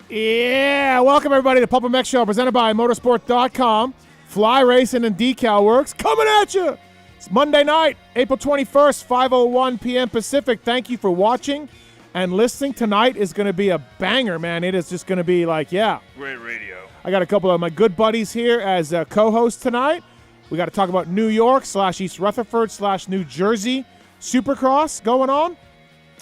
Yeah, welcome everybody to PulpMX Show presented by Motorsport.com. Fly Racing and Decal Works coming at you. It's Monday night, April 21st, 5:01 p.m. Pacific. Thank you for watching and listening. Tonight is going to be a banger, man. It is just going to be like, yeah. Great radio. I got a couple of my good buddies here as co-hosts tonight. We got to talk about New York / East Rutherford / New Jersey Supercross going on.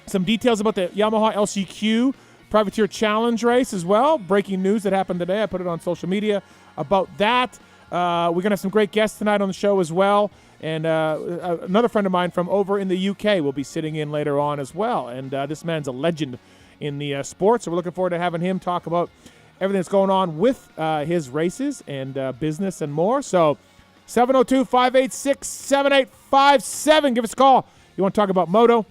Some details about the Yamaha LCQ Privateer Challenge race as well. Breaking news that happened today. I put it on social media about that. We're going to have some great guests tonight on the show as well. And another friend of mine from over in the UK will be sitting in later on as well. And this man's a legend in the sport. So we're looking forward to having him talk about everything that's going on with his races and business and more. So 702-586-7857. Give us a call. You want to talk about moto,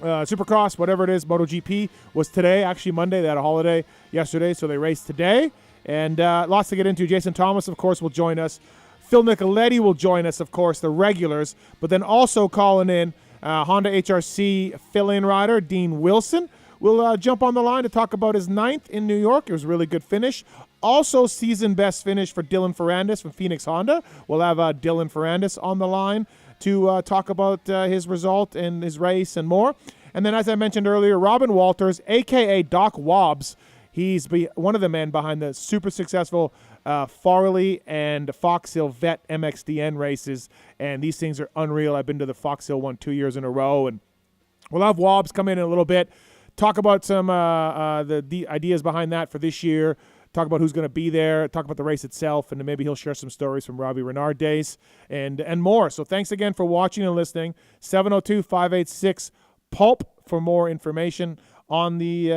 Supercross, whatever it is. MotoGP was today, actually Monday. They had a holiday yesterday, so they raced today. And lots to get into. Jason Thomas, of course, will join us. Phil Nicoletti will join us, of course, the regulars. But then also calling in Honda HRC fill-in rider Dean Wilson. We'll jump on the line to talk about his 9th in New York. It was a really good finish. Also, season best finish for Dylan Ferrandis from Phoenix Honda. We'll have Dylan Ferrandis on the line to talk about his result and his race and more. And then, as I mentioned earlier, Robyn Walters, a.k.a. Doc Wobbs. He's one of the men behind the super successful Farley and Fox Hill Vet MXDN races. And these things are unreal. I've been to the Fox Hill one 2 years in a row. And we'll have Wobbs come in a little bit, talk about some the ideas behind that for this year, talk about who's going to be there, talk about the race itself, and then maybe he'll share some stories from Robbie Renard days and more. So thanks again for watching and listening. 702-586-PULP for more information on the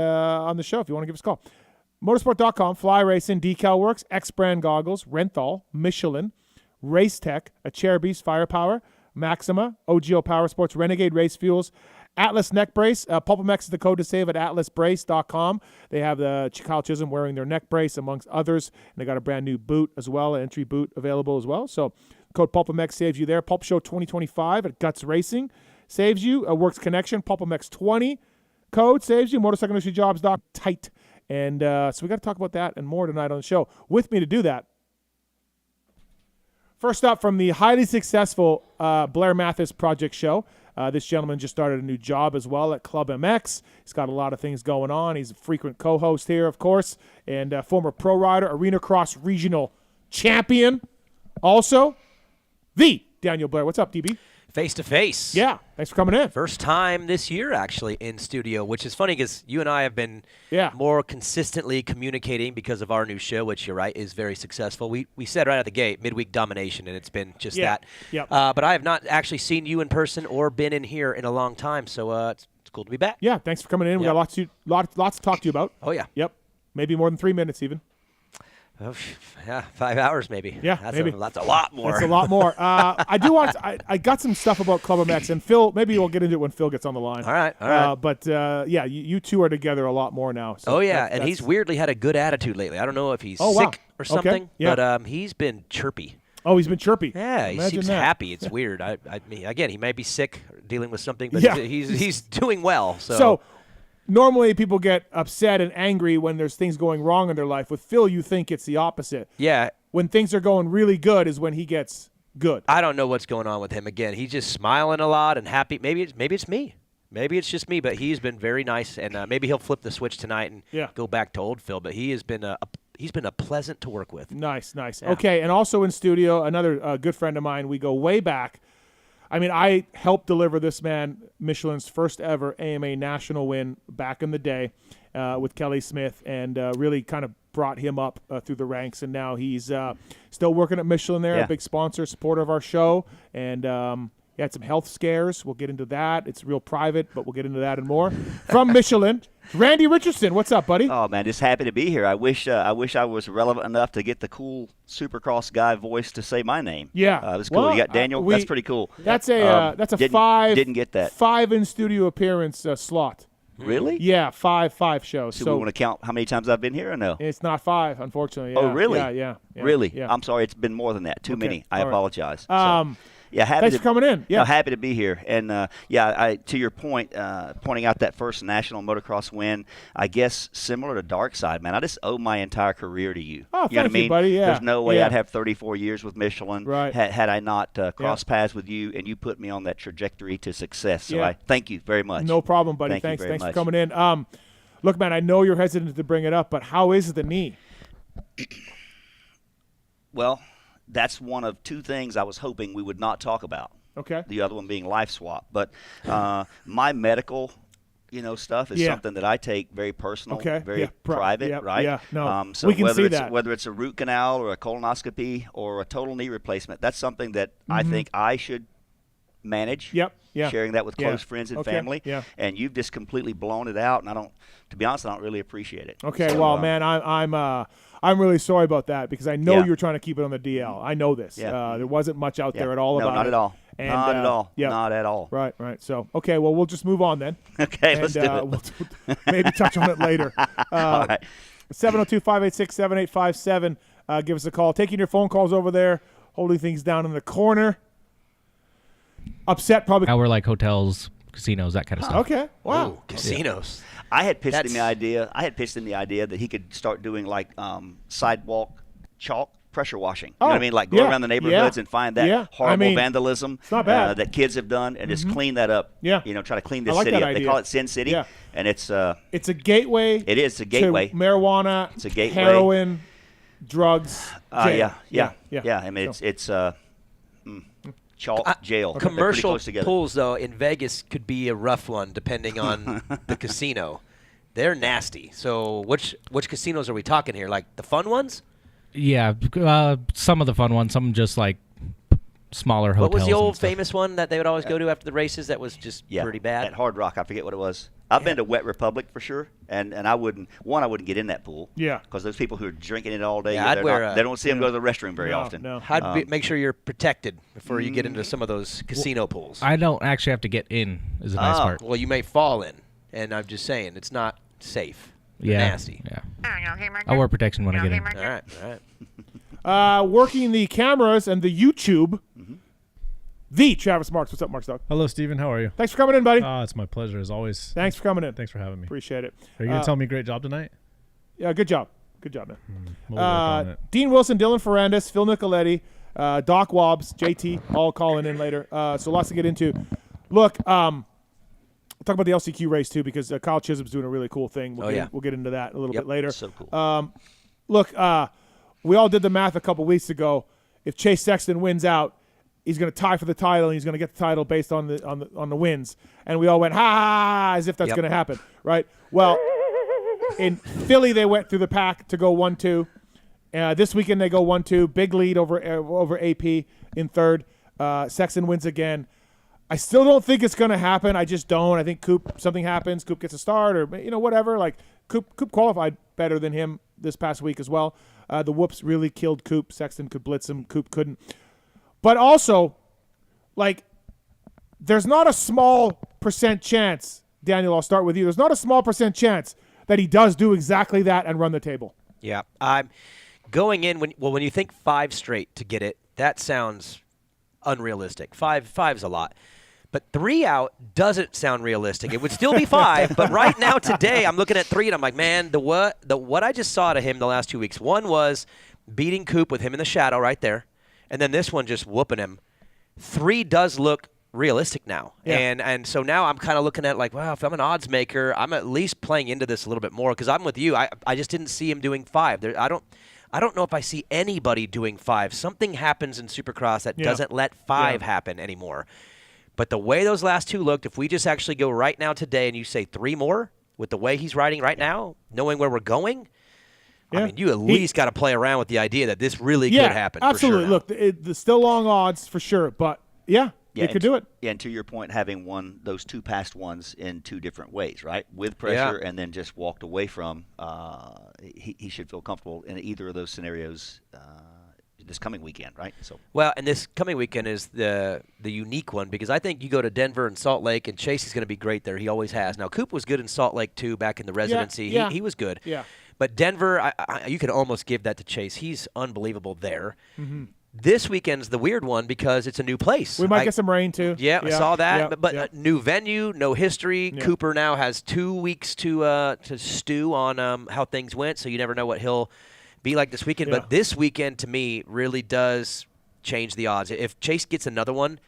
show if you want to give us a call. Motorsport.com, Fly Racing, Decal Works, X-Brand Goggles, Renthal, Michelin, Race Tech, A Chair Beast Firepower, Maxima, OGO Power Sports, Renegade Race Fuels, Atlas Neck Brace. PulpMX is the code to save at atlasbrace.com. They have the Kyle Chisholm wearing their neck brace amongst others. And they got a brand new boot as well, an entry boot available as well. So code PulpMX saves you there. Pulp Show 2025 at Guts Racing saves you. Works Connection, PulpMX 20 code saves you. Motorcycleindustryjobs. Tight. And so we got to talk about that and more tonight on the show. With me to do that, first up from the highly successful Blair Matthes Project Show. This gentleman just started a new job as well at PulpMX. He's got a lot of things going on. He's a frequent co-host here, of course, and former pro rider, Arena Cross Regional Champion. Also, the Daniel Blair. What's up, DB? Face to face. Yeah, thanks for coming in. First time this year, actually, in studio, which is funny because you and I have been more consistently communicating because of our new show, which you're right, is very successful. We said right out the gate, midweek domination, and it's been just that. Yep. But I have not actually seen you in person or been in here in a long time, so it's cool to be back. Yeah, thanks for coming in. We got lots to talk to you about. Oh, yeah. Yep. Maybe more than 3 minutes even. Oh, yeah, 5 hours maybe. Yeah, that's maybe. That's a lot more. That's a lot more. I do want. I got some stuff about PulpMX, and Phil. Maybe we'll get into it when Phil gets on the line. All right. But yeah, you two are together a lot more now. So and he's weirdly had a good attitude lately. I don't know if he's sick or something, okay. Yeah. but he's been chirpy. Oh, he's been chirpy. Yeah, he seems happy. It's weird. I mean, again, he might be sick or dealing with something, but he's doing well. So normally people get upset and angry when there's things going wrong in their life. With Phil, you think it's the opposite. Yeah. When things are going really good is when he gets good. I don't know what's going on with him. Again, he's just smiling a lot and happy. Maybe it's me. Maybe it's just me, but he's been very nice, and maybe he'll flip the switch tonight and go back to old Phil. But he has been a pleasant to work with. Nice. Yeah. Okay, and also in studio, another good friend of mine. We go way back. I mean, I helped deliver this man Michelin's first ever AMA national win back in the day with Kelly Smith, and really kind of brought him up through the ranks. And now he's still working at Michelin there, a big sponsor, supporter of our show. And he had some health scares. We'll get into that. It's real private, but we'll get into that and more. From Michelin, Randy Richardson. What's up, buddy? Oh, man, just happy to be here. I wish I was relevant enough to get the cool Supercross guy voice to say my name. Yeah. It was cool. You got Daniel. That's pretty cool. That's a didn't get that. 5 in-studio appearance slot. Really? Yeah, five shows. So we want to count how many times I've been here or no? It's not 5, unfortunately. Oh, really? Yeah. Really? Yeah. I'm sorry. It's been more than that. Too many. I apologize. Yeah, thanks for coming in. Yeah, no, happy to be here. And to your point, pointing out that first national motocross win, I guess similar to Dark Side, man. I just owe my entire career to you. Oh, you know what I mean? buddy. Yeah. There's no way I'd have 34 years with Michelin had I not crossed paths with you, and you put me on that trajectory to success. So I thank you very much. No problem, buddy. Thanks for coming in. Look, man, I know you're hesitant to bring it up, but how is the knee? Well, that's one of two things I was hoping we would not talk about. Okay. The other one being life swap. But my medical, stuff is something that I take very personal, very private, right? Yeah, no, so we can see that. Whether it's a root canal or a colonoscopy or a total knee replacement, that's something that I think I should manage. Sharing that with close friends and family. And you've just completely blown it out, and to be honest, I don't really appreciate it. Okay, so, well, man, I'm really sorry about that because I know you're trying to keep it on the DL. I know this. There wasn't much out there at all about it. No, not at all. And, not at all. Yeah. Not at all. Right. So, okay, well, we'll just move on then. Okay, let's do it. We'll maybe touch on it later. All right. 702-586-7857. Give us a call. Taking your phone calls over there, holding things down in the corner. Upset probably. Now we're like hotels, casinos, that kind of stuff. Okay. Wow. Ooh, casinos. I had pitched him the idea. That he could start doing like sidewalk chalk pressure washing. You know what I mean? Like go around the neighborhoods and find that horrible vandalism that kids have done and just clean that up. Yeah. Try to clean this city up. They call it Sin City. Yeah. And it's a gateway. It is a gateway. To marijuana. It's a gateway. Heroin, drugs. Jail. Yeah. I mean, it's chalk jail. Commercial pools, though, in Vegas could be a rough one depending on the casino. They're nasty. So which casinos are we talking here? Like the fun ones? Yeah, some of the fun ones. Some just like smaller hotels. What was the old famous one that they would always go to after the races that was just pretty bad? At Hard Rock. I forget what it was. I've been to Wet Republic for sure, and I wouldn't get in that pool. Yeah. Because those people who are drinking it all day, they don't see them go to the restroom very often. No. Make sure you're protected before you get into some of those casino pools. I don't actually have to get in is the nice part. Well, you may fall in, and I'm just saying it's not safe. They're nasty. Yeah. I wear protection when I get in. All right. Working the cameras and the YouTube. The Travis Marks. What's up, Marks Dog? Hello, Steven. How are you? Thanks for coming in, buddy. It's my pleasure, as always. Thanks for coming in. Thanks for having me. Appreciate it. Are you going to tell me great job tonight? Yeah, good job. Good job, man. We'll work on it. Dean Wilson, Dylan Ferrandis, Phil Nicoletti, Doc Wobbs, JT, all calling in later. So lots to get into. Look, we'll talk about the LCQ race, too, because Kyle Chisholm's doing a really cool thing. We'll get into that a little bit later. So cool. Look, we all did the math a couple weeks ago. If Chase Sexton wins out, he's going to tie for the title, and he's going to get the title based on the wins. And we all went, ha, as if that's going to happen, right? Well, in Philly, they went through the pack to go 1-2. This weekend, they go 1-2. Big lead over AP in third. Sexton wins again. I still don't think it's going to happen. I just don't. I think something happens. Coop gets a start or, whatever. Like, Coop qualified better than him this past week as well. The whoops really killed Coop. Sexton could blitz him. Coop couldn't. But also, there's not a small percent chance, Daniel, I'll start with you. There's not a small percent chance that he does do exactly that and run the table. Yeah. I'm going in, when you think 5 straight to get it, that sounds unrealistic. Five's a lot. But 3 out doesn't sound realistic. It would still be 5, but right now today I'm looking at 3 and I'm like, man, the what I just saw to him the last 2 weeks. One was beating Coop with him in the shadow right there. And then this one just whooping him. 3 does look realistic now. Yeah. And so now I'm kind of looking at wow, if I'm an odds maker, I'm at least playing into this a little bit more because I'm with you. I just didn't see him doing 5. I don't know if I see anybody doing 5. Something happens in Supercross that doesn't let 5 happen anymore. But the way those last 2 looked, if we just actually go right now today and you say 3 more with the way he's riding right now, knowing where we're going, I mean, you at least got to play around with the idea that this really could happen. Absolutely. For sure. Look, there's still long odds for sure, but they could do it. Yeah, and to your point, having won those 2 past ones in 2 different ways, right? With pressure and then just walked away from, he should feel comfortable in either of those scenarios this coming weekend, right? So and this coming weekend is the unique one because I think you go to Denver and Salt Lake, and Chase is going to be great there. He always has. Now, Coop was good in Salt Lake, too, back in the residency. Yeah. He was good. Yeah. But Denver, you could almost give that to Chase. He's unbelievable there. Mm-hmm. This weekend's the weird one because it's a new place. We might get some rain too. Yeah, I saw that. But new venue, no history. Yeah. Cooper now has 2 weeks to stew on how things went, so you never know what he'll be like this weekend. Yeah. But this weekend, to me, really does change the odds. If Chase gets another one,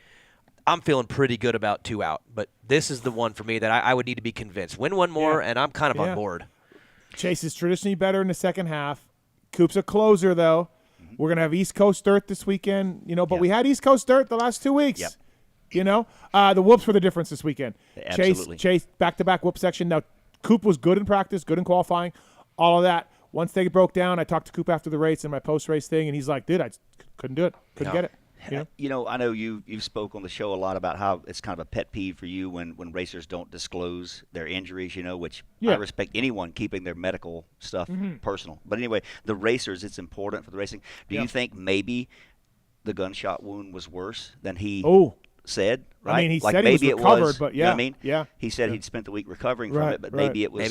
I'm feeling pretty good about 2 out. But this is the one for me that I would need to be convinced. Win one more, and I'm kind of on board. Chase is traditionally better in the second half. Coop's a closer, though. We're going to have East Coast dirt this weekend, but we had East Coast dirt the last 2 weeks. Yep. The whoops were the difference this weekend. Absolutely. Chase, back-to-back whoop section. Now, Coop was good in practice, good in qualifying, all of that. Once they broke down, I talked to Coop after the race in my post-race thing, and he's like, dude, I couldn't do it. Couldn't get it. I know you've spoke on the show a lot about how it's kind of a pet peeve for you when racers don't disclose their injuries, which I respect anyone keeping their medical stuff personal. But anyway, the racers, it's important for the racing. Do you think maybe the gunshot wound was worse than he said? Right? I mean, he said maybe he was recovered, but you know what I mean? Yeah. He said he'd spent the week recovering from it, but maybe it was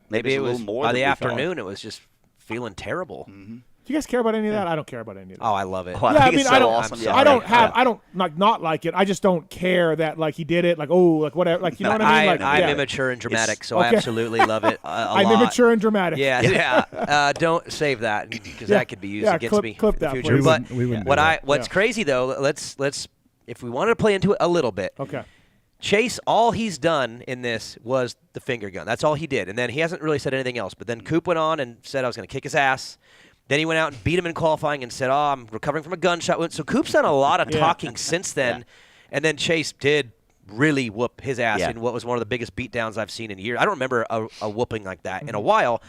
maybe it was a little more by the afternoon. It was just feeling terrible. Mm-hmm. Do you guys care about any of that? I don't care about any of that. Oh, I love it. Oh, I mean, I don't not like it. I just don't care that he did it. Whatever. You know what I mean? I'm immature and dramatic, so I absolutely love it. I'm immature and dramatic. Yeah. Don't save that because that could be used against me clip in the that, future. Please. But what's crazy though? Let's if we wanted to play into it a little bit. Okay. Chase, all he's done in this was the finger gun. That's all he did, and then he hasn't really said anything else. But then Coop went on and said I was going to kick his ass. Then he went out and beat him in qualifying and said, I'm recovering from a gunshot wound. So Coop's done a lot of talking since then. Yeah. And then Chase did really whoop his ass in what was one of the biggest beatdowns I've seen in years. I don't remember a whooping like that in a while.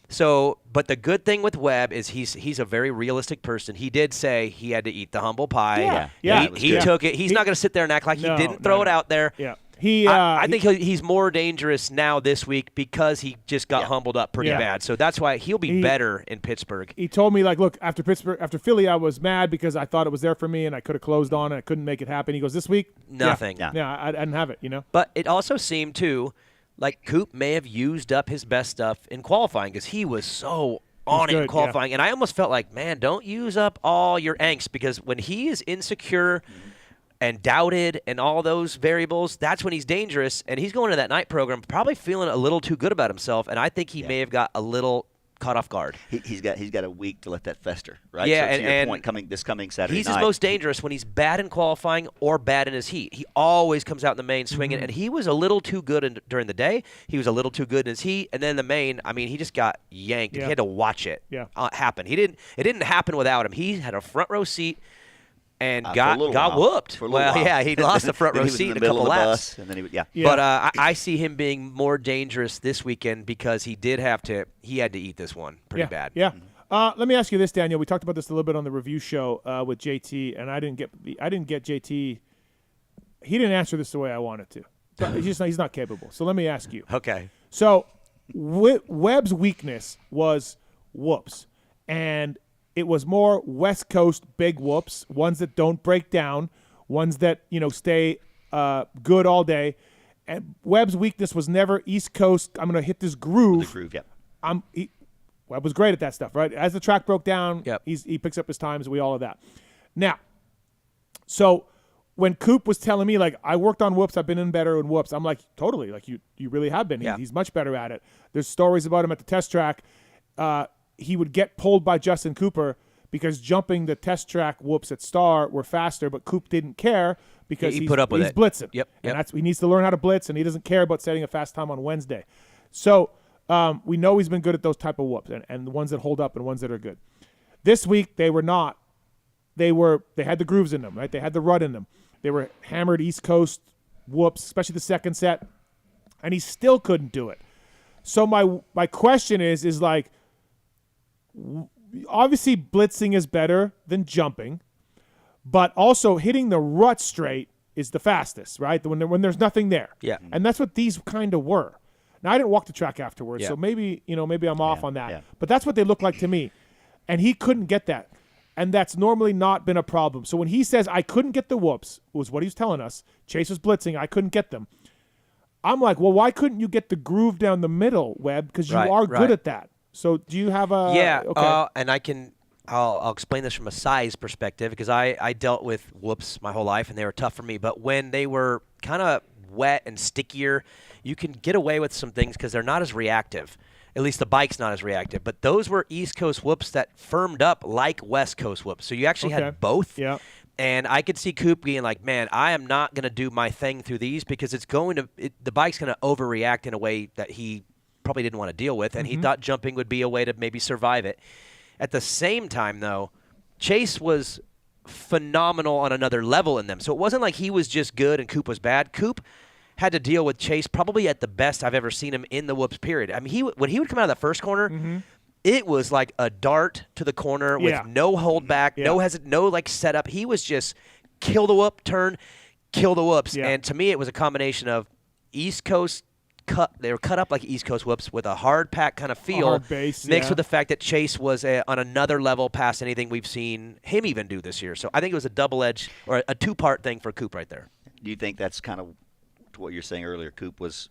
So, but the good thing with Webb is he's a very realistic person. He did say he had to eat the humble pie. He took it. He's not going to sit there and act like he didn't throw it out there. Yeah. I think he's more dangerous now this week because he just got humbled up pretty bad. So that's why he'll be better in Pittsburgh. He told me, look, after Philly, I was mad because I thought it was there for me and I could have closed on and I couldn't make it happen. He goes, this week? Nothing. Yeah, I didn't have it, But it also seemed, too, like Coop may have used up his best stuff in qualifying because he was so on it in qualifying. And I almost felt like, man, don't use up all your angst because when he is insecure and doubted and all those variables, that's when he's dangerous. And he's going to that night program probably feeling a little too good about himself. And I think he may have got a little caught off guard. He's got a week to let that fester, right? Yeah, so and point this coming Saturday he's night. His most dangerous when he's bad in qualifying or bad in his heat. He always comes out in the main swinging, and he was a little too good during the day. He was a little too good in his heat, and then the main, I mean, he just got yanked. He had to watch it happen. It didn't happen without him. He had a front row seat. And got whooped. He lost the front row seat in a couple laps. And then But I see him being more dangerous this weekend because he had to eat this one pretty bad. Yeah. Let me ask you this, Daniel. We talked about this a little bit on the review show with JT, and I didn't get JT. He didn't answer this the way I wanted to. He's not capable. So let me ask you. Okay. So Webb's weakness was whoops, and it was more West Coast big whoops, ones that don't break down, ones that stay good all day. And Webb's weakness was never East Coast. I'm going to hit this groove. The groove, yeah. Webb was great at that stuff, right? As the track broke down, he picks up his times. We all of that. Now, so when Coop was telling me I worked on whoops, I've been in better in whoops. I'm like, totally, you really have been. He's much better at it. There's stories about him at the test track. He would get pulled by Justin Cooper because jumping the test track whoops at Star were faster, but Coop didn't care because he put up with he's blitzing. Yep. And he needs to learn how to blitz, and he doesn't care about setting a fast time on Wednesday. So we know he's been good at those type of whoops and the ones that hold up and ones that are good. This week they were not. They had the grooves in them, right? They had the rut in them. They were hammered East Coast whoops, especially the second set, and he still couldn't do it. So my question is obviously blitzing is better than jumping, but also hitting the rut straight is the fastest, right? When there's nothing there. Yeah. And that's what these kind of were. Now I didn't walk the track afterwards, so maybe I'm off on that. Yeah. But that's what they look like to me. And he couldn't get that. And that's normally not been a problem. So when he says I couldn't get the whoops, was what he was telling us. Chase was blitzing, I couldn't get them. I'm like, well, why couldn't you get the groove down the middle, Webb? Because you are good at that. So do you have a and I can I'll explain this from a size perspective because I dealt with whoops my whole life, and they were tough for me. But when they were kind of wet and stickier, you can get away with some things because they're not as reactive. At least the bike's not as reactive. But those were East Coast whoops that firmed up like West Coast whoops. So you actually had both. Yeah. And I could see Coop being like, man, I am not going to do my thing through these because the bike's going to overreact in a way that he probably didn't want to deal with. And he thought jumping would be a way to maybe survive it. At the same time, though, Chase was phenomenal on another level in them. So it wasn't like he was just good and Coop was bad. Coop had to deal with Chase probably at the best I've ever seen him in the whoops period. I mean, when he would come out of that first corner, it was like a dart to the corner with no holdback, no like setup. He was just kill the whoop, turn, kill the whoops. Yeah. And to me, it was a combination of East Coast cut. They were cut up like East Coast whoops with a hard pack kind of feel, base, mixed with the fact that Chase was on another level past anything we've seen him even do this year. So I think it was a double-edged or a two-part thing for Coop right there. Do you think that's kind of what you're saying earlier? Coop was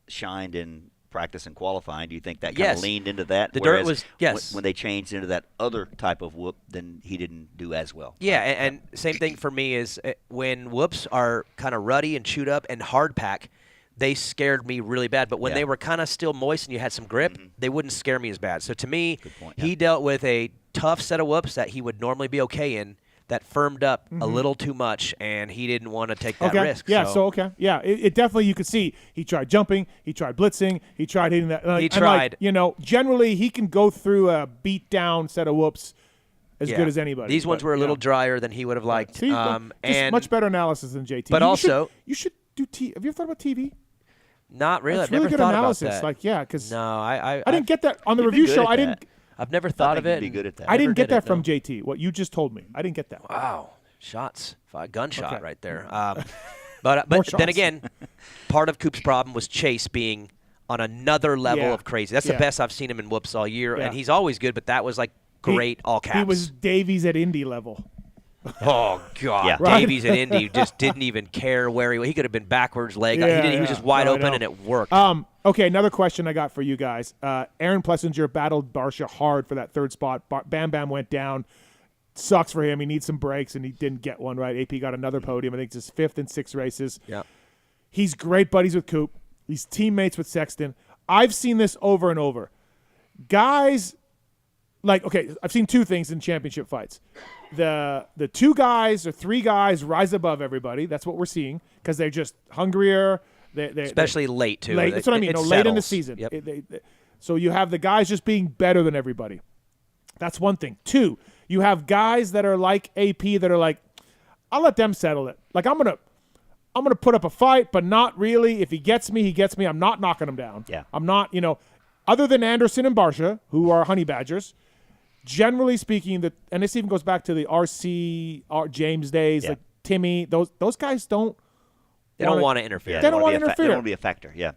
shined in practice and qualifying. Do you think that kind of leaned into that? The dirt was when they changed into that other type of whoop, then he didn't do as well. Yeah, and same thing for me is when whoops are kind of ruddy and chewed up and hard pack, they scared me really bad. But when they were kind of still moist and you had some grip, they wouldn't scare me as bad. So to me, he dealt with a tough set of whoops that he would normally be okay in that firmed up a little too much, and he didn't want to take that risk. Yeah, it definitely you could see he tried jumping, he tried blitzing, he tried hitting that. He tried. Generally he can go through a beat down set of whoops as good as anybody. These ones were a little drier than he would have liked. See, and much better analysis than JT. But you should do TV. Have you ever thought about TV? Not really. That's I've never good thought analysis. about that. Because I didn't get that on the review show. I've never thought of it. Be good at that. I didn't get that from JT. What you just told me, I didn't get that. Wow, gunshot right there. But then again, part of Coop's problem was Chase being on another level of crazy. That's the best I've seen him in whoops all year, and he's always good. But that was like great, all caps. He was Davies at Indy level. Oh God, Yeah. Davies at Indy just didn't even care where he could have been backwards leg. He was just wide open, and it worked. Okay, another question I got for you guys. Aaron Plessinger battled Barsha hard for that third spot. Bam Bam went down. Sucks for him. He needs some breaks, and he didn't get one right. AP got another podium. I think it's his 5th in 6 races. Yeah, he's great buddies with Coop. He's teammates with Sexton. I've seen this over and over. Guys, I've seen 2 things in championship fights. The 2 guys or 3 guys rise above everybody. That's what we're seeing because they're just hungrier. Especially late, too. Late, that's what I mean. Late in the season. Yep. So you have the guys just being better than everybody. That's one thing. 2, you have guys that are like AP that are like, I'll let them settle it. Like I'm gonna put up a fight, but not really. If he gets me, he gets me. I'm not knocking him down. Yeah. I'm not, other than Anderson and Barsha, who are honey badgers, generally speaking, and this even goes back to the RC James days, like Timmy, those guys don't. They don't want to interfere. They don't want to interfere. They don't want to be a factor. Yeah.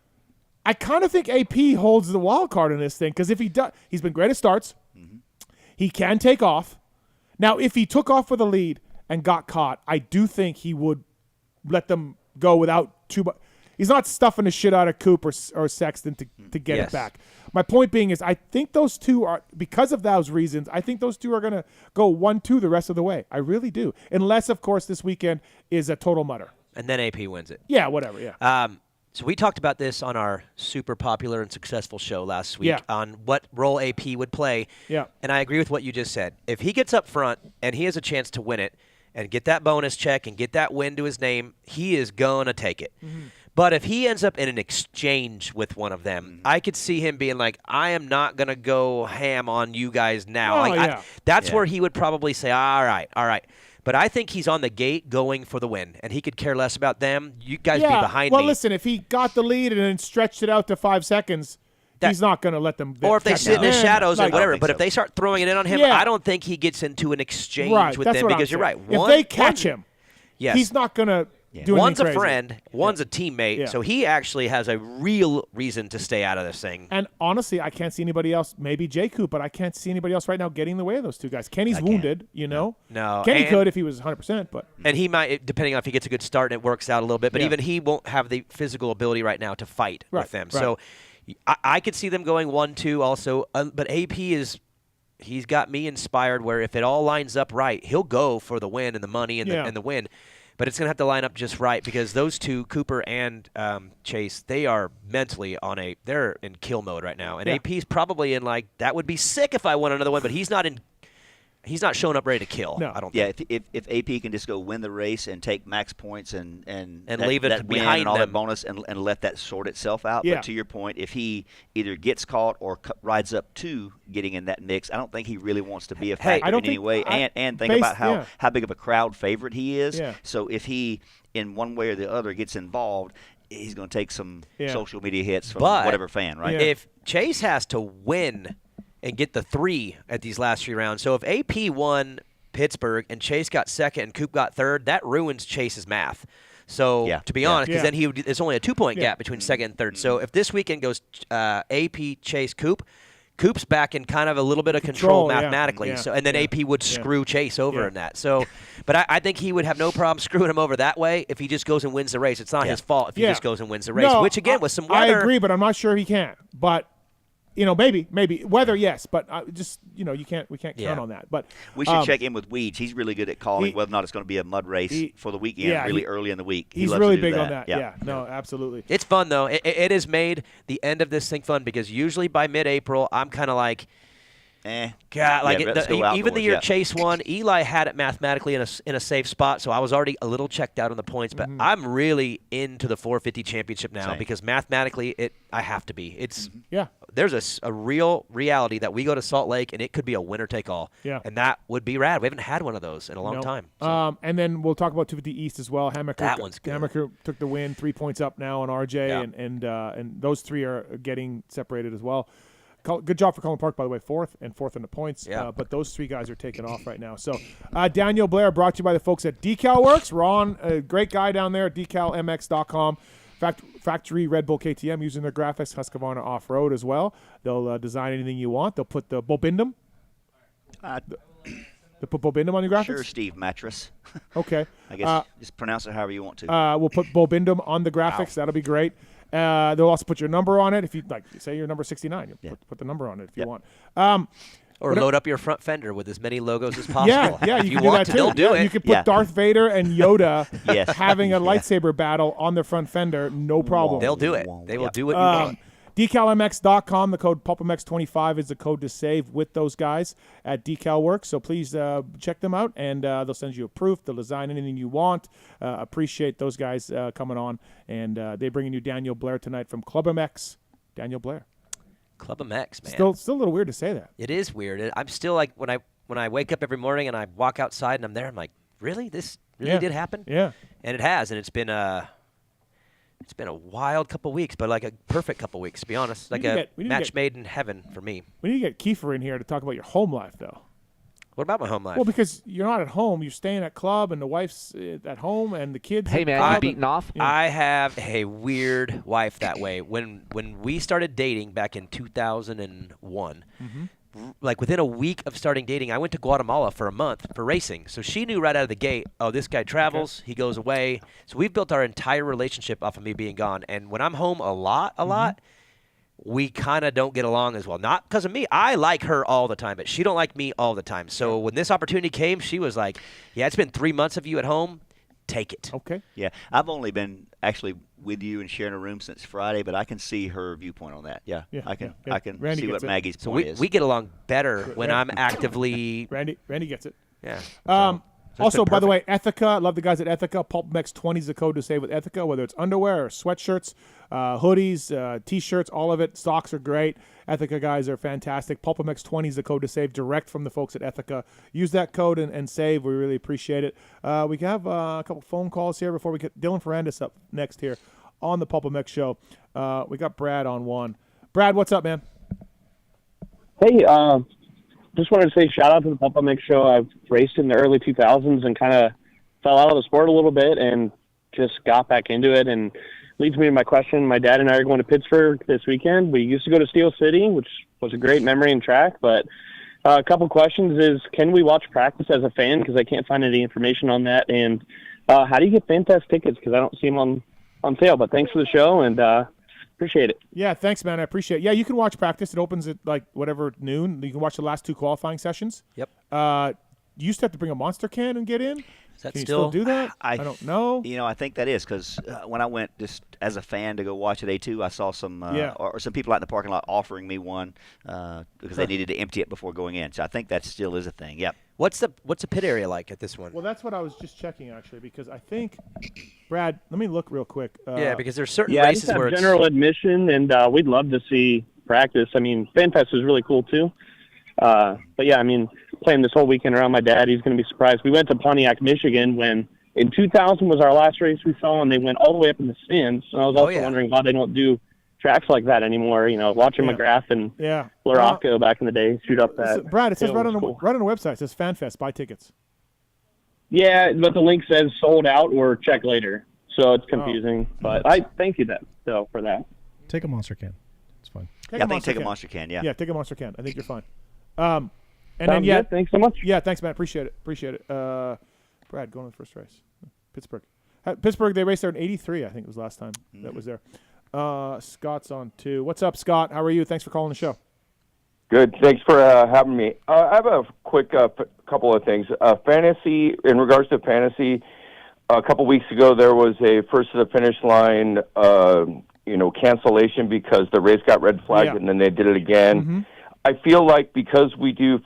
I kind of think AP holds the wild card in this thing because if he does, he's been great at starts. He can take off. Now, if he took off with a lead and got caught, I do think he would let them go without too much. He's not stuffing the shit out of Coop or Sexton to get it back. My point being is I think those 2 are, because of those reasons, I think those 2 are going to go 1-2 the rest of the way. I really do. Unless, of course, this weekend is a total mutter. And then AP wins it. Yeah, whatever, yeah. So we talked about this on our super popular and successful show last week on what role AP would play. Yeah. And I agree with what you just said. If he gets up front and he has a chance to win it and get that bonus check and get that win to his name, he is going to take it. But if he ends up in an exchange with one of them, I could see him being like, I am not going to go ham on you guys now. That's where he would probably say, all right. But I think he's on the gate going for the win, and he could care less about them. You guys be behind me. Well, listen, if he got the lead and then stretched it out to 5 seconds, he's not going to let them. Or if they sit in the shadows or whatever. But if they start throwing it in on him, I don't think he gets into an exchange with them because you're right. If they catch him, he's not going to do anything One's crazy. A friend, one's a teammate, so he actually has a real reason to stay out of this thing. And honestly, I can't see anybody else, maybe J. Coop, but I can't see anybody else right now getting in the way of those 2 guys. Kenny's wounded, No. Kenny could if he was 100%, but. And he might, depending on if he gets a good start and it works out a little bit, but even he won't have the physical ability right now to fight with them. So I could see them going 1-2 also, but AP is he's got me inspired where if it all lines up right, he'll go for the win and the money and the win. But it's going to have to line up just right because those two, Cooper and Chase, they are mentally they're in kill mode right now. And AP's probably in that would be sick if I won another one, but he's not showing up ready to kill. No. I don't think. Yeah, if AP can just go win the race and take max points and leave it behind and all them. that bonus and let that sort itself out. Yeah. But to your point, if he either gets caught or rides up to getting in that mix, I don't think he really wants to be a factor in any way. And think about how big of a crowd favorite he is. Yeah. So if he, in one way or the other, gets involved, he's going to take some social media hits from whatever fan, right? If Chase has to win and get the 3 at these last 3 rounds. So if AP won Pittsburgh and Chase got second and Coop got third, that ruins Chase's math. So to be honest, because then there's only a 2-point gap between second and third. So if this weekend goes AP, Chase, Coop's back in kind of a little bit of control mathematically. Yeah. So and then AP would screw Chase over in that. So, but I think he would have no problem screwing him over that way if he just goes and wins the race. It's not his fault if he just goes and wins the race. Which again, with some weather, I agree, but I'm not sure he can. But maybe weather, yes, but we can't count on that. But we should check in with Weeds. He's really good at calling whether or not it's going to be a mud race for the weekend, early in the week. He's loves really to do big on that. Yeah, no, absolutely. It's fun though. It has made the end of this thing fun because usually by mid-April I'm kind of like, God, even the year Chase won, Eli had it mathematically in a safe spot, so I was already a little checked out on the points. But I'm really into the 450 championship now because mathematically, I have to be. It's there's a real reality that we go to Salt Lake and it could be a winner take all. Yeah, and that would be rad. We haven't had one of those in a long time. So. And then we'll talk about 250 East as well. That one's good. Hammaker took the win, 3 points up now on RJ, and those 3 are getting separated as well. Good job for Colin Park, by the way, fourth in the points. Yeah. But those 3 guys are taking off right now. So Daniel Blair brought to you by the folks at Decal Works. Ron, a great guy down there at decalmx.com. Factory Red Bull KTM using their graphics, Husqvarna Off-Road as well. They'll design anything you want. They'll put the Bobindum. They put Bobindum on your graphics? Sure, Steve Mattress. Okay. I guess just pronounce it however you want to. We'll put Bobindum on the graphics. That'll be great. They'll also put your number on it. If you say you're number 69, you put the number on it if you want. Or load up your front fender with as many logos as possible. Yeah, you can do that too. They'll do it. You can put Darth Vader and Yoda having a lightsaber battle on their front fender, no problem. They'll do it. They will do what you want. DecalMX.com, the code PulpMX25 is the code to save with those guys at Decal Works. So please check them out, and they'll send you a proof. They'll design anything you want. Appreciate those guys coming on, and they're bringing you Daniel Blair tonight from PulpMX. Daniel Blair. PulpMX, man. Still a little weird to say that. It is weird. I'm still like when I wake up every morning and I walk outside and I'm there, I'm like, really? This really did happen? Yeah. And it has, and it's been a wild couple weeks, but like a perfect couple weeks, to be honest. Like a match made in heaven for me. We need to get Kiefer in here to talk about your home life, though. What about my home life? Well, because you're not at home. You're staying at club, and the wife's at home, and the kids. Hey, man, you beating off? I have a weird wife that way. When we started dating back in 2001, like within a week of starting dating, I went to Guatemala for a month for racing. So she knew right out of the gate, oh, this guy travels, he goes away. So we've built our entire relationship off of me being gone. And when I'm home a lot, we kind of don't get along as well. Not because of me. I like her all the time, but she don't like me all the time. So when this opportunity came, she was like, yeah, it's been 3 months of you at home. Take it. Okay. Yeah, I've only been actually with you and sharing a room since Friday, but I can see her viewpoint on that. Yeah. I can Randy see what Maggie's so point is. we get along better when I'm actively. Randy gets it. Yeah. Also, by the way, Ethica, love the guys at Ethica. PulpMX20 is the code to save with Ethica, whether it's underwear or sweatshirts, hoodies, T-shirts, all of it. Socks are great. Ethica guys are fantastic. PulpMX20 is the code to save direct from the folks at Ethica. Use that code and save. We really appreciate it. We have a couple phone calls here before we get Dylan Ferrandis up next here on the PulpMX show. We got Brad on one. Brad, what's up, man? Hey, just wanted to say shout out to the PulpMX show. I've raced in the early 2000s and kind of fell out of the sport a little bit and just got back into it, and leads me to my question. My dad and I are going to Pittsburgh this weekend. We used to go to Steel City, which was a great memory and track, but a couple questions is, can we watch practice as a fan? Because I can't find any information on that. And how do you get fan fest tickets? Because I don't see them on sale. But thanks for the show, and Appreciate it. Yeah, thanks, man. I appreciate it. Yeah, you can watch practice. It opens at like whatever noon. You can watch the last 2 qualifying sessions. Yep. You used to have to bring a monster can and get in. Is that Can you still do that? I don't know. I think that is because when I went just as a fan to go watch at A2, I saw some or some people out in the parking lot offering me one because they needed to empty it before going in. So I think that still is a thing. Yep. What's the pit area like at this one? Well, that's what I was just checking actually because I think, Brad, let me look real quick. Yeah, because there's certain I races just have where it's general admission, and we'd love to see practice. I mean, FanFest is really cool too. But yeah, I mean, playing this whole weekend around my dad, he's going to be surprised. We went to Pontiac, Michigan when in 2000 was our last race we saw, and they went all the way up in the stands. And I was also wondering why they don't do tracks like that anymore. Watching McGrath and Larocco back in the day shoot up that. Brad, it says right on the website, it says FanFest, buy tickets. Yeah, but the link says sold out or check later. So it's confusing. But I thank you for that. Take a monster can. It's fine. I think take a monster can, Yeah, take a monster can. I think you're fine. Thanks so much. Yeah, thanks, man. Appreciate it. Brad, going to the first race. Pittsburgh, they raced there in 83, I think it was last time that was there. Scott's on 2. What's up, Scott? How are you? Thanks for calling the show. Good. Thanks for having me. I have a quick couple of things. Fantasy, in regards to fantasy, a couple weeks ago there was a first to the finish line cancellation because the race got red flagged and then they did it again. Mm-hmm. I feel like because we do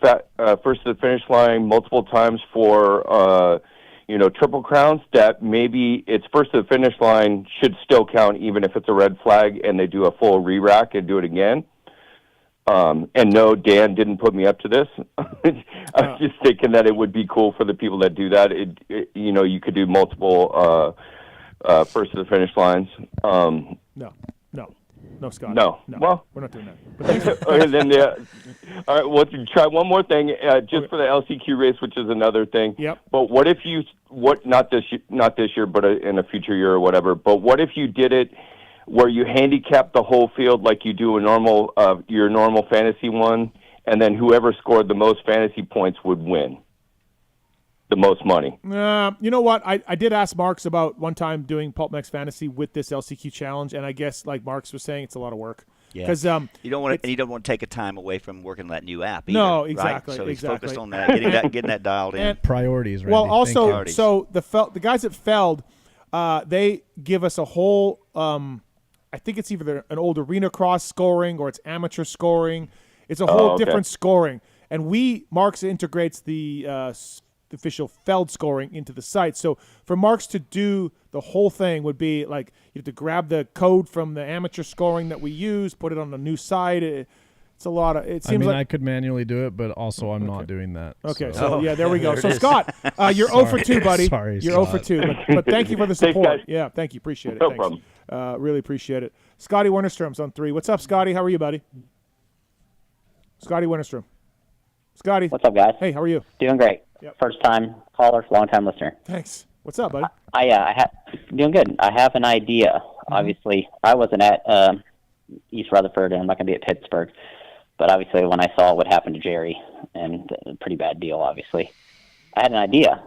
first to the finish line multiple times for Triple Crowns, that maybe it's first to the finish line should still count even if it's a red flag and they do a full re-rack and do it again. And no, Dan didn't put me up to this. I was just thinking that it would be cool for the people that do that. You could do multiple first to the finish lines. No, Scott. No. Well, we're not doing that. All right. Well, try one more thing, just for the LCQ race, which is another thing. Yep. But what if not this year, but in a future year or whatever. But what if you did it where you handicap the whole field like you do your normal fantasy one, and then whoever scored the most fantasy points would win the most money? You know what? I did ask Marks about one time doing PulpMX Fantasy with this LCQ challenge, and I guess like Marks was saying, it's a lot of work. Yeah, because you don't want to take a time away from working on that new app either. No, exactly. Right? So he's exactly. focused on that, getting that dialed in. And priorities, right? Well, also, so the guys at Feld, they give us a whole. I think it's either an old arena cross scoring or it's amateur scoring. It's a whole different scoring, and Marks integrates the official Feld scoring into the site. So for Marks to do the whole thing would be like you have to grab the code from the amateur scoring that we use, put it on the new site. It's a lot of. It seems I could manually do it, but also I'm not doing that. Okay, so yeah, there we go. So Scott, you're 0 for 2, buddy. Sorry, you're 0 for 2, but thank you for the support. Yeah, thank you, appreciate it. No Thanks. problem. Really appreciate it. Scotty Winterstrom's on 3. What's up, Scotty? How are you, buddy? Scotty Winterstrom. Scotty. What's up, guys? Hey, how are you? Doing great. Yep. First time caller, long time listener. Thanks. What's up, buddy? Doing good. I have an idea. Mm-hmm. Obviously, I wasn't at East Rutherford, and I'm not going to be at Pittsburgh. But obviously, when I saw what happened to Jerry, and a pretty bad deal, obviously, I had an idea.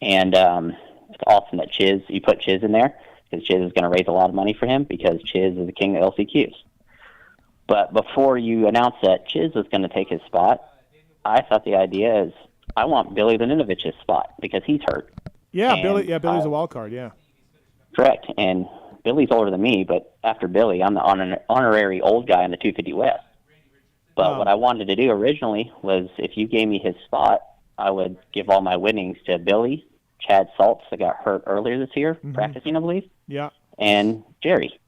And it's awesome that you put Chiz in there, because Chiz is going to raise a lot of money for him, because Chiz is the king of LCQs. But before you announced that Chiz was going to take his spot, I thought the idea is I want Billy Laninovich's spot because he's hurt. Yeah, Billy. Yeah, Billy's a wild card. Yeah, correct. And Billy's older than me, but after Billy, I'm the honorary old guy in the 250 West. But what I wanted to do originally was, if you gave me his spot, I would give all my winnings to Billy, Chad Saltz, that got hurt earlier this year, practicing, I believe. Yeah. And Jerry.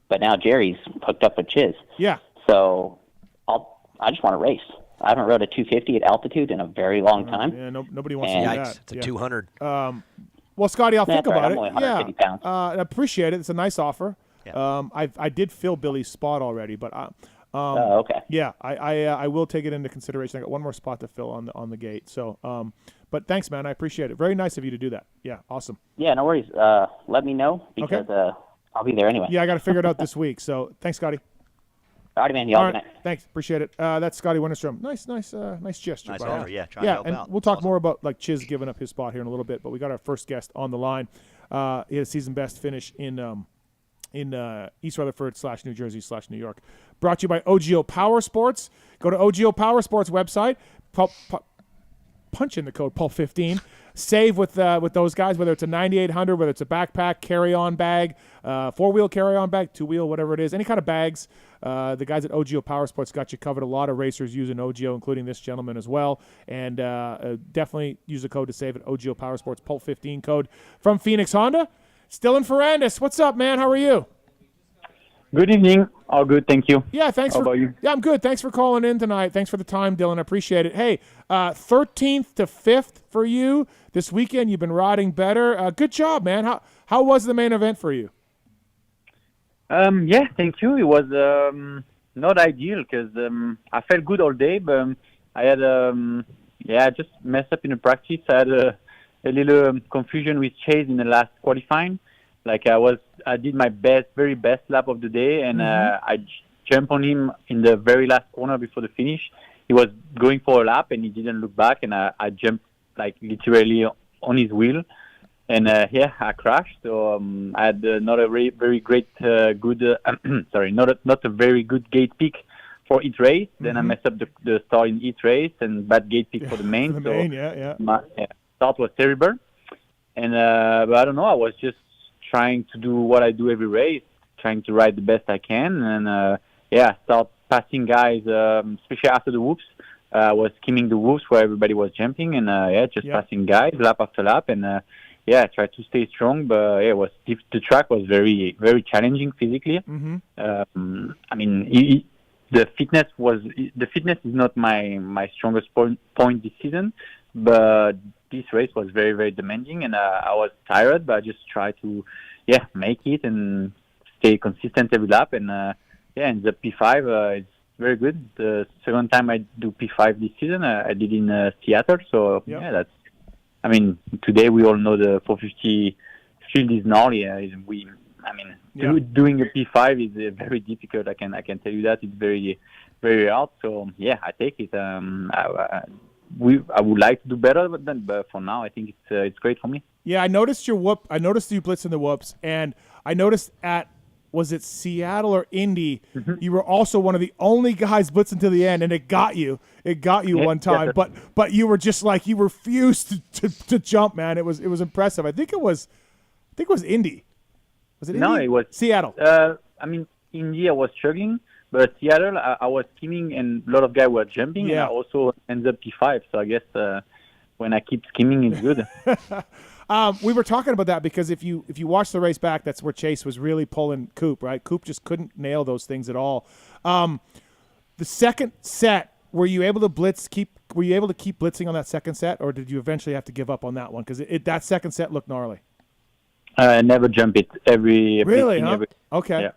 But now Jerry's hooked up with Chiz. Yeah. So I just want to race. I haven't rode a 250 at altitude in a very long time. Yeah, nobody wants to do that. It's a 200. Well, Scotty, I'll think about I'm it. only 150 pounds. I appreciate it. It's a nice offer. Yeah. I did fill Billy's spot already, but okay. Yeah, I will take it into consideration. I got one more spot to fill on the gate. So, but thanks, man. I appreciate it. Very nice of you to do that. Yeah, awesome. Yeah, no worries. Let me know because I'll be there anyway. Yeah, I got to figure it out this week. So, thanks, Scotty. All right, man. Y'all good night. Thanks. Appreciate it. That's Scotty Winterstrom. Nice gesture. Nice by offer. him. Yeah, trying to help and out. we'll talk more about like Chiz giving up his spot here in a little bit. But we got our first guest on the line. He had a season best finish in East Rutherford / New Jersey / New York. Brought to you by OGO Power Sports. Go to OGO Power Sports website. Punch in the code PULP15. Save with those guys, whether it's a 9800, whether it's a backpack, carry-on bag, 4-wheel carry-on bag, 2-wheel, whatever it is, any kind of bags. The guys at OGO Power Sports got you covered. A lot of racers using OGO, including this gentleman as well. And definitely use the code to save at OGO Power Sports, PULP15 code. From Phoenix Honda, still in Ferrandis. What's up, man? How are you? Good evening. All good, thank you. Yeah, thanks. How about you? Yeah, I'm good. Thanks for calling in tonight. Thanks for the time, Dylan. I appreciate it. Hey, 13th to 5th for you this weekend. You've been riding better. Good job, man. How was the main event for you? Yeah, thank you. It was not ideal because I felt good all day, but I had I just messed up in the practice. I had a little confusion with Chase in the last qualifying. Like I did my very best lap of the day, and I jumped on him in the very last corner before the finish. He was going for a lap, and he didn't look back, and I jumped like literally on his wheel, and I crashed. So I had not a very great sorry, not a very good gate pick for each race. Then I messed up the start in each race, and bad gate pick for the main. My start was terrible, and but I don't know. I was just trying to do what I do every race, trying to ride the best I can, and start passing guys, especially after the whoops. I was skimming the whoops where everybody was jumping, and passing guys lap after lap, and I tried to stay strong, but the track was very, very challenging physically. I mean, the fitness is not my strongest point this season, but this race was very, very demanding, and I was tired, but I just tried to, make it and stay consistent every lap, and and the P5 is very good. The second time I do P5 this season, I did in Seattle, so that's. I mean, today we all know the 450 field is gnarly. Doing a P5 is very difficult. I can tell you that it's very, very hard. So I take it. I would like to do better, but for now, I think it's great for me. Yeah, I noticed your whoop. I noticed you blitzing the whoops, and I noticed was it Seattle or Indy? You were also one of the only guys blitzing to the end, and it got you. It got you one time, but you were just like you refused to jump, man. It was impressive. I think it was Indy. Was it Indy? No, it was Seattle. Indy I was struggling, but Seattle I was skimming, and a lot of guys were jumping, and I also ended up P5. So I guess when I keep skimming, it's good. We were talking about that because if you watch the race back, that's where Chase was really pulling Coop, right? Coop just couldn't nail those things at all. The second set, were you able to Were you able to keep blitzing on that second set, or did you eventually have to give up on that one? Because that second set looked gnarly. Never jump it. Really? Huh? Okay.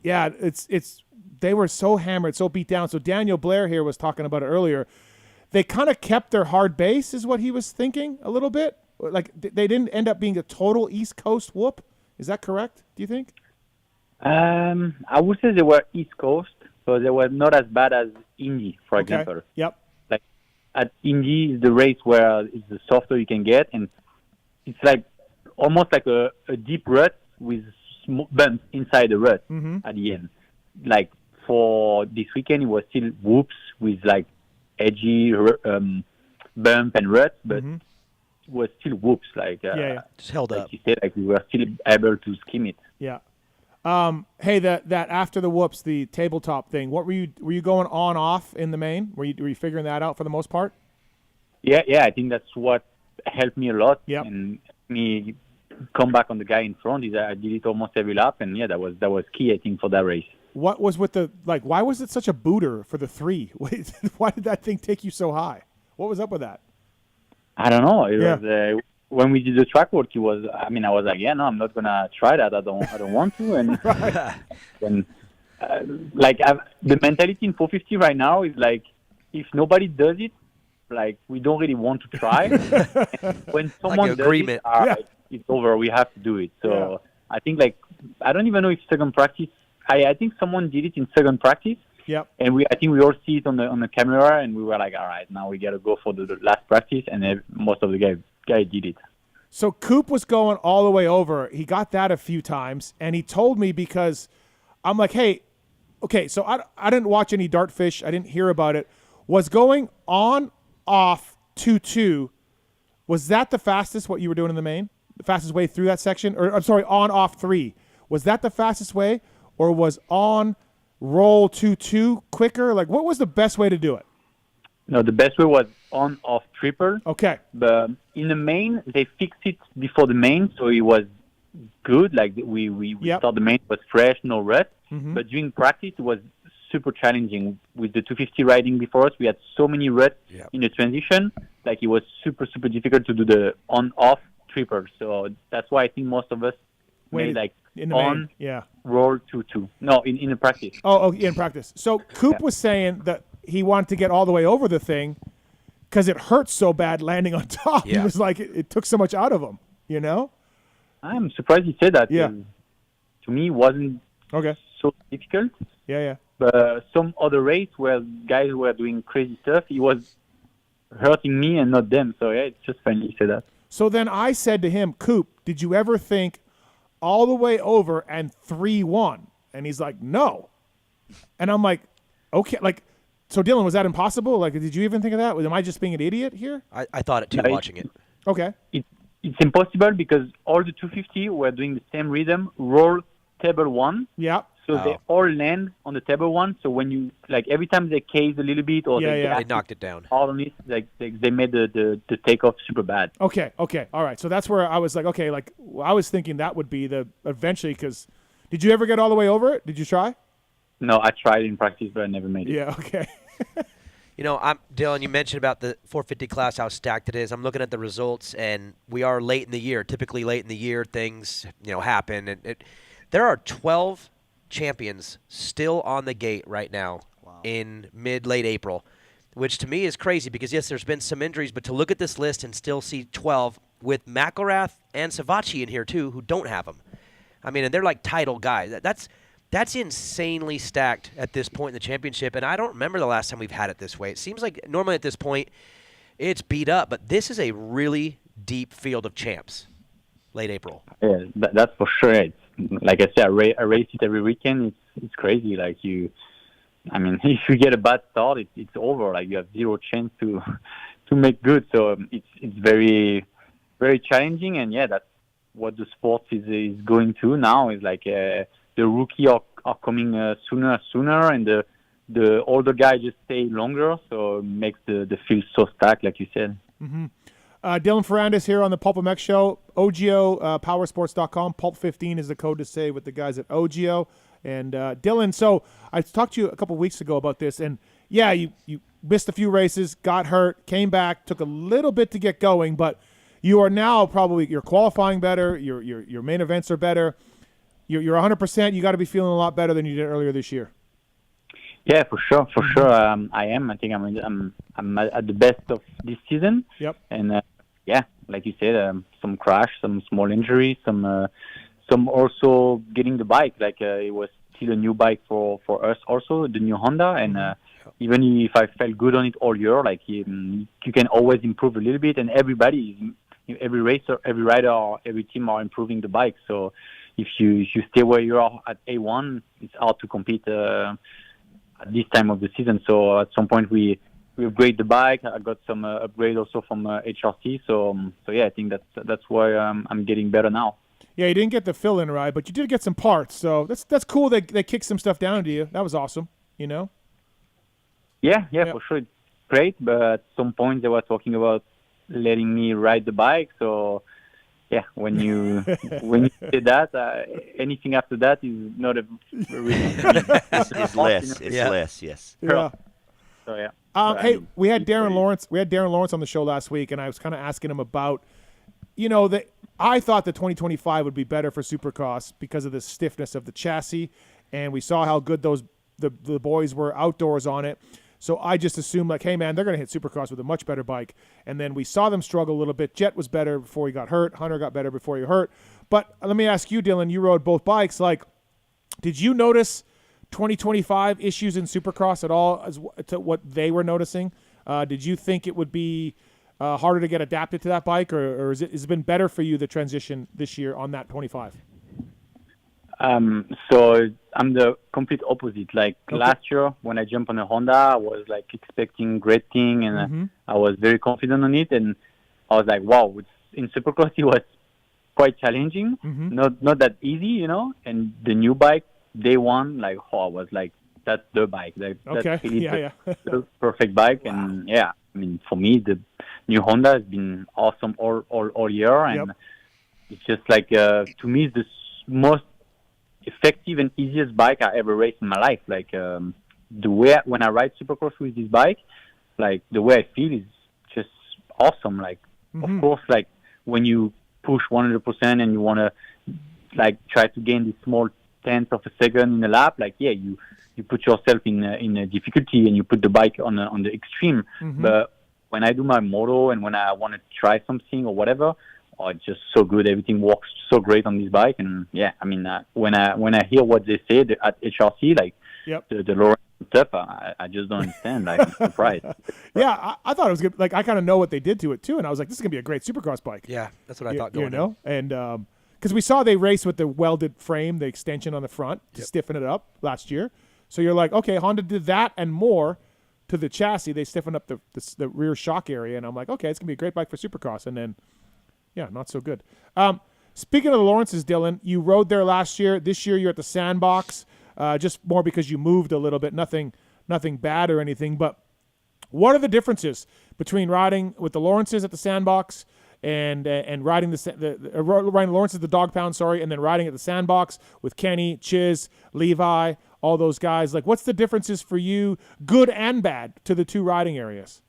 Yeah. It's they were so hammered, so beat down. So Daniel Blair here was talking about it earlier. They kind of kept their hard base, is what he was thinking a little bit. Like they didn't end up being a total East Coast whoop. Is that correct? Do you think? I would say they were East Coast, so they were not as bad as Indy, for example. Yep. Like at Indy is the race where it's the softer you can get, and it's like almost like a deep rut with bumps inside the rut at the end. Like for this weekend, it was still whoops with like edgy bump and rut, but was still whoops, just held up. You said, like we were still able to skim it. Yeah. Hey, that after the whoops, the tabletop thing. What were you going on off in the main? Were you figuring that out for the most part? Yeah. I think that's what helped me a lot. Yep. And me come back on the guy in front. Is I did it almost every lap, and that was key, I think, for that race. What was with why was it such a booter for the 3? Why did that thing take you so high? What was up with that? I don't know. It was when we did the track work. I was like, no, I'm not gonna try that. I don't want to. And and the mentality in 450 right now is like, if nobody does it, like we don't really want to try. When someone does it, it's over. We have to do it. So I think I don't even know if second practice. I think someone did it in second practice. Yep. And I think we all see it on the camera, and we were like, all right, now we got to go for the last practice, and most of the guys did it. So Coop was going all the way over. He got that a few times, and he told me because I'm like, hey, okay, so I didn't watch any Dartfish. I didn't hear about it. Was going on, off, 2-2, was that the fastest, what you were doing in the main? The fastest way through that section? Or I'm sorry, on, off, 3. Was that the fastest way? Or was on, roll, 2-2 quicker? Like, what was the best way to do it? No, the best way was on, off, triple. Okay. But in the main, they fixed it before the main, so it was good. Like we thought the main was fresh, no rut. Mm-hmm. But during practice, it was super challenging. With the 250 riding before us, we had so many ruts in the transition. Like it was super, super difficult to do the on-off triple. So that's why I think most of us made like in the on, roll 2-2. No, in the practice. Oh, in practice. So Coop was saying that he wanted to get all the way over the thing because it hurt so bad landing on top. He was like, it took so much out of him, you know? I'm surprised he said that. Yeah. To me, it wasn't so difficult. Yeah. But some other race where guys were doing crazy stuff, it was hurting me and not them. So, yeah, it's just funny he said that. So then I said to him, Coop, did you ever think all the way over and 3-1? And he's like, no. And I'm like, okay, like, so Dylan, was that impossible? Like, did you even think of that? Am I just being an idiot here? I thought it too, watching it. Okay. It's impossible because all the 250 were doing the same rhythm, roll table 1. Yeah. So they all land on the table 1. So when you, like, every time they case a little bit or they knocked it down. All on it, like, they made the takeoff super bad. Okay. All right. So that's where I was like, okay, like, I was thinking that would be the eventually because did you ever get all the way over it? Did you try? No, I tried in practice, but I never made it. Yeah, okay. You know, Dylan, you mentioned about the 450 class, how stacked it is. I'm looking at the results, and we are late in the year. Typically late in the year, things, happen. And there are 12 champions still on the gate right now in mid-late April, which to me is crazy because, yes, there's been some injuries, but to look at this list and still see 12 with McElrath and Savachi in here, too, who don't have them. I mean, and they're like title guys. That's insanely stacked at this point in the championship, and I don't remember the last time we've had it this way. It seems like normally at this point it's beat up, but this is a really deep field of champs late April. Yeah, that's for sure. It's, like I said, I race it every weekend. It's crazy. Like if you get a bad start, it's over. Like you have zero chance to make good. So it's very, very challenging, and that's what the sport is going to now. Is like the rookie are coming sooner, and the older guys just stay longer, so it makes the field so stacked, like you said. Mm-hmm. Dylan Ferrandis here on the PulpMX show. OGO, powersports.com. Pulp15 is the code to save with the guys at OGO. And Dylan, so I talked to you a couple weeks ago about this, and you missed a few races, got hurt, came back, took a little bit to get going, but you are now you're qualifying better, your main events are better. You're 100%. You got to be feeling a lot better than you did earlier this year. Yeah, for sure. I am. I think I'm at the best of this season. Yep. And like you said, some crash, some small injuries, some also getting the bike. Like it was still a new bike for us also, the new Honda. And even if I felt good on it all year, like you can always improve a little bit. And every racer, every rider, every team are improving the bike. So if you stay where you are at A1, it's hard to compete at this time of the season. So at some point we upgrade the bike. I got some upgrade also from HRC. So I think that's why I'm getting better now. Yeah, you didn't get the fill-in ride, but you did get some parts. So that's cool. They kicked some stuff down to you. That was awesome. Yeah, for sure. It's great. But at some point they were talking about letting me ride the bike. So. Yeah, when you say that, anything after that is not a really. It's less. It's less. Yes. Yeah. So yeah. Hey, we had Darren Lawrence. We had Darren Lawrence on the show last week, and I was kind of asking him about, I thought the 2025 would be better for Supercross because of the stiffness of the chassis, and we saw how good the boys were outdoors on it. So I just assumed, like, hey, man, they're going to hit Supercross with a much better bike. And then we saw them struggle a little bit. Jet was better before he got hurt. Hunter got better before he hurt. But let me ask you, Dylan, you rode both bikes. Like, did you notice 2025 issues in Supercross at all as to what they were noticing? Did you think it would be harder to get adapted to that bike, or has it been better for you, the transition this year on that 25? So I'm the complete opposite. Like last year when I jumped on a Honda, I was like expecting great thing, and I was very confident on it, and I was like, wow, in Supercross it was quite challenging, not that easy, you know. And the new bike, day one, like I was like, that's the bike, like that's really the perfect bike. Wow. And I mean, for me, the new Honda has been awesome all year, and it's just like to me, it's the most effective and easiest bike I ever raced in my life. Like the way when I ride Supercross with this bike, like the way I feel is just awesome. Like of course, like when you push 100% and you want to like try to gain this small tenth of a second in a lap, like you put yourself in a difficulty and you put the bike on the extreme. But when I do my moto and when I want to try something or whatever, it's just so good. Everything works so great on this bike. And I mean, when I hear what they say at HRC, like the lower stuff, I just don't understand. Like, I'm surprised. I thought it was good. Like, I kind of know what they did to it too, and I was like, this is gonna be a great Supercross bike. Yeah, that's what I thought going in. And because we saw they race with the welded frame, the extension on the front to stiffen it up last year. So you're like, okay, Honda did that and more to the chassis. They stiffened up the rear shock area, and I'm like, okay, it's gonna be a great bike for Supercross. And then, not so good. Speaking of the Lawrences, Dylan, you rode there last year. This year you're at the Sandbox, just more because you moved a little bit. Nothing bad or anything. But what are the differences between riding with the Lawrences at the Sandbox and riding riding Lawrences at the Dog Pound, and then riding at the Sandbox with Kenny, Chiz, Levi, all those guys? Like, what's the differences for you, good and bad, to the two riding areas?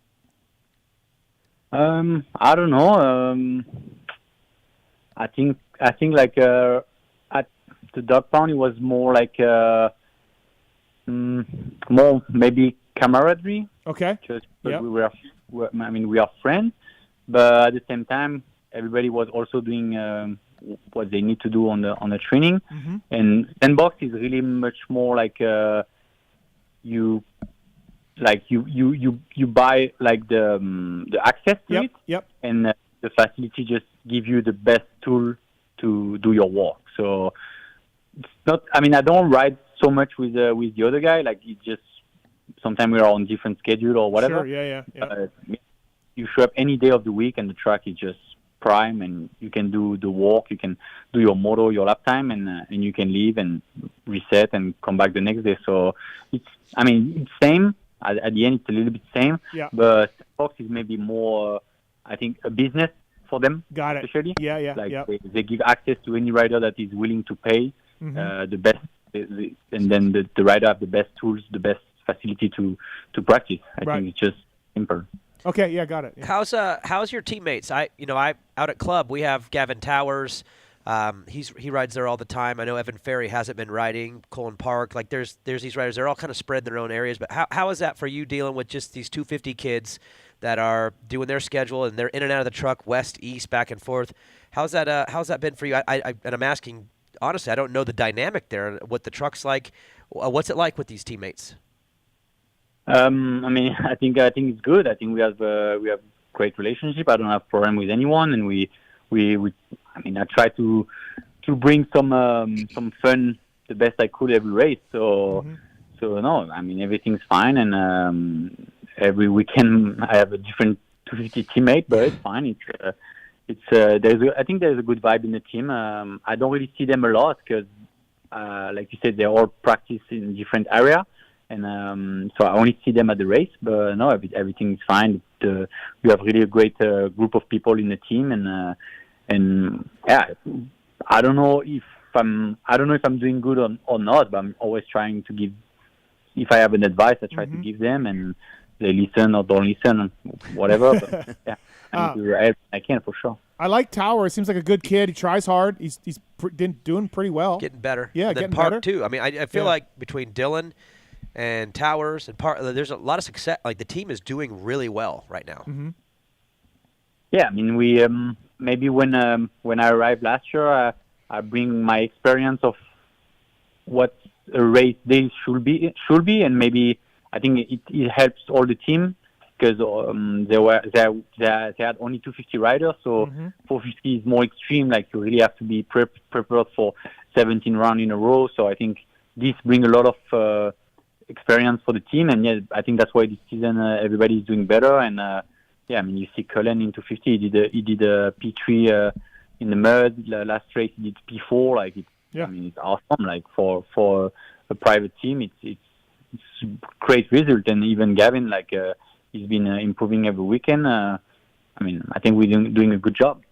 I don't know. I think like at the Dog Pound it was more like more maybe camaraderie. Okay. Just because we are friends, but at the same time everybody was also doing what they need to do on the training. And Sandbox is really much more like you buy like the access to it, and the facility just give you the best tool to do your work. So it's not. I mean, I don't ride so much with the other guy. Like, it just sometimes we are on different schedule or whatever. Sure. You show up any day of the week, and the track is just prime, and you can do the work. You can do your moto, your lap time, and you can leave and reset and come back the next day. So it's same. At the end, it's a little bit same, but Fox is maybe more, I think, a business for them. Got it. Especially. Yeah. They give access to any rider that is willing to pay the best, and then the rider have the best tools, the best facility to practice. I think it's just simple. Okay, got it. Yeah. How's your teammates? I out at club we have Gavin Towers. He rides there all the time. I know Evan Ferry hasn't been riding. Colin Park, like there's these riders. They're all kind of spread in their own areas. But how is that for you, dealing with just these 250 kids that are doing their schedule and they're in and out of the truck, west, east, back and forth? How's that been for you? And I'm asking honestly. I don't know the dynamic there. What the truck's like. What's it like with these teammates? I think it's good. I think we have great relationship. I don't have problem with anyone, and we I try to bring some fun, the best I could every race. So no, everything's fine, and every weekend I have a different 250 teammate, but it's fine. I think there's a good vibe in the team. I don't really see them a lot because, like you said, they all practice in different area, and so I only see them at the race. But no, everything is fine. We have really a great group of people in the team, and I don't know if I'm doing good or not, but I'm always trying to give. If I have an advice, I try to give them, and they listen or don't listen, whatever. But I can for sure. I like Tower. He seems like a good kid. He tries hard. He's doing pretty well. Getting better. Yeah, getting Park better too. I feel like between Dylan and Towers and Park, there's a lot of success. Like, the team is doing really well right now. Yeah, we maybe when I arrived last year, I bring my experience of what a race day should be, and maybe I think it helps all the team. because they had only 250 riders, so 450 is more extreme. Like you really have to be prepared for 17 rounds in a row. So I think this brings a lot of experience for the team, and yeah, I think that's why this season everybody is doing better. And yeah, I mean, you see Cullen in 250. He did a P3 in the mud. Last race he did P4. Like I mean, it's awesome. Like for a private team, it's great result. And even Gavin, like he's been improving every weekend. I mean, I think we're doing a good job.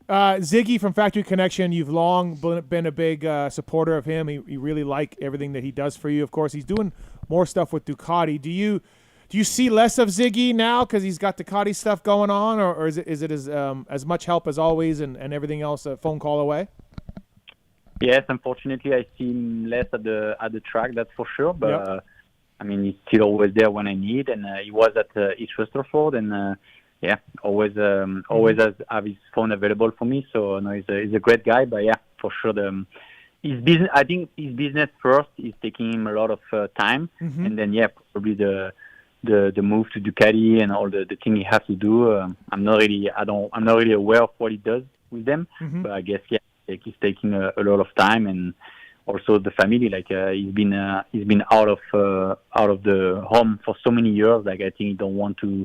Ziggy from Factory Connection, you've long been a big supporter of him. You really like everything that he does for you. Of course, he's doing more stuff with Ducati. Do you see less of Ziggy now because he's got Ducati stuff going on, or is it as much help as always and everything else a phone call away? Yes, unfortunately, I see him less at the track, that's for sure. But I mean, he's still always there when I need, and he was at East Rutherford, and yeah, always have his phone available for me. So no, he's a great guy. But yeah, for sure, his business. I think his business first is taking him a lot of time, and then yeah, probably the move to Ducati and all the thing he has to do. I'm not really aware of what he does with them, but I guess yeah. He's taking a lot of time, and also the family. Like he's been out of the home for so many years. Like I think he don't want to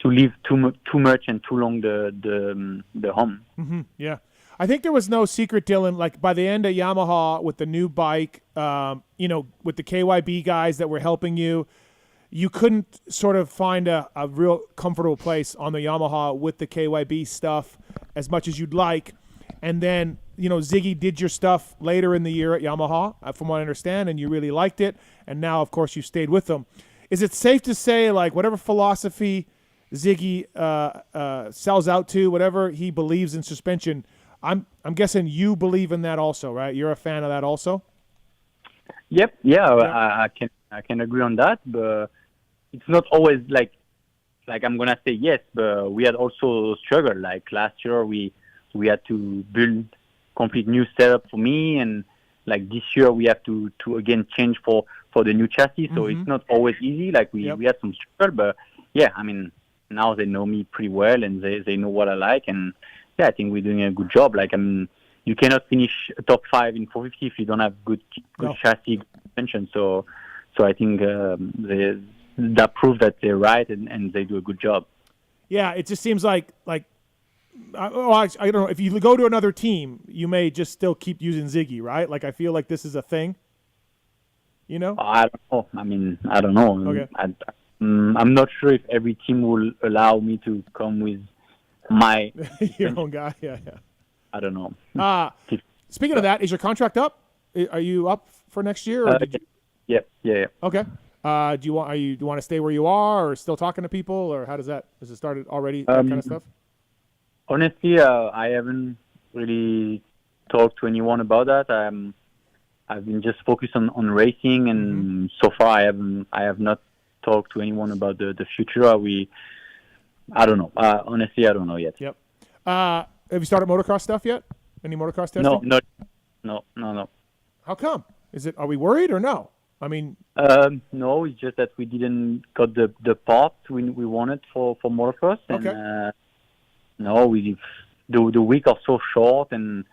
leave too much and too long the home. Yeah, I think there was no secret, Dylan. Like by the end of Yamaha with the new bike, with the KYB guys that were helping you, you couldn't sort of find a real comfortable place on the Yamaha with the KYB stuff as much as you'd like. And then, Ziggy did your stuff later in the year at Yamaha, from what I understand, and you really liked it. And now, of course, you stayed with them. Is it safe to say, like, whatever philosophy Ziggy sells out to, whatever he believes in suspension, I'm guessing you believe in that also, right? You're a fan of that also? Yep. Yeah. I can agree on that, but it's not always like I'm gonna say yes, but we had also struggled. Like last year, we had to build complete new setup for me, and like this year we have to again change for the new chassis. So it's not always easy. Like we had some struggle, but yeah, I mean now they know me pretty well and they know what I like, and yeah, I think we're doing a good job. Like I mean, you cannot finish a top 5 in 450 if you don't have good chassis, good suspension. So I think that proves that they're right and they do a good job. Yeah, it just seems like. I don't know. If you go to another team, you may just still keep using Ziggy, right? Like, I feel like this is a thing. I don't know. I mean, I don't know. Okay. I'm not sure if every team will allow me to come with my your own guy. Yeah. I don't know. Speaking of that, is your contract up? Are you up for next year? Or Yeah. Okay. Do you want to stay where you are, or still talking to people, or how does it started already? That kind of stuff. Honestly, I haven't really talked to anyone about that. I've been just focused on racing, and so far I have not talked to anyone about the future. I don't know. Honestly, I don't know yet. Yep. Have you started motocross stuff yet? Any motocross testing? No. How come? Are we worried or no? I mean, no. It's just that we didn't got the parts we wanted for motocross. Okay. And, no, the week are so short, and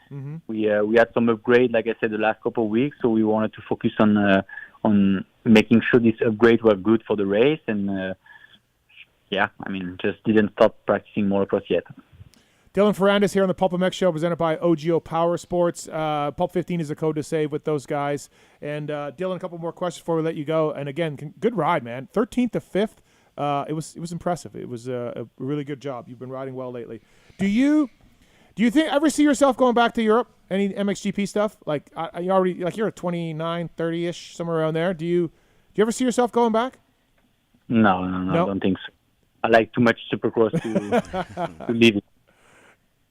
we had some upgrade, like I said, the last couple of weeks. So we wanted to focus on making sure these upgrades were good for the race, and just didn't start practicing motocross yet. Dylan Ferrandis here on the PulpMX show, presented by OGO Power Sports. Pulp 15 is the code to save with those guys. And Dylan, a couple more questions before we let you go. And again, good ride, man. 13th to 5th. It was impressive. It was a really good job. You've been riding well lately. Do you ever see yourself going back to Europe? Any MXGP stuff? Like you're at 29, 30-ish, somewhere around there. Do you ever see yourself going back? No, I don't think so. I like too much Supercross to leave it.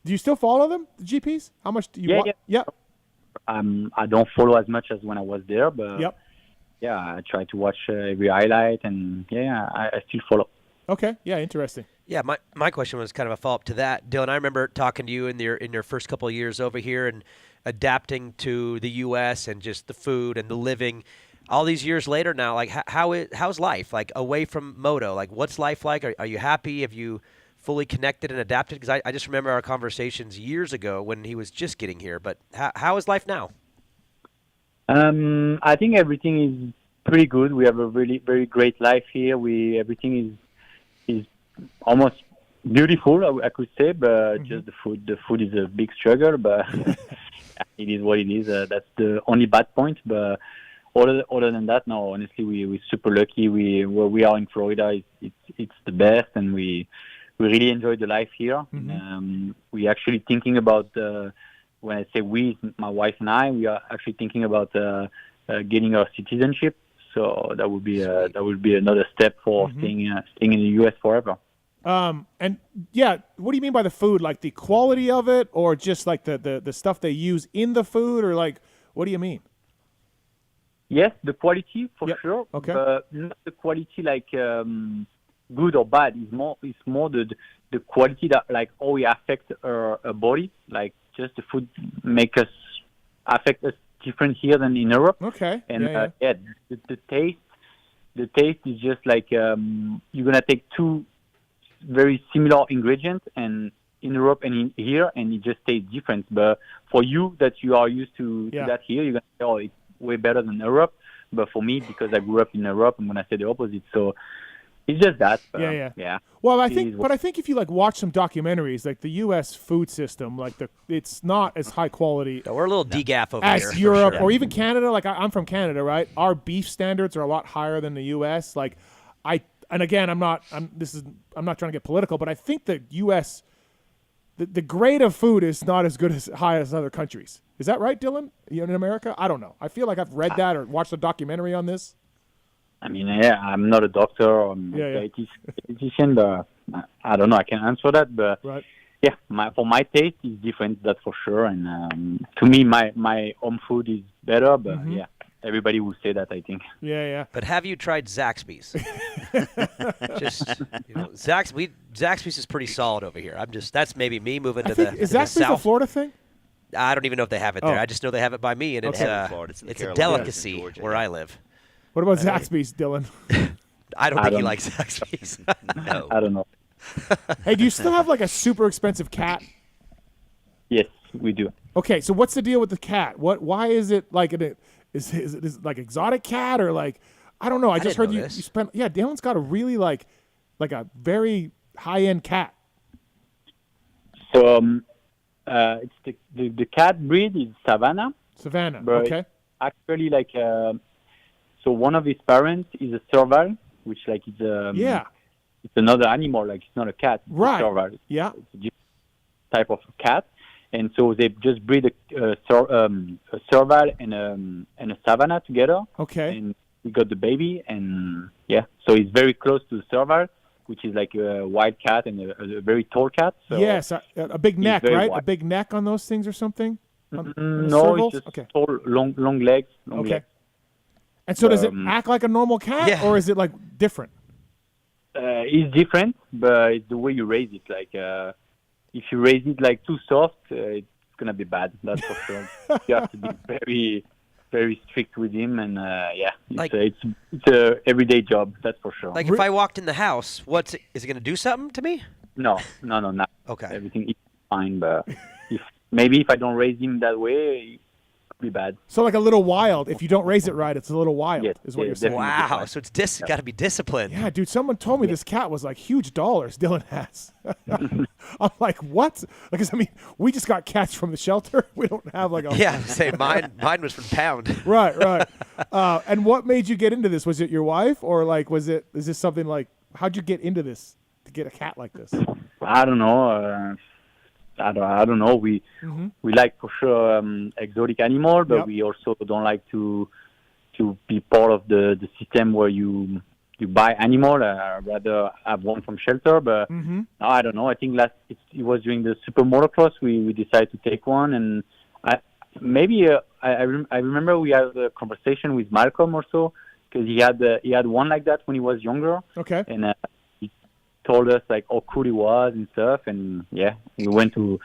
Do you still follow them, the GPs? How much do you? Yeah. I don't follow as much as when I was there, but yeah, I try to watch every highlight, and I still follow. Okay, yeah, interesting. Yeah, my question was kind of a follow-up to that. Dylan, I remember talking to you in your first couple of years over here and adapting to the U.S. and just the food and the living. all these years later now, like how's life like away from moto? Like what's life like? Are you happy? Have you fully connected and adapted? Because I just remember our conversations years ago when he was just getting here. But how is life now? I think everything is pretty good. We have a really very great life here. Everything is almost beautiful, I could say, but just the food. The food is a big struggle, but it is what it is. That's the only bad point. But other than that, no. Honestly, we're super lucky. Where we are in Florida, it's the best, and we really enjoy the life here. We actually thinking about when I say we, my wife and I, we are actually thinking about getting our citizenship. So that would be another step for staying in the U.S. forever. And yeah, what do you mean by the food? Like the quality of it, or just like the stuff they use in the food, or like what do you mean? Yes, the quality for sure. Okay. But not the quality like good or bad. It's more the quality that like how we affect our body. Like just the food make us affect us different here than in Europe. Okay. And the taste is just like you're gonna take two very similar ingredients and in Europe and in here, and it just tastes different. But for you that you are used to that here, you're gonna say, oh, it's way better than Europe. But for me, because I grew up in Europe, I'm gonna say the opposite. So it's just that. Yeah. Well, I think if you like watch some documentaries, like the U.S. food system, like it's not as high quality. No, we're a little degaff over as here, Europe sure. Or even Canada. Like I'm from Canada, right? Our beef standards are a lot higher than the U.S. Like and again, I'm not trying to get political, but I think the U.S. the grade of food is not as good as high as other countries. Is that right, Dylan? In America? I don't know. I feel like I've read that or watched a documentary on this. I mean, I'm not a doctor or a dietitian, but I don't know. I can answer that, but for my taste, it's different. That's for sure. And to me, my home food is better. But everybody will say that, I think. Yeah. But have you tried Zaxby's? Zaxby's is pretty solid over here. That's maybe me moving to the south. Is Zaxby's a Florida thing? I don't even know if they have it there. I just know they have it by me, and it's a delicacy where I live. What about Zaxby's, Dylan? I don't think he likes Zaxby's. No. I don't know. Hey, do you still have like a super expensive cat? Yes, we do. Okay, so what's the deal with the cat? Why is it like is it like exotic cat or like I don't know. I just heard you spent. Yeah, Dylan's got a really like a very high end cat. So it's the cat breed is Savannah. Savannah. But okay. Actually, like so one of his parents is a serval, which like is it's another animal. Like it's not a cat. It's right. A serval. Yeah. It's a different type of cat, and so they just breed a serval and a Savannah together. Okay. And we got the baby, and so it's very close to the serval, which is like a wild cat and a very tall cat. So yes, a big neck, right? Wide. A big neck on those things or something? No, it's just tall, long legs. Legs. And so does it act like a normal cat, or is it like different? It's different, but it's the way you raise it. Like if you raise it like too soft, it's gonna be bad. That's for sure. You have to be very, very strict with him, and it's a everyday job. That's for sure. Like if I walked in the house, is it gonna do something to me? No, not. Okay. Everything is fine, but if I don't raise him that way, be bad. So like a little wild. If you don't raise it right, it's a little wild, is what you're saying. Wow. So it's got to be disciplined. Yeah, dude. Someone told me this cat was like huge dollars. Dylan has. I'm like, what? Because I mean, we just got cats from the shelter. We don't have like a. Yeah, say mine was from Pound. Right. And what made you get into this? Was it your wife, or like is this something like? How'd you get into this to get a cat like this? I don't know. I don't know. We like for sure exotic animal, but we also don't like to be part of the system where you buy animal. I'd rather have one from shelter. But I don't know. I think it was during the super motocross we decided to take one, and I remember we had a conversation with Malcolm also because he had one like that when he was younger. Okay. And told us like how cool it was and stuff, and we went to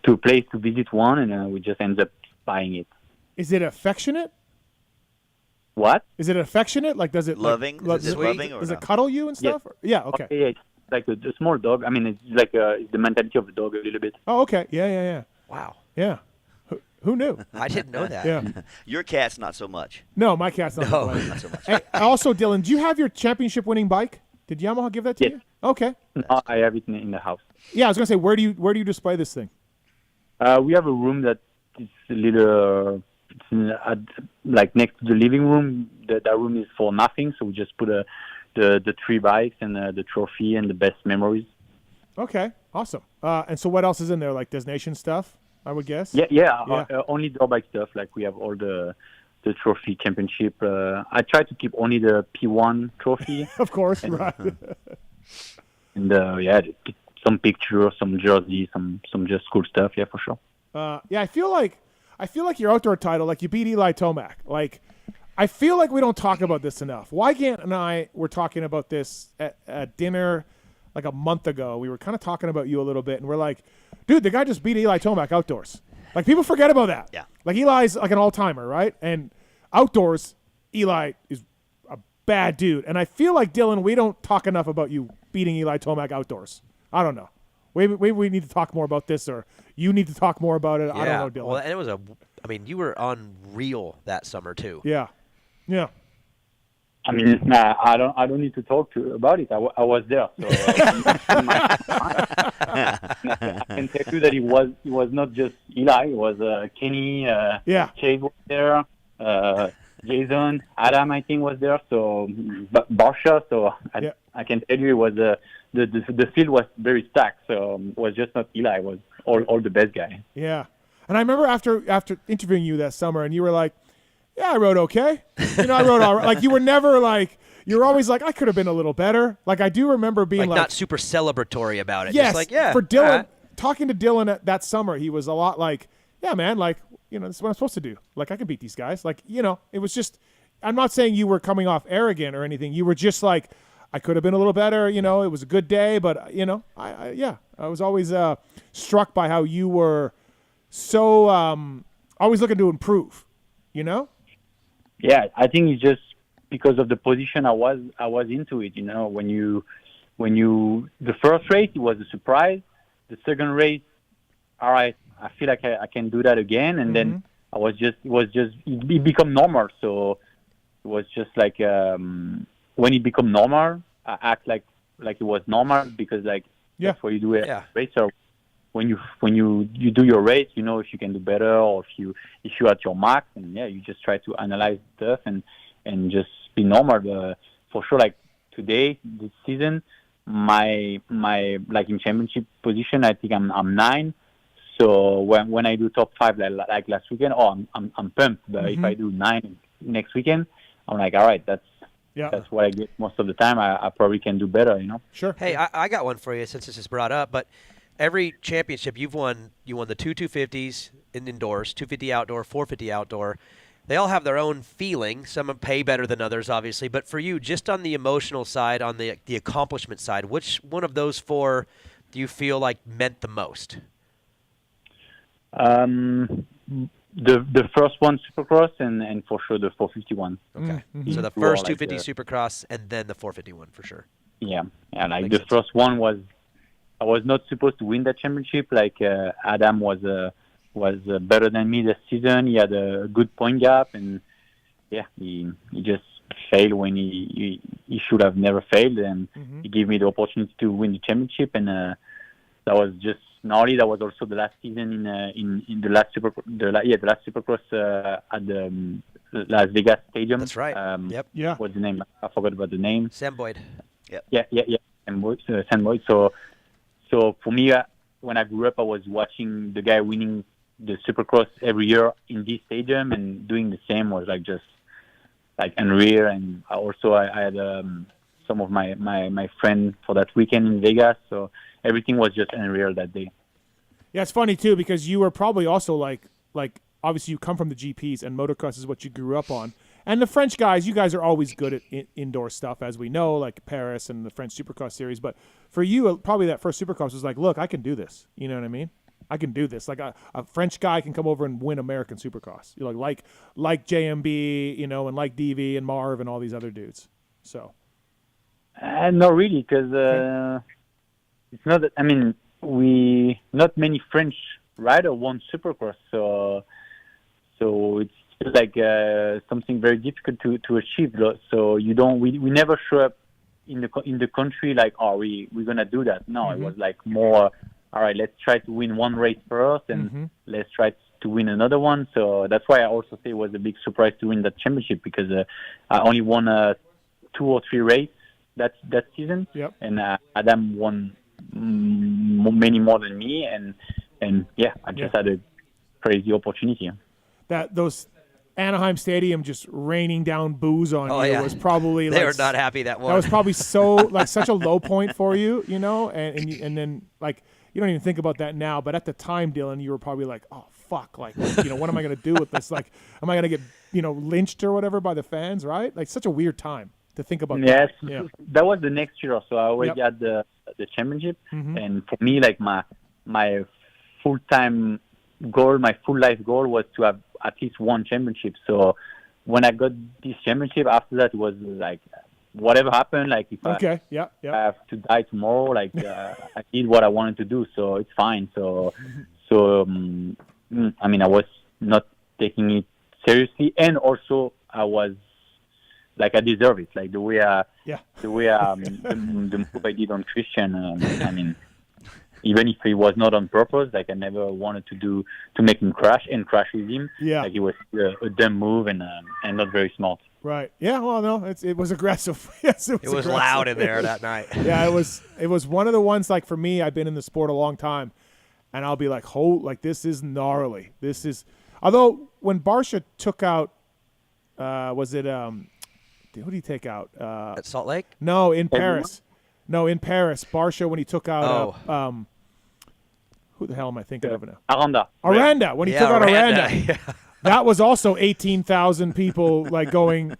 a place to visit one, and we just ended up buying it. Is it affectionate? What? Is it affectionate? Like, does it loving? Does it cuddle you and stuff? Yes. Yeah. Okay. Yeah, it's like a small dog. I mean, it's like it's the mentality of the dog a little bit. Oh, okay. Yeah. Wow. Yeah. Who knew? I didn't know that. Yeah. Your cat's not so much. No, my cat's not. No. Not so much. Hey, also, Dylan, do you have your championship-winning bike? Did Yamaha give that to Yes. you? Okay. No, I have it in the house. Yeah, I was gonna say, where do you display this thing? We have a room that is a little, like next to the living room. That room is for nothing, so we just put the 3 bikes and the trophy and the best memories. Okay, awesome. And so what else is in there? Like destination stuff, I would guess? Yeah. Only dirt bike stuff. Like we have all the trophy championship. I try to keep only the P1 trophy. Of course, right. And some pictures, some jersey, some just cool stuff. Yeah, for sure. I feel like your outdoor title, like you beat Eli Tomac. Like, I feel like we don't talk about this enough. Wygant and I were talking about this at dinner like a month ago. We were kind of talking about you a little bit, and we're like, dude, the guy just beat Eli Tomac outdoors. Like, people forget about that. Yeah. Like, Eli's like an all-timer, right? And outdoors, Eli is a bad dude. And I feel like, Dylan, we don't talk enough about you beating Eli Tomac outdoors. I don't know. Maybe we need to talk more about this, or you need to talk more about it. Yeah. I don't know, Dylan. Well, and it was you were unreal that summer too. Yeah. I mean, I don't need to talk about it. I was there, so I can tell you that it was not just Eli. It was Kenny, Chase was there, Jason, Adam, I think was there. So Barsha. So I can tell you, it was the field was very stacked. So it was just not Eli. It was all the best guys. Yeah, and I remember after interviewing you that summer, and you were like, yeah, I rode okay. I rode all right. Like, you were never like, you were always like, I could have been a little better. Like, I do remember being like not super celebratory about it. Yes, Just like, yeah. For Dylan, talking to Dylan that summer, he was a lot like, yeah, man, like, this is what I'm supposed to do. Like, I can beat these guys. Like, it was just, I'm not saying you were coming off arrogant or anything. You were just like, I could have been a little better. It was a good day, but I was always struck by how you were so always looking to improve. Yeah, I think it's just because of the position I was into it. When you the first race, it was a surprise. The second race, all right, I feel like I can do that again. And then it become normal. So it was just like when it become normal, I act like it was normal because that's what you do as a racer. When you do your race, if you can do better or if you at your max, and you just try to analyze stuff and just be normal. For sure, like today, this season, my like in championship position, I think I'm 9. So when I do top 5 like last weekend, I'm pumped. But if I do 9 next weekend, I'm like, all right, that's what I get most of the time. I probably can do better. Sure. Hey, I got one for you since this is brought up, but. Every championship you won the 250s in indoors, 250 outdoor, 450 outdoor. They all have their own feeling. Some pay better than others, obviously. But for you, just on the emotional side, on the accomplishment side, which one of those 4 do you feel like meant the most? The first one, Supercross, and for sure the 451. Okay. So the first 250 Supercross and then the 451 for sure. Yeah. Like the first one was. I was not supposed to win that championship. Like Adam was better than me this season. He had a good point gap, and he just failed when he should have never failed. And he gave me the opportunity to win the championship, and that was just gnarly. That was also the last season in the last last Supercross at the Las Vegas Stadium. That's right. Yeah. What's the name? I forgot about the name. Sam Boyd. Yep. Yeah. Sam Boyd. So for me, when I grew up, I was watching the guy winning the Supercross every year in this stadium, and doing the same was just unreal. And I had some of my friends for that weekend in Vegas, so everything was just unreal that day. Yeah, it's funny too because you were probably also like obviously you come from the GPs and motocross is what you grew up on. And the French guys, you guys are always good at indoor stuff, as we know, like Paris and the French Supercross series. But for you, probably that first Supercross was like, look, I can do this. You know what I mean? I can do this. Like a French guy can come over and win American Supercross. You know, like JMB, you know, and like DV and Marv and all these other dudes. So. Not really, because it's not. I mean, not many French riders won Supercross, so it's like something very difficult to achieve. So we never show up in the country like, oh, we're gonna do that. No, It was like more, all right, let's try to win one race first, and let's try to win another one. So that's why I also say it was a big surprise to win that championship, because I only won 2 or 3 races that season, and Adam won many more than me, and I just had a crazy opportunity. Those Anaheim Stadium just raining down booze on you was probably they were not happy that was probably such a low point for you, you know, and then like you don't even think about that now, but at the time, Dylan, you were probably like, oh fuck, like, you know, what am I gonna do with this? Like, am I gonna get, you know, lynched or whatever by the fans, right? Like, such a weird time to think about. Yes, that was the next year, so I already had the championship, and for me, like my full-time goal, my full life goal was to have at least one championship. So when I got this championship, after that it was like, whatever happened, like if I have to die tomorrow, like I did what I wanted to do, so it's fine. So I mean, I was not taking it seriously, and also I was like, I deserve it. Like the way the move I did on Christian. I mean, even if it was not on purpose, like I never wanted to make him crash with him. Yeah, like it was a dumb move and not very smart. Right. Yeah. Well, no, it was aggressive. Yes, it was aggressive. Loud in there that night. Yeah, it was one of the ones, like, for me, I've been in the sport a long time, and I'll be like, this is gnarly. This is, although when Barsha took out, was it who did he take out? At Salt Lake? No, in Paris. No, in Paris. Barsha, when he took out who the hell am I thinking of now? Aranda. When he took out Aranda. Yeah. That was also 18,000 people like going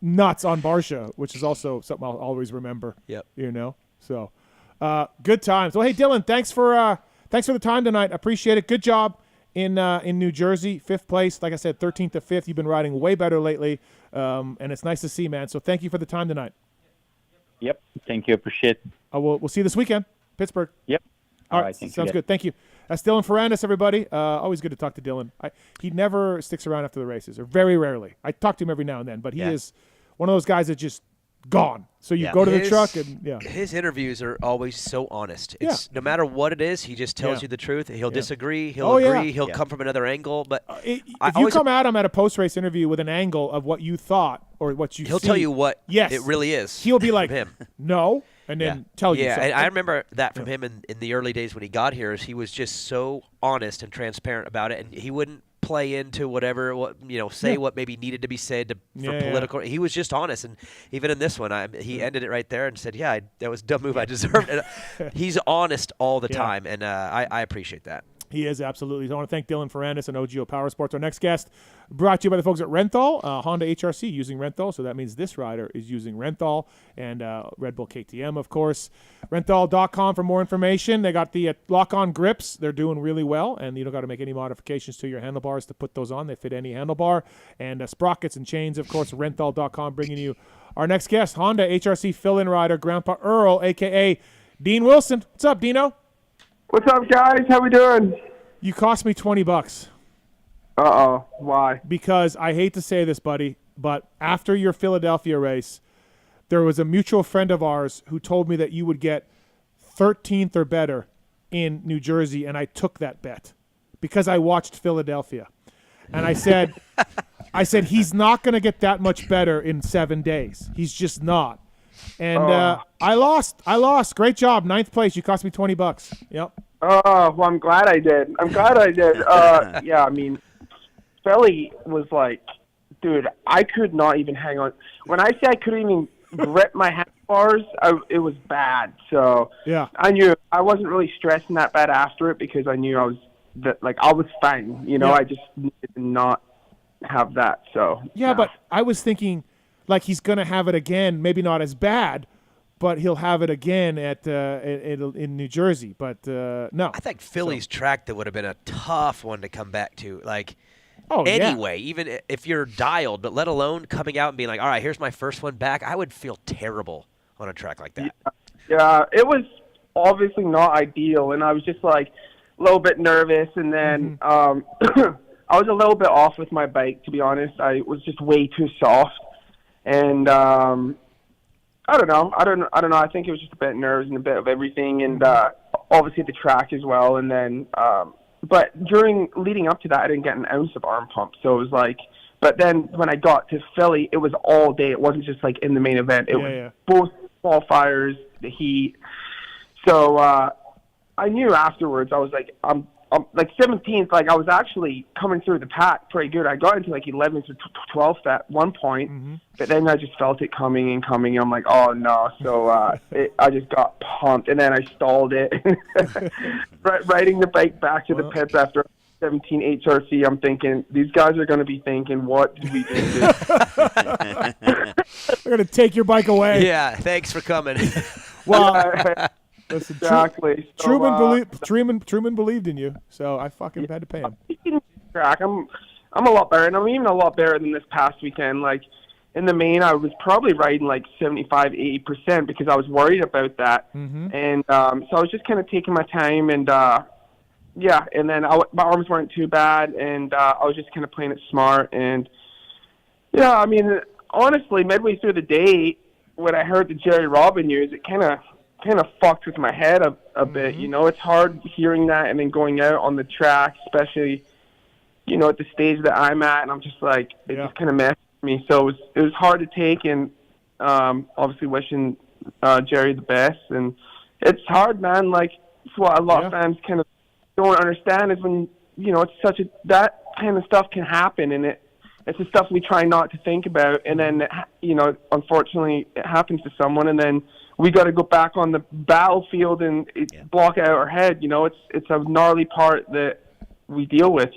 nuts on Barsha, which is also something I'll always remember. Yep. You know? So good times. Well, hey, Dylan, thanks for the time tonight. Appreciate it. Good job in New Jersey, 5th place. Like I said, 13th to 5th. You've been riding way better lately, and it's nice to see, man. So thank you for the time tonight. Yep. Thank you. Appreciate it. We'll see you this weekend, Pittsburgh. Yep. All right. Sounds good. Thank you. That's Dylan Ferrandis, everybody. Always good to talk to Dylan. He never sticks around after the races, or very rarely. I talk to him every now and then, but he is one of those guys that just gone. So you go to the truck and his interviews are always so honest. It's no matter what it is, he just tells you the truth. He'll disagree, he'll agree, he'll come from another angle. But if you come at him at a post-race interview with an angle of what you thought or what you he'll tell you what it really is. He'll be like, him. No, and then tell you. Yeah, something. and I remember that from him in the early days when he got here. Is he was just so honest and transparent about it, and he wouldn't play into whatever say what maybe needed to be said for political. He was just honest, and even in this one, he ended it right there and said, that was a dumb move, I deserved it. He's honest all the time, and I appreciate that. He is, absolutely. So I want to thank Dylan Ferrandis and OGO Power Sports. Our next guest brought to you by the folks at Renthal, Honda HRC using Renthal, so that means this rider is using Renthal, and Red Bull KTM, of course. Renthal.com for more information. They got the lock-on grips. They're doing really well, and you don't got to make any modifications to your handlebars to put those on. They fit any handlebar. And sprockets and chains, of course, Renthal.com, bringing you our next guest, Honda HRC fill-in rider, Grandpa Earl, a.k.a. Dean Wilson. What's up, Dino? What's up, guys? How we doing? You cost me $20. Uh-oh. Why? Because I hate to say this, buddy, but after your Philadelphia race, there was a mutual friend of ours who told me that you would get 13th or better in New Jersey, and I took that bet because I watched Philadelphia. And I said, he's not going to get that much better in 7 days. He's just not. And I lost. Great job. 9th place. You cost me $20. Yep. Well, I'm glad I did. Yeah, I mean, Philly was like, dude, I could not even hang on. When I say I couldn't even grip my handlebars, it was bad. So I knew I wasn't really stressing that bad after it because I knew I was fine. I just needed to not have that. So but I was thinking, like, he's going to have it again, maybe not as bad, but he'll have it again in New Jersey. But no. I think Philly's track that would have been a tough one to come back to. Like, even if you're dialed, but let alone coming out and being like, all right, here's my first one back, I would feel terrible on a track like that. Yeah, it was obviously not ideal, and I was just like a little bit nervous, and then I was a little bit off with my bike, to be honest. I was just way too soft, and I don't know. I think it was just a bit of nerves and a bit of everything, and obviously the track as well, and then but leading up to that, I didn't get an ounce of arm pump. So it was like, but then when I got to Philly, it was all day. It wasn't just like in the main event. It was both qualifiers, the heat. So I knew afterwards, I was like, I'm like 17th. Like I was actually coming through the pack pretty good. I got into like 11th or 12th at one point, but then I just felt it coming. I'm like, oh no. So I just got pumped, and then I stalled it. Riding the bike back to the pits after 17 HRC, I'm thinking, these guys are going to be thinking, what did we do? They're going to take your bike away. Yeah, thanks for coming. Well, listen, exactly. Truman believed in you, so I fucking had to pay him. Track, I'm a lot better, and I'm even a lot better than this past weekend. Like in the main, I was probably riding like 75-80% because I was worried about that, and so I was just kind of taking my time, and and then my arms weren't too bad, and I was just kind of playing it smart, and I mean, honestly, midway through the day, when I heard the Jerry Robyn news, it kind of fucked with my head a bit. It's hard hearing that and then going out on the track, especially, at the stage that I'm at, and I'm just like, it just kind of messed with me. So it was hard to take, and obviously wishing Jerry the best. And it's hard, man. Like, it's what a lot of fans kind of don't understand is when, it's that kind of stuff can happen, and it's the stuff we try not to think about, and then, unfortunately, it happens to someone, and then we got to go back on the battlefield and block out our head. It's a gnarly part that we deal with.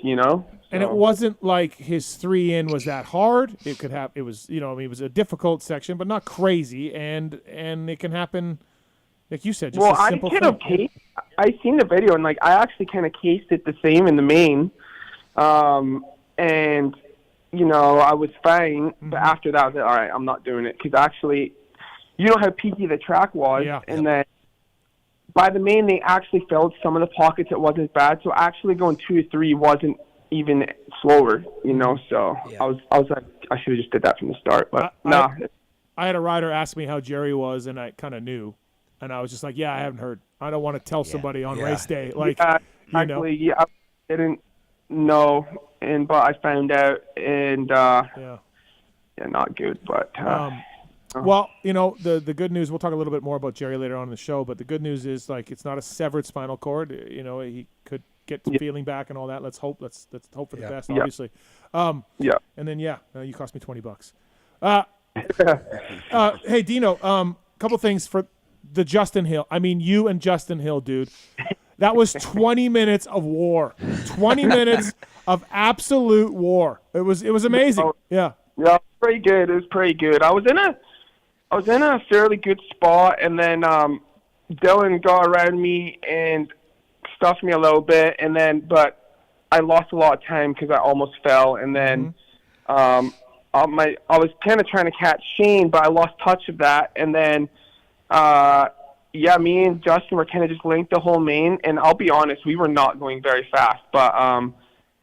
And it wasn't like his 3-in was that hard. It could have. It was, it was a difficult section, but not crazy, and it can happen, like you said. Just a simple thing. I seen the video, and like I actually kind of cased it the same in the main, and. I was fine, but after that, I was like, all right, I'm not doing it. Because actually, how peaky the track was. And then by the main, they actually filled some of the pockets. It wasn't bad. So actually going 2 or 3 wasn't even slower, So I was like, I should have just did that from the start. But no. I had a rider ask me how Jerry was, and I kind of knew. And I was just like, I haven't heard. I don't want to tell somebody on race day. Like, I didn't know. But I found out, and not good. But well, the good news. We'll talk a little bit more about Jerry later on in the show. But the good news is, like, it's not a severed spinal cord. He could get the feeling back and all that. Let's hope. Let's hope for the best. Obviously. And then you cost me $20. Hey Dino, couple things for the Justin Hill. I mean, you and Justin Hill, dude. That was 20 minutes of war. 20 minutes of absolute war. It was amazing. Yeah, pretty good. It was pretty good. I was in a fairly good spot, and then Dylan got around me and stuffed me a little bit, and then but I lost a lot of time because I almost fell, and then I was kind of trying to catch Shane, but I lost touch of that, and then. Me and Justin were kind of just linked the whole main, and I'll be honest, we were not going very fast. But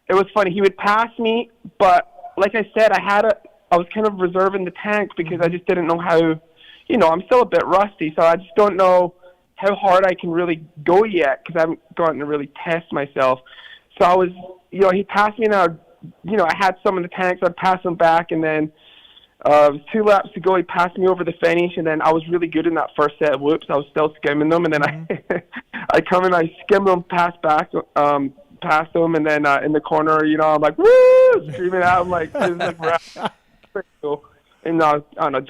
it was funny. He would pass me, but like I said, I was kind of reserving the tank because I just didn't know how. I'm still a bit rusty, so I just don't know how hard I can really go yet because I haven't gotten to really test myself. So I was, he passed me, and I had some in the tank, so I'd pass him back, and then. It was 2 laps to go. He passed me over the finish, and then I was really good in that first set of whoops. I was still skimming them, and then I come in, I skim them, pass back, past them, and then in the corner, I'm like, woo, screaming out. I'm like, this is like pretty cool. And I don't know,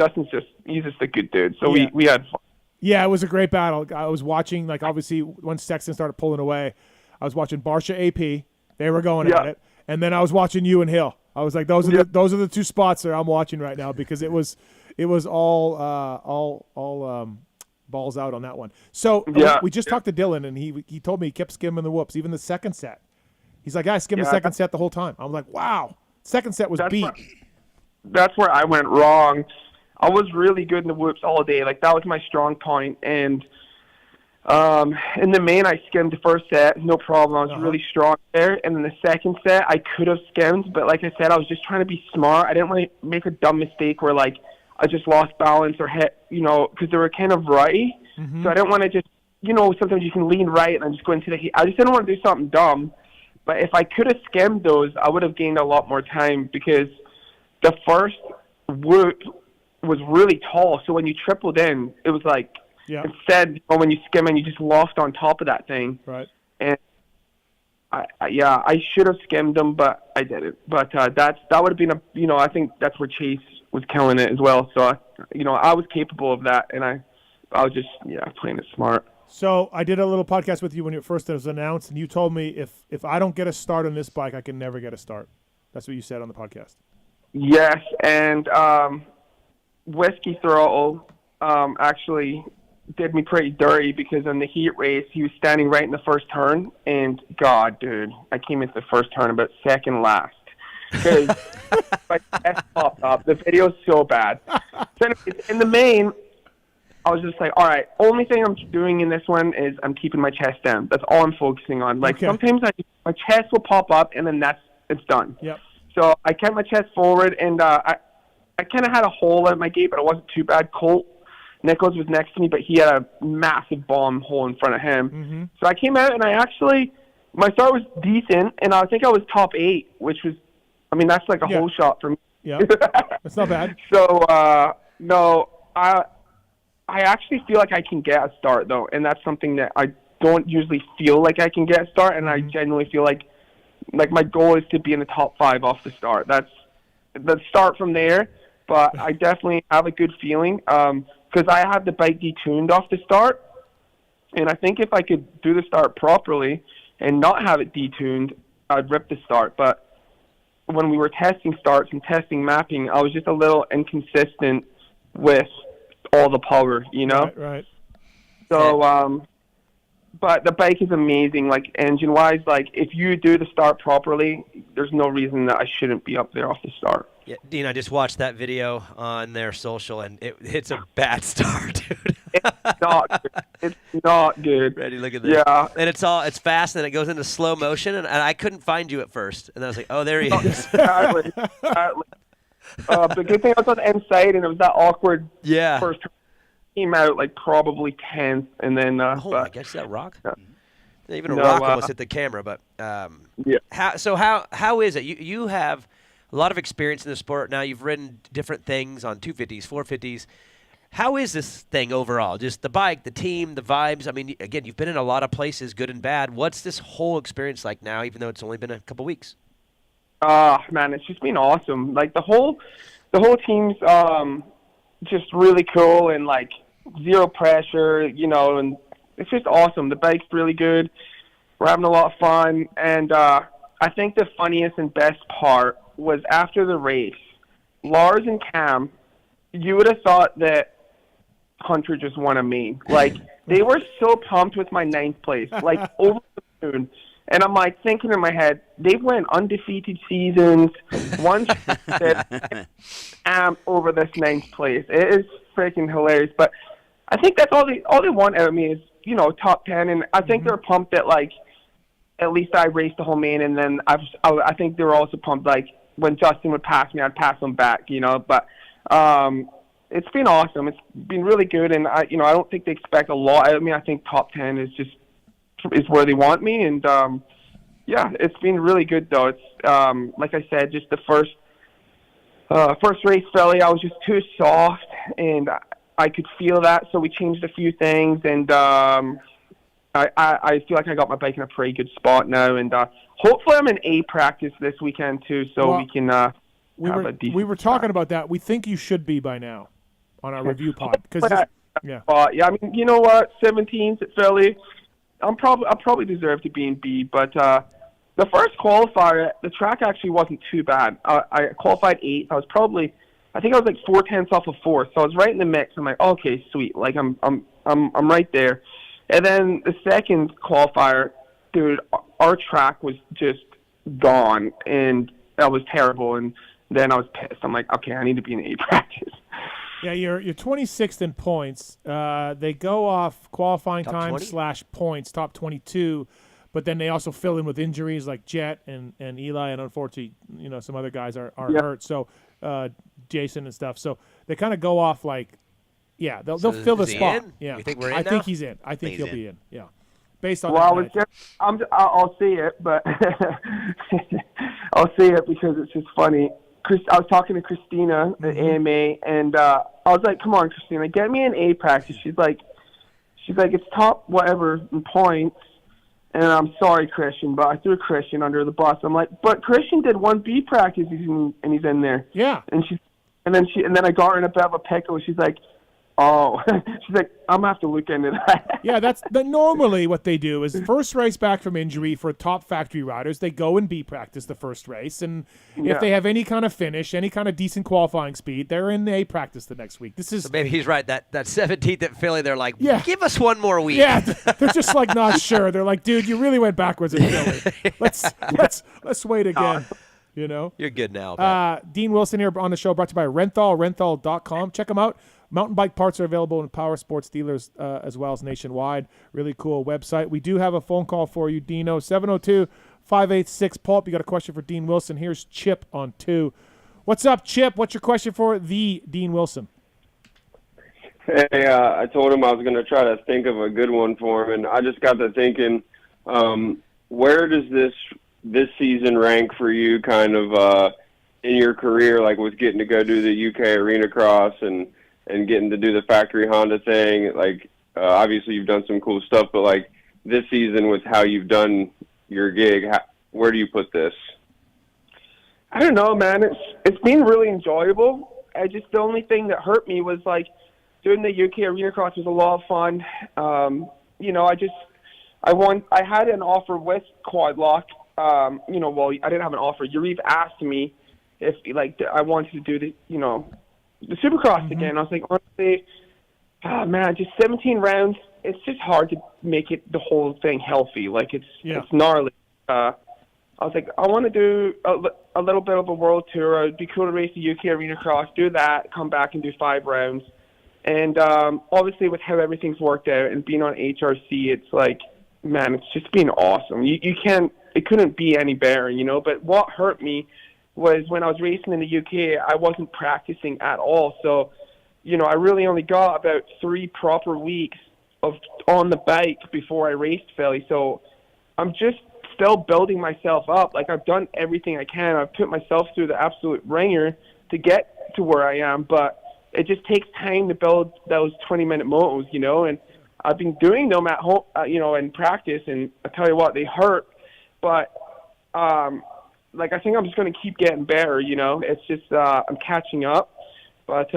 he's just a good dude. So we had fun. Yeah, it was a great battle. I was watching, like, obviously, once Sexton started pulling away, I was watching Barsha AP. They were going at it. And then I was watching you and Hill. I was like, those are the 2 spots that I'm watching right now because it was all balls out on that one. So we just talked to Dylan, and he told me he kept skimming the whoops, even the second set. He's like, I skimmed the second set the whole time. I'm like, wow. Second set was beat. That's where I went wrong. I was really good in the whoops all day. Like, that was my strong point. And in the main, I skimmed the first set, no problem. I was really strong there. And then the second set, I could have skimmed, but like I said, I was just trying to be smart. I didn't want to make a dumb mistake where, like, I just lost balance or hit, because they were kind of righty. Mm-hmm. So I didn't want to just, sometimes you can lean right and just go into the heat. I just didn't want to do something dumb. But if I could have skimmed those, I would have gained a lot more time because the first whoop was really tall. So when you tripled in, it was like, instead, when you skim and you just lost on top of that thing. Right. And I should have skimmed them, but I didn't. But that would have been I think that's where Chase was killing it as well. So I was capable of that, and I was just playing it smart. So I did a little podcast with you when it first was announced, and you told me if I don't get a start on this bike, I can never get a start. That's what you said on the podcast. Yes, and Whiskey Throttle actually did me pretty dirty because in the heat race, he was standing right in the first turn, and God, dude, I came into the first turn about second last. Because my chest popped up. The video's so bad. So anyways, in the main, I was just like, all right, only thing I'm doing in this one is I'm keeping my chest down. That's all I'm focusing on. Like, sometimes my chest will pop up, and then it's done. Yep. So I kept my chest forward, and I kind of had a hole in my gate, but it wasn't too bad. Colt Nichols was next to me, but he had a massive bomb hole in front of him. Mm-hmm. So I came out, and my start was decent, and I think I was top 8, which was, that's like a whole shot for me. Yeah, that's not bad. So, no, I actually feel like I can get a start, though, and that's something that I don't usually feel like I can get a start, and I genuinely feel like my goal is to be in the top 5 off the start. That's the start from there, but I definitely have a good feeling because I have the bike detuned off the start, and I think if I could do the start properly and not have it detuned, I'd rip the start, but when we were testing starts and testing mapping, I was just a little inconsistent with all the power, Right. So, but the bike is amazing, like engine-wise. Like, if you do the start properly, there's no reason that I shouldn't be up there off the start. Yeah, Dean, I just watched that video on their social, and it's a bad start, dude. It's not good. Ready, look at this. Yeah. And it's fast, and it goes into slow motion, and I couldn't find you at first. And then I was like, oh, there he is. Exactly. The good thing I was on the inside, and it was that awkward first turn. Came out like probably 10th, and then my gosh, that rock? Even a rock almost hit the camera, but how is it? You have a lot of experience in the sport now. You've ridden different things on 250s, 450s. How is this thing overall? Just the bike, the team, the vibes. Again, you've been in a lot of places, good and bad. What's this whole experience like now, even though it's only been a couple weeks? Man, it's just been awesome. Like, the whole team's just really cool, and like zero pressure, and it's just awesome. The bike's really good. We're having a lot of fun, and I think the funniest and best part was after the race, Lars and Cam, you would have thought that Hunter just won a main. Like, they were so pumped with my 9th place, like over the moon. And I'm like thinking in my head, they've went undefeated seasons, one over this 9th place. It is freaking hilarious. But I think that's all they want out of me is, top 10. And I think they're pumped that, like, at least I raced the whole main. And then I think they were also pumped, like, when Justin would pass me, I'd pass him back, But it's been awesome. It's been really good. And I don't think they expect a lot out of me. I think top 10 is where they want me, and it's been really good though. It's like I said, just the first race Philly, I was just too soft, and I could feel that, so we changed a few things, and I feel like I got my bike in a pretty good spot now, and hopefully I'm in A practice this weekend too, so we can we were talking about that. We think you should be by now on our review pod, because you know what, 17th at Philly, I probably deserve to be in B, but the first qualifier, the track actually wasn't too bad. I qualified 8th. I think I was like 4/10 off of 4th, so I was right in the mix. I'm like, okay, sweet. Like, I'm I'm right there. And then the second qualifier, dude, our track was just gone, and that was terrible. And then I was pissed. I'm like, okay, I need to be in A practice. Yeah, you're 26th in points. They go off qualifying time / points, top 22, but then they also fill in with injuries like Jet and Eli, and unfortunately, some other guys are hurt. So Jason and stuff. So they kind of go off like, they'll fill the spot. In? Yeah, You think we're in I now? think he's in. I think he'll be in. Yeah, based on. Well, I'll see it, but I'll see it because it's just funny. I was talking to Christina at AMA, and I was like, "Come on, Christina, get me an A practice." She's like, "It's top whatever in points." And I'm sorry, Christian, but I threw Christian under the bus. I'm like, "But Christian did 1B practice, and he's in there." Yeah. And then I got her in a bit of a pickle. She's like, "Oh," she's like, "I'm gonna have to look into that." Yeah, that's normally what they do is first race back from injury for top factory riders. They go and B practice the first race, and if they have any kind of finish, any kind of decent qualifying speed, they're in A practice the next week. So maybe he's right. That 17th at Philly, they're like, give us one more week. Yeah, they're just like not sure. They're like, dude, you really went backwards in Philly. Let's wait again. You're good now. Dean Wilson here on the show, brought to you by renthal.com. Check them out. Mountain bike parts are available in power sports dealers as well as nationwide. Really cool website. We do have a phone call for you, Dino. 702-586-PULP. You got a question for Dean Wilson. Here's Chip on 2. What's up, Chip? What's your question for the Dean Wilson? Hey, I told him I was going to try to think of a good one for him, and I just got to thinking, where does this season rank for you kind of in your career, like with getting to go do the UK Arena Cross and getting to do the factory Honda thing? Like, obviously you've done some cool stuff, but like this season with how you've done your gig, where do you put this? I don't know, man. It's been really enjoyable. The only thing that hurt me was like doing the UK Arena Cross was a lot of fun. I had an offer with Quad Lock. I didn't have an offer. Yariv asked me if I wanted to do the Supercross again. I was like, honestly, man, just 17 rounds. It's just hard to make it the whole thing healthy. Like it's gnarly. I was like, I want to do a little bit of a world tour. It'd be cool to race the UK Arena Cross, do that, come back and do 5 rounds. And obviously, with how everything's worked out and being on HRC, it's like, man, it's just been awesome. It couldn't be any better, But what hurt me was when I was racing in the UK, I wasn't practicing at all. So, I really only got about 3 proper weeks on the bike before I raced Philly. So I'm just still building myself up. Like, I've done everything I can. I've put myself through the absolute ringer to get to where I am, but it just takes time to build those 20-minute motos, and I've been doing them at home, in practice, and I tell you what, they hurt, but I think I'm just going to keep getting better, It's just I'm catching up. But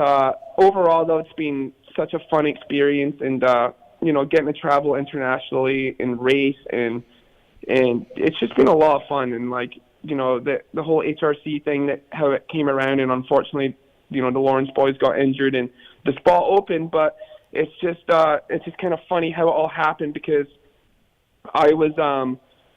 overall, though, it's been such a fun experience, and getting to travel internationally and race, and it's just been a lot of fun. And the whole HRC thing, how it came around, and unfortunately, the Lawrence boys got injured and the spot opened. But it's just kind of funny how it all happened, because I was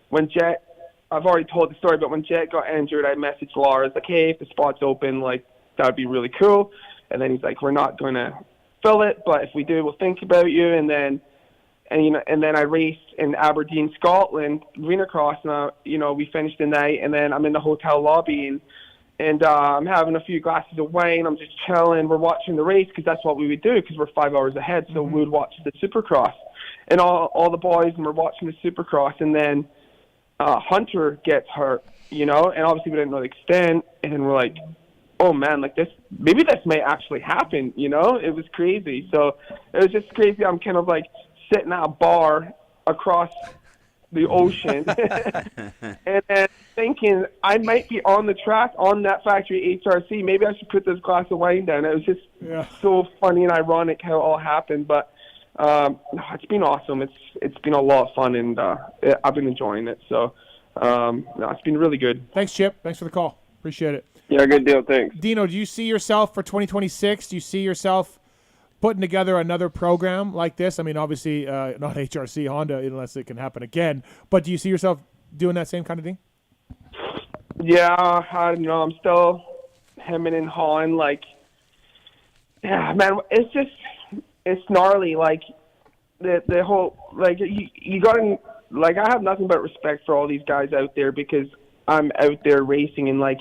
when Jet. I've already told the story, but when Jet got injured, I messaged Lars, like, hey, if the spot's open, that would be really cool. And then he's like, we're not going to fill it, but if we do, we'll think about you. And then I raced in Aberdeen, Scotland, Arena Cross, and, we finished the night, and then I'm in the hotel lobby, and I'm having a few glasses of wine. I'm just chilling. We're watching the race, because that's what we would do, because we're 5 hours ahead, so we would watch the Supercross. And all the boys, and we're watching the Supercross, and then Hunter gets hurt, and obviously we didn't know the extent, and we're like, oh man, maybe this may actually happen, It was crazy. So it was just crazy. I'm kind of sitting at a bar across the ocean and then thinking I might be on the track on that factory HRC. Maybe I should put this glass of wine down. It was just so funny and ironic how it all happened, but it's been awesome. It's been a lot of fun, and I've been enjoying it. So it's been really good. Thanks, Chip. Thanks for the call. Appreciate it. Yeah, good deal. Thanks. Dino, do you see yourself for 2026? Do you see yourself putting together another program like this? I mean, obviously not HRC Honda unless it can happen again. But do you see yourself doing that same kind of thing? Yeah, I don't know. I'm still hemming and hawing. Like, yeah, man, it's gnarly. Like the whole you got to like. I have nothing but respect for all these guys out there because I'm out there racing and like,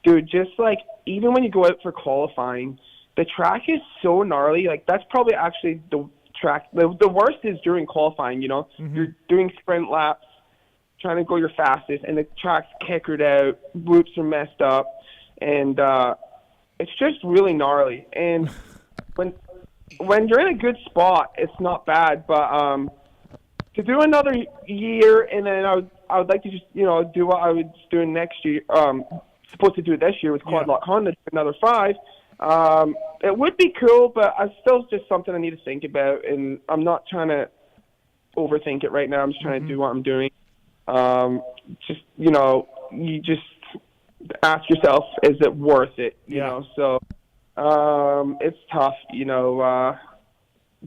dude, just like even when you go out for qualifying, the track is so gnarly. Like that's probably actually the track. The worst is during qualifying. You know, you're doing sprint laps, trying to go your fastest, and the track's kickered out. Loops are messed up, and it's just really gnarly. And when you're in a good spot, it's not bad. But to do another year, and then I would like to just do what I was doing next year. Supposed to do it this year with Quad Lock Honda, another 5. It would be cool, but it's still just something I need to think about, and I'm not trying to overthink it right now. I'm just trying to do what I'm doing. You just ask yourself, is it worth it? You know, so it's tough,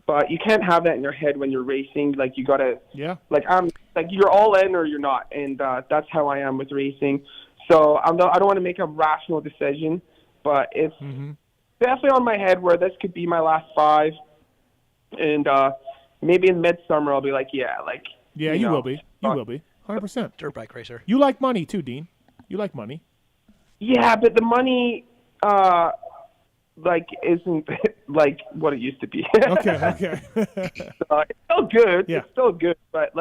but you can't have that in your head when you're racing. Like you gotta, you're all in or you're not, and that's how I am with racing. So I don't want to make a rational decision, but it's definitely on my head where this could be my last 5, and maybe in midsummer I'll be like, you will be, 100%. Dirt bike racer. You like money too, Dean. You like money. Yeah, but the money, isn't like what it used to be. Okay. It's still good. Yeah. It's still good, but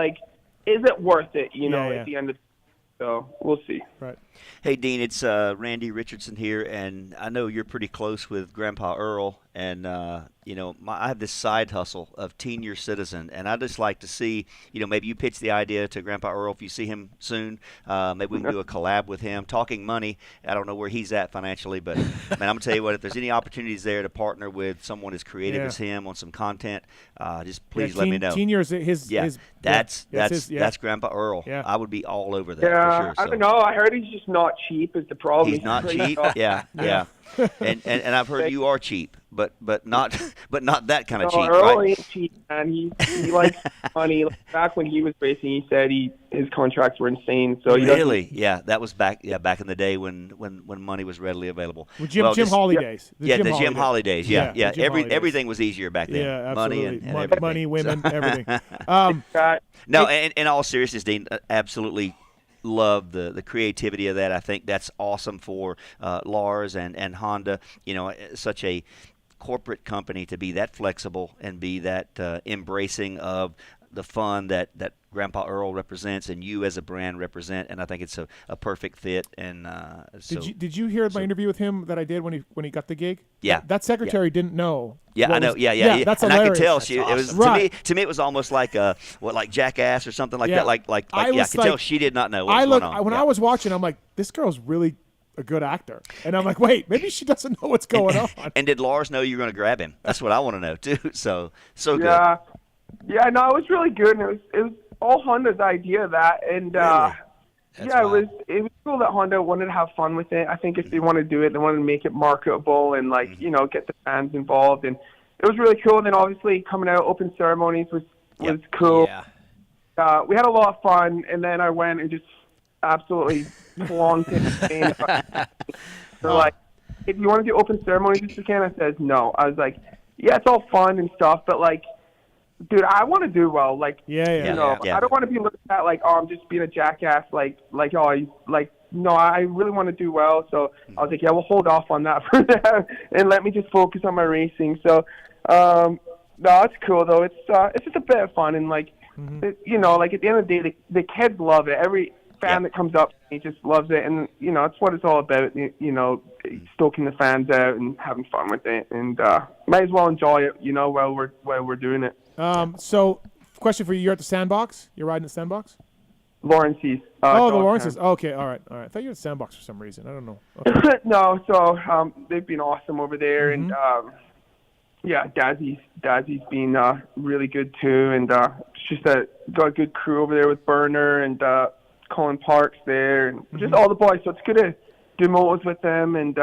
is it worth it? At the end of. So we'll see. Right. Hey, Dean, it's Randy Richardson here, and I know you're pretty close with Grandpa Earl, and I have this side hustle of Teen Year Citizen, and I just like to see, maybe you pitch the idea to Grandpa Earl if you see him soon. Maybe we can do a collab with him. Talking money, I don't know where he's at financially, but man, I'm gonna tell you what, if there's any opportunities there to partner with someone as creative as him on some content, just please let me know. Teen Year's that's Grandpa Earl. Yeah. I would be all over that. Yeah, for sure, I don't know. I heard he's just not cheap is the problem. He's not cheap. Yeah. And I've heard you are cheap, but not that kind of cheap, Earl right? ain't cheap, man. He likes money. Back when he was racing, he said his contracts were insane. So really, that was back in the day when money was readily available. Well, Jim Hawley days. The Jim Hawley days. Yeah. Everything was easier back then. Yeah, absolutely. Money, women, everything. No, in all seriousness, Dean, absolutely love the creativity of that. I think that's awesome for Lars and Honda. Such a corporate company to be that flexible and be that embracing of the fun that Grandpa Earl represents and you as a brand represent, and I think it's a perfect fit. And did you hear my interview with him that I did when he got the gig? Yeah, that secretary didn't know. Yeah, I know. Yeah. That's and hilarious. I could tell That's she. awesome. It was right. to me. It was almost like like Jackass or something like that. I could tell she did not know what was going on. When I was watching, I'm like, this girl's really a good actor, and I'm like, wait, maybe she doesn't know what's going on. And did Lars know you were going to grab him? That's what I want to know too. So good. Yeah, no, it was really good, and it was all Honda's idea of that, and Really? it was cool that Honda wanted to have fun with it. I think if they want to do it, they wanted to make it marketable and get the fans involved, and it was really cool. And then obviously coming out open ceremonies was cool. Yeah. We had a lot of fun, and then I went and just absolutely plonked it. So if you want to do open ceremonies this weekend, I said no. I was like, yeah, it's all fun and stuff, but dude, I want to do well. I don't want to be looked at like, oh, I'm just being a jackass. No, I really want to do well. So I was like, yeah, we'll hold off on that for now and let me just focus on my racing. So, no, it's cool though. It's just a bit of fun and at the end of the day, the kids love it. Every fan that comes up, he just loves it, and it's what it's all about. Stoking the fans out and having fun with it, and might as well enjoy it. While we're doing it. So, question for you: you're at the Sandbox. You're riding the Sandbox. Lawrence's. The Lawrence's. Okay, all right. I thought you were at Sandbox for some reason. I don't know. Okay. No, so they've been awesome over there, and Dazzy's been really good too, and it's just got a good crew over there with Burner and Colin Parks there, and just all the boys. So it's good to do motos with them, and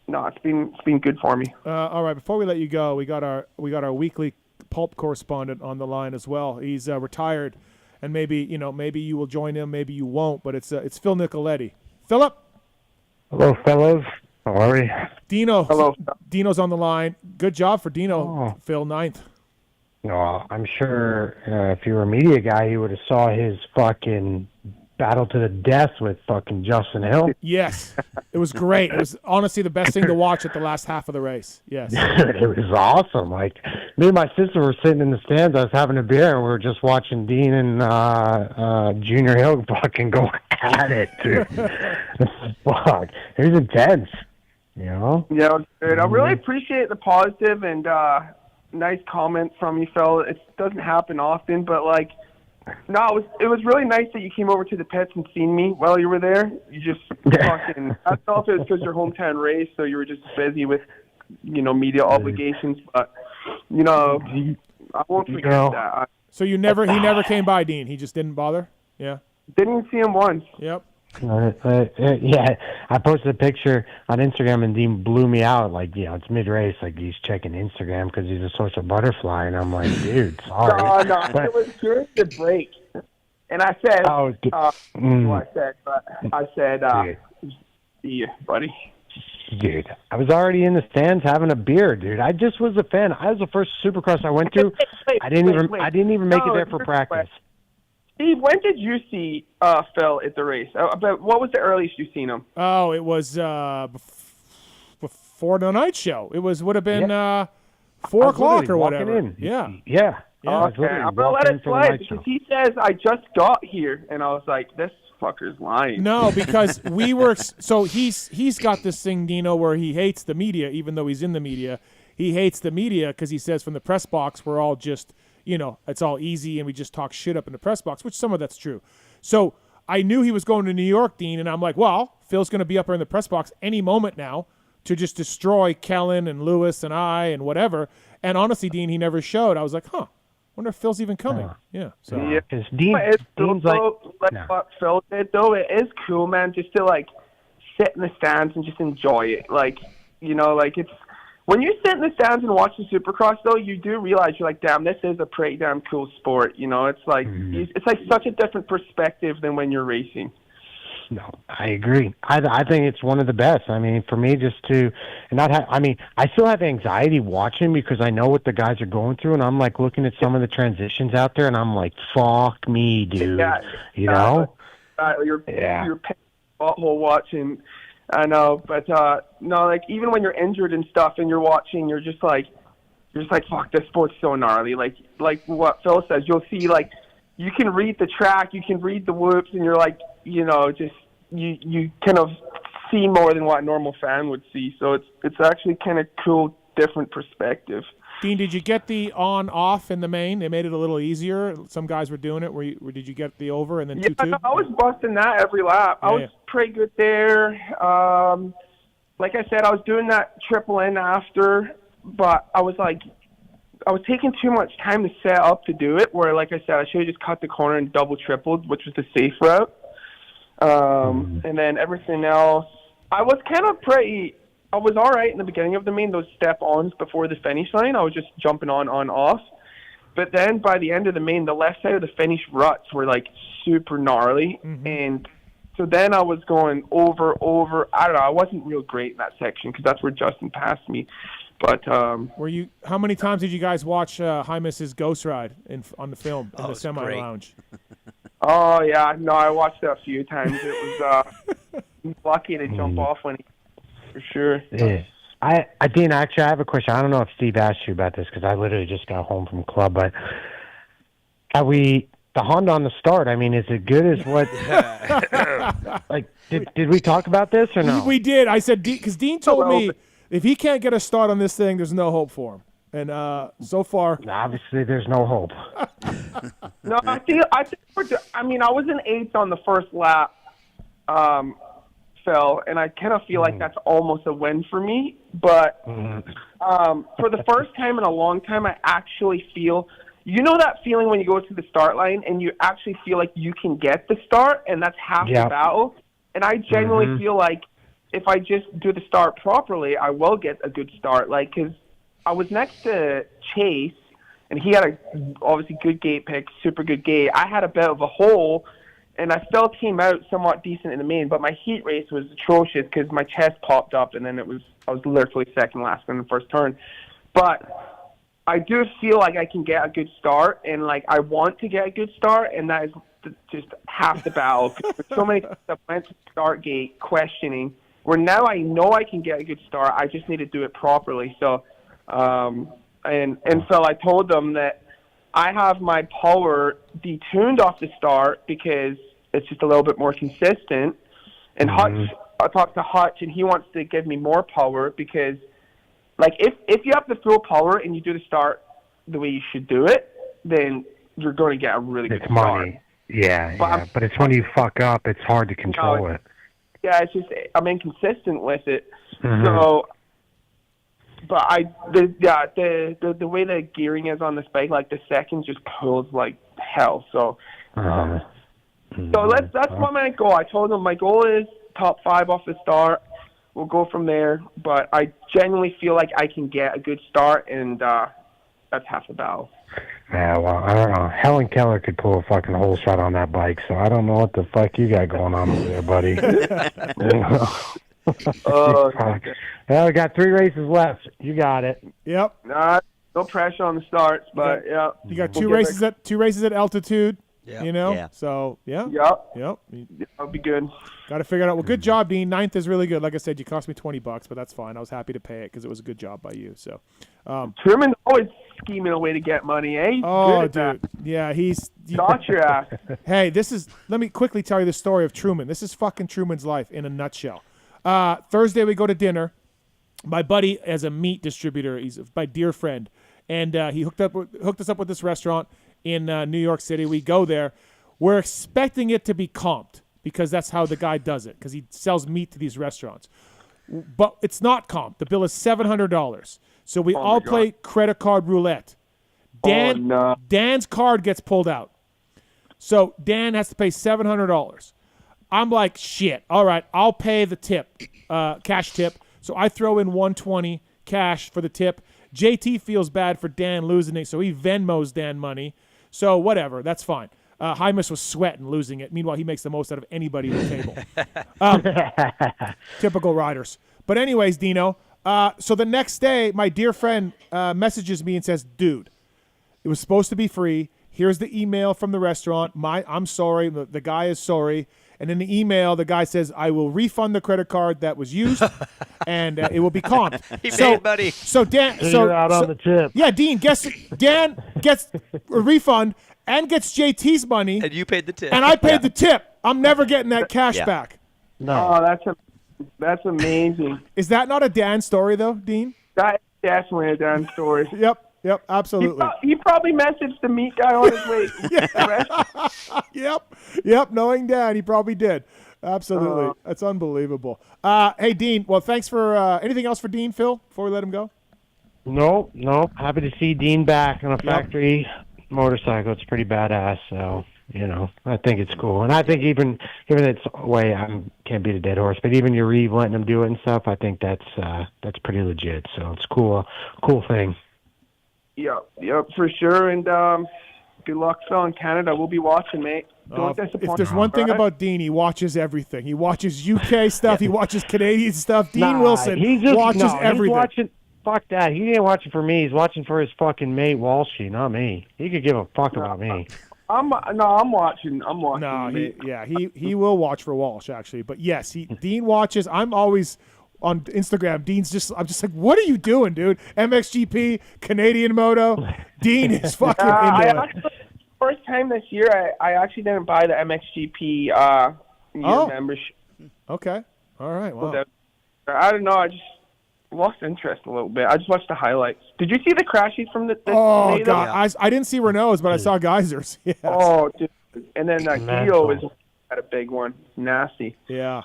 no, it's been good for me. All right, before we let you go, we got our weekly pulp correspondent on the line as well. He's retired, and maybe you will join him, maybe you won't. But it's Phil Nicoletti. Philip. Hello, fellas. How are you? Dino. Hello. Dino's on the line. Good job for Dino. Oh. Phil, 9th. No, I'm sure if you were a media guy, you would have saw his fucking battle to the death with fucking Justin Hill. Yes, it was great. It was honestly the best thing to watch at the last half of the race. Yes, it was awesome. Like me and my sister were sitting in the stands. I was having a beer, and we were just watching Dean and Junior Hill fucking go at it, dude. Fuck, it was intense. You know? Yeah, dude. I really appreciate the positive and nice comment from you, Phil. It doesn't happen often, but like. No, it was really nice that you came over to the pits and seen me while you were there. You just fucking. I don't know if it was because your hometown race, so you were just busy with, media obligations. But I won't forget that. So he never came by, Dean. He just didn't bother. Yeah. Didn't even see him once. Yep. Yeah, I posted a picture on Instagram and Dean blew me out. Like, it's mid-race. Like, he's checking Instagram because he's a social butterfly. And I'm like, dude, sorry. No, it was during the break. And I said, I said, see you, buddy. Dude, I was already in the stands having a beer, dude. I just was a fan. I was the first Supercross I went to. I didn't even make it there for practice. Steve, when did you see Phil at the race? But what was the earliest you seen him? Oh, it was before the night show. It would have been 4 o'clock or whatever. Yeah. Okay, I'm gonna let it slide because he says I just got here, and I was like, this fucker's lying. No, because we were. So he's got this thing, Dino, where he hates the media, even though he's in the media. He hates the media because he says from the press box we're all just. It's all easy and we just talk shit up in the press box, which some of that's true. So I knew he was going to New York, Dean, and I'm like, well, Phil's going to be up there in the press box any moment now to just destroy Kellen and Lewis and I and whatever. And honestly, Dean, he never showed. I was like, wonder if Phil's even coming. Yeah. So because Dean's what Phil did, though, it is cool, man, just to sit in the stands and just enjoy it. It's. When you sit in the stands and watch the Supercross, though, you do realize you're like, damn, this is a pretty damn cool sport. It's like it's like such a different perspective than when you're racing. No, I agree. I think it's one of the best. I mean, for me, just to not have. I mean, I still have anxiety watching because I know what the guys are going through, and I'm like looking at some of the transitions out there, and I'm like, fuck me, dude. Yeah, You're butthole watching. I know, but no, even when you're injured and stuff, and you're watching, you're just like, fuck, this sport's so gnarly. Like what Phil says, you'll see you can read the track, you can read the whoops, and you're like, just you kind of see more than what a normal fan would see. So it's actually kind of cool, different perspective. Dean, did you get the on-off in the main? They made it a little easier. Some guys were doing it. Did you get the over and then 2-2? Yeah, I was busting that every lap. I was pretty good there. Like I said, I was doing that triple in after, but I was taking too much time to set up to do it, where, like I said, I should have just cut the corner and double tripled, which was the safe route. And then everything else, I was all right in the beginning of the main, those step-ons before the finish line. I was just jumping on, off. But then by the end of the main, the left side of the finish ruts were, super gnarly. Mm-hmm. And so then I was going over. I don't know. I wasn't real great in that section because that's where Justin passed me. But how many times did you guys watch Hymas's Ghost Ride on the film in the semi-lounge? Oh, yeah. No, I watched it a few times. It was lucky to jump off when he... For sure. Yeah. Dean, actually, I have a question. I don't know if Steve asked you about this because I literally just got home from club, but the Honda on the start, I mean, is it good as what? Did we talk about this or no? We did. I said, because Dean told me if he can't get a start on this thing, there's no hope for him. And so far, obviously, there's no hope. No, I think I was in 8th on the first lap. And I kind of feel like that's almost a win for me. But for the first time in a long time, I actually feel, that feeling when you go to the start line and you actually feel like you can get the start, and that's half the battle. And I genuinely feel like if I just do the start properly, I will get a good start. Like, because I was next to Chase, and he had a obviously good gate pick, super good gate. I had a bit of a hole, and I still came out somewhat decent in the main, but my heat race was atrocious because my chest popped up, and then I was literally second last in the first turn. But I do feel like I can get a good start, and like I want to get a good start, and that is just half the battle. There's so many things that went to start gate questioning, where now I know I can get a good start. I just need to do it properly. So, and so I told them that I have my power detuned off the start because it's just a little bit more consistent. And Hutch, I talked to Hutch, and he wants to give me more power because, like, if you have the full power and you do the start the way you should do it, then you're going to get a really good start. Money. Yeah, but it's when you fuck up, it's hard to control it. Yeah, it's just I'm inconsistent with it. So, but the way the gearing is on this bike, like the second just pulls like hell. So, so that's my goal. I told them my goal is top 5 off the start. We'll go from there. But I genuinely feel like I can get a good start, and that's half the battle. Yeah, well, I don't know. Helen Keller could pull a fucking whole shot on that bike, so I don't know what the fuck you got going on over there, buddy. Well, we got 3 races left. You got it. Yep. No pressure on the starts, but yeah. You got two races at altitude. Yeah. You know? Yeah. So Yep. That'll be good. Got to figure it out. Well, good job, Dean. 9th is really good. Like I said, you cost me $20, but that's fine. I was happy to pay it because it was a good job by you. So, Truman's always scheming a way to get money, eh? He's good at dude. that. Yeah, he's got your ass. Hey, let me quickly tell you the story of Truman. This is fucking Truman's life in a nutshell. Thursday we go to dinner. My buddy has a meat distributor. He's my dear friend, and he hooked us up with this restaurant in New York City. We go there. We're expecting it to be comped because that's how the guy does it, because he sells meat to these restaurants. But it's not comped. The bill is $700. So we all play credit card roulette. Dan's card gets pulled out. So Dan has to pay $700. I'm like, shit. All right, I'll pay the tip, cash tip. So I throw in $120 cash for the tip. JT feels bad for Dan losing it, so he Venmos Dan money. So whatever, that's fine. Hymus was sweating losing it. Meanwhile, he makes the most out of anybody at the table. Typical riders. But anyways, Dino, so the next day, my dear friend messages me and says, dude, it was supposed to be free. Here's the email from the restaurant. I'm sorry. The guy is sorry. And in the email, the guy says, I will refund the credit card that was used, and it will be comped. He paid, buddy. So Dan, you're out on the tip. Yeah, Dan gets a refund and gets JT's money. And you paid the tip. And I paid the tip. I'm never getting that cash back. No. Oh, that's amazing. Is that not a Dan story, though, Dean? That's definitely a Dan story. Yep, absolutely. He probably messaged the meat guy on his way. Yep, knowing Dan, he probably did. Absolutely. That's unbelievable. Hey, Dean, well, thanks for anything else for Dean, Phil, before we let him go? Nope. Happy to see Dean back on a factory motorcycle. It's pretty badass, so, I think it's cool. And I think even its way, I can't beat a dead horse, but even your Reeve letting him do it and stuff, I think that's pretty legit. So it's cool thing. Yep, for sure. And good luck, Phil, in Canada. We'll be watching, mate. Don't disappoint. If there's one thing about Dean, he watches everything. He watches UK stuff. He watches Canadian stuff. Dean Wilson watches everything. Fuck that. He ain't watching for me. He's watching for his fucking mate Walshy, not me. He could give a fuck about me. I'm watching. No, he will watch for Walsh actually. But yes, Dean watches. I'm always on Instagram. I'm just like, what are you doing, dude? MXGP, Canadian Moto. Dean is fucking into it. First time this year, I actually didn't buy the MXGP membership. Okay. All right. Wow. I don't know. I just lost interest a little bit. I just watched the highlights. Did you see the crashes from the Oh, NATO? God. I didn't see Renault's, but I saw Geysers. Yes. Oh, dude. And then Guido had a big one. Nasty. Yeah.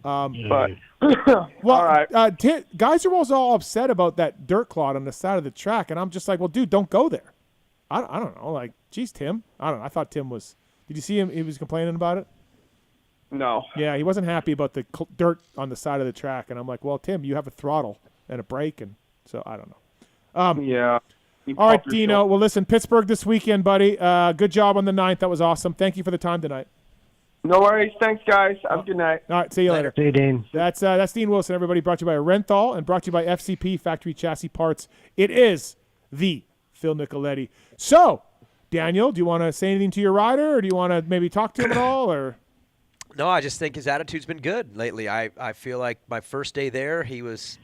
But well, all right. Geyser was all upset about that dirt clod on the side of the track, and I'm just like, well, dude, don't go there. I don't know. Like, geez, Tim. I don't know. I thought Tim was. Did you see him? He was complaining about it. No. Yeah, he wasn't happy about the dirt on the side of the track, and I'm like, well, Tim, you have a throttle and a brake, and so I don't know. Yeah. All right, Dino. Well, listen, Pittsburgh this weekend, buddy. Good job on the 9th. That was awesome. Thank you for the time tonight. No worries. Thanks, guys. Have a good night. All right, see you later. See you, Dean. That's Dean Wilson, everybody. Brought to you by Renthal and brought to you by FCP Factory Chassis Parts. It is the Phil Nicoletti. So, Daniel, do you want to say anything to your rider, or do you want to maybe talk to him at all, or? No, I just think his attitude's been good lately. I feel like my first day there, he was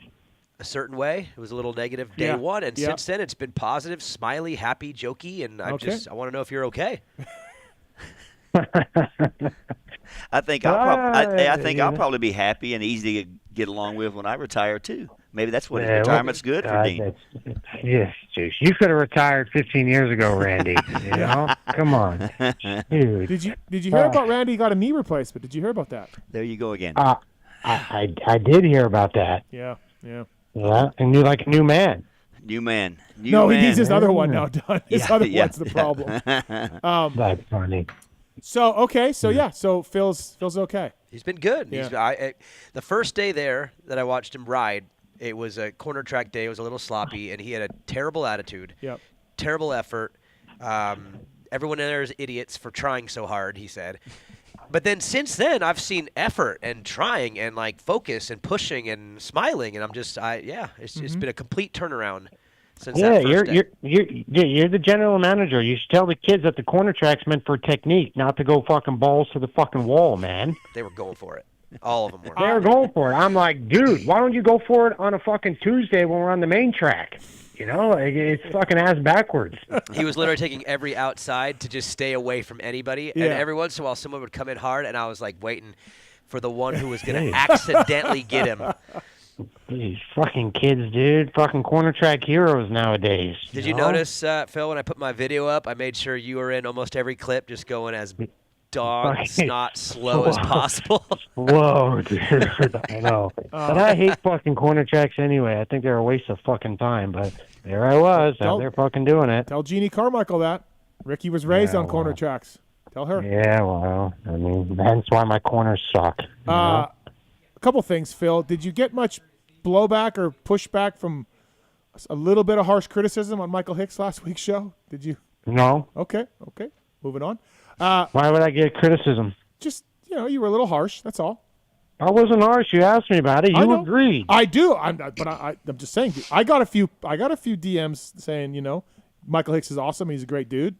a certain way. It was a little negative day one, and since then it's been positive, smiley, happy, jokey, and I want to know if you're okay. I think I'll probably be happy and easy to get along with when I retire too. Maybe that's what retirement's good for Dean. Yes, Juice. You could have retired 15 years ago, Randy. You know, come on, dude. Did you hear about Randy got a knee replacement? Did you hear about that? There you go again. I did hear about that. Yeah. And you like a new man. New man. He needs his other one now done. His other one's the problem. That's funny. So Phil's okay. He's been good. Yeah. The first day there that I watched him ride, it was a corner track day. It was a little sloppy, and he had a terrible attitude. Yep. Terrible effort. Everyone in there is idiots for trying so hard, he said. But then since then, I've seen effort and trying and like focus and pushing and smiling, and it's been a complete turnaround since that first day. You're the general manager. You should tell the kids that the corner track's meant for technique, not to go fucking balls to the fucking wall, man. They were going for it. All of them were. They were going for it. I'm like, dude, why don't you go for it on a fucking Tuesday when we're on the main track? You know, like, it's fucking ass backwards. He was literally taking every outside to just stay away from anybody. And every once in a while, someone would come in hard, and I was like waiting for the one who was going to accidentally get him. These fucking kids, dude. Fucking corner track heroes nowadays. Did you notice, Phil, when I put my video up, I made sure you were in almost every clip, just going as not slow as possible. Whoa, dude. I know. But I hate fucking corner tracks anyway. I think they're a waste of fucking time, but there I was. Out there fucking doing it. Tell Jeannie Carmichael that. Ricky was raised on corner tracks. Tell her. Yeah, well, I mean, that's why my corners suck. A couple things, Phil. Did you get much blowback or pushback from a little bit of harsh criticism on Michael Hicks last week's show? Did you? No. Okay. Moving on. Why would I get criticism? Just, you were a little harsh. That's all. I wasn't harsh. You asked me about it. You agreed. I do. I'm just saying. I got a few DMs saying, Michael Hicks is awesome. He's a great dude.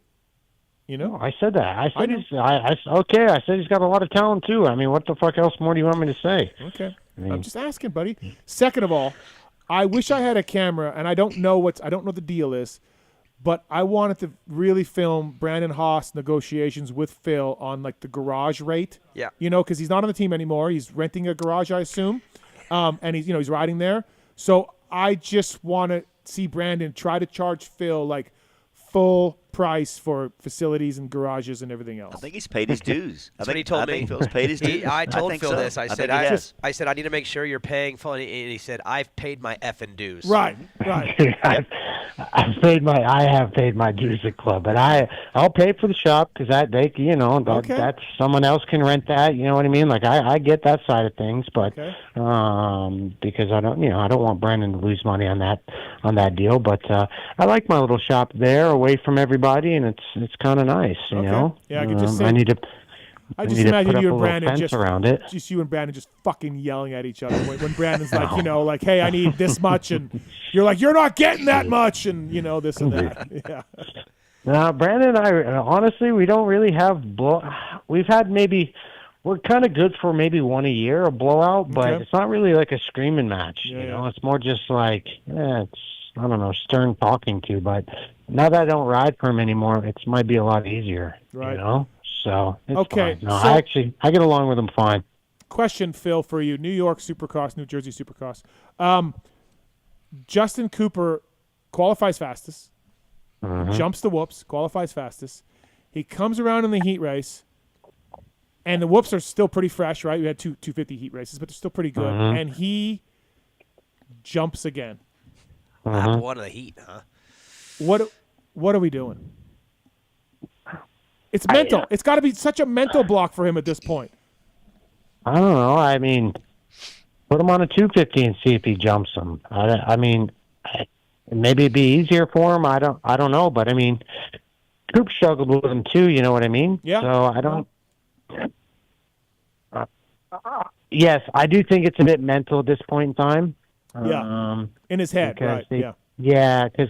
I said that. I said he's got a lot of talent too. I mean, what the fuck else more do you want me to say? Okay. I'm just asking, buddy. Second of all, I wish I had a camera, and I don't know the deal is, but I wanted to really film Brandon Haas negotiations with Phil on like the garage rate. Yeah. Because he's not on the team anymore. He's renting a garage, I assume, and he's riding there. So I just want to see Brandon try to charge Phil like full price for facilities and garages and everything else. I think he's paid his dues. That's what he told me. I think Phil's paid his dues. I told Phil this. I said, I need to make sure you're paying full. And he said, I've paid my effing dues. Right. I have paid my dues at club, but I'll pay for the shop because that's someone else can rent that. You know what I mean? Like I get that side of things, but because I don't want Brandon to lose money on that deal. But I like my little shop there, away from everybody, and it's kind of nice. You know? Yeah, I could just say. I just imagine you and Brandon just you and Brandon just fucking yelling at each other when Brandon's like, hey, I need this much, and you're like, you're not getting that much, and this and that. Yeah. Now, Brandon and I, honestly, we don't really have we've had we're kind of good for maybe one a year, a blowout, but it's not really like a screaming match. It's more just like it's I don't know, stern talking to. But now that I don't ride for him anymore, it might be a lot easier. Right. So it's fine. No, I get along with him fine. Question, Phil, for you: New York Supercross, New Jersey Supercross. Justin Cooper qualifies fastest, jumps the whoops, qualifies fastest. He comes around in the heat race, and the whoops are still pretty fresh, right? We had two 250 heat races, but they're still pretty good. And he jumps again. Lap one of the heat, huh? What are we doing? It's mental. It's got to be such a mental block for him at this point. I don't know. I mean, put him on a 250 and see if he jumps him. I mean, maybe it'd be easier for him. I don't know. But I mean, Coop struggled with him too. You know what I mean? Yeah. So I don't. Yes, I do think it's a bit mental at this point in time. Yeah. In his head, right? Yeah. Yeah, because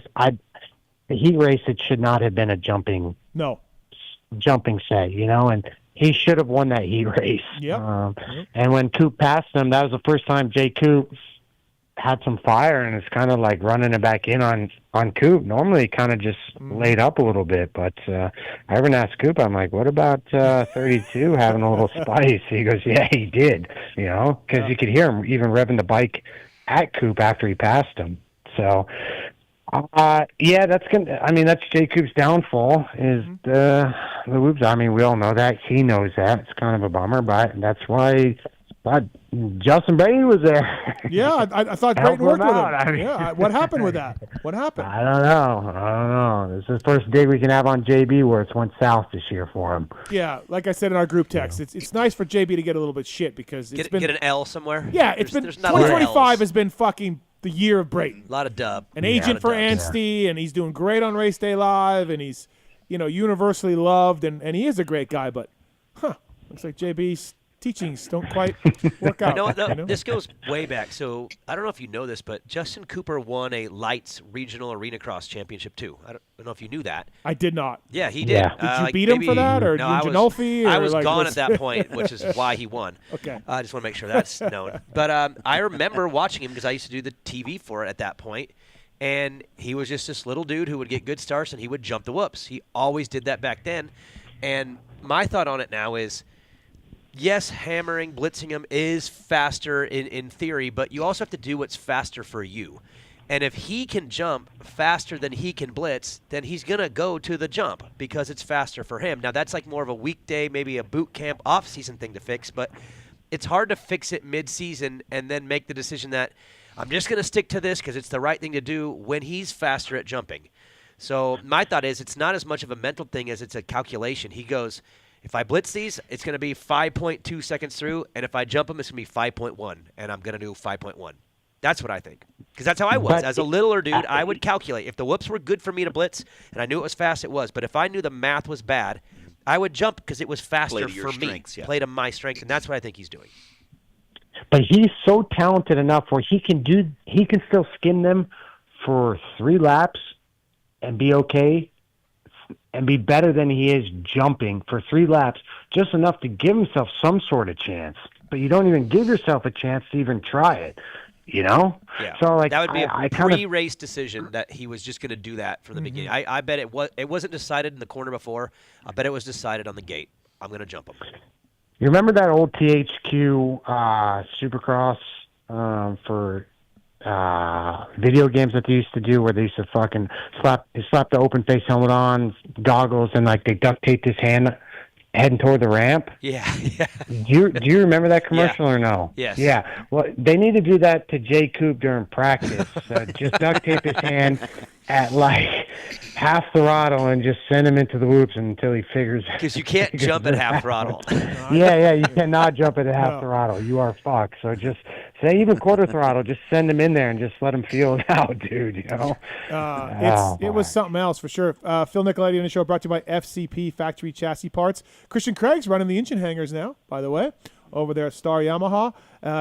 the heat race, it should not have been a jumping set, you know, and he should have won that heat race. Yep. And when Coop passed him, that was the first time Jay Coop had some fire, and it's kind of like running it back in on Coop. Normally, kind of just laid up a little bit, but I even asked Coop, I'm like, what about 32 having a little spice? He goes, yeah, he did, you know, because you could hear him even revving the bike at Coop after he passed him. So, yeah, that's Jay Coop's downfall is the whoops. I mean, we all know that. He knows that. It's kind of a bummer, but that's why Justin Brady was there. Yeah, I thought Brayton worked with him. I mean, yeah, what happened with that? What happened? I don't know. This is the first dig we can have on JB where it's went south this year for him. Yeah, like I said in our group text, it's nice for JB to get a little bit shit because it's been get an L somewhere. Yeah, it's been 2025 has been fucking the year of Brayton. A lot of dub. An agent for Anstey, and he's doing great on Race Day Live, and he's, you know, universally loved, and he is a great guy, but, looks like JB's teachings don't quite work out. You know? This goes way back. So I don't know if you know this, but Justin Cooper won a Lights Regional Arena Cross Championship too. I don't know if you knew that. I did not. Yeah, he did. Yeah. Did you beat him for that, or Ginolfi? I was gone at that point, which is why he won. Okay. I just want to make sure that's known. But I remember watching him because I used to do the TV for it at that point, and he was just this little dude who would get good starts, and he would jump the whoops. He always did that back then. And my thought on it now is, yes, hammering, blitzing him is faster in theory, but you also have to do what's faster for you. And if he can jump faster than he can blitz, then he's going to go to the jump because it's faster for him. Now, that's like more of a weekday, maybe a boot camp off-season thing to fix, but it's hard to fix it mid-season and then make the decision that I'm just going to stick to this because it's the right thing to do when he's faster at jumping. So my thought is it's not as much of a mental thing as it's a calculation. He goes, if I blitz these, it's going to be 5.2 seconds through, and if I jump them, it's going to be 5.1, and I'm going to do 5.1. That's what I think. Because that's how I was. As a littler dude, I would calculate. If the whoops were good for me to blitz, and I knew it was fast, it was. But if I knew the math was bad, I would jump because it was faster for me. Play to my strengths, and that's what I think he's doing. But he's so talented enough where he can still skim them for 3 laps and be okay and be better than he is jumping for 3 laps, just enough to give himself some sort of chance. But you don't even give yourself a chance to even try it, you know? Yeah. So like that would be a pre-race decision that he was just going to do that from the beginning. I bet it wasn't decided in the corner before. I bet it was decided on the gate. I'm going to jump him. You remember that old THQ Supercross for video games that they used to do where they used to fucking slap the open face helmet on, goggles, and like they duct taped his hand heading toward the ramp? Yeah. Do you remember that commercial or no? Yes. Yeah. Well, they need to do that to Jay Coop during practice. Just duct tape his hand at like half throttle and just send him into the whoops until he figures. Because you can't jump at half throttle. Yeah, you cannot jump at half throttle. You are fucked. So just say even quarter throttle. Just send him in there and just let him feel it out, dude. You know. It was something else for sure. Phil Nicoletti on the show, brought to you by FCP Factory Chassis Parts. Christian Craig's running the engine hangers now, by the way, over there at Star Yamaha.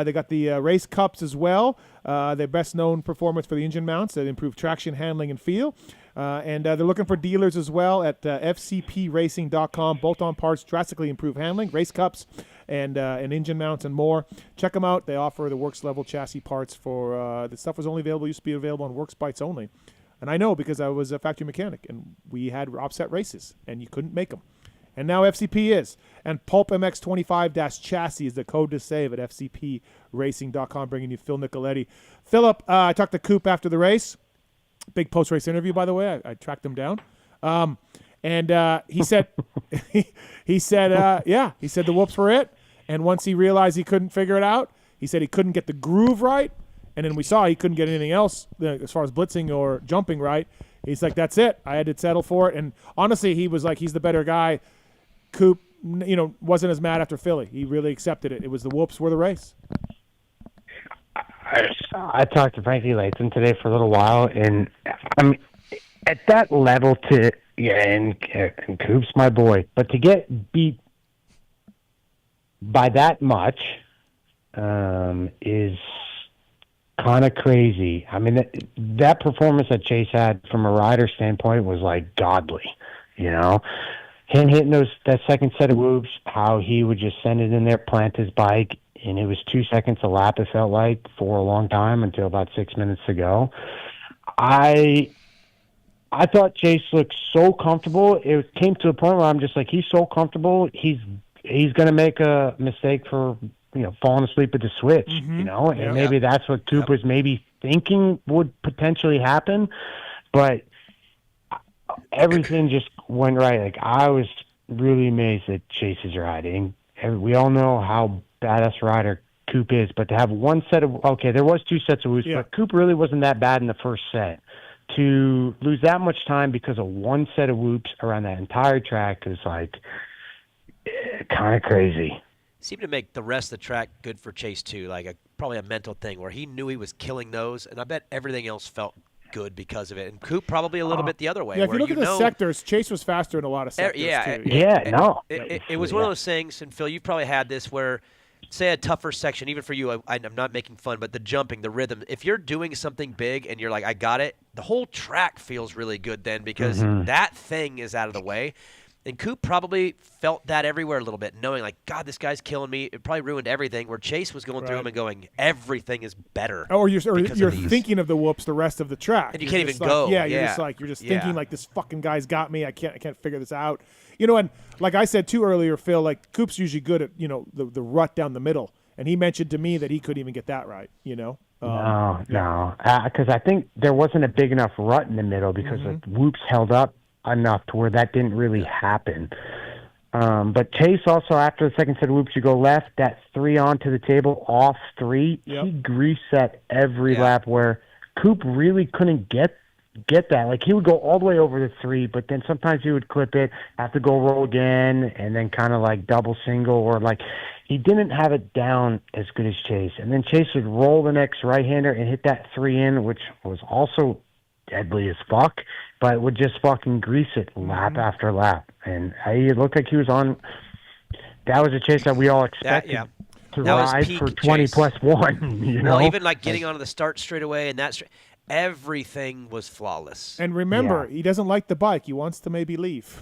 They got the race cups as well. Their best known performance for the engine mounts that improve traction, handling, and feel. And they're looking for dealers as well at fcpracing.com. Bolt-on parts drastically improve handling, race cups, and engine mounts and more. Check them out. They offer the works level chassis parts for the stuff used to be available on Works Bites only. And I know because I was a factory mechanic and we had offset races and you couldn't make them. And now FCP is. And PulpMX 25-chassis is the code to save at fcpracing.com, bringing you Phil Nicoletti. Philip, I talked to Coop after the race. Big post-race interview, by the way. I tracked him down. And he said, he said the whoops were it. And once he realized he couldn't figure it out, he said he couldn't get the groove right. And then we saw he couldn't get anything else as far as blitzing or jumping right. He's like, that's it. I had to settle for it. And honestly, he was like, he's the better guy. Coop wasn't as mad after Philly. He really accepted it. It was the whoops were the race. I talked to Frankie Layton today for a little while, and I'm at that level and Coop's my boy, but to get beat by that much is kind of crazy. I mean, that performance that Chase had from a rider standpoint was like godly, Him hitting that second set of whoops, how he would just send it in there, plant his bike, and it was 2 seconds a lap, it felt like, for a long time until about 6 minutes to go. I thought Chase looked so comfortable. It came to a point where I'm just like, he's so comfortable, he's going to make a mistake for, falling asleep at the switch, and maybe that's what Coop was maybe thinking would potentially happen, but everything just went right. Like, I was really amazed at Chase's riding. We all know how badass rider Coop is, but to have one set of there was 2 sets of whoops, but Coop really wasn't that bad in the first set. To lose that much time because of one set of whoops around that entire track is like kind of crazy. Seemed to make the rest of the track good for Chase too, like probably a mental thing where he knew he was killing those, and I bet everything else felt good because of it. And Coop probably a little bit the other way. Yeah, if you look at the sectors, Chase was faster in a lot of sectors too. It was one of those things, and Phil, you've probably had this where, say, a tougher section, even for you, I'm not making fun, but the jumping, the rhythm, if you're doing something big and you're like, I got it, the whole track feels really good then because that thing is out of the way. And Coop probably felt that everywhere a little bit, knowing like, God, this guy's killing me. It probably ruined everything. Where Chase was going through him and going, everything is better. Or you're thinking of the whoops the rest of the track, and you can't even go. Yeah, you're just thinking like, this fucking guy's got me. I can't figure this out. And like I said too earlier, Phil, like Coop's usually good at the rut down the middle, and he mentioned to me that he couldn't even get that right. No, because I think there wasn't a big enough rut in the middle because the whoops held up enough to where that didn't really happen. But Chase also, after the second set of whoops, you go left, that 3 onto the table, off 3, he greased that every lap where Coop really couldn't get that. Like, he would go all the way over the 3, but then sometimes he would clip it, have to go roll again, and then kind of like double single, or like he didn't have it down as good as Chase. And then Chase would roll the next right-hander and hit that 3 in, which was also deadly as fuck, but would just fucking grease it lap after lap. And it looked like he was on. That was a Chase that we all expected to ride for 20 Chase. Plus 1. Well, even like getting onto the start straight away and everything was flawless. And remember, he doesn't like the bike. He wants to maybe leave.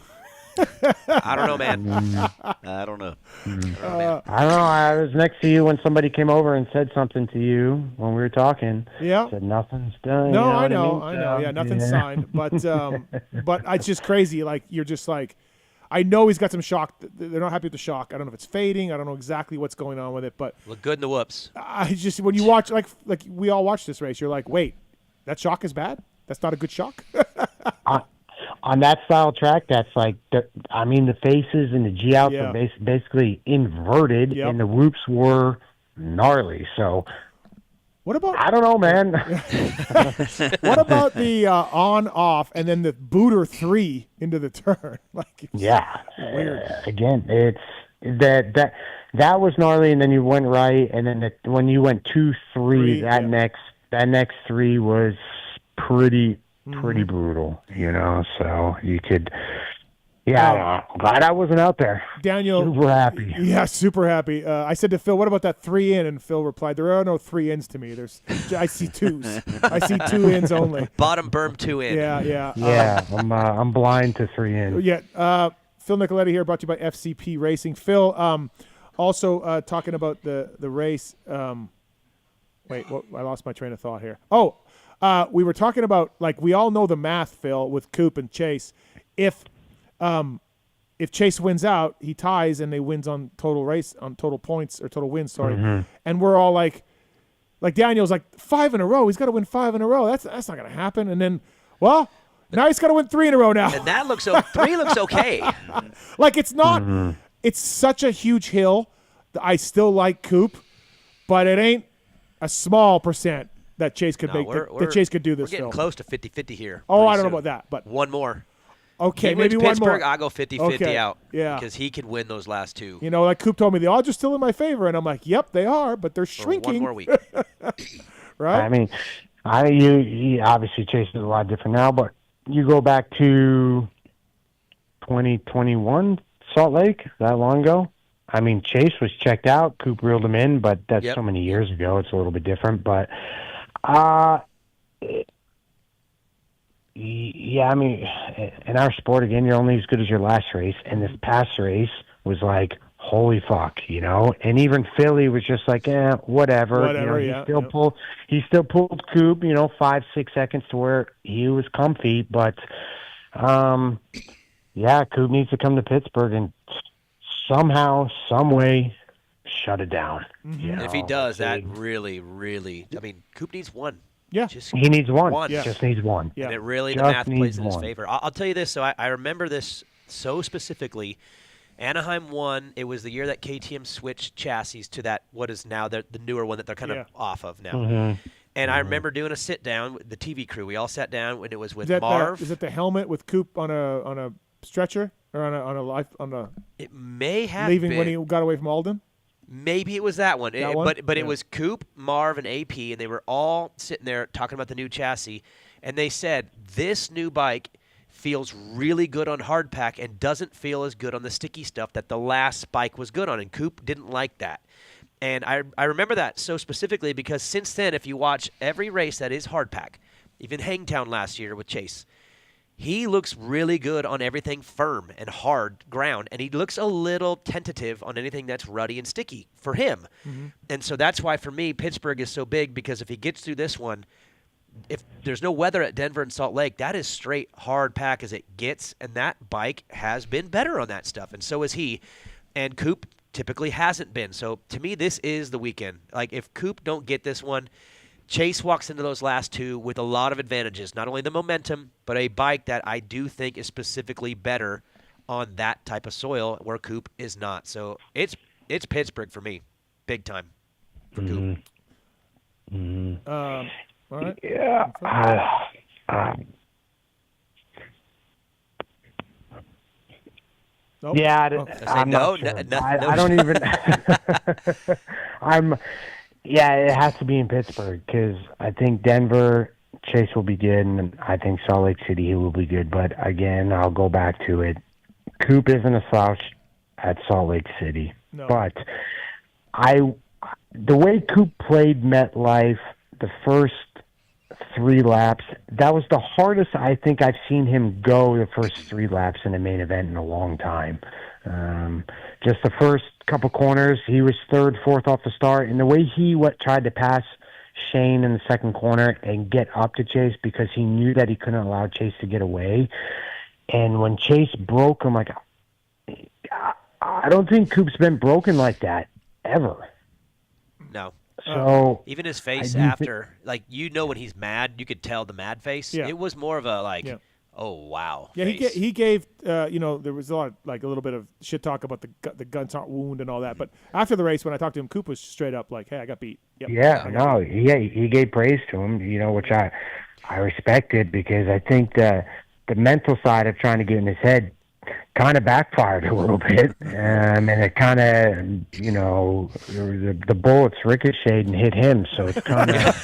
I don't know, man. I don't know. I don't know. I was next to you when somebody came over and said something to you when we were talking. Yeah. Said nothing's done. No, I know. Yeah, nothing's signed. But it's just crazy. Like, you're just like, I know he's got some shock. They're not happy with the shock. I don't know if it's fading. I don't know exactly what's going on with it. But look good in the whoops. I just, when you watch, like we all watch this race, you're like, wait, that shock is bad? That's not a good shock? On that style track, that's like, the faces and the G-outs were basically inverted, and the whoops were gnarly. So, what about? I don't know, man. What about the on-off and then the booter 3 into the turn? Like, weird. Again, it's that was gnarly, and then you went right, and then when you went 2-3, that next 3 was pretty brutal, so you could, I'm glad I wasn't out there. Daniel, super happy. Yeah, super happy. I said to Phil, what about that 3 in? And Phil replied, there are no 3 ins to me. I see 2s. I see 2 ins only. Bottom berm 2 in. Yeah. I'm blind to 3 in. Yeah. Phil Nicoletti here, brought to you by FCP Racing. Phil, also talking about the race. I lost my train of thought here. We were talking about, like, we all know the math, Phil, with Coop and Chase. If Chase wins out, he ties and they wins on total points or total wins. Sorry, and we're all like Daniel's like 5 in a row. He's got to win 5 in a row. That's not going to happen. And then, now he's got to win 3 in a row now. And that looks 3 looks okay. Like, it's not. It's such a huge hill. I still like Coop, but it ain't a small percent that Chase could make. That Chase could do this. We're getting close to 50-50 here. I don't know about that, but one more. Okay, he maybe wins one Pittsburgh, more. I'll go 50-50 out. Yeah. Because he can win those last two. You know, like Coop told me, the odds are still in my favor, and I'm like, yep, they are, but they're shrinking. For one more week. Right? I mean, you obviously Chase is a lot different now, but you go back to 2021 Salt Lake, that long ago. I mean, Chase was checked out. Coop reeled him in, but that's so many years ago. It's a little bit different. But, yeah, I mean, in our sport, again, you're only as good as your last race. And this past race was like, holy fuck, you know? And even Philly was just like, whatever. You know, he still pulled Coop, 5-6 seconds to where he was comfy. But, yeah, Coop needs to come to Pittsburgh and somehow, some way, shut it down. Mm-hmm. You know? If he does, that really, I mean, Coop needs one. Yeah. He needs one. Just needs one. Yeah. And it really, the Just math plays in his one. favor. I'll tell you this. So I remember this so specifically. Anaheim won. It was the year that KTM switched chassis to that, what is now the newer one that they're kind of off of now. Mm-hmm. And I remember doing a sit-down with the TV crew. We all sat down when it was with Is Marv. Is it the helmet with Coop on a stretcher? Or on a it may have leaving been. when he got away from Alden? Maybe it was that one. But it was Coop, Marv, and AP, and they were all sitting there talking about the new chassis. And they said, this new bike feels really good on hard pack and doesn't feel as good on the sticky stuff that the last bike was good on. And Coop didn't like that. And I remember that so specifically because since then, if you watch every race that is hard pack, even Hangtown last year with Chase, he looks really good on everything firm and hard ground, and he looks a little tentative on anything that's ruddy and sticky for him. Mm-hmm. And so that's why, for me, Pittsburgh is so big, because if he gets through this one, if there's no weather at Denver and Salt Lake, that is straight hard pack as it gets, and that bike has been better on that stuff, and so is he. And Coop typically hasn't been. So to me, this is the weekend. Like, if Coop don't get this one, Chase walks into those last two with a lot of advantages, not only the momentum, but a bike that I do think is specifically better on that type of soil where Coop is not. So it's Pittsburgh for me, big time for Coop. Mm-hmm. All right. Yeah. Nope. Yeah, I'm not sure. I don't even. Yeah, it has to be in Pittsburgh because I think Denver, Chase will be good, and I think Salt Lake City, he will be good. But again, I'll go back to it. Coop isn't a slouch at Salt Lake City. No. But the way Coop played MetLife the first 3 laps, that was the hardest I think I've seen him go the first 3 laps in a main event in a long time. Just the first couple corners, he was 3rd, 4th off the start, and the way he tried to pass Shane in the second corner and get up to Chase because he knew that he couldn't allow Chase to get away. And when Chase broke him, like, I don't think Coop's been broken like that ever. No. So even his face after, like, when he's mad, you could tell the mad face. Yeah. It was more of a oh wow. Yeah, face. he gave there was a little bit of shit talk about the gunshot wound and all that. But after the race, when I talked to him, Coop was straight up like, "Hey, I got beat." Yep. He gave praise to him, which I respected because I think the mental side of trying to get in his head kind of backfired a little bit, and it kind of, the bullets ricocheted and hit him, so it's kind of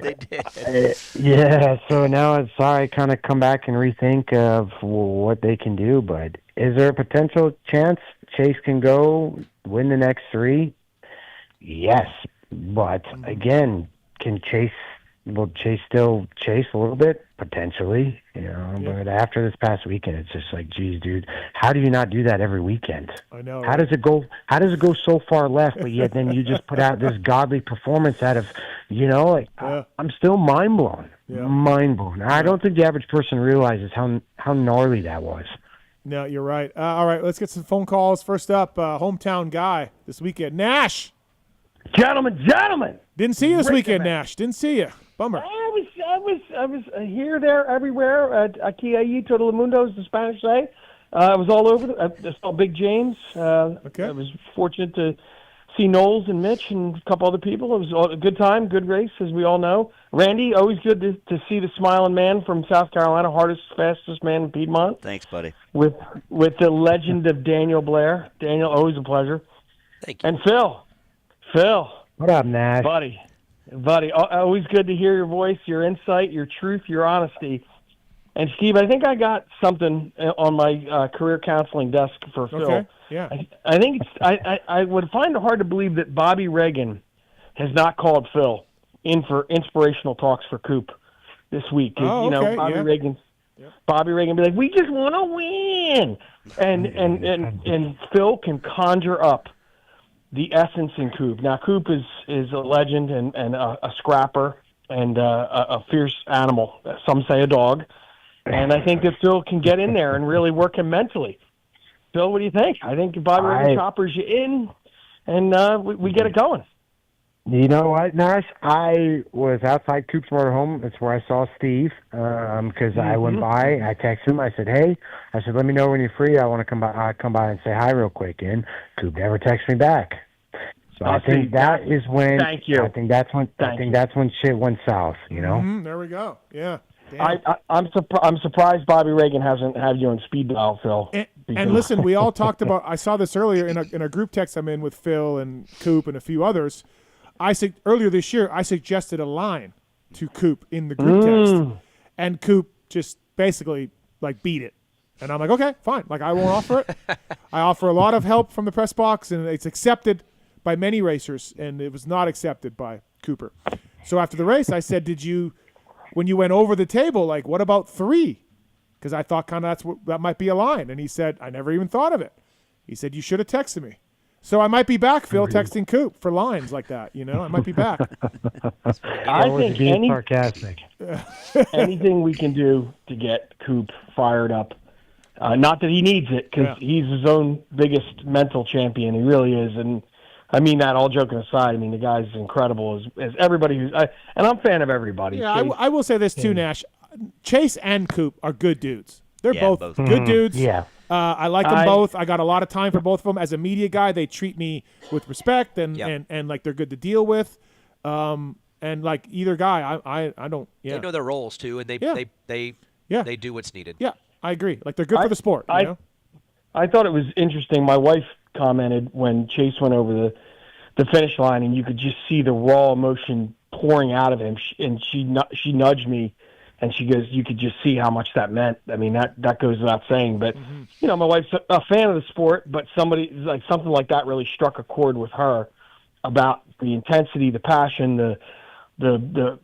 they did. So now it's I kind of come back and rethink of what they can do. But is there a potential chance Chase can go win the next 3? Yes, but again, can Chase? Will Chase still chase a little bit? Potentially, But after this past weekend, it's just like, geez, dude, how do you not do that every weekend? I know. How does it go? How does it go so far left, but yet then you just put out this godly performance out of, I'm still mind blown. Yeah. Mind blown. I don't think the average person realizes how gnarly that was. No, you're right. All right, let's get some phone calls. First up, hometown guy this weekend, Nash. Gentlemen. Didn't see you this weekend, Nash. Didn't see you. Bummer. I was here, there, everywhere at Aquí Allí, Todo el Mundo, as the Spanish say. I was all over. I saw Big James. I was fortunate to see Knowles and Mitch and a couple other people. It was a good time, good race, as we all know. Randy, always good to see the smiling man from South Carolina, hardest, fastest man in Piedmont. Thanks, buddy. With the legend of Daniel Blair. Daniel, always a pleasure. Thank you. And Phil. What up, Nash? Buddy, always good to hear your voice, your insight, your truth, your honesty. And Steve, I think I got something on my career counseling desk for Phil. Okay. Yeah. I think I would find it hard to believe that Bobby Reagan has not called Phil in for inspirational talks for Coop this week. Oh, okay. Bobby Reagan be like, we just want to win, and Phil can conjure up the essence in Coop. Now, Coop is a legend and a scrapper and a fierce animal. Some say a dog. And I think that Phil can get in there and really work him mentally. Phil, what do you think? I think Bobby Reagan choppers you in, and we get it going. You know what, Nash? I was outside Coop's motorhome. That's where I saw Steve because I went by. I texted him. I said, "Hey," I said, "Let me know when you're free. I want to come by and say hi real quick." And Coop never texted me back. So I think that is when. Thank you. I think that's when shit went south. You know. There we go. Yeah. I'm surprised Bobby Reagan hasn't had you on speed dial, Phil. And listen, we all talked about. I saw this earlier in a group text I'm in with Phil and Coop and a few others. Earlier this year, I suggested a line to Coop in the group text, and Coop just basically beat it. And I'm like, okay, fine. I won't offer it. I offer a lot of help from the press box, and it's accepted by many racers, and it was not accepted by Cooper. So after the race, I said, when you went over the table, what about 3? Because I thought that might be a line. And he said, I never even thought of it. He said, you should have texted me. So I might be back, Phil, texting Coop for lines like that. I might be back. I think sarcastic. Anything we can do to get Coop fired up. Not that he needs it, because he's his own biggest mental champion. He really is. And I mean that all joking aside. I mean, the guy's incredible as everybody and I'm a fan of everybody. Yeah, I will say this too, Nash. Chase and Coop are good dudes. They're both good dudes. Yeah. I like them both. I got a lot of time for both of them. As a media guy, they treat me with respect and they're good to deal with. And either guy, I don't. Yeah. They know their roles too, and they do what's needed. Yeah, I agree. They're good for the sport. I thought it was interesting. My wife commented when Chase went over the finish line, and you could just see the raw emotion pouring out of him. And she nudged me. And she goes, you could just see how much that meant. I mean, that goes without saying. But, my wife's a fan of the sport, but something like that really struck a chord with her about the intensity, the passion, the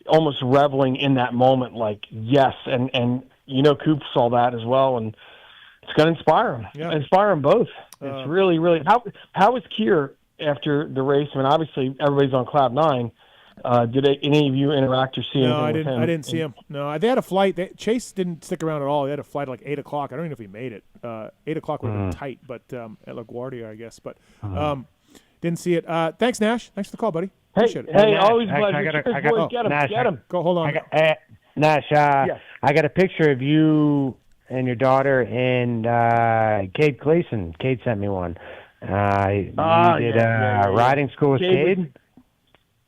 almost reveling in that moment, yes. And Coop saw that as well, and it's going to inspire him. Yeah. Inspire them both. It's really, really – how was Kier after the race? I mean, obviously everybody's on cloud 9. Did any of you interact or see anything with him? I didn't see him. No, they had a flight. Chase didn't stick around at all. They had a flight at 8 o'clock. I don't even know if he made it. 8 o'clock would have been tight, but at LaGuardia, I guess. But didn't see it. Thanks, Nash. Thanks for the call, buddy. Appreciate it. Hey, always pleasure. Get him. Go, hold on. Nash, yes. I got a picture of you and your daughter and Cade Gleason. Cade sent me one. You did riding school with Cade?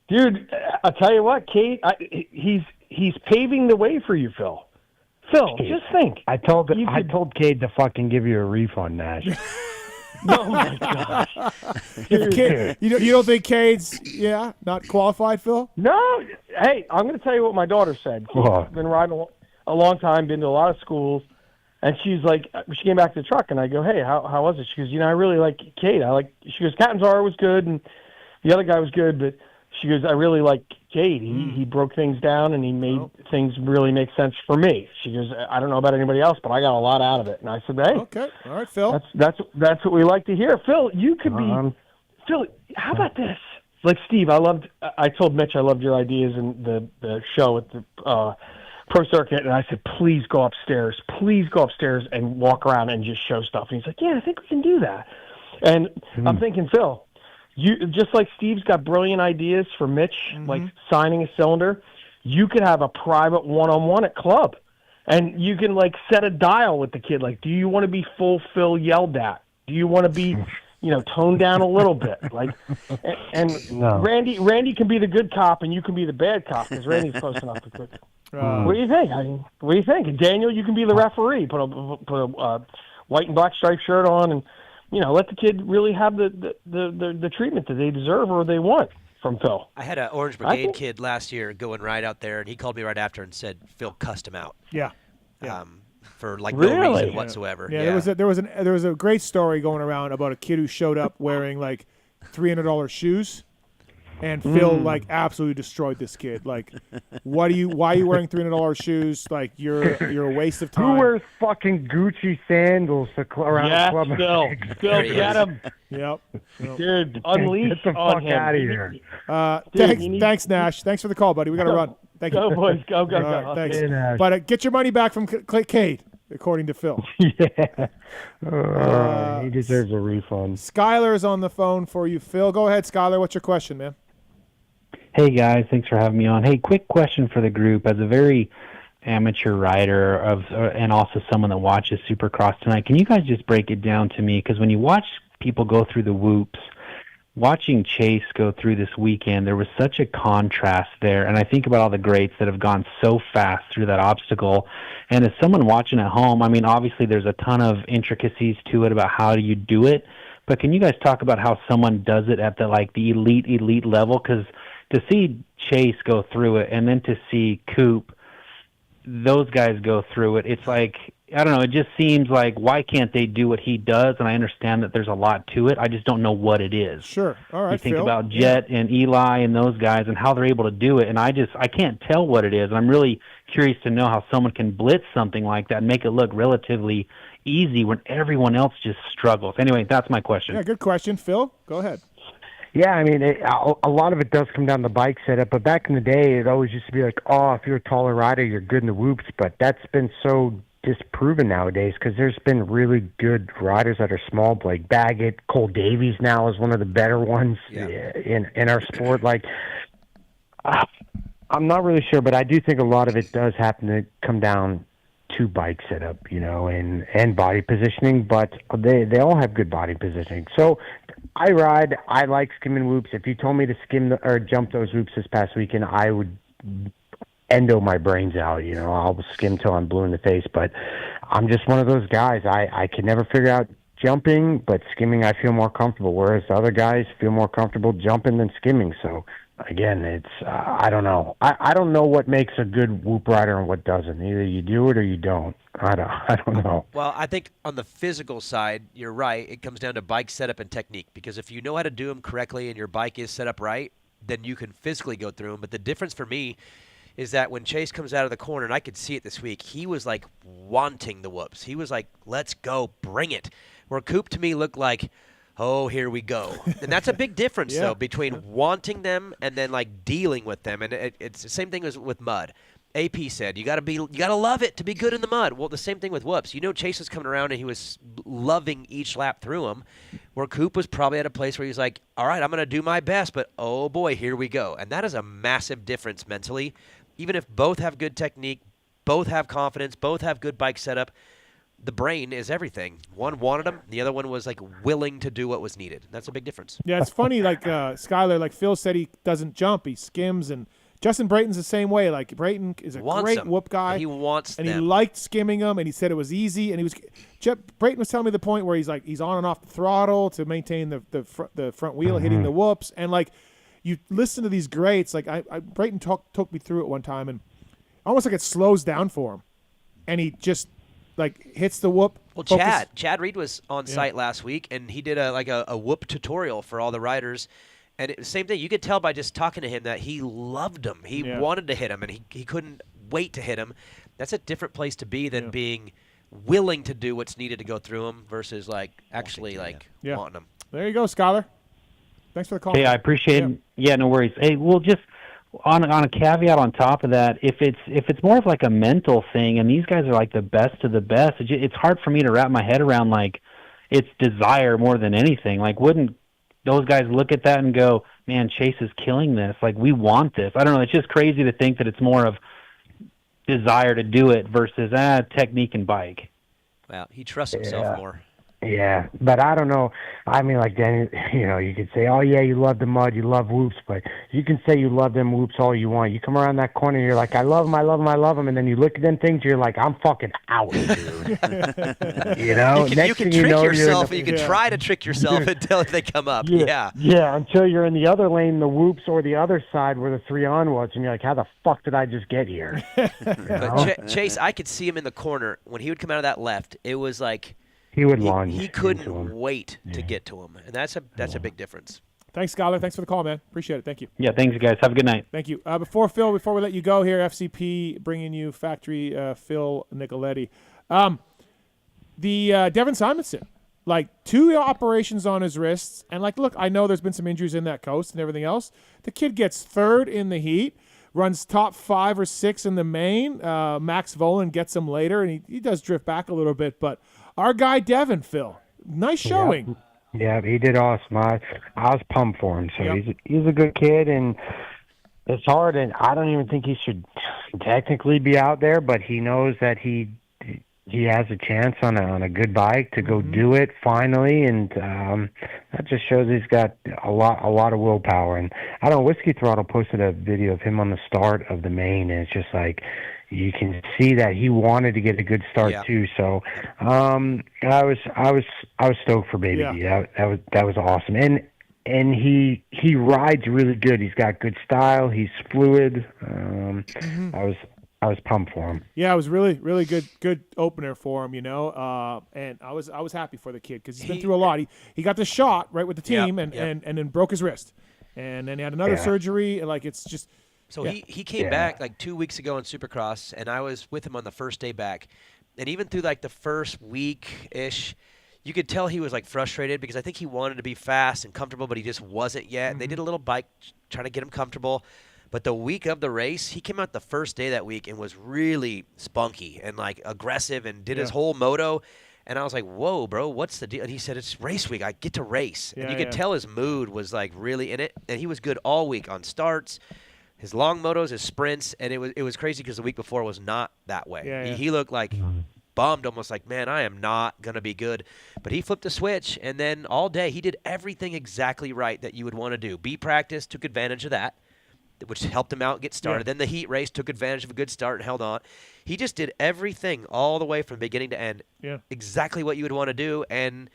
Dude, I'll tell you what, Cade, he's paving the way for you, Phil. Phil, just think. I told Cade to fucking give you a refund, Nash. Oh my gosh. You don't think Cade's not qualified, Phil? No. Hey, I'm going to tell you what my daughter said. She's been riding a long time, been to a lot of schools, and she's like, she came back to the truck, and I go, hey, how was it? She goes, I really like Cade. She goes, Catanzaro was good, and the other guy was good, but she goes, I really like Cade. He broke things down, and he made things really make sense for me. She goes, I don't know about anybody else, but I got a lot out of it. And I said, hey. Okay. All right, Phil. That's what we like to hear. Phil, you could be – Phil, how about this? Like Steve, I told Mitch I loved your ideas in the show at the Pro Circuit, and I said, please go upstairs and walk around and just show stuff. And he's like, yeah, I think we can do that. And I'm thinking, Phil, you just like Steve's got brilliant ideas for Mitch, like signing a cylinder. You could have a private one-on-one at club, and you can set a dial with the kid. Like, do you want to be full Phil yelled at? Do you want to be tone down a little bit. Like, and No. Randy can be the good cop, and you can be the bad cop because Randy's close enough to quit. What do you think? What do you think? And Daniel, you can be the referee. Put a white and black striped shirt on, and let the kid really have the treatment that they deserve or they want from Phil. I had an Orange Brigade kid last year going right out there, and he called me right after and said Phil cussed him out. Yeah. For like Really? no reason whatsoever. Yeah, there was a great story going around about a kid who showed up wearing like $300 shoes, and Phil like absolutely destroyed this kid. Like, why are you wearing $300 shoes? Like, you're a waste of time. Who wears fucking Gucci sandals around the club? Phil, get him. Yep. Dude, unleash Get the on fuck him. out of here. Thanks, Nash. Thanks for the call, buddy. We got to run. Thank you. Go, boys. Go. All right, thanks. Hey, Nash. But get your money back from Cade, according to Phil. Yeah. He deserves a refund. Skylar's on the phone for you, Phil. Go ahead, Skylar. What's your question, man? Hey, guys. Thanks for having me on. Hey, quick question for the group. As a very amateur rider and also someone that watches Supercross tonight, can you guys just break it down to me? Because when you watch people go through the whoops, watching Chase go through this weekend, there was such a contrast there. And I think about all the greats that have gone so fast through that obstacle. And as someone watching at home, I mean, obviously there's a ton of intricacies to it about how do you do it. But can you guys talk about how someone does it at the elite level? Because to see Chase go through it and then to see Coop, those guys go through it, it's like, I don't know, it just seems like, why can't they do what he does? And I understand that there's a lot to it. I just don't know what it is. Sure. All right, You think Phil. about Jet and Eli and those guys and how they're able to do it, and I can't tell what it is. And I'm really curious to know how someone can blitz something like that and make it look relatively easy when everyone else just struggles. Anyway, that's my question. Yeah, good question. Phil, go ahead. Yeah, I mean, a lot of it does come down to bike setup, but back in the day, it always used to be like, oh, if you're a taller rider, you're good in the whoops, but that's been so disproven nowadays because there's been really good riders that are small. Blake Baggett, Cole Davies now is one of the better ones in our sport. Like, I'm not really sure, but I do think a lot of it does happen to come down to bike setup, and body positioning, but they all have good body positioning. So I like skimming whoops. If you told me to or jump those whoops this past weekend, I would endo my brains out. I'll skim till I'm blue in the face, but I'm just one of those guys. I can never figure out jumping, but skimming I feel more comfortable, whereas the other guys feel more comfortable jumping than skimming. So again, it's I don't know. I don't know what makes a good whoop rider and what doesn't. Either you do it or you don't. I don't know. Well, I think on the physical side, you're right. It comes down to bike setup and technique, because if you know how to do them correctly and your bike is set up right, then you can physically go through them. But the difference for me is that when Chase comes out of the corner, and I could see it this week, he was like wanting the whoops. He was like, let's go, bring it. Where Coop to me looked like, oh, here we go. And that's a big difference, though, between wanting them and then like dealing with them. And it's the same thing as with mud. AP said, you gotta love it to be good in the mud. Well, the same thing with whoops. Chase was coming around and he was loving each lap through them, where Coop was probably at a place where he's like, all right, I'm going to do my best, but oh boy, here we go. And that is a massive difference mentally. Even if both have good technique, both have confidence, both have good bike setup, the brain is everything. One wanted them, the other one was like willing to do what was needed. That's a big difference. Yeah, it's funny, like Skylar, like Phil said, he doesn't jump, he skims, and Justin Brayton's the same way. Like, Brayton is a great whoop guy. He wants and them. he liked skimming them, and he said it was easy. And Brayton was telling me the point where he's on and off the throttle to maintain the front wheel, hitting the whoops. And like, you listen to these greats. Like Brayton took me through it one time, and almost like it slows down for him, and he just like hits the whoop. Well, Chad Reed was on site last week, and he did a whoop tutorial for all the riders. And same thing, you could tell by just talking to him that he loved him. He wanted to hit him, and he couldn't wait to hit him. That's a different place to be than being willing to do what's needed to go through him versus like actually wanting them. There you go, Skylar. Thanks for the call. Hey, I appreciate it. Yeah, no worries. Hey, well, just on a caveat on top of that, if it's more of like a mental thing, and these guys are like the best of the best, it's hard for me to wrap my head around like it's desire more than anything. Like, wouldn't those guys look at that and go, man, Chase is killing this. Like, we want this. I don't know. It's just crazy to think that it's more of desire to do it versus technique and bike. Well, he trusts himself more. Yeah, but I don't know. I mean, like, Danny, you could say, oh, yeah, you love the mud, you love whoops, but you can say you love them whoops all you want. You come around that corner, you're like, I love them, I love them, I love them, and then you look at them things, you're like, I'm fucking out, dude. You can trick yourself, you can try to trick yourself until they come up. Yeah. Yeah, until you're in the other lane, the whoops, or the other side where the 3-on was, and you're like, how the fuck did I just get here? But Chase, I could see him in the corner. When he would come out of that left, it was like, he would lunge. He couldn't wait to get to him, and that's a big difference. Thanks, Scholar. Thanks for the call, man. Appreciate it. Thank you. Yeah, thanks, guys. Have a good night. Thank you. Before we let you go here, FCP bringing you Factory Phil Nicoletti. The Devin Simonson, like 2 operations on his wrists, and like, look, I know there's been some injuries in that coast and everything else. The kid gets 3rd in the heat, runs top 5 or 6 in the main. Max Volan gets him later, and he does drift back a little bit, but our guy Devin, Phil, nice showing. Yeah, he did awesome. I was pumped for him. So he's a good kid, and it's hard. And I don't even think he should technically be out there, but he knows that he has a chance on a good bike to go do it finally, and that just shows he's got a lot of willpower. And I don't know, Whiskey Throttle posted a video of him on the start of the main, and it's just like, you can see that he wanted to get a good start too. So I was stoked for Baby D. That was awesome. And he rides really good. He's got good style. He's fluid. I was pumped for him. Yeah, it was really good opener for him, and I was happy for the kid because he's been through a lot. He got the shot right with the team and then broke his wrist, and then he had another surgery. And like, it's just. So he came back like 2 weeks ago in Supercross, and I was with him on the first day back. And even through like the first week-ish, you could tell he was like frustrated because I think he wanted to be fast and comfortable, but he just wasn't yet. And they did a little bike trying to get him comfortable. But the week of the race, he came out the first day that week and was really spunky and like aggressive and did his whole moto. And I was like, whoa, bro, what's the deal? And he said, it's race week. I get to race. And you could tell his mood was like really in it. And he was good all week on starts, his long motos, his sprints, and it was crazy because the week before was not that way. He looked like bummed, almost like, man, I am not going to be good. But he flipped a switch, and then all day he did everything exactly right that you would want to do. B-practice, took advantage of that, which helped him out get started. Then the heat race took advantage of a good start and held on. He just did everything all the way from beginning to end, exactly what you would want to do. And,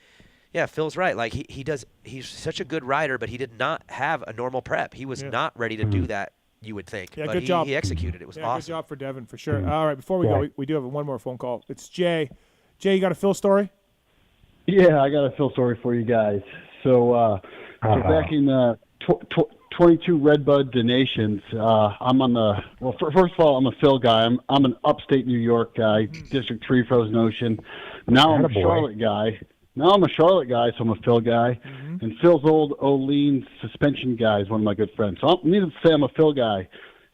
yeah, Phil's right. Like, he's such a good rider, but he did not have a normal prep. He was not ready to do that, you would think. Yeah, but good job. He executed. It was awesome. Good job for Devin, for sure. All right, before we go, we do have one more phone call. It's Jay. Jay, you got a Phil story? Yeah, I got a Phil story for you guys. So back in 22 Redbud Donations, I'm on the – well, first of all, I'm a Phil guy. I'm an upstate New York guy, District 3 Frozen Ocean. Now I'm a Charlotte guy. So I'm a Phil guy. And Phil's old Olean suspension guy is one of my good friends. So needless to say, I'm a Phil guy.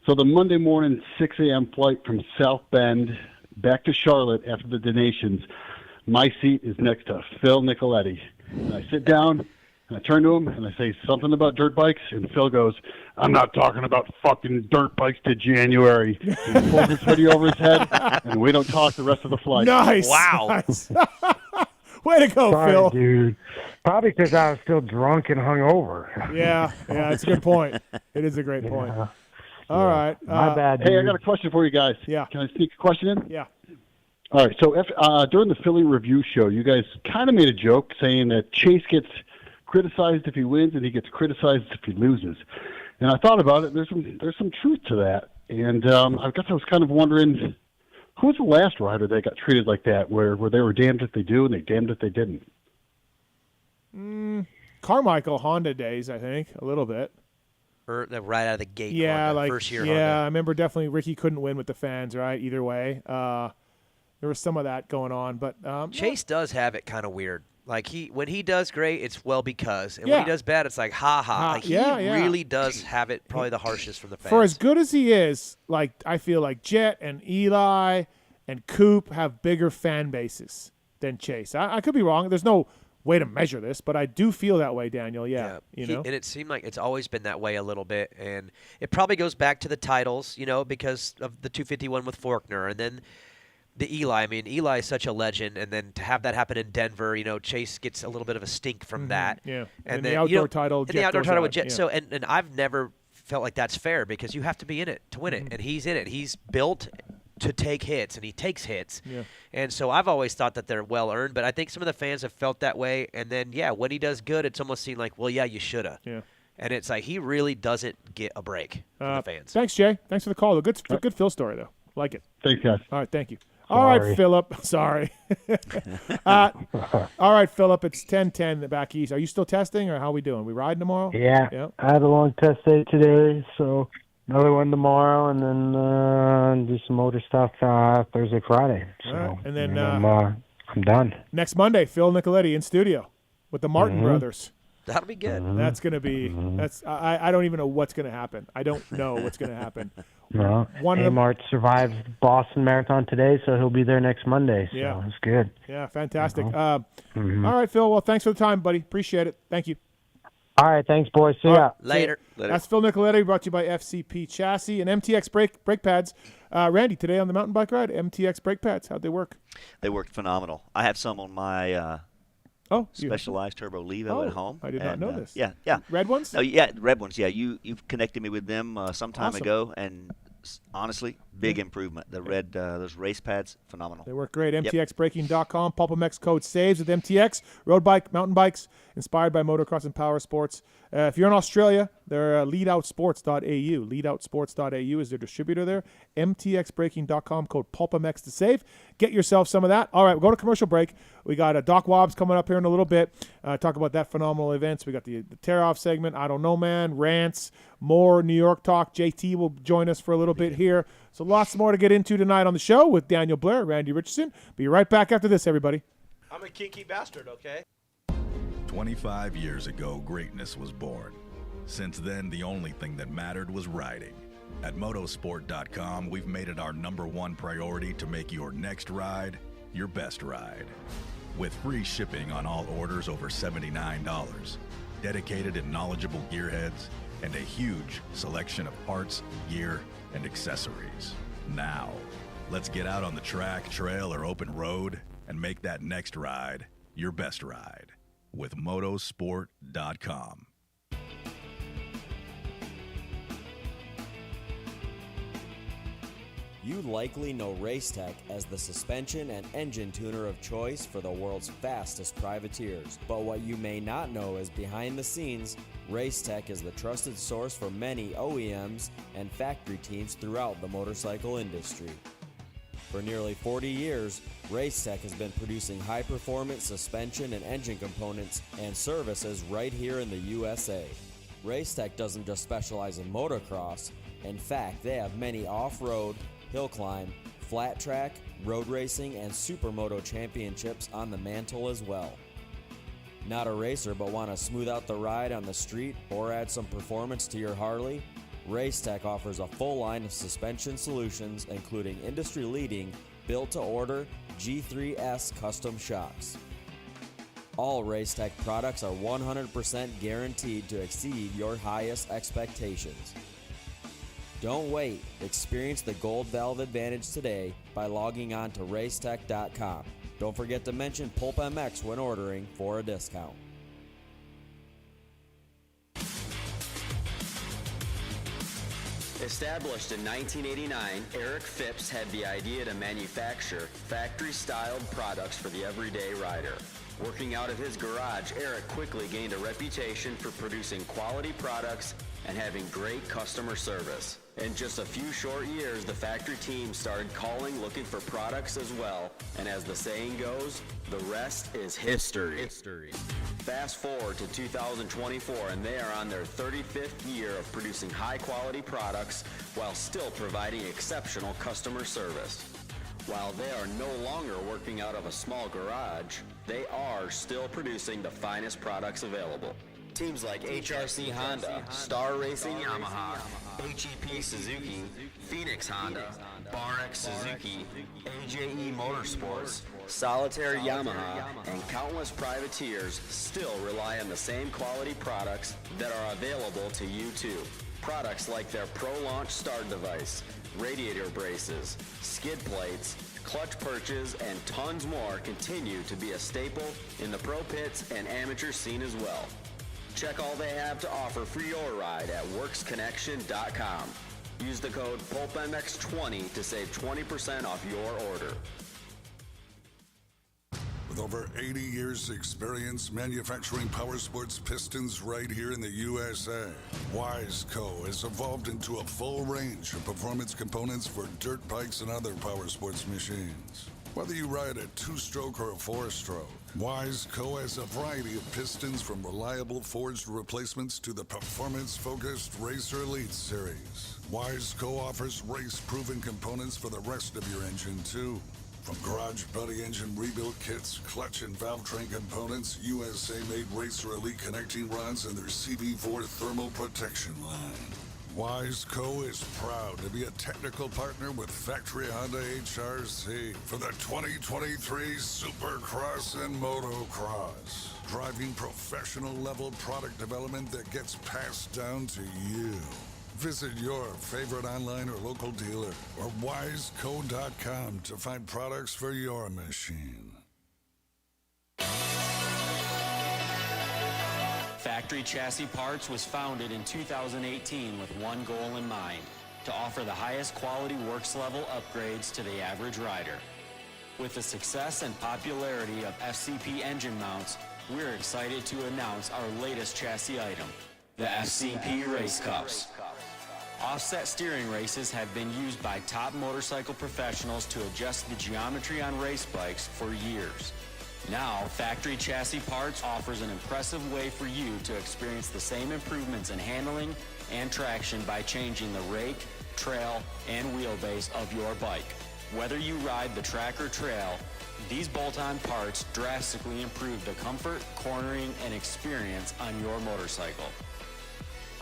So the Monday morning 6 a.m. flight from South Bend back to Charlotte after the donations, my seat is next to Phil Nicoletti. And I sit down, and I turn to him, and I say something about dirt bikes, and Phil goes, I'm not talking about fucking dirt bikes to January. And he pulls his hoodie over his head, and we don't talk the rest of the flight. Nice. Wow. Nice. Way to go, Sorry, Phil. Dude. Probably because I was still drunk and hungover. Yeah, it's a good point. It is a great point. All right. My bad, dude. Hey, I got a question for you guys. Yeah. Can I sneak a question in? Yeah. All right. So during the Philly review show, you guys kind of made a joke saying that Chase gets criticized if he wins and he gets criticized if he loses. And I thought about it. There's some truth to that. And I guess I was kind of wondering, who was the last rider that got treated like that, where they were damned if they do and they damned if they didn't? Carmichael Honda days, I think, a little bit. Or right out of the gate. Yeah, Honda, like first year. Yeah, Honda. I remember definitely Ricky couldn't win with the fans, right? Either way, there was some of that going on, but Chase does have it kind of weird. Like when he does great, it's well because, and when he does bad, it's like ha ha. Like he really does have it probably the harshest from the fans. For as good as he is, like I feel like Jet and Eli and Coop have bigger fan bases than Chase. I could be wrong. There's no way to measure this, but I do feel that way, Daniel. Yeah. You know? And it seemed like it's always been that way a little bit, and it probably goes back to the titles, because of the 251 with Faulkner, and then the Eli. I mean, Eli is such a legend, and then to have that happen in Denver, Chase gets a little bit of a stink from that. Yeah, and then the outdoor title. And the outdoor title with Jet. Yeah. So, and I've never felt like that's fair because you have to be in it to win it, and he's in it. He's built to take hits, and he takes hits. Yeah. And so I've always thought that they're well earned, but I think some of the fans have felt that way. And then, when he does good, it's almost seemed like, well, yeah, you shoulda. Yeah. And it's like he really doesn't get a break from the fans. Thanks, Jay. Thanks for the call. Good Phil story, though. Like it. Thanks, guys. All right, thank you. All right, Philip. Sorry. All right, Philip. It's 10:10 back east. Are you still testing, or how are we doing? We riding tomorrow? Yeah. Yep. I had a long test day today, so another one tomorrow, and then do some motor stuff Thursday, Friday. So, All right. And then I'm done. Next Monday, Phil Nicoletti in studio with the Martin brothers. That'll be good. That's going to be I don't even know what's going to happen. I don't know what's going to happen. Well, Mart survived Boston Marathon today, so he'll be there next Monday. So it's good. Yeah, fantastic. All right, Phil. Well, thanks for the time, buddy. Appreciate it. Thank you. All right, thanks, boys. See ya. Later. That's Phil Nicoletti, brought to you by FCP Chassis and MTX brake pads. Randy, today on the mountain bike ride, MTX brake pads, how'd they work? They worked phenomenal. I have some on my Specialized Turbo Levo at home. I did not know this. Yeah. Red ones? Oh, yeah, red ones. Yeah, you've connected me with them some time Awesome. ago, and honestly, big improvement. The red, those race pads, phenomenal. They work great. MTXbraking.com. PulpMX code SAVES with MTX. Road bike, mountain bikes, inspired by motocross and power sports. If you're in Australia, they're leadoutsports.au. Leadoutsports.au is their distributor there. MTXbraking.com, code PulpMX to save. Get yourself some of that. All right, we'll go to commercial break. We got Doc Wobbs coming up here in a little bit. Talk about that phenomenal events. We got the tear-off segment, I Don't Know Man, rants, more New York talk. JT will join us for a little bit here. So lots more to get into tonight on the show with Daniel Blair, Randy Richardson. Be right back after this, everybody. I'm a kinky bastard, okay? 25 years ago, greatness was born. Since then, the only thing that mattered was riding. At motosport.com, we've made it our #1 priority to make your next ride your best ride. With free shipping on all orders over $79, dedicated and knowledgeable gearheads, and a huge selection of parts, gear, and accessories. Now, let's get out on the track, trail, or open road and make that next ride your best ride with motosport.com. You likely know Racetech as the suspension and engine tuner of choice for the world's fastest privateers. But what you may not know is behind the scenes, Racetech is the trusted source for many OEMs and factory teams throughout the motorcycle industry. For nearly 40 years, Racetech has been producing high-performance suspension and engine components and services right here in the USA. Racetech doesn't just specialize in motocross. In fact, they have many off-road, hill climb, flat track, road racing, and supermoto championships on the mantle as well. Not a racer but want to smooth out the ride on the street or add some performance to your Harley? Racetech offers a full line of suspension solutions including industry-leading built-to-order G3S custom shocks. All Racetech products are 100% guaranteed to exceed your highest expectations. Don't wait. Experience the Gold Valve Advantage today by logging on to racetech.com. Don't forget to mention PulpMX when ordering for a discount. Established in 1989, Eric Phipps had the idea to manufacture factory-styled products for the everyday rider. Working out of his garage, Eric quickly gained a reputation for producing quality products and having great customer service. In just a few short years, the factory team started calling looking for products as well, and as the saying goes, the rest is history. Fast forward to 2024 and they are on their 35th year of producing high-quality products while still providing exceptional customer service. While they are no longer working out of a small garage, they are still producing the finest products available. Teams like HRC Honda, Star Racing Yamaha, HEP Suzuki, Phoenix Honda, BarX Suzuki, AJE Motorsports, Solitaire Yamaha, and countless privateers still rely on the same quality products that are available to you too. Products like their Pro Launch Start Device, radiator braces, skid plates, clutch perches, and tons more continue to be a staple in the pro pits and amateur scene as well. Check all they have to offer for your ride at WorksConnection.com. Use the code PulpMX20 to save 20% off your order. With over 80 years' experience manufacturing power sports pistons right here in the USA, Wiseco has evolved into a full range of performance components for dirt bikes and other power sports machines. Whether you ride a 2-stroke or a 4-stroke, Wiseco has a variety of pistons from reliable forged replacements to the performance-focused Racer Elite series. Wiseco offers race-proven components for the rest of your engine, too. From garage buddy engine rebuild kits, clutch and valve train components, USA-made Racer Elite connecting rods, and their CB4 thermal protection line. Wiseco is proud to be a technical partner with Factory Honda HRC for the 2023 Supercross and Motocross, driving professional-level product development that gets passed down to you. Visit your favorite online or local dealer or wiseco.com to find products for your machine. Factory Chassis Parts was founded in 2018 with one goal in mind: to offer the highest quality works level upgrades to the average rider. With the success and popularity of FCP engine mounts, we're excited to announce our latest chassis item, the FCP Race Cups. Offset steering races have been used by top motorcycle professionals to adjust the geometry on race bikes for years. Now, Factory Chassis Parts offers an impressive way for you to experience the same improvements in handling and traction by changing the rake, trail, and wheelbase of your bike. Whether you ride the track or trail, these bolt-on parts drastically improve the comfort, cornering, and experience on your motorcycle.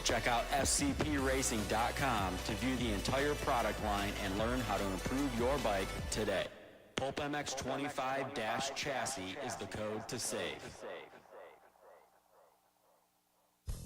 Check out FCPRacing.com to view the entire product line and learn how to improve your bike today. PulpMX25-chassis is the code to save.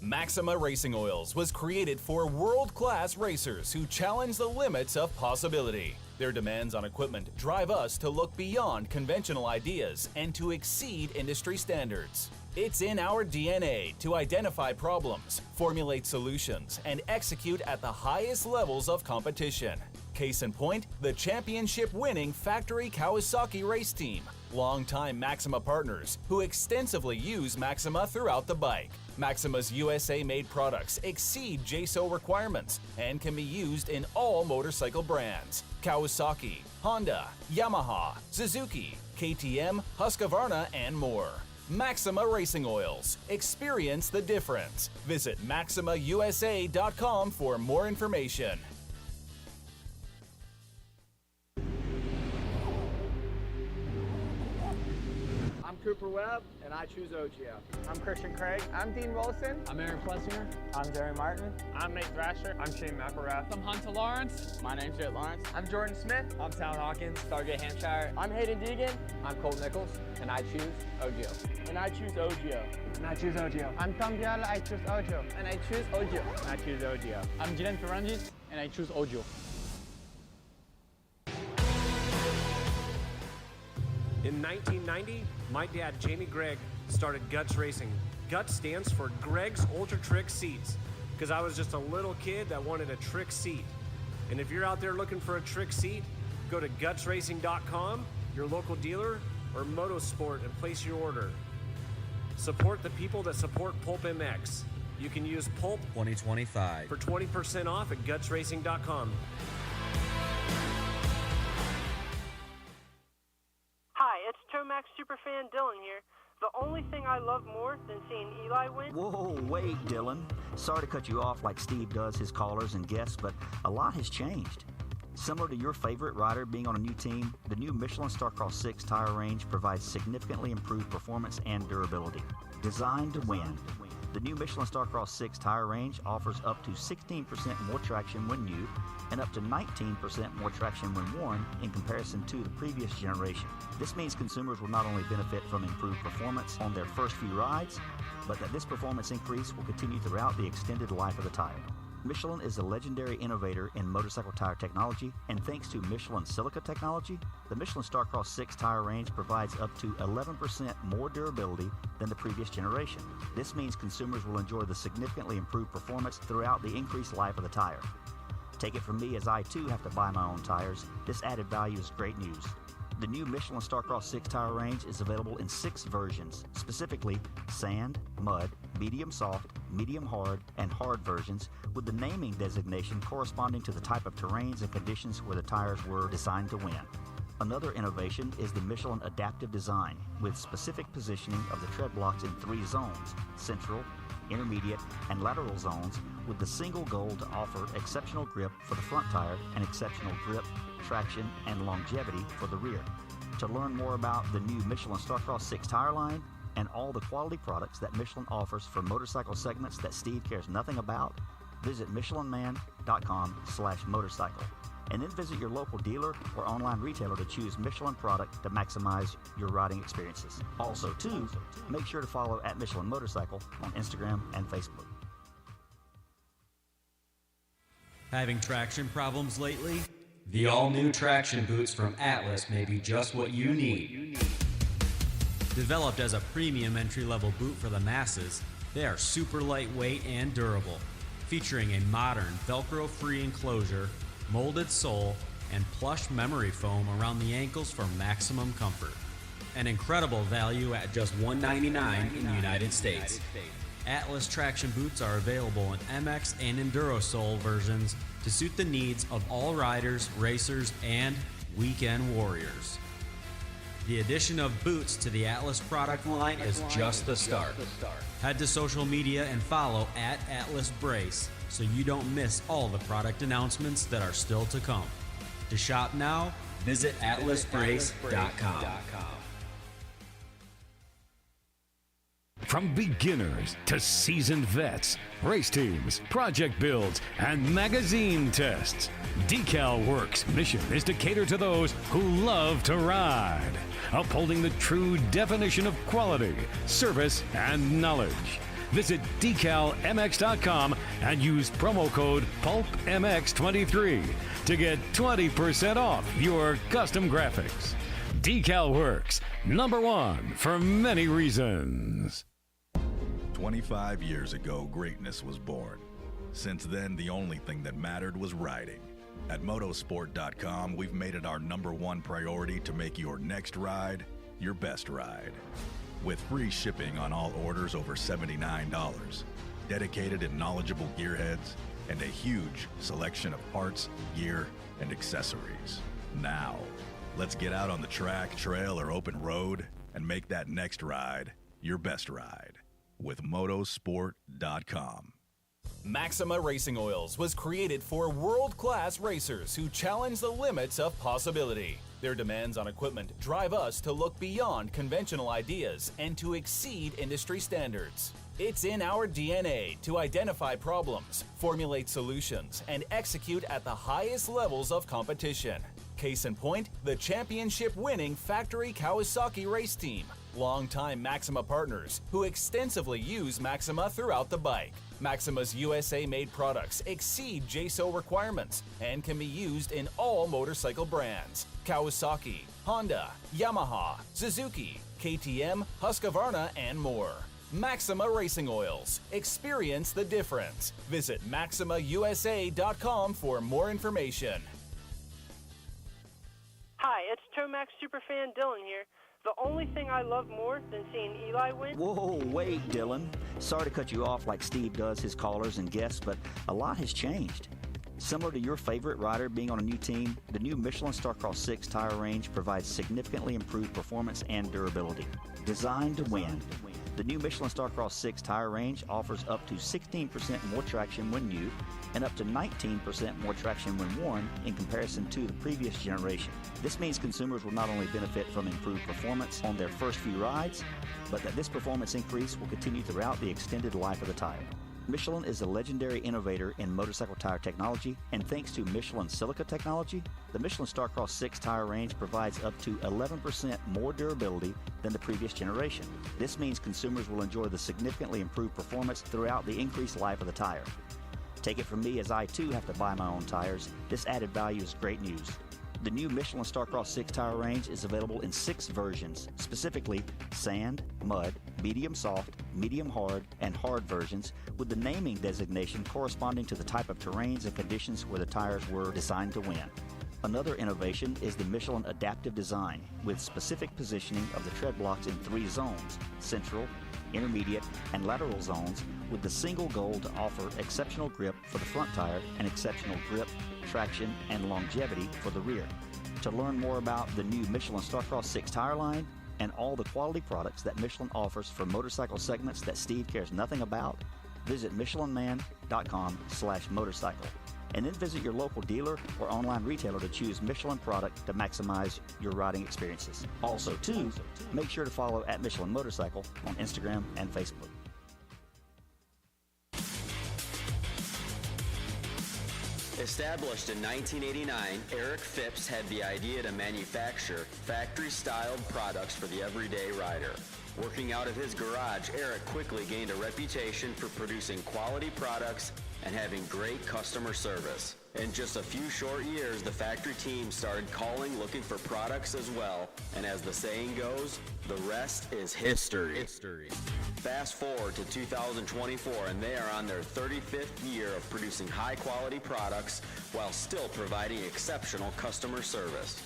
Maxima Racing Oils was created for world-class racers who challenge the limits of possibility. Their demands on equipment drive us to look beyond conventional ideas and to exceed industry standards. It's in our DNA to identify problems, formulate solutions, and execute at the highest levels of competition. Case in point, the championship-winning Factory Kawasaki race team, longtime Maxima partners who extensively use Maxima throughout the bike. Maxima's USA-made products exceed JSO requirements and can be used in all motorcycle brands: Kawasaki, Honda, Yamaha, Suzuki, KTM, Husqvarna, and more. Maxima Racing Oils. Experience the difference. Visit MaximaUSA.com for more information. I'm Cooper Webb, and I choose OGO. I'm Christian Craig. I'm Dean Wilson. I'm Aaron Plessinger. I'm Jerry Martin. I'm Nate Thrasher. I'm Shane McElrath. I'm Hunter Lawrence. My name's Jett Lawrence. I'm Jordan Smith. I'm Tal Hawkins. Stargate Hampshire. I'm Hayden Deegan. I'm Colt Nichols, and I choose OGO. And I choose OGO. And I choose OGO. I'm Tom Biala. I choose OGO. And I choose OGO. And I choose OGO. I'm Jiren Ferrandis, and I choose OGO. In 1990, my dad, Jamie Gregg, started Guts Racing. Guts stands for Greg's Ultra Trick Seats, because I was just a little kid that wanted a trick seat. And if you're out there looking for a trick seat, go to gutsracing.com, your local dealer, or Motosport, and place your order. Support the people that support PulpMX. You can use Pulp 2025 for 20% off at gutsracing.com. Hi, it's Tomax superfan Dylan here. The only thing I love more than seeing Eli win... Whoa, wait, Dylan. Sorry to cut you off like Steve does his callers and guests, but a lot has changed. Similar to your favorite rider being on a new team, the new Michelin Starcross 6 tire range provides significantly improved performance and durability. Designed to win, the new Michelin Starcross 6 tire range offers up to 16% more traction when new and up to 19% more traction when worn in comparison to the previous generation. This means consumers will not only benefit from improved performance on their first few rides, but that this performance increase will continue throughout the extended life of the tire. Michelin is a legendary innovator in motorcycle tire technology, and thanks to Michelin silica technology, the Michelin Starcross 6 tire range provides up to 11% more durability than the previous generation. This means consumers will enjoy the significantly improved performance throughout the increased life of the tire. Take it from me, as I too have to buy my own tires, this added value is great news. The new Michelin Starcross 6 tire range is available in 6 versions, specifically sand, mud, medium soft, medium hard, and hard versions, with the naming designation corresponding to the type of terrains and conditions where the tires were designed to win. Another innovation is the Michelin adaptive design, with specific positioning of the tread blocks in 3 zones: central, intermediate, and lateral zones, with the single goal to offer exceptional grip for the front tire and exceptional grip, traction, and longevity for the rear. To learn more about the new Michelin Starcross 6 tire line and all the quality products that Michelin offers for motorcycle segments that Steve cares nothing about, visit michelinman.com/motorcycle, and then visit your local dealer or online retailer to choose Michelin product to maximize your riding experiences. Also, too, make sure to follow at Michelin Motorcycle on Instagram and Facebook. Having traction problems lately? The all-new traction boots from Atlas may be just what you need. Developed as a premium entry-level boot for the masses, they are super lightweight and durable, featuring a modern Velcro-free enclosure, molded sole, and plush memory foam around the ankles for maximum comfort. An incredible value at just $199 in the United States. Atlas traction boots are available in MX and Enduro sole versions to suit the needs of all riders, racers, and weekend warriors. The addition of boots to the Atlas product line is just the start. Head to social media and follow at Atlas Brace so you don't miss all the product announcements that are still to come. To shop now, visit atlasbrace.com. From beginners to seasoned vets, race teams, project builds, and magazine tests, Decal Works' mission is to cater to those who love to ride, upholding the true definition of quality, service, and knowledge. Visit decalmx.com and use promo code PulpMX23 to get 20% off your custom graphics. Decal Works, #1 for many reasons. 25 years ago, greatness was born. Since then, the only thing that mattered was riding. At motosport.com, we've made it our #1 priority to make your next ride your best ride. With free shipping on all orders over $79, dedicated and knowledgeable gearheads, and a huge selection of parts, gear, and accessories. Now, let's get out on the track, trail, or open road and make that next ride your best ride with motosport.com. Maxima Racing Oils was created for world-class racers who challenge the limits of possibility. Their demands on equipment drive us to look beyond conventional ideas and to exceed industry standards. It's in our DNA to identify problems, formulate solutions, and execute at the highest levels of competition. Case in point, the championship-winning factory Kawasaki race team, longtime Maxima partners who extensively use Maxima throughout the bike. Maxima's USA-made products exceed JSO requirements and can be used in all motorcycle brands: Kawasaki, Honda, Yamaha, Suzuki, KTM, Husqvarna, and more. Maxima Racing Oils. Experience the difference. Visit MaximaUSA.com for more information. Hi, it's Tomax Superfan Dylan here. The only thing I love more than seeing Eli win... Whoa, wait, Dylan. Sorry to cut you off like Steve does his callers and guests, but a lot has changed. Similar to your favorite rider being on a new team, the new Michelin Starcross 6 tire range provides significantly improved performance and durability. Designed to win. The new Michelin Starcross 6 tire range offers up to 16% more traction when new and up to 19% more traction when worn in comparison to the previous generation. This means consumers will not only benefit from improved performance on their first few rides, but that this performance increase will continue throughout the extended life of the tire. Michelin is a legendary innovator in motorcycle tire technology, and thanks to Michelin silica technology, the Michelin Starcross 6 tire range provides up to 11% more durability than the previous generation. This means consumers will enjoy the significantly improved performance throughout the increased life of the tire. Take it from me, as I too have to buy my own tires, this added value is great news. The new Michelin Starcross 6 tire range is available in 6 versions, specifically sand, mud, medium soft, medium hard, and hard versions, with the naming designation corresponding to the type of terrains and conditions where the tires were designed to win. Another innovation is the Michelin Adaptive Design, with specific positioning of the tread blocks in 3 zones, central, intermediate, and lateral zones, with the single goal to offer exceptional grip for the front tire and exceptional grip, traction, and longevity for the rear. To learn more about the new Michelin Starcross 6 tire line and all the quality products that Michelin offers for motorcycle segments that Steve cares nothing about, visit michelinman.com/motorcycle. And then visit your local dealer or online retailer to choose Michelin product to maximize your riding experiences. Also, too, make sure to follow at Michelin Motorcycle on Instagram and Facebook. Established in 1989, Eric Phipps had the idea to manufacture factory-styled products for the everyday rider. Working out of his garage, Eric quickly gained a reputation for producing quality products and having great customer service. In just a few short years, the factory team started calling looking for products as well, and as the saying goes, the rest is history. Fast forward to 2024, and they are on their 35th year of producing high-quality products while still providing exceptional customer service.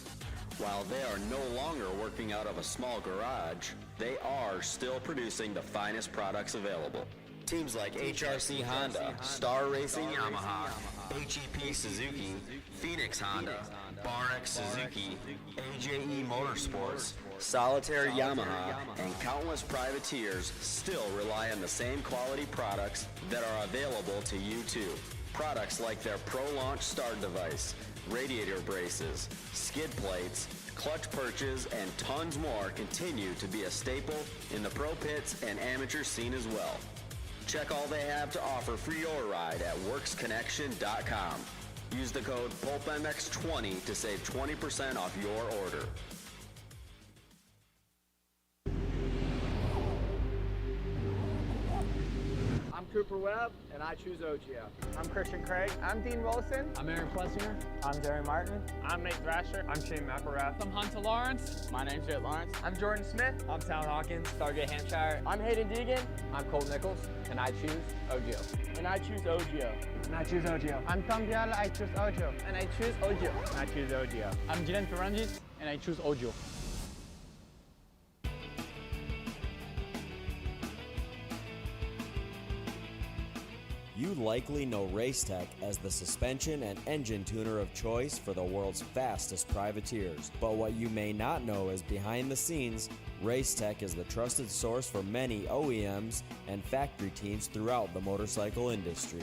While they are no longer working out of a small garage, they are still producing the finest products available. Teams like HRC Honda, Star Racing Yamaha, HEP Suzuki, Phoenix Honda, BarX Suzuki, AJE Motorsports, Solitaire Yamaha, and countless privateers still rely on the same quality products that are available to you too. Products like their Pro Launch start device, radiator braces, skid plates, clutch perches, and tons more continue to be a staple in the pro pits and amateur scene as well. Check all they have to offer for your ride at worksconnection.com. Use the code PulpMX20 to save 20% off your order. I'm Cooper Webb, and I choose OGO. I'm Christian Craig. I'm Dean Wilson. I'm Aaron Plessinger. I'm Jerry Martin. I'm Nate Thrasher. I'm Shane McElrath. I'm Hunter Lawrence. My name's Jett Lawrence. I'm Jordan Smith. I'm Town Hawkins. Stargate Hampshire. I'm Hayden Deegan. I'm Colt Nichols, and I choose OGO. And I choose OGO. And I choose OGO. I'm Tom Diallo. I choose OGO. And I choose OGO. And I choose OGO. I'm Jiren Ferrandis, and I choose OGO. You likely know Racetech as the suspension and engine tuner of choice for the world's fastest privateers. But what you may not know is behind the scenes, Racetech is the trusted source for many OEMs and factory teams throughout the motorcycle industry.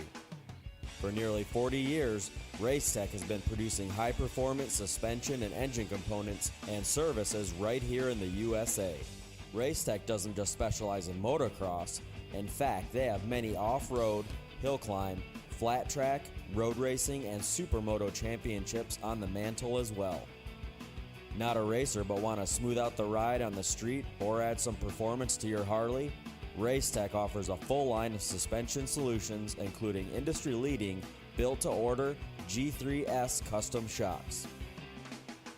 For nearly 40 years, Racetech has been producing high-performance suspension and engine components and services right here in the USA. Racetech doesn't just specialize in motocross. In fact, they have many off-road, hill climb, flat track, road racing, and supermoto championships on the mantle as well. Not a racer but want to smooth out the ride on the street or add some performance to your Harley? Racetech offers a full line of suspension solutions including industry-leading, built-to-order G3S custom shocks.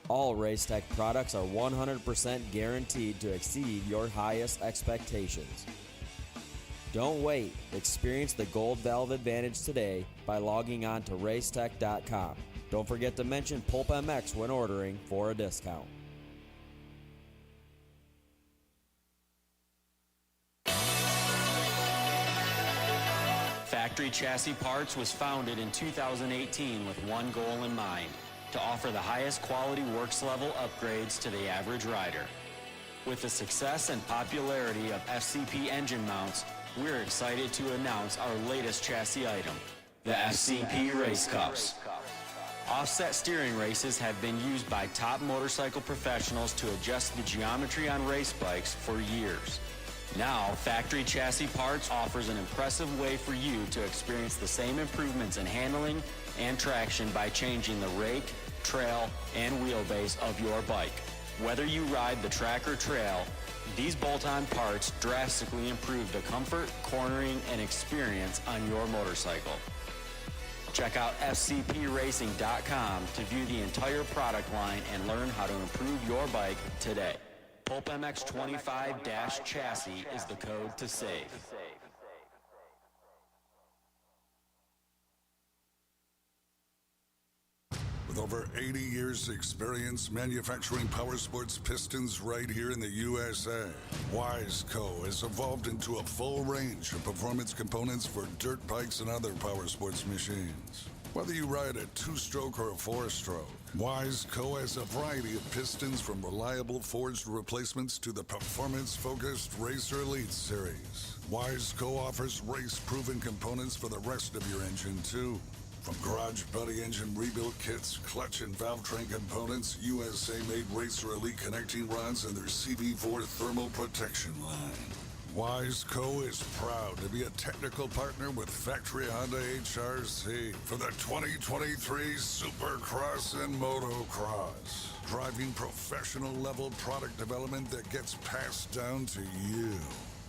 All Racetech products are 100% guaranteed to exceed your highest expectations. Don't wait. Experience the Gold Valve advantage today by logging on to racetech.com. Don't forget to mention PulpMX when ordering for a discount. Factory Chassis Parts was founded in 2018 with one goal in mind: to offer the highest quality works level upgrades to the average rider. With the success and popularity of FCP engine mounts, we're excited to announce our latest chassis item, the FCP Race Cups. Offset steering races have been used by top motorcycle professionals to adjust the geometry on race bikes for years. Now, Factory Chassis Parts offers an impressive way for you to experience the same improvements in handling and traction by changing the rake, trail, and wheelbase of your bike. Whether you ride the track or trail, these bolt-on parts drastically improve the comfort, cornering, and experience on your motorcycle. Check out fcpracing.com to view the entire product line and learn how to improve your bike today. PulpMX 25-chassis is the code to save. With over 80 years' experience manufacturing power sports pistons right here in the USA, Wiseco has evolved into a full range of performance components for dirt bikes and other power sports machines. Whether you ride a 2-stroke or a 4-stroke, Wiseco has a variety of pistons from reliable forged replacements to the performance-focused Racer Elite series. Wiseco offers race-proven components for the rest of your engine, too. From Garage Buddy engine rebuild kits, clutch and valve train components, USA-made Racer Elite connecting rods, and their CV4 thermal protection line. Wiseco is proud to be a technical partner with Factory Honda HRC for the 2023 Supercross and Motocross, driving professional-level product development that gets passed down to you.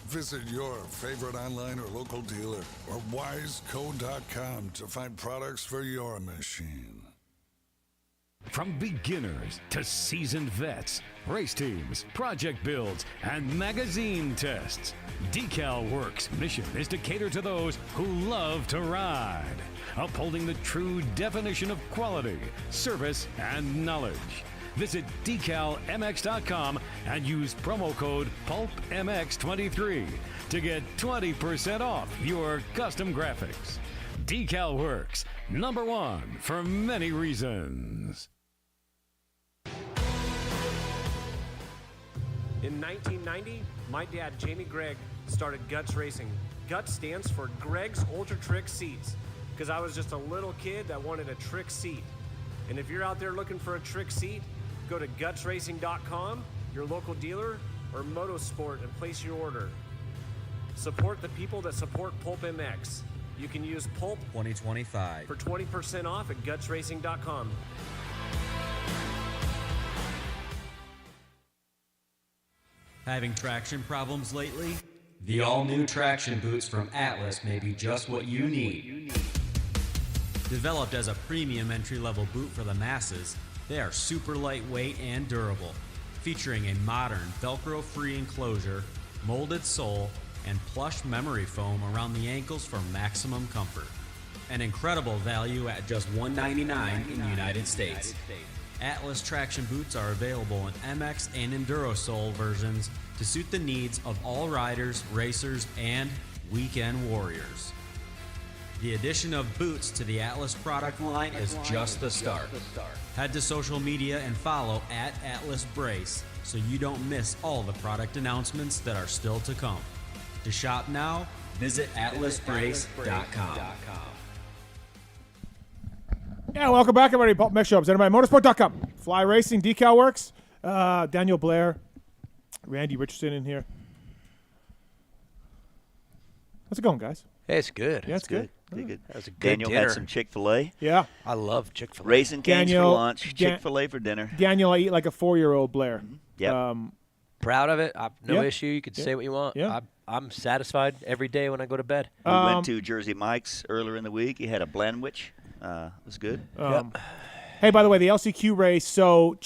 Visit your favorite online or local dealer or wiseco.com to find products for your machine. From beginners to seasoned vets, race teams, project builds, and magazine tests, Decal Works' mission is to cater to those who love to ride, upholding the true definition of quality, service, and knowledge. Visit decalmx.com and use promo code PulpMX23 to get 20% off your custom graphics. Decal Works, #1 for many reasons. In 1990, my dad, Jamie Gregg, started Guts Racing. Guts stands for Greg's Ultra Trick Seats, because I was just a little kid that wanted a trick seat. And if you're out there looking for a trick seat, go to gutsracing.com, your local dealer, or Motosport and place your order. Support the people that support PulpMX. You can use Pulp 2025 for 20% off at gutsracing.com. Having traction problems lately? The all-new traction boots from Atlas may be just what you need. Developed as a premium entry-level boot for the masses, they are super lightweight and durable, featuring a modern Velcro-free enclosure, molded sole, and plush memory foam around the ankles for maximum comfort. An incredible value at just $199 in the United States. Atlas traction boots are available in MX and Enduro sole versions to suit the needs of all riders, racers, and weekend warriors. The addition of boots to the Atlas product line is just the start. Head to social media and follow @AtlasBrace so you don't miss all the product announcements that are still to come. To shop now, visit atlasbrace.com. Yeah, welcome back, everybody. PulpMX Show, presented by Motorsport.com. Fly Racing, Decal Works, Daniel Blair, Randy Richardson in here. How's it going, guys? Hey, it's good. Yeah, it's good. Good. That was a good Daniel dinner. had some Chick-fil-A. Yeah. I love Chick-fil-A. Raisin Canes for Daniel- lunch, Chick-fil-A for dinner. Daniel, I eat like a 4-year-old Blair. Yep. Proud of it. No Yeah. issue. You can Yeah. say what you want. Yeah. I'm satisfied every day when I go to bed. We went to Jersey Mike's earlier in the week. He had a Blandwich. It was good. Hey, by the way, the LCQ race. So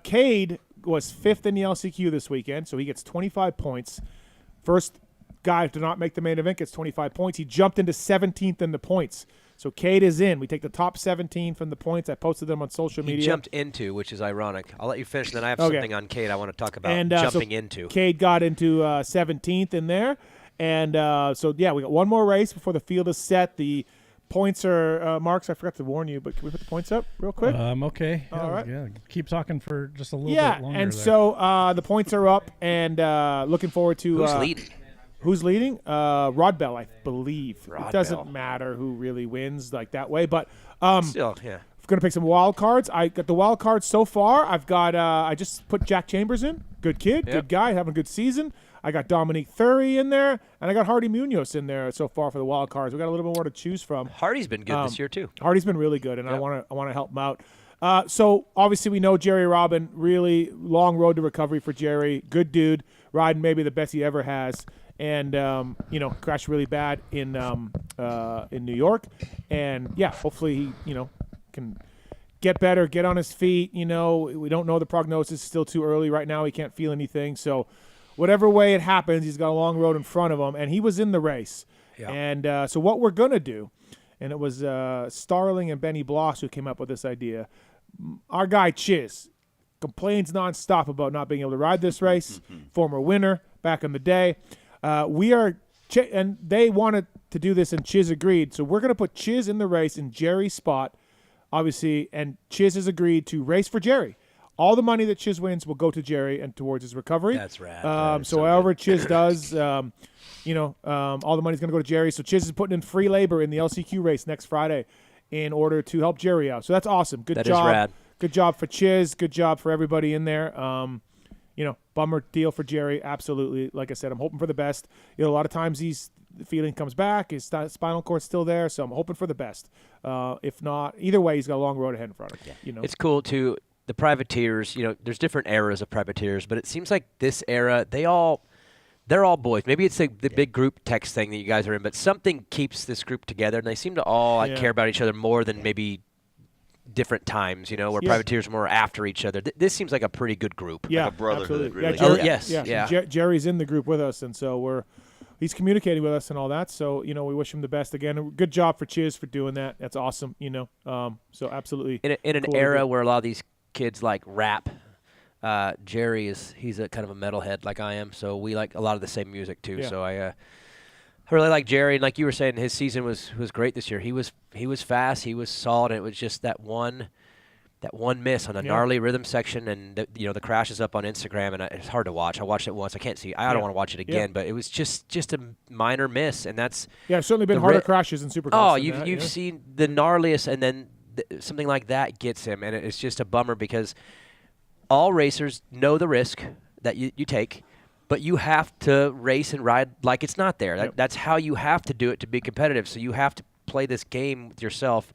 Cade was 5th in the LCQ this weekend, so he gets 25 points. First guy to not make the main event gets 25 points. He jumped into 17th in the points. So Cade is in. We take the top 17 from the points. I posted them on social media. He jumped into, which is ironic. I'll let you finish, then I have Okay. something on Cade I want to talk about And, jumping so into. Cade got into 17th in there. And so, yeah, we got one more race before the field is set. The points are, Marks, I forgot to warn you, but can we put the points up real quick? Okay. All right. Yeah. Keep talking for just a little bit longer. And there. so the points are up, and looking forward to Who's leading? Who's leading? Rod Bell, I believe. Rod It doesn't Bell. matter who really wins like that way, but Still, yeah. going to pick some wild cards. I got the wild cards so far. I've got I just put Jack Chambers in. Good kid, good guy, having a good season. I got Dominique Thury in there, and I got Hardy Munoz in there so far for the wild cards. We got a little bit more to choose from. Hardy's been good this year too. Hardy's been really good, and I want to help him out. So obviously we know Jerry Robyn, really long road to recovery for Jerry. Good dude, riding maybe the best he ever has. and crashed really bad in New York. And yeah, hopefully he can get better, get on his feet. We don't know the prognosis; still too early right now. He can't feel anything. So whatever way it happens, he's got a long road in front of him, and he was in the race. Yeah. And so what we're gonna do, and it was Starling and Benny Bloss who came up with this idea. Our guy Chiz complains nonstop about not being able to ride this race. Former winner back in the day. And they wanted to do this, and Chiz agreed. So we're going to put Chiz in the race in Jerry's spot, obviously, and Chiz has agreed to race for Jerry. All the money that Chiz wins will go to Jerry and towards his recovery. That's rad. So however Chiz does, all the money's going to go to Jerry. So Chiz is putting in free labor in the LCQ race next Friday in order to help Jerry out. So that's awesome. Good job. That is rad. Good job for Chiz. Good job for everybody in there. Bummer deal for Jerry. Absolutely. Like I said, I'm hoping for the best. A lot of times the feeling comes back. His spinal cord's still there, so I'm hoping for the best. If not, either way, he's got a long road ahead in front of him. It's cool, too. The privateers, there's different eras of privateers, but it seems like this era, they're all boys. Maybe it's the big group text thing that you guys are in, but something keeps this group together, and they seem to all care about each other more than maybe different times, where privateers are more after each other. This seems like a pretty good group. Yeah, like a brotherhood. Really. Jerry's in the group with us, and so he's communicating with us and all that. So we wish him the best again. Good job for Chiz for doing that. That's awesome. So absolutely. In an era where a lot of these kids like rap, Jerry he's a kind of a metalhead like I am, so we like a lot of the same music too. So I really like Jerry, and like you were saying, his season was great this year. He was fast, he was solid, and it was just that one miss on a gnarly rhythm section, and the crash is up on Instagram, and it's hard to watch. I watched it once. I can't see. I don't want to watch it again, but it was just a minor miss, and that's it's certainly been harder crashes in Supercross. Oh, you've seen the gnarliest, and then something like that gets him, and it's just a bummer because all racers know the risk that you take, but you have to race and ride like it's not there. That's how you have to do it to be competitive. So you have to play this game with yourself,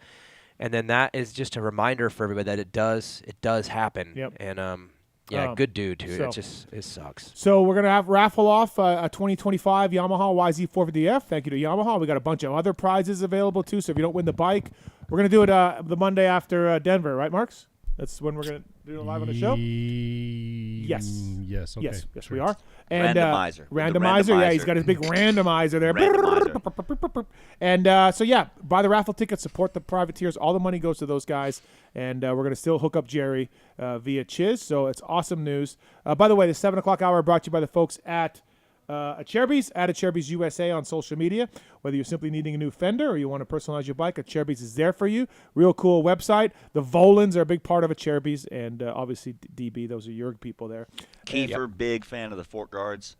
and then that is just a reminder for everybody that it does happen. And good dude too. It sucks. So we're gonna raffle off a 2025 Yamaha YZ450F. Thank you to Yamaha. We got a bunch of other prizes available too. So if you don't win the bike, we're gonna do it the Monday after Denver, right, Marks? That's when we're going to do it live on the show? Yes. Yes, okay. Yes, we are. And randomizer. Yeah, he's got his big randomizer there. And buy the raffle tickets, support the privateers. All the money goes to those guys. And we're going to still hook up Jerry via Chiz. So it's awesome news. By the way, the 7 o'clock hour brought to you by the folks at Acherby's, at Acherby's USA on social media. Whether you're simply needing a new fender or you want to personalize your bike, Acherby's is there for you. Real cool website. The Volans are a big part of Acherby's, and obviously DB, those are your people there. Kiefer, big fan of the fork guards.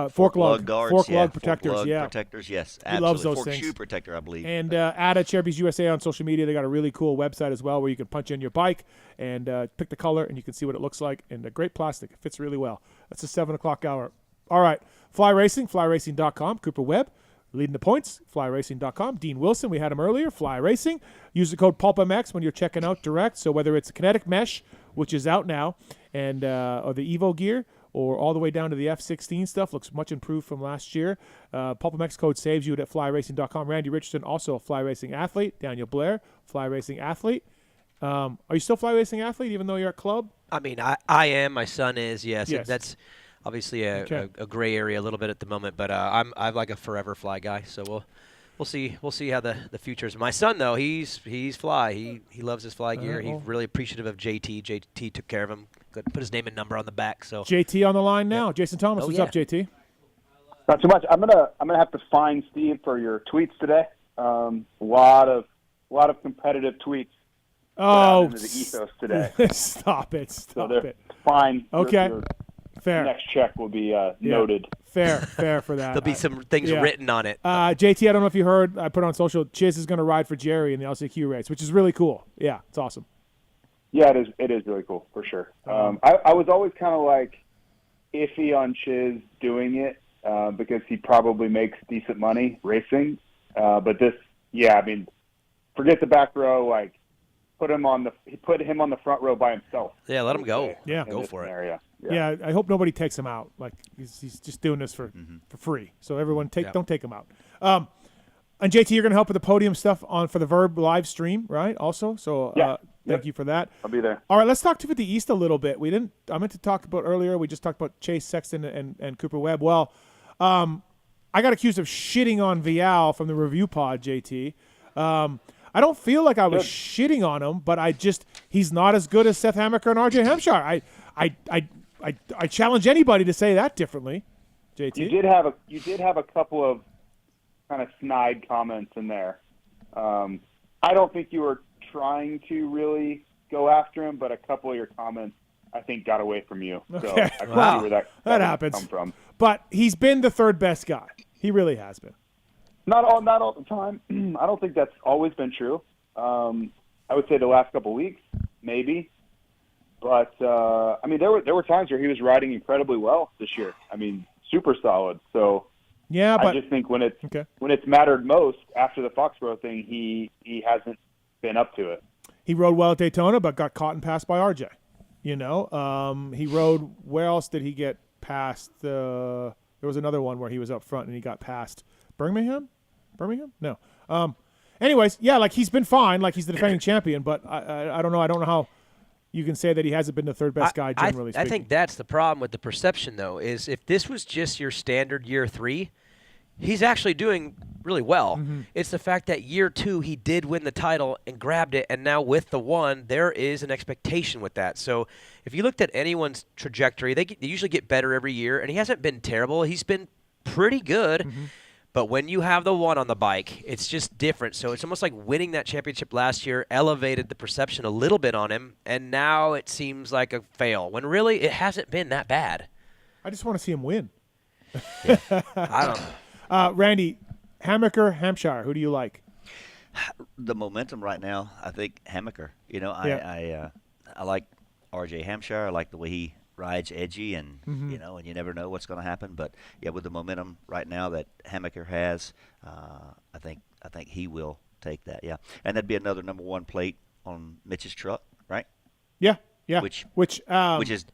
Fork lug guards. Fork lug protectors, fork lug protectors, yes. Absolutely. He loves those fork things. shoe protector, I believe. And at Acherby's USA on social media, they got a really cool website as well where you can punch in your bike and pick the color, and you can see what it looks like. And great plastic. It fits really well. That's the 7 o'clock hour. All right. Fly Racing, flyracing.com. Cooper Webb leading the points, flyracing.com. Dean Wilson, we had him earlier, Fly Racing. Use the code PulpMX when you're checking out direct. So whether it's a kinetic mesh, which is out now, and or the Evo gear, or all the way down to the F16 stuff, looks much improved from last year. PulpMX code saves you at flyracing.com. Randy Richardson, also a Fly Racing athlete. Daniel Blair, Fly Racing athlete. Are you still Fly Racing athlete even though you're at club? I mean, I am. My son is, yes. That's obviously a gray area a little bit at the moment, but I'm like a forever Fly guy. So we'll see how the future is. My son though, he's Fly. He loves his Fly gear. He's really appreciative of JT. JT took care of him. Put his name and number on the back. So JT on the line now. Jason Thomas, what's up, JT? Not too much. I'm gonna have to find Steve for your tweets today. A lot of competitive tweets. Oh, into the ethos today. Stop it! Fine. Okay. Fair. Next check will be noted. Fair for that. There'll be some things written on it. JT, I don't know if you heard, I put on social, Chiz is going to ride for Jerry in the LCQ race, which is really cool. Yeah, it's awesome. Yeah, it is really cool, for sure. I was always kind of like iffy on Chiz doing it because he probably makes decent money racing. But this, I mean, forget the back row, like put him on the front row by himself. Yeah, let him go. Yeah, go for it. Area. Yeah, I hope nobody takes him out. Like he's just doing this for free. So everyone don't take him out. And JT, you're going to help with the podium stuff for the Verb live stream, right? Also, so thank you for that. I'll be there. All right, let's talk to the East a little bit. I meant to talk about earlier. We just talked about Chase Sexton and Cooper Webb. Well, I got accused of shitting on Vial from the review pod, JT. I don't feel like I was shitting on him, but he's not as good as Seth Hammaker and RJ Hampshire. I challenge anybody to say that differently. JT, you did have a couple of kind of snide comments in there. I don't think you were trying to really go after him, but a couple of your comments I think got away from you. Okay. So I can see where that happens. come from. But he's been the third best guy. He really has been. Not all the time. I don't think that's always been true. I would say the last couple of weeks, maybe. But I mean, there were times where he was riding incredibly well this year. I mean, super solid. So yeah, but I just think when it's mattered most after the Foxborough thing, he hasn't been up to it. He rode well at Daytona, but got caught and passed by RJ. You know, he rode. Where else did he get passed? There was another one where he was up front and he got passed. Birmingham? No. Anyways, yeah, like he's been fine. Like he's the defending champion, but I don't know. I don't know how you can say that he hasn't been the third best guy generally speaking. I think that's the problem with the perception, though, is if this was just your standard year 3, he's actually doing really well. Mm-hmm. It's the fact that year 2 he did win the title and grabbed it, and now with the 1, there is an expectation with that. So if you looked at anyone's trajectory, they usually get better every year, and he hasn't been terrible. He's been pretty good. Mm-hmm. But when you have the 1 on the bike, it's just different. So it's almost like winning that championship last year elevated the perception a little bit on him, and now it seems like a fail, when really it hasn't been that bad. I just want to see him win. Yeah. I don't know. Randy, Hammaker, Hampshire, who do you like? The momentum right now, I think Hammaker. You know, I like RJ Hampshire. I like the way he rides edgy, and you know, and you never know what's going to happen. But yeah, with the momentum right now that Hammaker has, I think he will take that. Yeah, and that'd be another number 1 plate on Mitch's truck, right? Yeah. Which is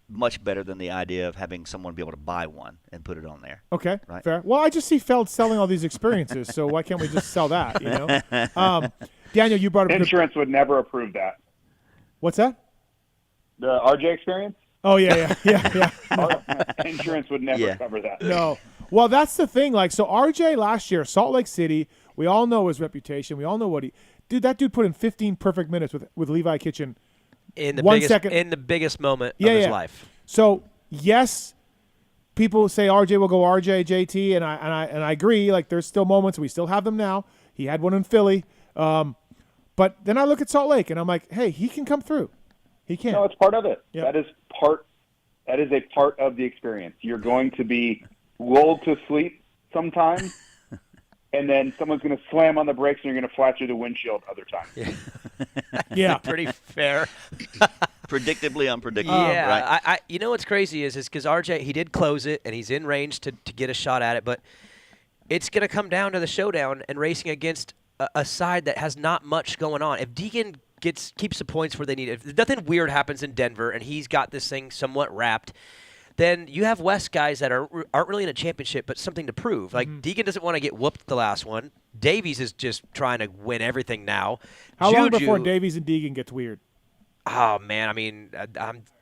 much better than the idea of having someone be able to buy one and put it on there. Okay, right? Fair. Well, I just see Feld selling all these experiences, so why can't we just sell that? You know, Daniel, you brought up insurance would never approve that. What's that? The RJ experience. Oh, yeah. Insurance would never cover that. No. Well, that's the thing. Like, so RJ last year, Salt Lake City, we all know his reputation. We all know what that dude put in 15 perfect minutes with Levi Kitchen in the 1 biggest, second. in the biggest moment of his life. So, yes, people say RJ will go RJ, JT, and I agree. Like, there's still moments. We still have them now. He had one in Philly. But then I look at Salt Lake, and I'm like, hey, he can come through. He can. No, it's part of it. Yep. That is a part of the experience. You're going to be lulled to sleep sometimes, and then someone's going to slam on the brakes, and you're going to fly through the windshield other times. Yeah. Pretty fair. Predictably unpredictable. Yeah. Right? You know what's crazy is because RJ, he did close it, and he's in range to get a shot at it, but it's going to come down to the showdown and racing against a side that has not much going on. If Deegan keeps the points where they need it, if nothing weird happens in Denver and he's got this thing somewhat wrapped, then you have West guys that aren't really in a championship but something to prove. Like Deegan doesn't want to get whooped the last one. Davies is just trying to win everything now. How long before Davies and Deegan gets weird? Oh, man, I mean,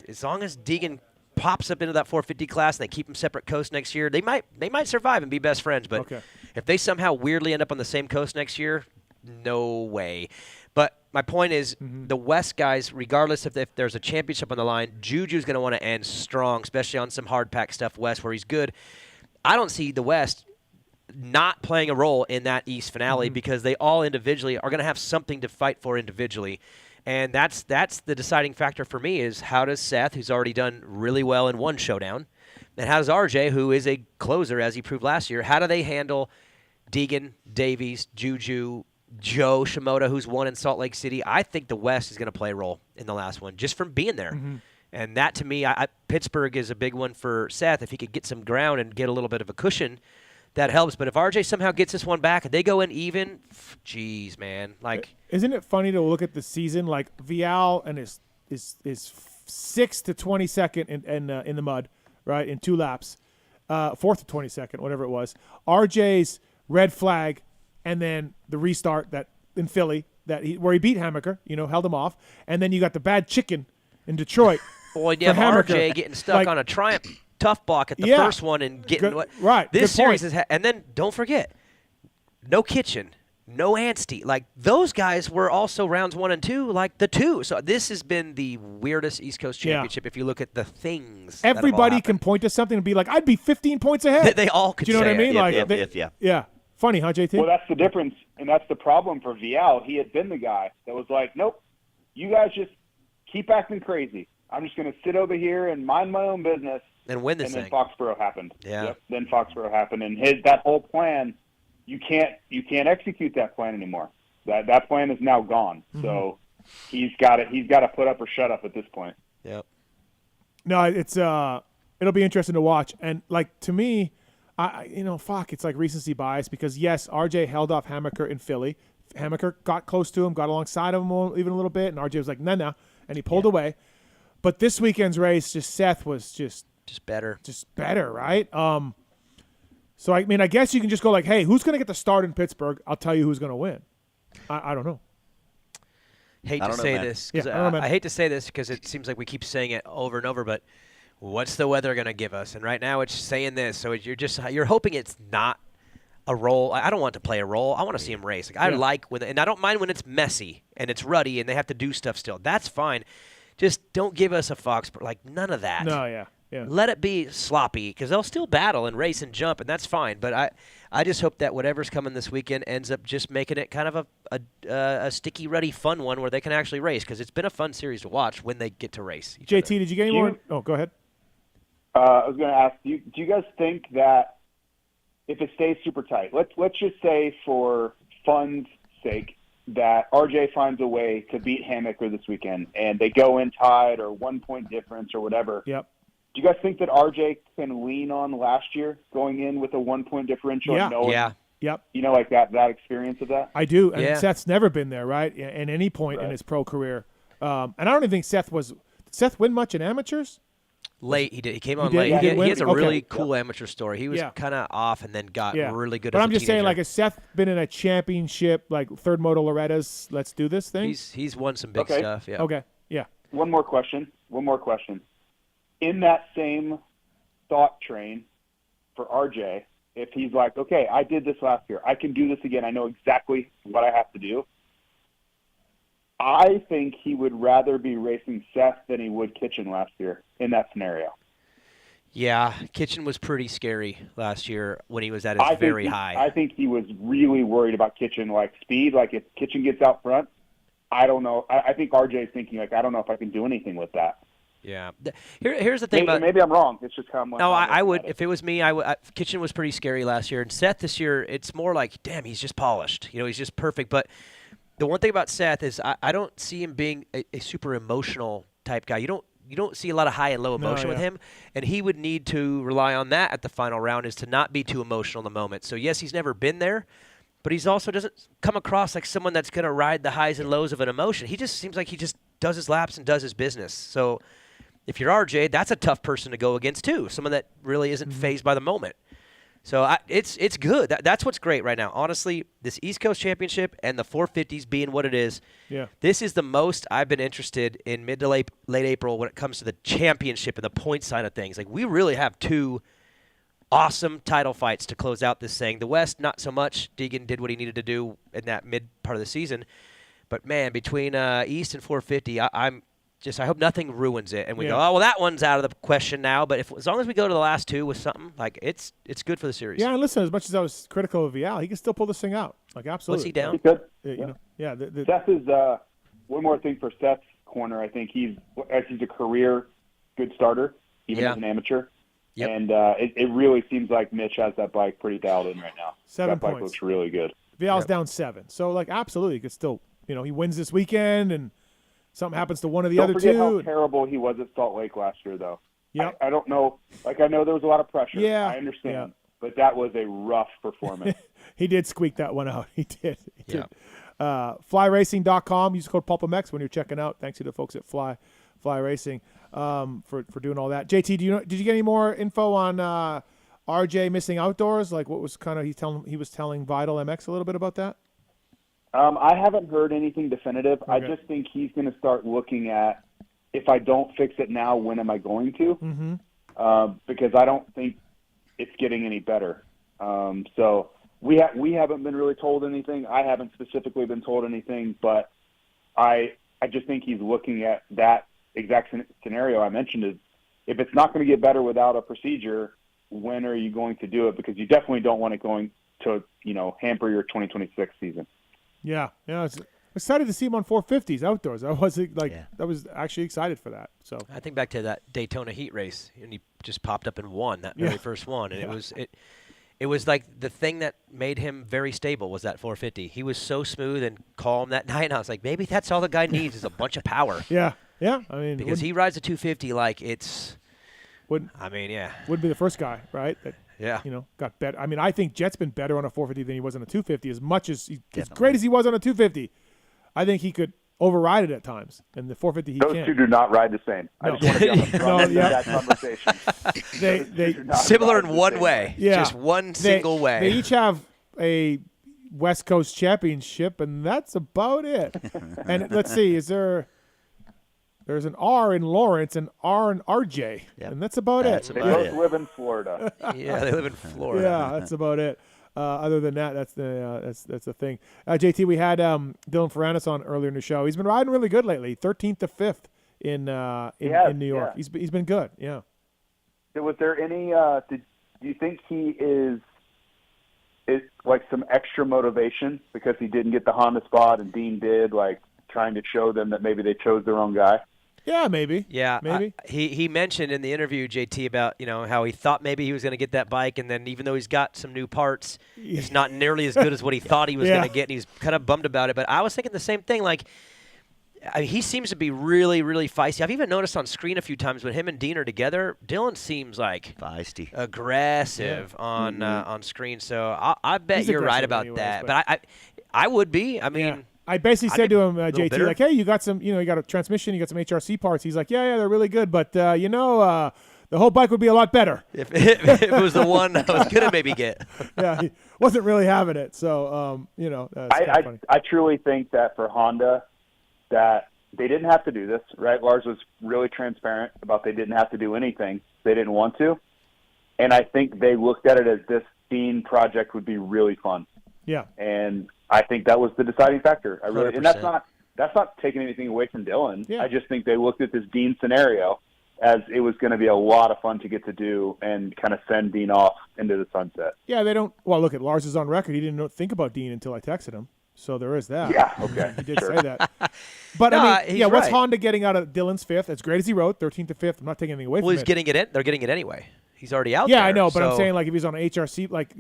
as long as Deegan pops up into that 450 class and they keep him separate coast next year, they might survive and be best friends. But if they somehow weirdly end up on the same coast next year, no way. But my point is, the West guys, regardless if there's a championship on the line, Juju's going to want to end strong, especially on some hard pack stuff West where he's good. I don't see the West not playing a role in that East finale because they all individually are going to have something to fight for individually. And that's the deciding factor for me is how does Seth, who's already done really well in one showdown, and how does RJ, who is a closer as he proved last year, how do they handle Deegan, Davies, Juju, Joe Shimoda, who's won in Salt Lake City? I think the West is going to play a role in the last one just from being there. And that, to me, Pittsburgh is a big one for Seth. If he could get some ground and get a little bit of a cushion, that helps. But if RJ somehow gets this one back and they go in even, geez, man. Like, isn't it funny to look at the season? Like, Vial and his 6th to 22nd in the mud, right, in 2 laps. 4th to 22nd, whatever it was. RJ's red flag, and then the restart that in Philly where he beat Hammaker, held him off. And then you got the bad chicken in Detroit. Well, you have RJ getting stuck on a tough block at the first one and getting right. This series is and then don't forget, no Kitchen, no Anstey. Like those guys were also rounds 1 and 2, like the 2. So this has been the weirdest East Coast championship if you look at the things. Everybody can point to something and be like, I'd be 15 points ahead. They all could. Do you know what I mean? Yeah. Funny, huh, JT? Well, that's the difference, and that's the problem for Vial. He had been the guy that was like, nope, you guys just keep acting crazy. I'm just going to sit over here and mind my own business. And win this thing. thing. And then Foxborough happened. Yeah. Yep. Then Foxborough happened, and that whole plan, you can't execute that plan anymore. That plan is now gone. Mm-hmm. So he's got to put up or shut up at this point. Yep. No, it's it'll be interesting to watch, and like to me. It's like recency bias because, yes, RJ held off Hammaker in Philly. Hammaker got close to him, got alongside of him even a little bit, and RJ was like, no, and he pulled away. But this weekend's race, Seth was just better. Just better, right? So, I mean, I guess you can just go like, hey, who's going to get the start in Pittsburgh? I'll tell you who's going to win. I don't know. I hate to say this because it seems like we keep saying it over and over, but what's the weather going to give us? And right now it's saying this, so you're hoping it's not a roll. I don't want to play a roll. I want to see him race. I like and I don't mind when it's messy and it's ruddy and they have to do stuff still. That's fine. Just don't give us a Fox, like none of that. No, yeah. Let it be sloppy because they'll still battle and race and jump, and that's fine. But I just hope that whatever's coming this weekend ends up just making it kind of a sticky, ruddy, fun one where they can actually race because it's been a fun series to watch when they get to race. JT, did you get any more? Oh, go ahead. I was going to ask, do you guys think that if it stays super tight, let's just say for fun's sake that RJ finds a way to beat Hammaker this weekend and they go in tied or 1 point difference or whatever. Yep. Do you guys think that RJ can lean on last year going in with a 1 point differential? Yeah. And knowing, Yep. Like that experience of that? I do. And Seth's never been there, right? At any point in his pro career. And I don't even think Seth did Seth win much in amateurs? Late, he did. He came on late. He has a really cool amateur story. He was kind of off and then got really good. But as I'm just teenager. saying, like, has Seth been in a championship, like third moto Loretta's? Let's do this thing. He's won some big stuff. Yeah. Okay. Yeah. One more question. In that same thought train for RJ, if he's like, okay, I did this last year, I can do this again. I know exactly what I have to do. I think he would rather be racing Seth than he would Kitchen last year in that scenario. Yeah, Kitchen was pretty scary last year when he was at his very high. I think he was really worried about Kitchen, like speed. Like if Kitchen gets out front, I don't know. I think RJ is thinking, like, I don't know if I can do anything with that. Yeah. Here's the thing maybe I'm wrong. It's just how I'm. No, I would. If it was me, Kitchen was pretty scary last year, and Seth this year, it's more like, damn, he's just polished. He's just perfect. But the one thing about Seth is I don't see him being a super emotional type guy. You don't see a lot of high and low emotion with him, and he would need to rely on that at the final round, is to not be too emotional in the moment. So yes, he's never been there, but he's also doesn't come across like someone that's going to ride the highs and lows of an emotion. He just seems like he just does his laps and does his business. So if you're RJ, that's a tough person to go against too, someone that really isn't fazed by the moment. So it's good. That's what's great right now. Honestly, this East Coast Championship and the 450s being what it is, this is the most I've been interested in mid to late April when it comes to the championship and the point side of things. Like, we really have two awesome title fights to close out this thing. The West, not so much. Deegan did what he needed to do in that mid part of the season. But, man, between East and 450, I hope nothing ruins it, and we go, oh, well, that one's out of the question now. But as long as we go to the last two with something, like, it's good for the series. Yeah, and listen, as much as I was critical of Vial, he can still pull this thing out. Like, absolutely. Was he down? He could. Seth is one more thing for Seth's corner. I think he's a career good starter, even as an amateur. Yep. And it really seems like Mitch has that bike pretty dialed in right now. 7 that points. bike looks really good. Vial's down 7. So, like, absolutely, he could still, he wins this weekend and something happens to one of the other two. Don't forget how terrible he was at Salt Lake last year, though. Yeah, I don't know. Like, I know there was a lot of pressure. Yeah, I understand. But that was a rough performance. He did squeak that one out. He did. FlyRacing.com. Use code PulpMX when you're checking out. Thanks to the folks at Fly Racing for doing all that. JT, did you get any more info on RJ missing outdoors? Like what was kind of he was telling Vital MX a little bit about that? I haven't heard anything definitive. Okay. I just think he's going to start looking at, if I don't fix it now, when am I going to? Mm-hmm. Because I don't think it's getting any better. So we haven't been really told anything. I haven't specifically been told anything, but I just think he's looking at that exact scenario I mentioned. Is if it's not going to get better without a procedure, when are you going to do it? Because you definitely don't want it going to hamper your 2026 season. Yeah, I was excited to see him on 450s outdoors. I was actually excited for that. So I think back to that Daytona heat race, and he just popped up and won that very first one, and it was like the thing that made him very stable was that 450. He was so smooth and calm that night, and I was like, maybe that's all the guy needs is a bunch of power. Yeah. I mean, because he rides a 250 like it's. Wouldn't be the first guy, right? That, got better. I mean, I think Jet's been better on a 450 than he was on a 250. As much as great as he was on a 250, I think he could override it at times. And the 450, he can't. Those two do not ride the same. No. I just want to be on the front end of that conversation. They similar in one way. Yeah. Just one single way. They each have a West Coast championship, and that's about it. And let's see, there's an R in Lawrence and R in RJ, and that's about it. They both live in Florida. Yeah, they live in Florida. Yeah, that's about it. Other than that, that's the thing. JT, we had Dylan Ferrandis on earlier in the show. He's been riding really good lately, 13th to 5th in New York. Yeah. He's been good. Yeah. Was there any? Do you think he is like some extra motivation because he didn't get the Honda spot and Dean did, like trying to show them that maybe they chose the wrong guy? Yeah, maybe. Yeah, maybe. He mentioned in the interview, JT, about how he thought maybe he was going to get that bike, and then even though he's got some new parts, it's not nearly as good as what he thought he was going to get, and he's kind of bummed about it. But I was thinking the same thing. Like, he seems to be really, really feisty. I've even noticed on screen a few times when him and Dean are together, Dylan seems like feisty, aggressive on screen. So I bet you're right about that. But I would be. I mean. Yeah. I basically said to him, JT, like, hey, you got some, you got a transmission, you got some HRC parts. He's like, yeah, they're really good, but the whole bike would be a lot better if it was the one I was gonna maybe get. Yeah, he wasn't really having it. So I truly think that for Honda, that they didn't have to do this, right? Lars was really transparent about they didn't have to do anything. They didn't want to, and I think they looked at it as this Dean project would be really fun. Yeah, and I think that was the deciding factor. And that's not taking anything away from Dylan. Yeah. I just think they looked at this Dean scenario as it was going to be a lot of fun to get to do and kind of send Dean off into the sunset. Yeah, they don't. Well, look at Lars is on record. He didn't think about Dean until I texted him. So there is that. Yeah, okay. He did say that. But what's Honda getting out of Dylan's 5th? As great as he rode, 13th to 5th. I'm not taking anything away from it. Well, he's getting it in. They're getting it anyway. He's already out there. Yeah, I know, but I'm saying like if he's on an HRC, like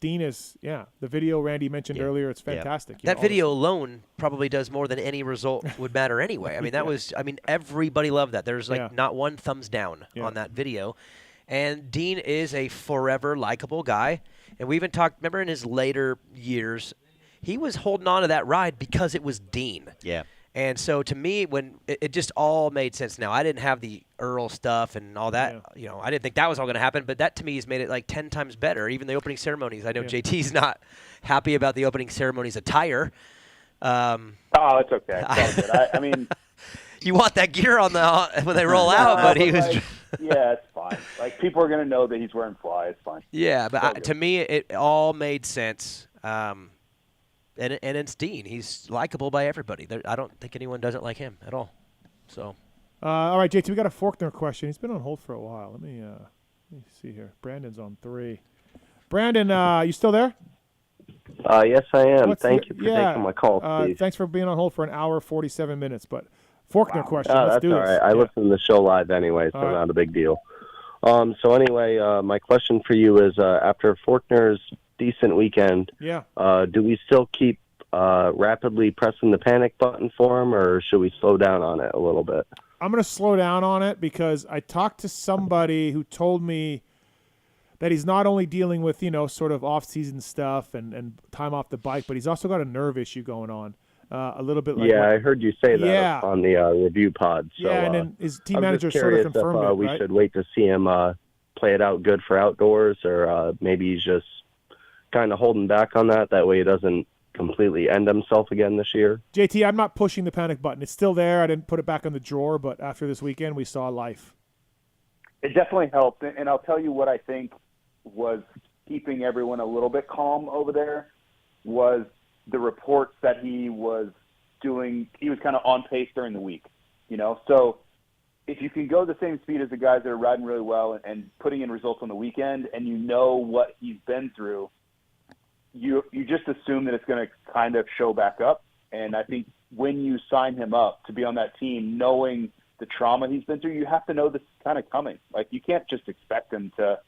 Dean is, the video Randy mentioned earlier, it's fantastic. That video alone probably does more than any result would matter anyway. I mean, everybody loved that. There's not one thumbs down on that video. And Dean is a forever likable guy. And we even talked, remember in his later years, he was holding on to that ride because it was Dean. Yeah. And so to me, when it just all made sense now, I didn't have the Earl stuff and all that. Yeah. I didn't think that was all going to happen, but that to me has made it like 10 times better. Even the opening ceremonies. I know JT's not happy about the opening ceremonies attire. It's okay. It's all good. I mean, you want that gear on when they roll out, but he was. Yeah, it's fine. Like people are going to know that he's wearing Fly. It's fine. Yeah, but to me, it all made sense. And it's Dean. He's likable by everybody. I don't think anyone doesn't like him at all. So, all right, JT, we got a Faulkner question. He's been on hold for a while. Let me see here. Brandon's on 3. Brandon, you still there? Yes, I am. Thank you for taking my call, Steve. Thanks for being on hold for an hour, 47 minutes. But Faulkner question. Let's that's do all this. right. I listen to the show live anyway, so not a big deal. So anyway, my question for you is, after Faulkner's decent weekend, do we still keep rapidly pressing the panic button for him, or should we slow down on it a little bit? I'm going to slow down on it because I talked to somebody who told me that he's not only dealing with, sort of off-season stuff and time off the bike, but he's also got a nerve issue going on. a little bit like. Yeah, I heard you say that on the review pod. So, and then his team I'm manager just sort of curious confirmed if, it. we Right? should wait to see him play it out good for outdoors, or maybe he's just kind of holding back on that. That way he doesn't completely end himself again this year. JT, I'm not pushing the panic button. It's still there. I didn't put it back in the drawer, but after this weekend, we saw life. It definitely helped, and I'll tell you what I think was keeping everyone a little bit calm over there was the reports that he was doing. He was kind of on pace during the week, So if you can go the same speed as the guys that are riding really well and putting in results on the weekend, and you know what he's been through, you just assume that it's going to kind of show back up. And I think when you sign him up to be on that team, knowing the trauma he's been through, you have to know this is kind of coming. Like, you can't just expect him to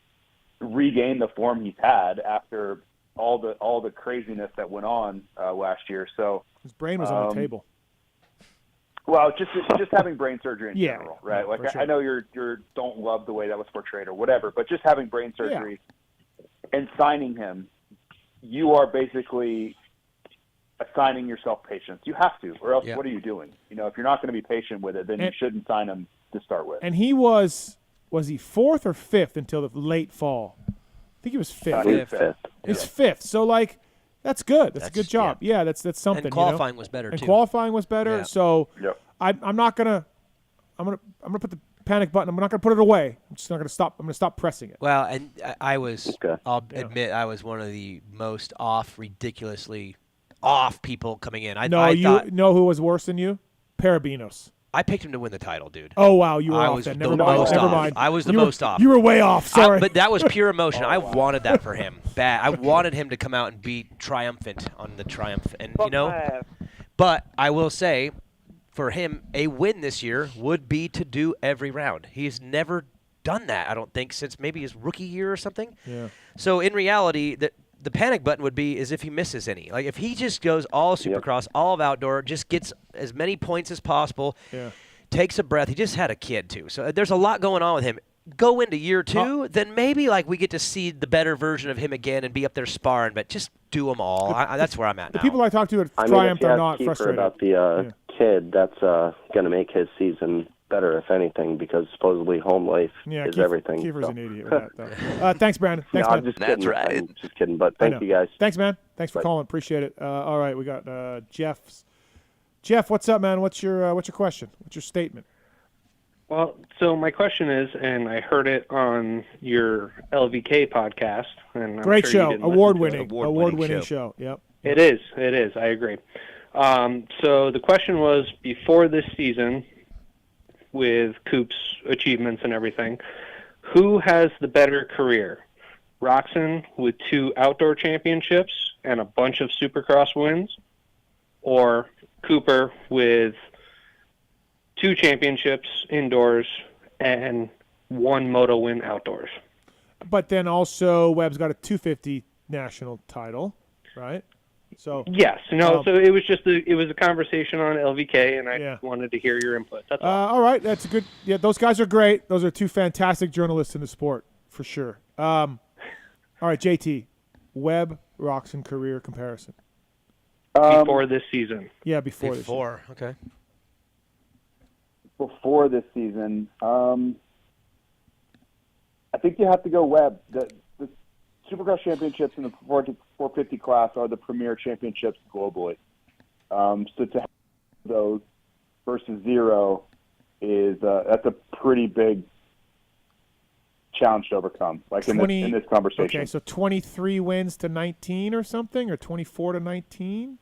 regain the form he's had after all the craziness that went on last year. So his brain was on the table. Well, just having brain surgery in general, right? Yeah, like, sure. I know you don't love the way that was portrayed or whatever, but just having brain surgery and signing him, you are basically assigning yourself patience. You have to, or else what are you doing? If you're not going to be patient with it, then you shouldn't sign him to start with. And he was he fourth or fifth until the late fall? I think he was fifth. Fifth. He's fifth. So, that's good. That's a good job. Yeah, that's something. And qualifying was better, and too. Qualifying was better. Yeah. So I'm not gonna. I'm gonna put the panic button. I'm not gonna put it away. I'm just not gonna stop. I'm gonna stop pressing it. Well, and I'll admit I was one of the most ridiculously off people coming in. I thought, know who was worse than you? Parabinos. I picked him to win the title, dude. Oh, wow, you were I off was then. the Never mind. most Never off. mind. I was the You were- most off. you were way off. Sorry. But that was pure emotion. I wanted that for him. Bad. I wanted him to come out and be triumphant on the Triumph. And, but I will say, for him, a win this year would be to do every round. He's never done that, I don't think, since maybe his rookie year or something. Yeah. So, in reality, the panic button would be is if he misses any. Like, if he just goes all Supercross, all of outdoor, just gets as many points as possible, takes a breath. He just had a kid, too. So there's a lot going on with him. Go into year two, then maybe we get to see the better version of him again and be up there sparring, but just do them all. That's where I'm at now. The people I talked to at I Triumph mean, if are you not ask Kiefer frustrated. about the kid, that's going to make his season better, if anything, because supposedly home life is everything. Kiefer's an idiot with that, though. Thanks, Brandon. Thanks, man. I'm just kidding. I'm just kidding, but thank you guys. Thanks, man. Thanks for calling. Appreciate it. All right, we got Jeff, what's up, man? What's your question? What's your statement? Well, so my question is, and I heard it on your LVK podcast, and Great I'm show, sure you didn't award-winning show. Yep. It is. I agree. So the question was, before this season, with Coop's achievements and everything, who has the better career? Roczen with 2 outdoor championships and a bunch of Supercross wins, or Cooper with 2 championships indoors and 1 moto win outdoors? But then also Webb's got a 250 national title, right? So yes, so it was just it was a conversation on LVK, and I wanted to hear your input. That's all. All right, that's a good. Yeah, those guys are great. Those are 2 fantastic journalists in the sport for sure. All right, JT, Webb Roczen career comparison before this season. Yeah, before this season. Okay. Before this season, I think you have to go Webb. The Supercross championships in the 450 class are the premier championships globally. So to have those versus 0 is that's a pretty big challenge to overcome. In this conversation. Okay, so 23 wins to 19 or something, or 24 to 19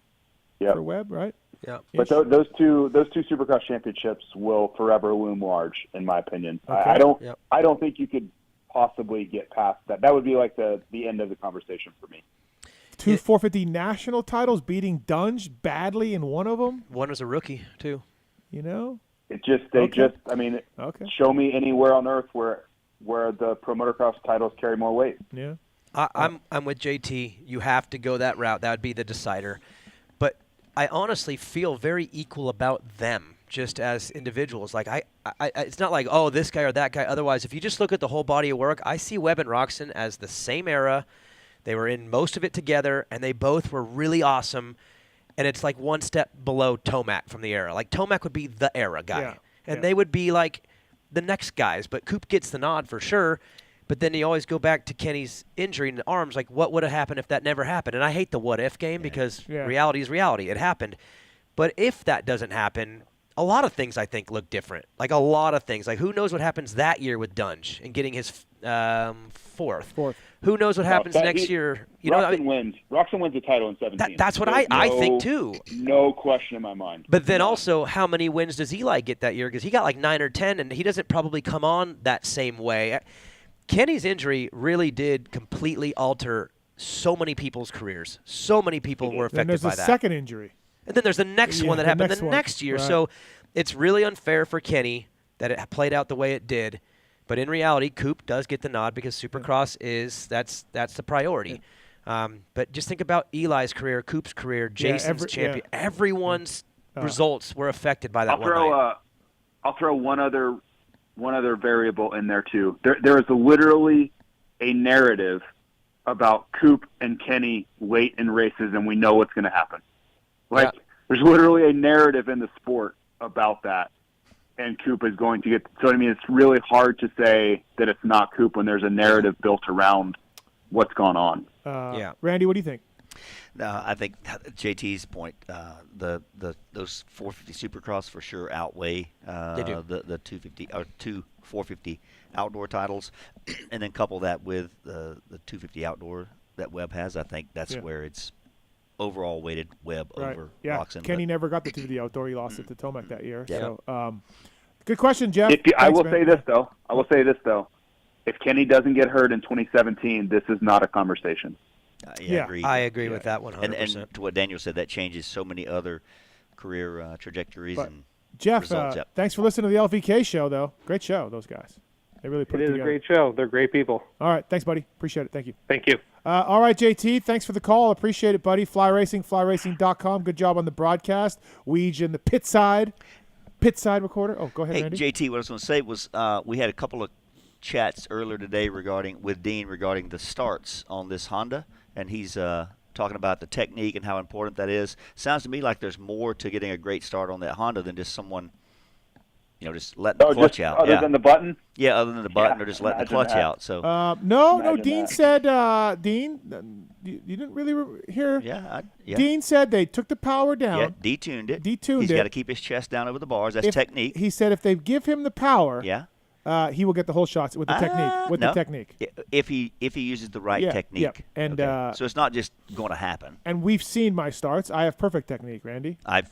for Webb, right? Yeah. But those two Supercross championships will forever loom large, in my opinion. Okay. I don't think you could possibly get past that. That would be like the end of the conversation for me. 2 450 national titles, beating Dunge badly in one of them. One was a rookie too. Show me anywhere on earth where the pro motocross titles carry more weight. Yeah. I'm with JT. You have to go that route. That would be the decider. But I honestly feel very equal about them, just as individuals. It's not like, oh, this guy or that guy. Otherwise, if you just look at the whole body of work, I see Webb and Roczen as the same era. They were in most of it together, and they both were really awesome. and it's like one step below Tomac from the era. Like Tomac would be the era guy, and they would be like the next guys. But Coop gets the nod for sure. But then you always go back to Kenny's injury in the arms. Like, what would have happened if that never happened? And I hate the what-if game because reality is reality. It happened. But if that doesn't happen, a lot of things I think look different. Like a lot of things. Like who knows what happens that year with Dunge and getting his fourth. Who knows what happens next year? Roxon wins. Roxon wins the title in 17. That's what I think too. No question in my mind. But then also, how many wins does Eli get that year? Because he got like 9 or 10, and he doesn't probably come on that same way. Kenny's injury really did completely alter so many people's careers. So many people were affected by that. And there's a second injury. And then there's the next one that happened the next year. Right. So it's really unfair for Kenny that it played out the way it did. But in reality, Coop does get the nod because Supercross that's the priority. But just think about Eli's career, Coop's career, Jason's champion. Everyone's results were affected by that one night. I'll throw one other variable in there too. There is literally a narrative about Coop and Kenny late in races, and we know what's going to happen. There's literally a narrative in the sport about that, and Coop is going to get. So I mean, it's really hard to say that it's not Coop when there's a narrative built around what's gone on. Randy, what do you think? No, I think JT's point, those 450 Supercross for sure outweigh the 250 or 450 outdoor titles, and then couple that with the 250 outdoor that Webb has. I think that's where it's overall weighted Webb over Roczen. Kenny never got the 250 outdoor. He lost it to Tomac that year. Yeah. So, good question, Jeff. I will say this though. If Kenny doesn't get hurt in 2017, this is not a conversation. I agree with that 100%. And to what Daniel said, that changes so many other career trajectories and Jeff, results. Thanks for listening to the LVK show, though. Great show, those guys. They really put it together. It is a great show. They're great people. All right. Thanks, buddy. Appreciate it. Thank you. Thank you. All right, JT. Thanks for the call. Appreciate it, buddy. Fly Racing, flyracing.com. Good job on the broadcast. Weege in the pit side recorder. Oh, go ahead, Hey, Randy. JT, what I was going to say was we had a couple of chats earlier today with Dean regarding the starts on this Honda, and he's talking about the technique and how important that is. Sounds to me like there's more to getting a great start on that Honda than just someone, just letting the clutch out. Other than the button? Yeah, other than the button or just letting the clutch out. So no. Dean said, Dean, you didn't really hear. Yeah. Dean said they took the power down. Yeah, detuned it. He's got to keep his chest down over the bars. That's technique. He said if they give him the power. He will get the whole shots with the technique. The technique, if he uses the right technique, and so it's not just going to happen. And we've seen my starts. I have perfect technique, Randy. I've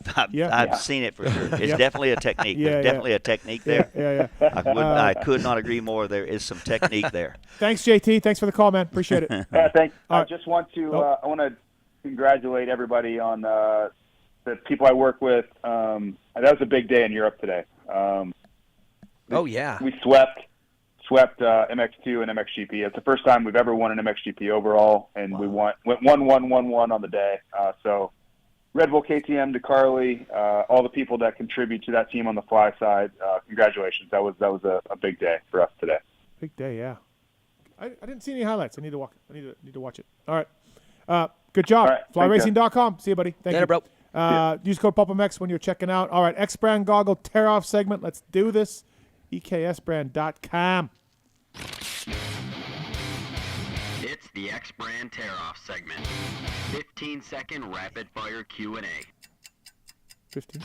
seen it for sure. It's definitely a technique. There's definitely a technique there. I could not agree more. There is some technique there. Thanks, JT. Thanks for the call, man. Appreciate it. Thanks. I just want to I want to congratulate everybody on the people I work with. That was a big day in Europe today. We swept MX2 and MXGP. It's the first time we've ever won an MXGP overall, and we went 1-1-1-1 on the day. So Red Bull, KTM, DeCarly, all the people that contribute to that team on the fly side, congratulations. That was a big day for us today. Big day, yeah. I didn't see any highlights. I need to watch it. All right. Good job. All right, flyracing.com. See you, buddy. Thank you. Bro. Use code PulpMX when you're checking out. All right, X-Brand Goggle tear-off segment. Let's do this. EKSbrand.com. It's the X-Brand Tear-Off segment. 15-second rapid-fire Q&A. 15?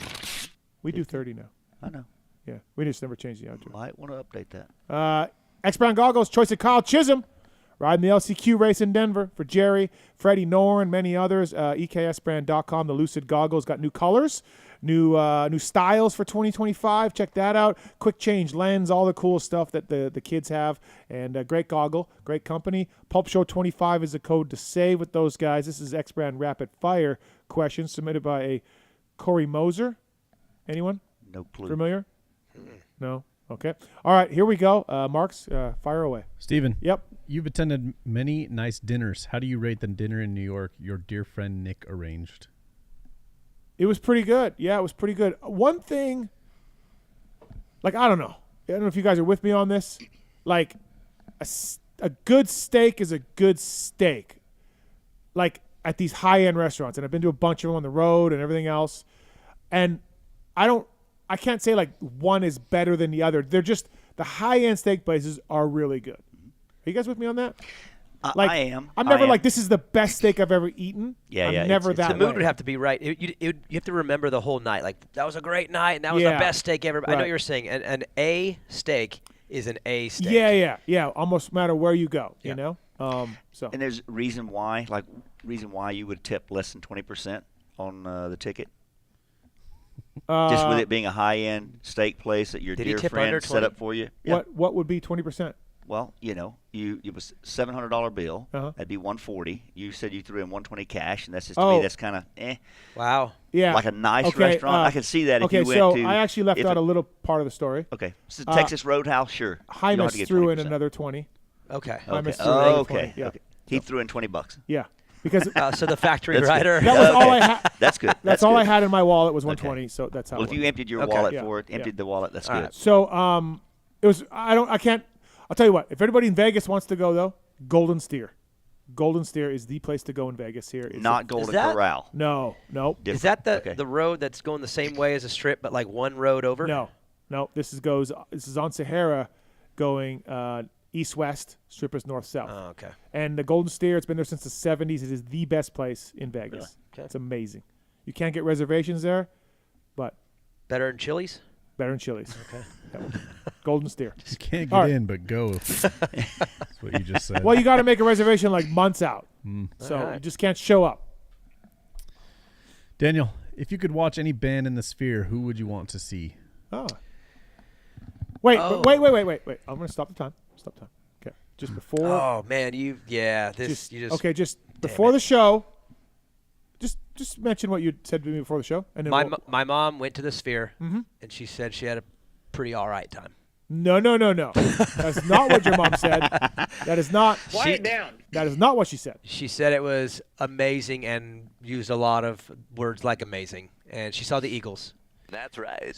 We do 30 now. I know. Yeah, we just never changed the outro. Might want to update that. X-Brand Goggles, choice of Kyle Chisholm. Riding the LCQ race in Denver for Jerry, Freddie Norn, many others. EKSbrand.com. The Lucid Goggles got new colors. New styles for 2025. Check that out. Quick change lens, all the cool stuff that the kids have. And great goggle, great company. Pulp Show 25 is the code to save with those guys. This is X-Brand Rapid Fire question submitted by a Corey Moser. Anyone? No clue. Familiar? No? Okay. All right, here we go. Marks, fire away. Steven. Yep. You've attended many nice dinners. How do you rate the dinner in New York your dear friend Nick arranged? It was pretty good. Yeah, it was pretty good. One thing, I don't know if you guys are with me on this. A good steak is a good steak. at these high-end restaurants, and I've been to a bunch of them on the road and everything else, and I can't say like one is better than the other. They're just the high-end steak places are really good. Are you guys with me on that? Like, I am. I'm never like, this is the best steak I've ever eaten. Yeah, I'm never that The mood way. would have to be right. You have to remember the whole night. Like, that was a great night, and that was the best steak ever. I know what you're saying. An A steak is an A steak. Yeah. Almost no matter where you go, you know? So. And there's reason why you would tip less than 20% on the ticket? Just with it being a high-end steak place that your dear friend set up for you? Yeah. What would be 20%? Well, it was $700 bill. That'd be $140. You said you threw in $120 cash, and that's just to me. That's kind of Wow. Yeah. Like a nice restaurant. I can see that if you went to. Okay, so I actually left out a little part of the story. Okay, this is Texas Roadhouse. Sure. Hymas threw in another 20. Okay. Okay. He threw in $20. Yeah. Because so the factory rider. That was all I had. That's good. That's all I had in my wallet was $120. So that's how. Well, if you emptied your wallet for it, emptied the wallet, that's good. So it was. I can't. I'll tell you what. If everybody in Vegas wants to go though, Golden Steer. Golden Steer is the place to go in Vegas. Here, not Golden Corral. No. Different. Is that the road that's going the same way as a strip, but like one road over? No. This is on Sahara, going east-west. Strip is north-south. Oh, okay. And the Golden Steer, it's been there since the 70s. It is the best place in Vegas. Really? Okay. It's amazing. You can't get reservations there, but better than Chili's. Better than Chili's. Okay. Golden Steer. You can't get in, but go. That's what you just said. Well, you got to make a reservation like months out. So you just can't show up. Daniel, if you could watch any band in the Sphere, who would you want to see? Wait. I'm going to stop the time. Okay. Just before. Oh, man. Just before the show. Just mention what you said to me before the show. And then my mom went to the Sphere, and she said she had a pretty all right time. No. That's not what your mom said. That is not. Quiet down. That is not what she said. She said it was amazing and used a lot of words like amazing. And she saw the Eagles. That's right.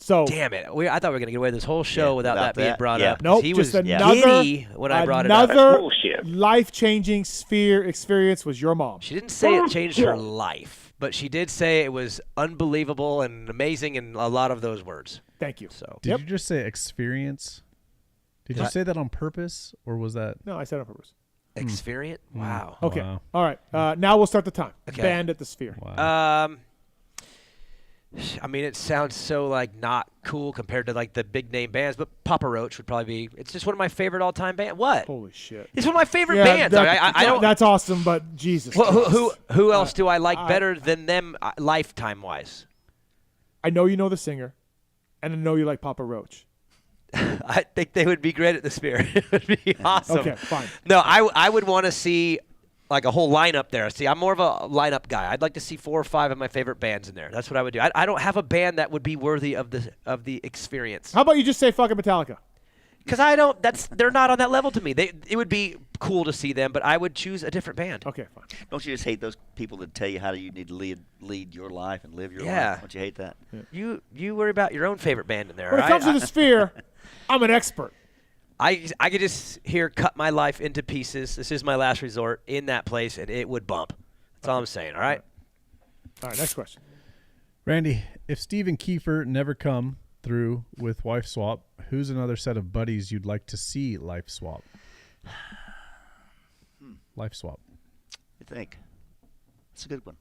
So damn it. I thought we were going to get away this whole show without that being brought up. Nope. He just was another, giddy when I brought it up. Another life-changing Sphere experience was your mom. She didn't say it changed her life, but she did say it was unbelievable and amazing and a lot of those words. Thank you. So Did you just say experience? Did you say that on purpose, or was that? No, I said it on purpose. Experience? Wow. Okay. Wow. All right. Now we'll start the time. Okay. Band at the Sphere. Wow. I mean, it sounds so like not cool compared to like the big name bands, but Papa Roach would probably be. It's just one of my favorite all time bands. What? Holy shit! It's one of my favorite bands. I don't. That's awesome, but Jesus. Well, who else do I like better than them lifetime wise? I know you know the singer, and I know you like Papa Roach. I think they would be great at the Sphere. It would be awesome. Okay, fine. No, I would want to see like a whole lineup there. See, I'm more of a lineup guy. I'd like to see 4 or 5 of my favorite bands in there. That's what I would do. I don't have a band that would be worthy of the experience. How about you just say fucking Metallica? Because they're not on that level to me. It would be cool to see them, but I would choose a different band. Okay, fine. Don't you just hate those people that tell you how you need to lead your life and live your life? Don't you hate that? Yeah. You worry about your own favorite band in there. When it comes to the Sphere, I'm an expert. I could just cut my life into pieces. This is my last resort in that place, and it would bump. That's all I'm saying, all right? All right, next question. Randy, if Steve and Kiefer never come through with Wife Swap, who's another set of buddies you'd like to see Life Swap? Life Swap. You think? That's a good one.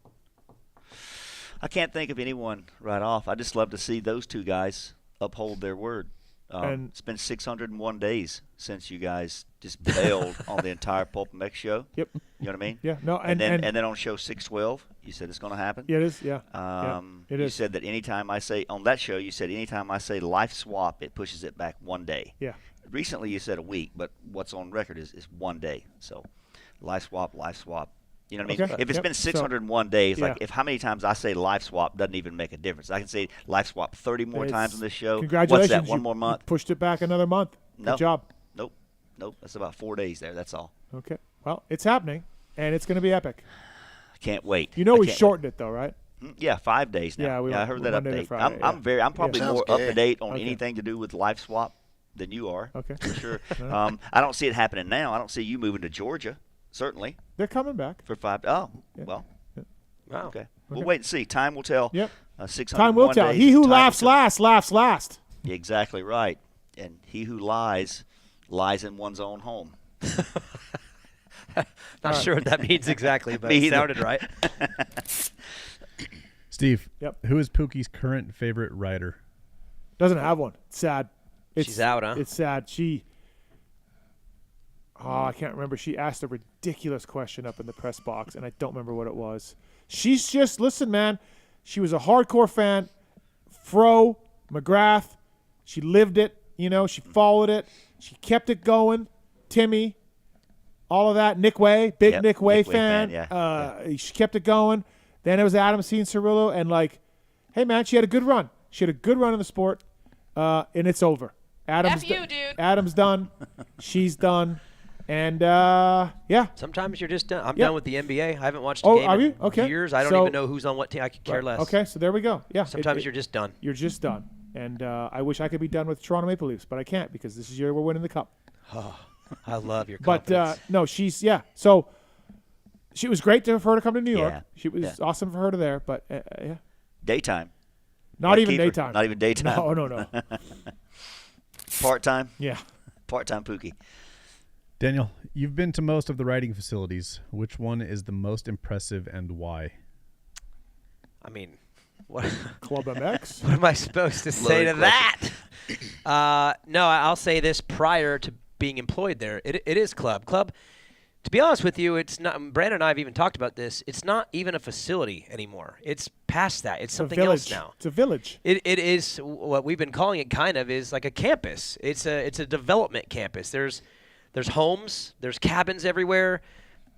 I can't think of anyone right off. I just love to see those two guys uphold their word. It's been 601 days since you guys just bailed on the entire PulpMX show. Yep. You know what I mean? Yeah. No. And then on show 612, you said it's going to happen. Yeah, it is. Yeah. It is. You said that anytime I say on that show, anytime I say Life Swap, it pushes it back 1 day. Yeah. Recently you said a week, but what's on record is 1 day. So Life Swap. You know what I mean? Okay. If it's been 601 days, like how many times I say Life Swap doesn't even make a difference. I can say Life Swap 30 more times on this show. Congratulations. What's that, one more month? Pushed it back another month. Good job. Nope. That's about 4 days there. That's all. Okay. Well, it's happening, and it's going to be epic. I can't wait. You know we shortened it, though, right? Yeah, 5 days now. I heard that update. I'm probably more up to date on anything to do with Life Swap than you are. Okay. For sure. I don't see it happening now. I don't see you moving to Georgia. certainly. They're coming back For 5. Oh, yeah. well. Yeah. Wow. Okay. We'll wait and see. Time will tell. Yep. 601 Time will tell. days, He who time laughs will tell. last, laughs last. Exactly right. And he who lies in one's own home. Not sure what that means exactly, but Me it either. sounded right. Steve, Yep. who is Pookie's current favorite rider? Doesn't have one. It's sad. She's out, huh? It's sad. I can't remember. She asked a ridiculous question up in the press box, and I don't remember what it was. She's just, listen, man, she was a hardcore fan. Fro, McGrath, she lived it, she followed it. She kept it going. Timmy, all of that. Nick Way, big Nick Way fan. She kept it going. Then it was Adam C. and Cirillo, and hey, man, she had a good run. She had a good run in the sport, and it's over. Adam's F you, dude. Adam's done. She's done. And, Sometimes you're just done. I'm Yeah. done with the NBA. I haven't watched a Oh, game are you? in Okay. years. I don't So- even know who's on what team. I could care less. Okay, so there we go. Yeah. Sometimes you're just done. You're just done. And I wish I could be done with Toronto Maple Leafs, but I can't because this is year we're winning the cup. Oh, I love your But, confidence. no, so she was great for her to come to New York. Yeah. She was awesome for her to there, but, yeah. Daytime. Not Like even Kiefer. daytime. Not even daytime. No. Part-time? Yeah. Part-time Pookie. Daniel, you've been to most of the riding facilities. Which one is the most impressive and why? I mean, what? Club MX? What am I supposed to say to that? No, I'll say this prior to being employed there. It is Club. Club, to be honest with you, it's not. Brandon and I have even talked about this. It's not even a facility anymore. It's past that. It's something else now. It's a village. It is what we've been calling it. Kind of is like a campus. It's a development campus. There's homes. There's cabins everywhere.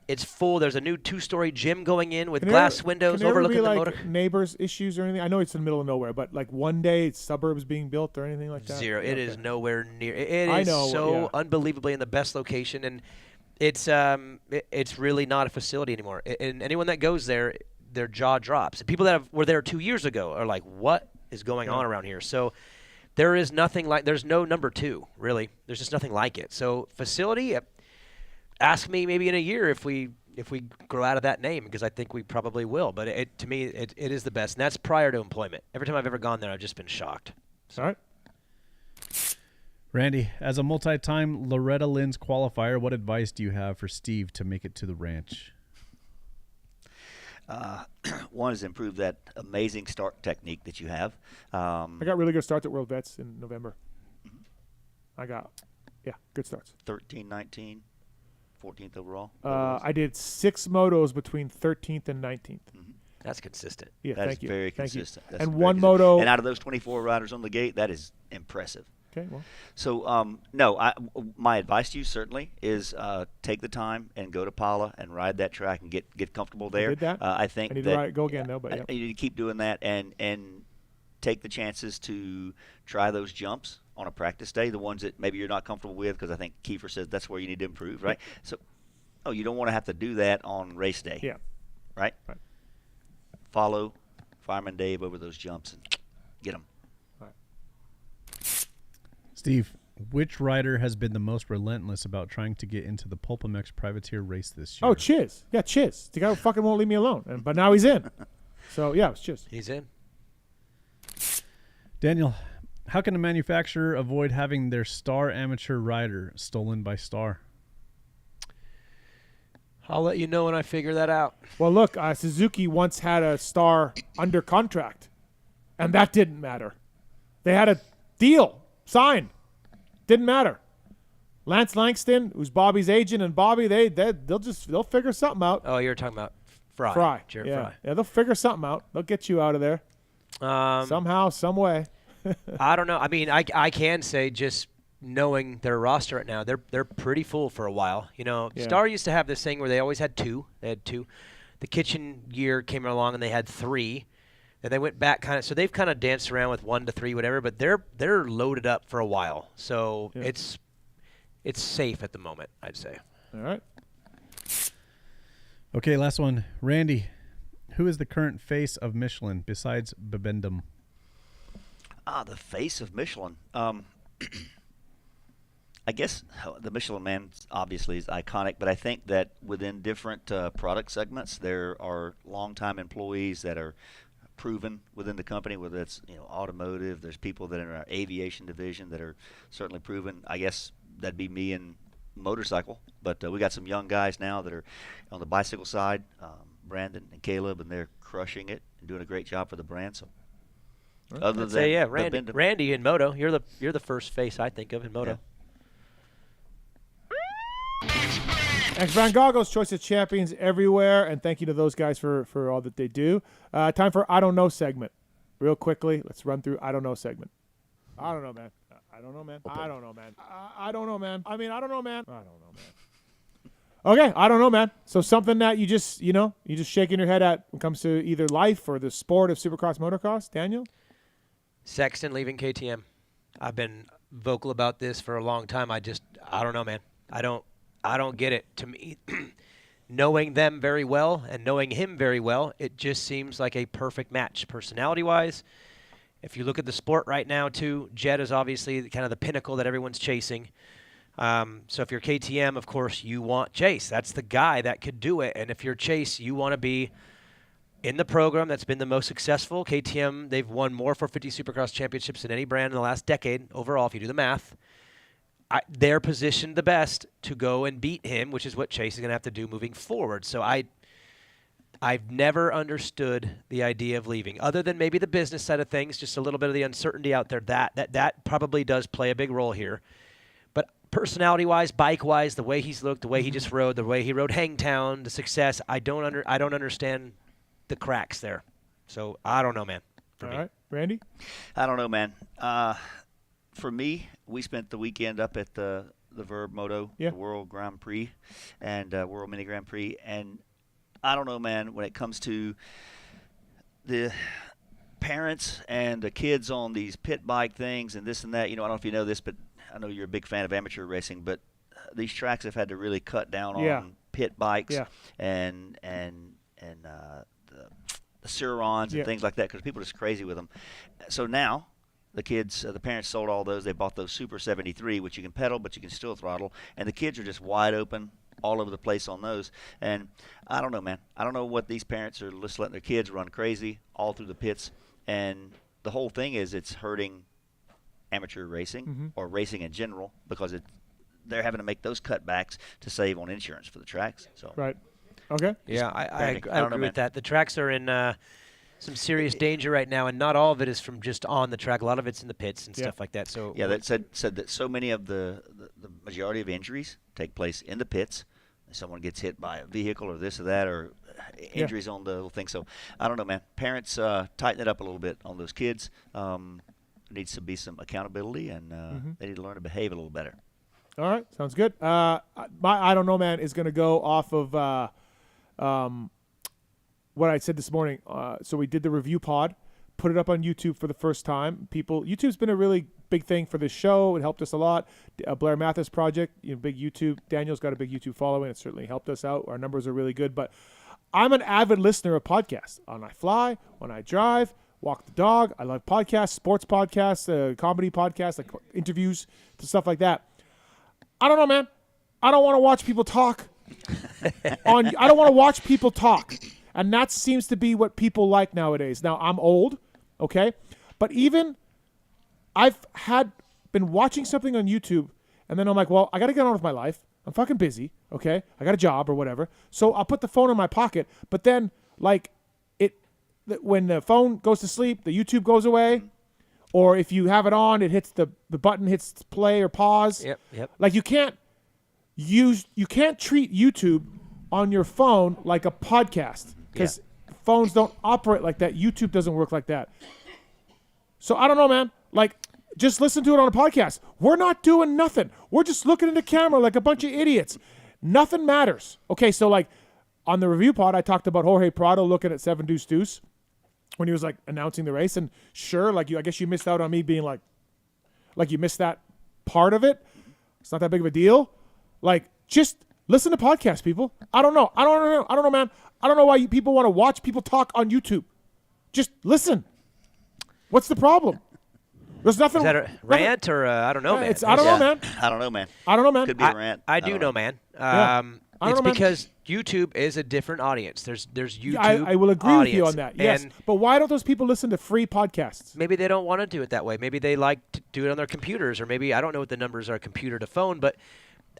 It's full. There's a new 2-story gym going in with glass windows overlooking the motor. Neighbors issues or anything? I know it's in the middle of nowhere, but one day it's suburbs being built or anything like that? Zero. It is nowhere near. It is unbelievably in the best location, and it's really not a facility anymore. And anyone that goes there, their jaw drops. People that were there 2 years ago are like, what is going on around here? So there is nothing like. There's no number 2, really. There's just nothing like it. So facility. Ask me maybe in a year if we grow out of that name, because I think we probably will. But to me, it is the best, and that's prior to employment. Every time I've ever gone there, I've just been shocked. All right. Randy, as a multi-time Loretta Lynn's qualifier, what advice do you have for Steve to make it to the ranch? One is improve that amazing start technique that you have. I got really good starts at World Vets in November. I got, good starts. 13, 19. 14th overall. I did 6 motos between 13th and 19th. Mm-hmm. That's consistent. Yeah, that thank is you. very Thank consistent. You. That's And very one consistent. moto. And out of those 24 riders on the gate, that is impressive. Okay, well. So, my advice to you certainly is take the time and go to Pala and ride that track and get comfortable there. I did that. I think I need that to go again, though. But you need to keep doing that and take the chances to try those jumps on a practice day, the ones that maybe you're not comfortable with, because I think Kiefer says that's where you need to improve, right? So, you don't want to have to do that on race day. Yeah. Right? Follow Fireman Dave over those jumps and get them. Steve, which rider has been the most relentless about trying to get into the PulpMX Privateer race this year? Oh, Chiz. Yeah, Chiz. The guy who fucking won't leave me alone. But now he's in. So, yeah, it's Chiz. He's in. Daniel, how can a manufacturer avoid having their star amateur rider stolen by Star? I'll let you know when I figure that out. Well, look, Suzuki once had a Star under contract, and that didn't matter. They had a deal signed. Didn't matter. Lance Langston, who's Bobby's agent, and Bobby, they'll figure something out. Oh, you're talking about Fry. Jared Fry. Yeah, they'll figure something out. They'll get you out of there somehow, some way. I don't know. I mean, I can say just knowing their roster right now, they're pretty full for a while. Star used to have this thing where they always had 2. They had 2. The kitchen year came along and they had 3. And they went back so they've kind of danced around with 1 to 3, whatever. But they're loaded up for a while, so it's safe at the moment, I'd say. All right. Okay, last one, Randy. Who is the current face of Michelin besides Bibendum? The face of Michelin. I guess the Michelin Man obviously is iconic, but I think that within different product segments, there are longtime employees that are proven within the company, whether it's automotive. There's people that are in our aviation division that are certainly proven. I guess that'd be me and motorcycle, but we got some young guys now that are on the bicycle side, Brandon and Caleb, and they're crushing it and doing a great job for the brand. So, other than Randy in moto, you're the first face I think of in moto. Yeah. X Brand Goggles, choice of champions everywhere, and thank you to those guys for all that they do. Time for I Don't Know segment. Real quickly, let's run through I Don't Know segment. I don't know, man. I don't know, man. Okay. I don't know, man. I don't know, man. I mean, I don't know, man. I don't know, man. Okay, I don't know, man. So something that you just shaking your head at when it comes to either life or the sport of Supercross, motocross. Daniel? Sexton leaving KTM. I've been vocal about this for a long time. I don't know, man. I don't get it. To me, knowing them very well and knowing him very well, it just seems like a perfect match personality-wise. If you look at the sport right now, too, Jed is obviously kind of the pinnacle that everyone's chasing. So if you're KTM, of course, you want Chase. That's the guy that could do it. And if you're Chase, you want to be in the program that's been the most successful. KTM, they've won more 450 Supercross championships than any brand in the last decade overall, if you do the math. They're positioned the best to go and beat him, which is what Chase is going to have to do moving forward. So I've never understood the idea of leaving, other than maybe the business side of things, just a little bit of the uncertainty out there. That probably does play a big role here. But personality-wise, bike-wise, the way he's looked, the way he just rode, the way he rode Hangtown, the success, I don't understand the cracks there. So I don't know, man. All right, Randy? I don't know, man. For me, we spent the weekend up at the Verb Moto, the World Grand Prix, and World Mini Grand Prix, and I don't know, man, when it comes to the parents and the kids on these pit bike things and this and that, I don't know if you know this, but I know you're a big fan of amateur racing, but these tracks have had to really cut down on pit bikes and the Surons and things like that because people are just crazy with them. So now the kids, the parents sold all those. They bought those Super 73, which you can pedal, but you can still throttle. And the kids are just wide open all over the place on those. And I don't know, man. I don't know what these parents are just letting their kids run crazy all through the pits. And the whole thing is it's hurting amateur racing or racing in general because they're having to make those cutbacks to save on insurance for the tracks. So right. Okay. Yeah, I agree with that. The tracks are in some serious danger right now, and not all of it is from just on the track. A lot of it's in the pits and stuff like that. So yeah, that said that so many of the majority of injuries take place in the pits. Someone gets hit by a vehicle or this or that, or injuries on the little thing. So I don't know, man. Parents, tighten it up a little bit on those kids. There needs to be some accountability, and they need to learn to behave a little better. All right, sounds good. My I don't know, man, is going to go off of what I said this morning. So we did the review pod, put it up on YouTube for the first time. YouTube's been a really big thing for this show. It helped us a lot. Blair Matthes project, big YouTube. Daniel's got a big YouTube following. It certainly helped us out. Our numbers are really good. But I'm an avid listener of podcasts. When I fly, when I drive, walk the dog. I love podcasts, sports podcasts, comedy podcasts, like interviews, stuff like that. I don't know, man. I don't want to watch people talk. I don't want to watch people talk. And that seems to be what people like nowadays. Now, I'm old, okay? But even I've been watching something on YouTube, and then I'm like, well, I got to get on with my life. I'm fucking busy, okay? I got a job or whatever. So I'll put the phone in my pocket. But then, when the phone goes to sleep, the YouTube goes away. Or if you have it on, it hits the button hits play or pause. Yep. Like you can't treat YouTube on your phone like a podcast because phones don't operate like that. YouTube doesn't work like that. So I don't know, man. Like, just listen to it on a podcast. We're not doing nothing. We're just looking in the camera like a bunch of idiots. Nothing matters. Okay, so like on the review pod, I talked about Jorge Prado looking at 7 Deuce Deuce when he was like announcing the race, and sure, like I guess you missed out on me being like you missed that part of it. It's not that big of a deal. Like, just listen to podcasts, people. I don't know, man. I don't know why people want to watch people talk on YouTube. Just listen. What's the problem? There's nothing. Is that a rant or I don't know, man? I don't know, man. I don't know, man. I don't know, man. Could be a rant. I do know, man. It's because YouTube is a different audience. There's YouTube. I will agree with you on that. Yes, and but why don't those people listen to free podcasts? Maybe they don't want to do it that way. Maybe they like to do it on their computers, or maybe I don't know what the numbers are, computer to phone. But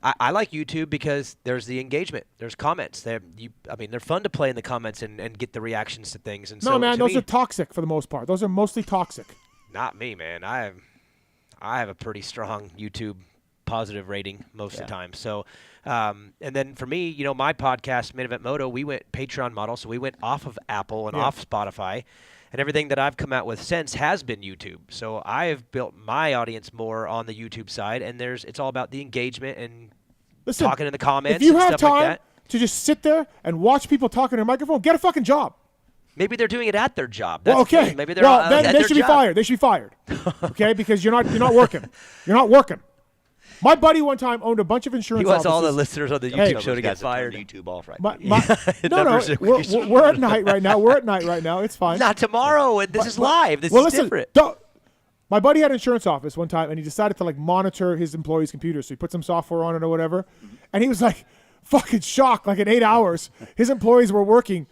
I like YouTube because there's the engagement. There's comments. They're fun to play in the comments and get the reactions to things. And no, man, those are toxic for the most part. Those are mostly toxic. Not me, man. I have a pretty strong YouTube positive rating most of the time. So, and then for me, my podcast, Main Event Moto, we went Patreon model, so we went off of Apple and off Spotify, and everything that I've come out with since has been YouTube. So I have built my audience more on the YouTube side, and it's all about the engagement and talking in the comments. If you and have stuff time like that. to just sit there and watch people talking to a microphone, get a fucking job. Maybe they're doing it at their job. Well, okay. Maybe they're then they should be fired. They should be fired. Okay, because you're not working. You're not working. My buddy one time owned a bunch of insurance offices. He wants all the listeners on the YouTube show to get fired. YouTube off right no. We're at night right now. We're at night right now. It's fine. Not tomorrow. This is live. This is different. My buddy had an insurance office one time, and he decided to monitor his employees' computers. So he put some software on it or whatever, and he was fucking shocked. In 8 hours, his employees were working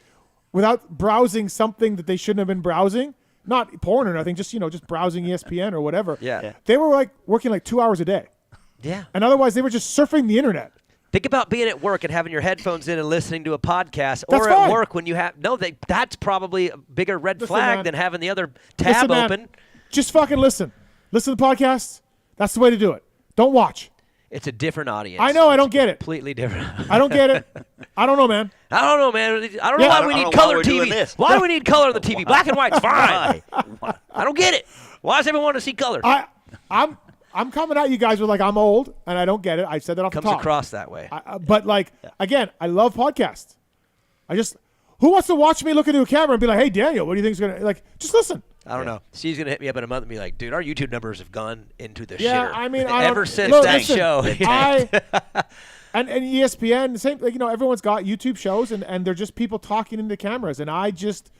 without browsing something that they shouldn't have been browsing. Not porn or nothing, just browsing ESPN or whatever. Yeah. They were working 2 hours a day. Yeah. And otherwise they were just surfing the internet. Think about being at work and having your headphones in and listening to a podcast, That's or fine. at work when you have that's probably a bigger red flag than having the other tab open. Just fucking listen. Listen to the podcasts. That's the way to do it. Don't watch. It's a different audience. I know. I don't get it. Completely different. I don't get it. I don't know, man. I don't know, man. I don't know why we need color TV. Why do we need color on the TV? Black and white's fine. I don't get it. Why does everyone want to see color? I'm coming at you guys with I'm old and I don't get it. I said that off the top. Comes across that way. But again, I love podcasts. Who wants to watch me look into a camera and be like, hey, Daniel, what do you think is going to, just listen. I don't know. Steve's going to hit me up in a month and be like, dude, our YouTube numbers have gone into the shitter. Yeah, I mean, ever since that show. And ESPN, the same, everyone's got YouTube shows and they're just people talking into cameras. And I just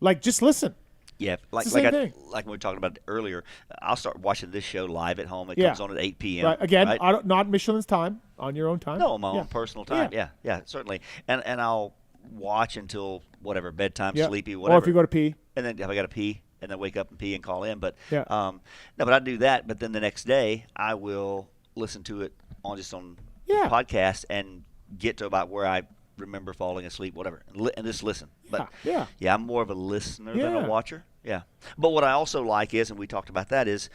listen. Yeah, like we were talking about earlier, I'll start watching this show live at home. It comes on at 8 p.m. Right. Again, not Michelin's time, on your own time. No, my own personal time. Yeah, certainly. And I'll watch until whatever, bedtime, sleepy, whatever. Or if you go to pee. And then if I got to pee, and then wake up and pee and call in. But but I do that. But then the next day, I will listen to it on podcast and get to about where I remember falling asleep, whatever, and just listen. But I'm more of a listener than a watcher. Yeah. But what I also like is, and we talked about that, is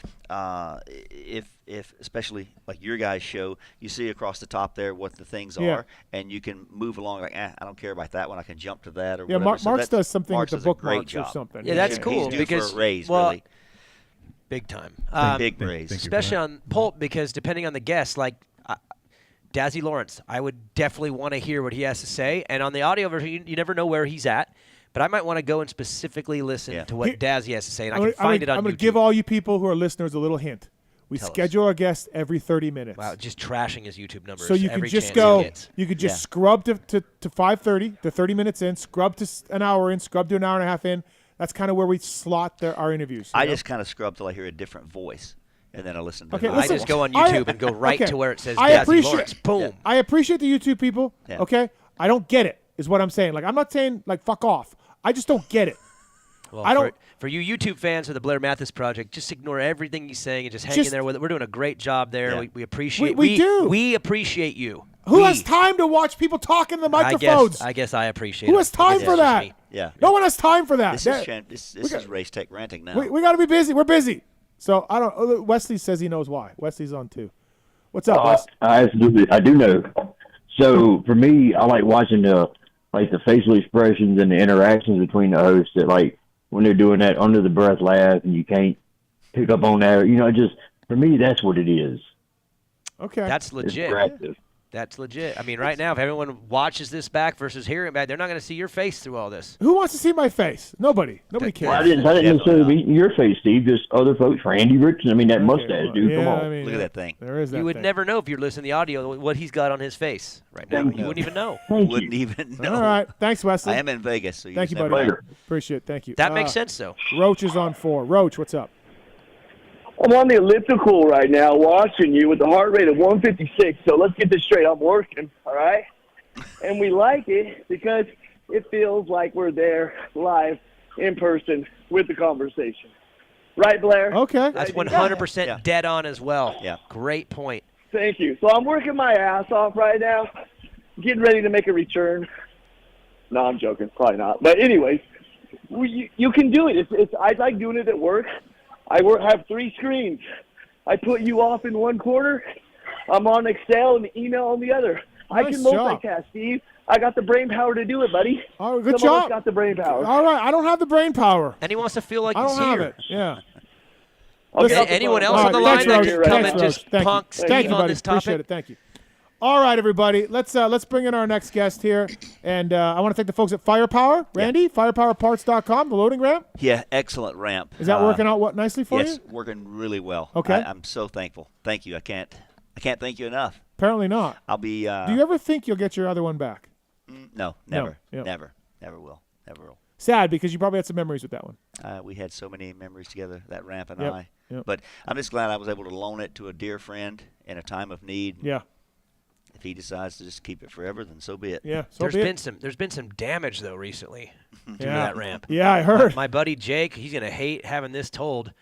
if especially like your guys' show, you see across the top there what the things are, and you can move along I don't care about that one. I can jump to that or whatever. Marks does something with the bookmarks or something. Yeah, that's cool. He's due because for a raise, really. Big time. Big raise. Especially on Pulp, because depending on the guest, Dazzy Lawrence, I would definitely want to hear what he has to say. And on the audio version, you never know where he's at. But I might want to go and specifically listen to what Dazzy has to say, and I can find it on YouTube. I'm going to give all you people who are listeners a little hint. We schedule our guests every 30 minutes. Wow, just trashing his YouTube numbers. So you could just go, you could just scrub to 5:30, to 30 minutes in, scrub to an hour in, scrub to an hour and a half in. That's kind of where we slot our interviews. I just kind of scrub till I hear a different voice. And then I listen to I just go on YouTube and go right to where it says Dazzy Lawrence. Boom. I appreciate the YouTube people. Yeah. Okay? I don't get it, is what I'm saying. I'm not saying, fuck off. I just don't get it. Well, I don't. For you YouTube fans of the Blair Matthes Project, just ignore everything he's saying and just hang in there with it. We're doing a great job there. Yeah. We appreciate we do. We appreciate you. Who has time to watch people talk in the microphones? I guess I appreciate it. Who has time for that? Yeah. No one has time for that. This is Race Tech ranting now. We got to be busy. We're busy. So I don't. Wesley says he knows why. Wesley's on too. What's up, Wes? Absolutely, I do know. So for me, I like watching the facial expressions and the interactions between the hosts. That when they're doing that under the breath laugh, and you can't pick up on that. Just for me, that's what it is. Okay, that's legit. That's legit. I mean, right now, if everyone watches this back versus hearing it back, they're not going to see your face through all this. Who wants to see my face? Nobody. Nobody cares. Well, I didn't necessarily mean your face, Steve. Just other folks. Randy Richardson. I mean, that mustache, dude. Come on. Look at that thing. There is that You would never know if you're listening to the audio what he's got on his face right now. You wouldn't even know. Wouldn't even know. All right. Thanks, Wesley. I am in Vegas. So thank you, buddy. Appreciate it. Thank you. That makes sense, though. Roach is on 4. Roach, what's up? I'm on the elliptical right now watching you with a heart rate of 156. So let's get this straight. I'm working, all right? And we like it because it feels like we're there live in person with the conversation. Right, Blair? Okay. That's 100% dead on as well. Yeah. Great point. Thank you. So I'm working my ass off right now, getting ready to make a return. No, I'm joking. Probably not. But anyways, you can do it. I like doing it at work. I have 3 screens. I put you off in one corner. I'm on Excel and email on the other. I can multitask, Steve. I got the brain power to do it, buddy. Oh, good Some of job. us got the brain power. All right, I don't have the brain power. And he wants to feel like I he's don't have here. it. Yeah. Anyone else on the line that can come and just punk Thank Steve you, on buddy. this topic? Appreciate it. Thank you. All right, everybody. Let's bring in our next guest here. And I want to thank the folks at Firepower. Randy, firepowerparts.com, the loading ramp. Yeah, excellent ramp. Is that working out nicely for you? Yes, working really well. Okay. I'm so thankful. Thank you. I can't thank you enough. Apparently not. I'll be. Do you ever think you'll get your other one back? No, never. No. Never will. Never will. Sad, because you probably had some memories with that one. We had so many memories together, that ramp and Yep, I. yep. But I'm just glad I was able to loan it to a dear friend in a time of need. Yeah. If he decides to just keep it forever, then so be it. Yeah, There's been some damage though recently to that ramp. Yeah, I heard. My buddy Jake, he's gonna hate having this told.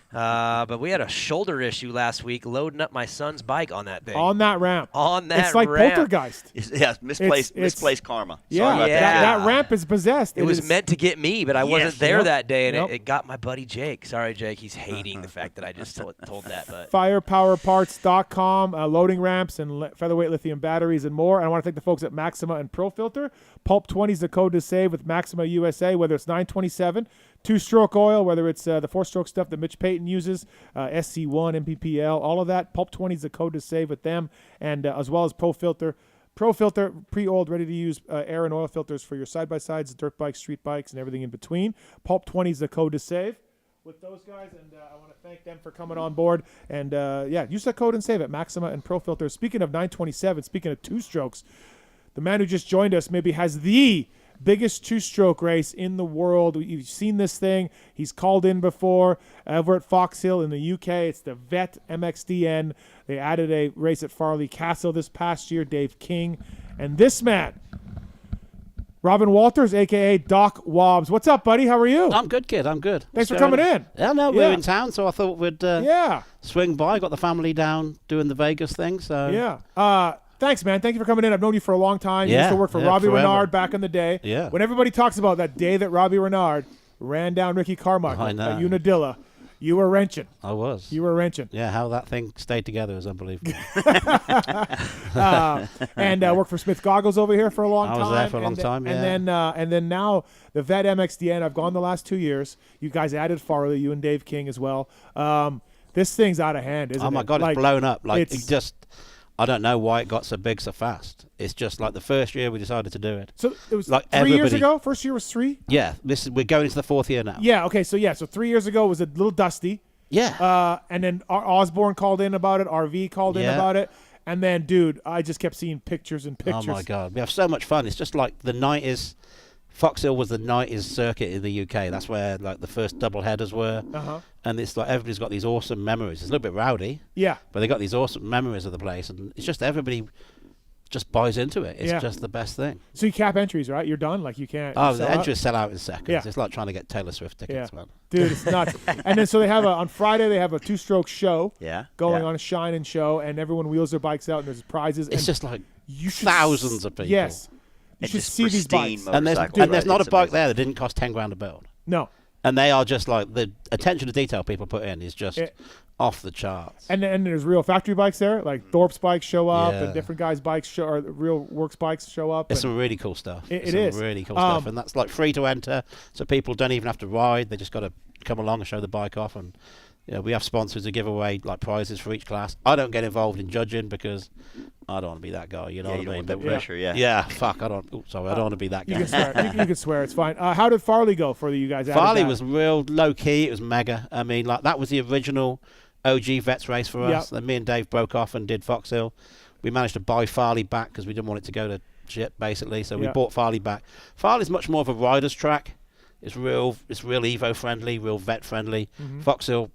But we had a shoulder issue last week loading up my son's bike on that thing. On that ramp. On that It's like ramp. poltergeist. Yeah, misplaced karma. Yeah, Sorry about that ramp is possessed. It was meant to get me, but I wasn't there Yep. that day, and Yep. it got my buddy Jake. Sorry, Jake. He's hating the fact that I just told that. But Firepowerparts.com, loading ramps and featherweight lithium batteries and more. And I want to thank the folks at Maxima and ProFilter. Pulp 20 is the code to save with Maxima USA, whether it's 927, 2-stroke oil, whether it's the 4-stroke stuff that Mitch Payton uses, SC1, MPPL, all of that. Pulp 20 is the code to save with them, and as well as ProFilter. ProFilter, pre-oiled, ready-to-use air and oil filters for your side-by-sides, dirt bikes, street bikes, and everything in between. Pulp 20 is the code to save with those guys, and I want to thank them for coming on board. And, use that code and save it, Maxima and ProFilter. Speaking of 927, speaking of 2-strokes, the man who just joined us maybe has the biggest 2-stroke race in the world. You've seen this thing. He's called in before over at Fox Hill in the UK. It's the Vet MXDN. They added a race at Farley Castle this past year, Dave King. And this man, Robyn Walters, a.k.a. Doc Wobbs. What's up, buddy? How are you? I'm good, kid. I'm good. Thanks for coming in. Yeah, no, we're in town, so I thought we'd swing by. Got the family down doing the Vegas thing. So yeah. Thanks, man. Thank you for coming in. I've known you for a long time. You used to work for Robbie forever. Renard back in the day. Yeah. When everybody talks about that day that Robbie Renard ran down Ricky Carmichael I know. at Unadilla, you were wrenching. I was. You were wrenching. Yeah, how that thing stayed together is unbelievable. And worked for Smith Goggles over here for a long time. I was there for a long time, yeah. And then now the Vet MXDN. I've gone the last 2 years. You guys added Farley, you and Dave King as well. This thing's out of hand, isn't it? Oh my God, it's blown up. Like it just. I don't know why it got so big so fast. It's just like the first year we decided to do it. So it was like 3 years ago? First year was 3? Yeah. We're going into the 4th year now. Yeah, okay. So 3 years ago it was a little dusty. Yeah. And then Osborne called in about it. RV called in about it. And then, dude, I just kept seeing pictures and pictures. Oh, my God. We have so much fun. It's just like the 90s. Fox Hill was the 90s circuit in the UK. That's where like the first double headers were. Uh-huh. And it's like everybody's got these awesome memories. It's a little bit rowdy. Yeah. But they got these awesome memories of the place. And it's just everybody just buys into it. It's just the best thing. So you cap entries, right? You're done? Like you can't. Oh, the entries sell out in seconds. Yeah. It's like trying to get Taylor Swift tickets, man. Dude, it's nuts. And then so they have on Friday they have a 2-stroke show going on a Shine and Show, and everyone wheels their bikes out and there's prizes. It's and just like you thousands of people. Yes. You should see these bikes. And there's not a bike there that didn't cost $10,000 to build. No. And they are just like the attention to detail people put in is just off the charts. And there's real factory bikes there, like Thorpe's bikes show up, and different guys' bikes show, or real works bikes show up. It's some really cool stuff. It is is really cool stuff, and that's like free to enter, so people don't even have to ride. They just got to come along and show the bike off. And we have sponsors who give away like prizes for each class. I don't get involved in judging because I don't want to be that guy. You know what I mean? Want that pressure, Yeah. Fuck. I don't want to be that guy. You can swear. you can swear. It's fine. How did Farley go for you guys? Farley was real low key. It was mega. I mean, like that was the original OG Vets race for us. Then me and Dave broke off and did Fox Hill. We managed to buy Farley back because we didn't want it to go to shit, basically. So we bought Farley back. Farley's much more of a rider's track. It's real Evo friendly, real vet friendly. Fox Hill,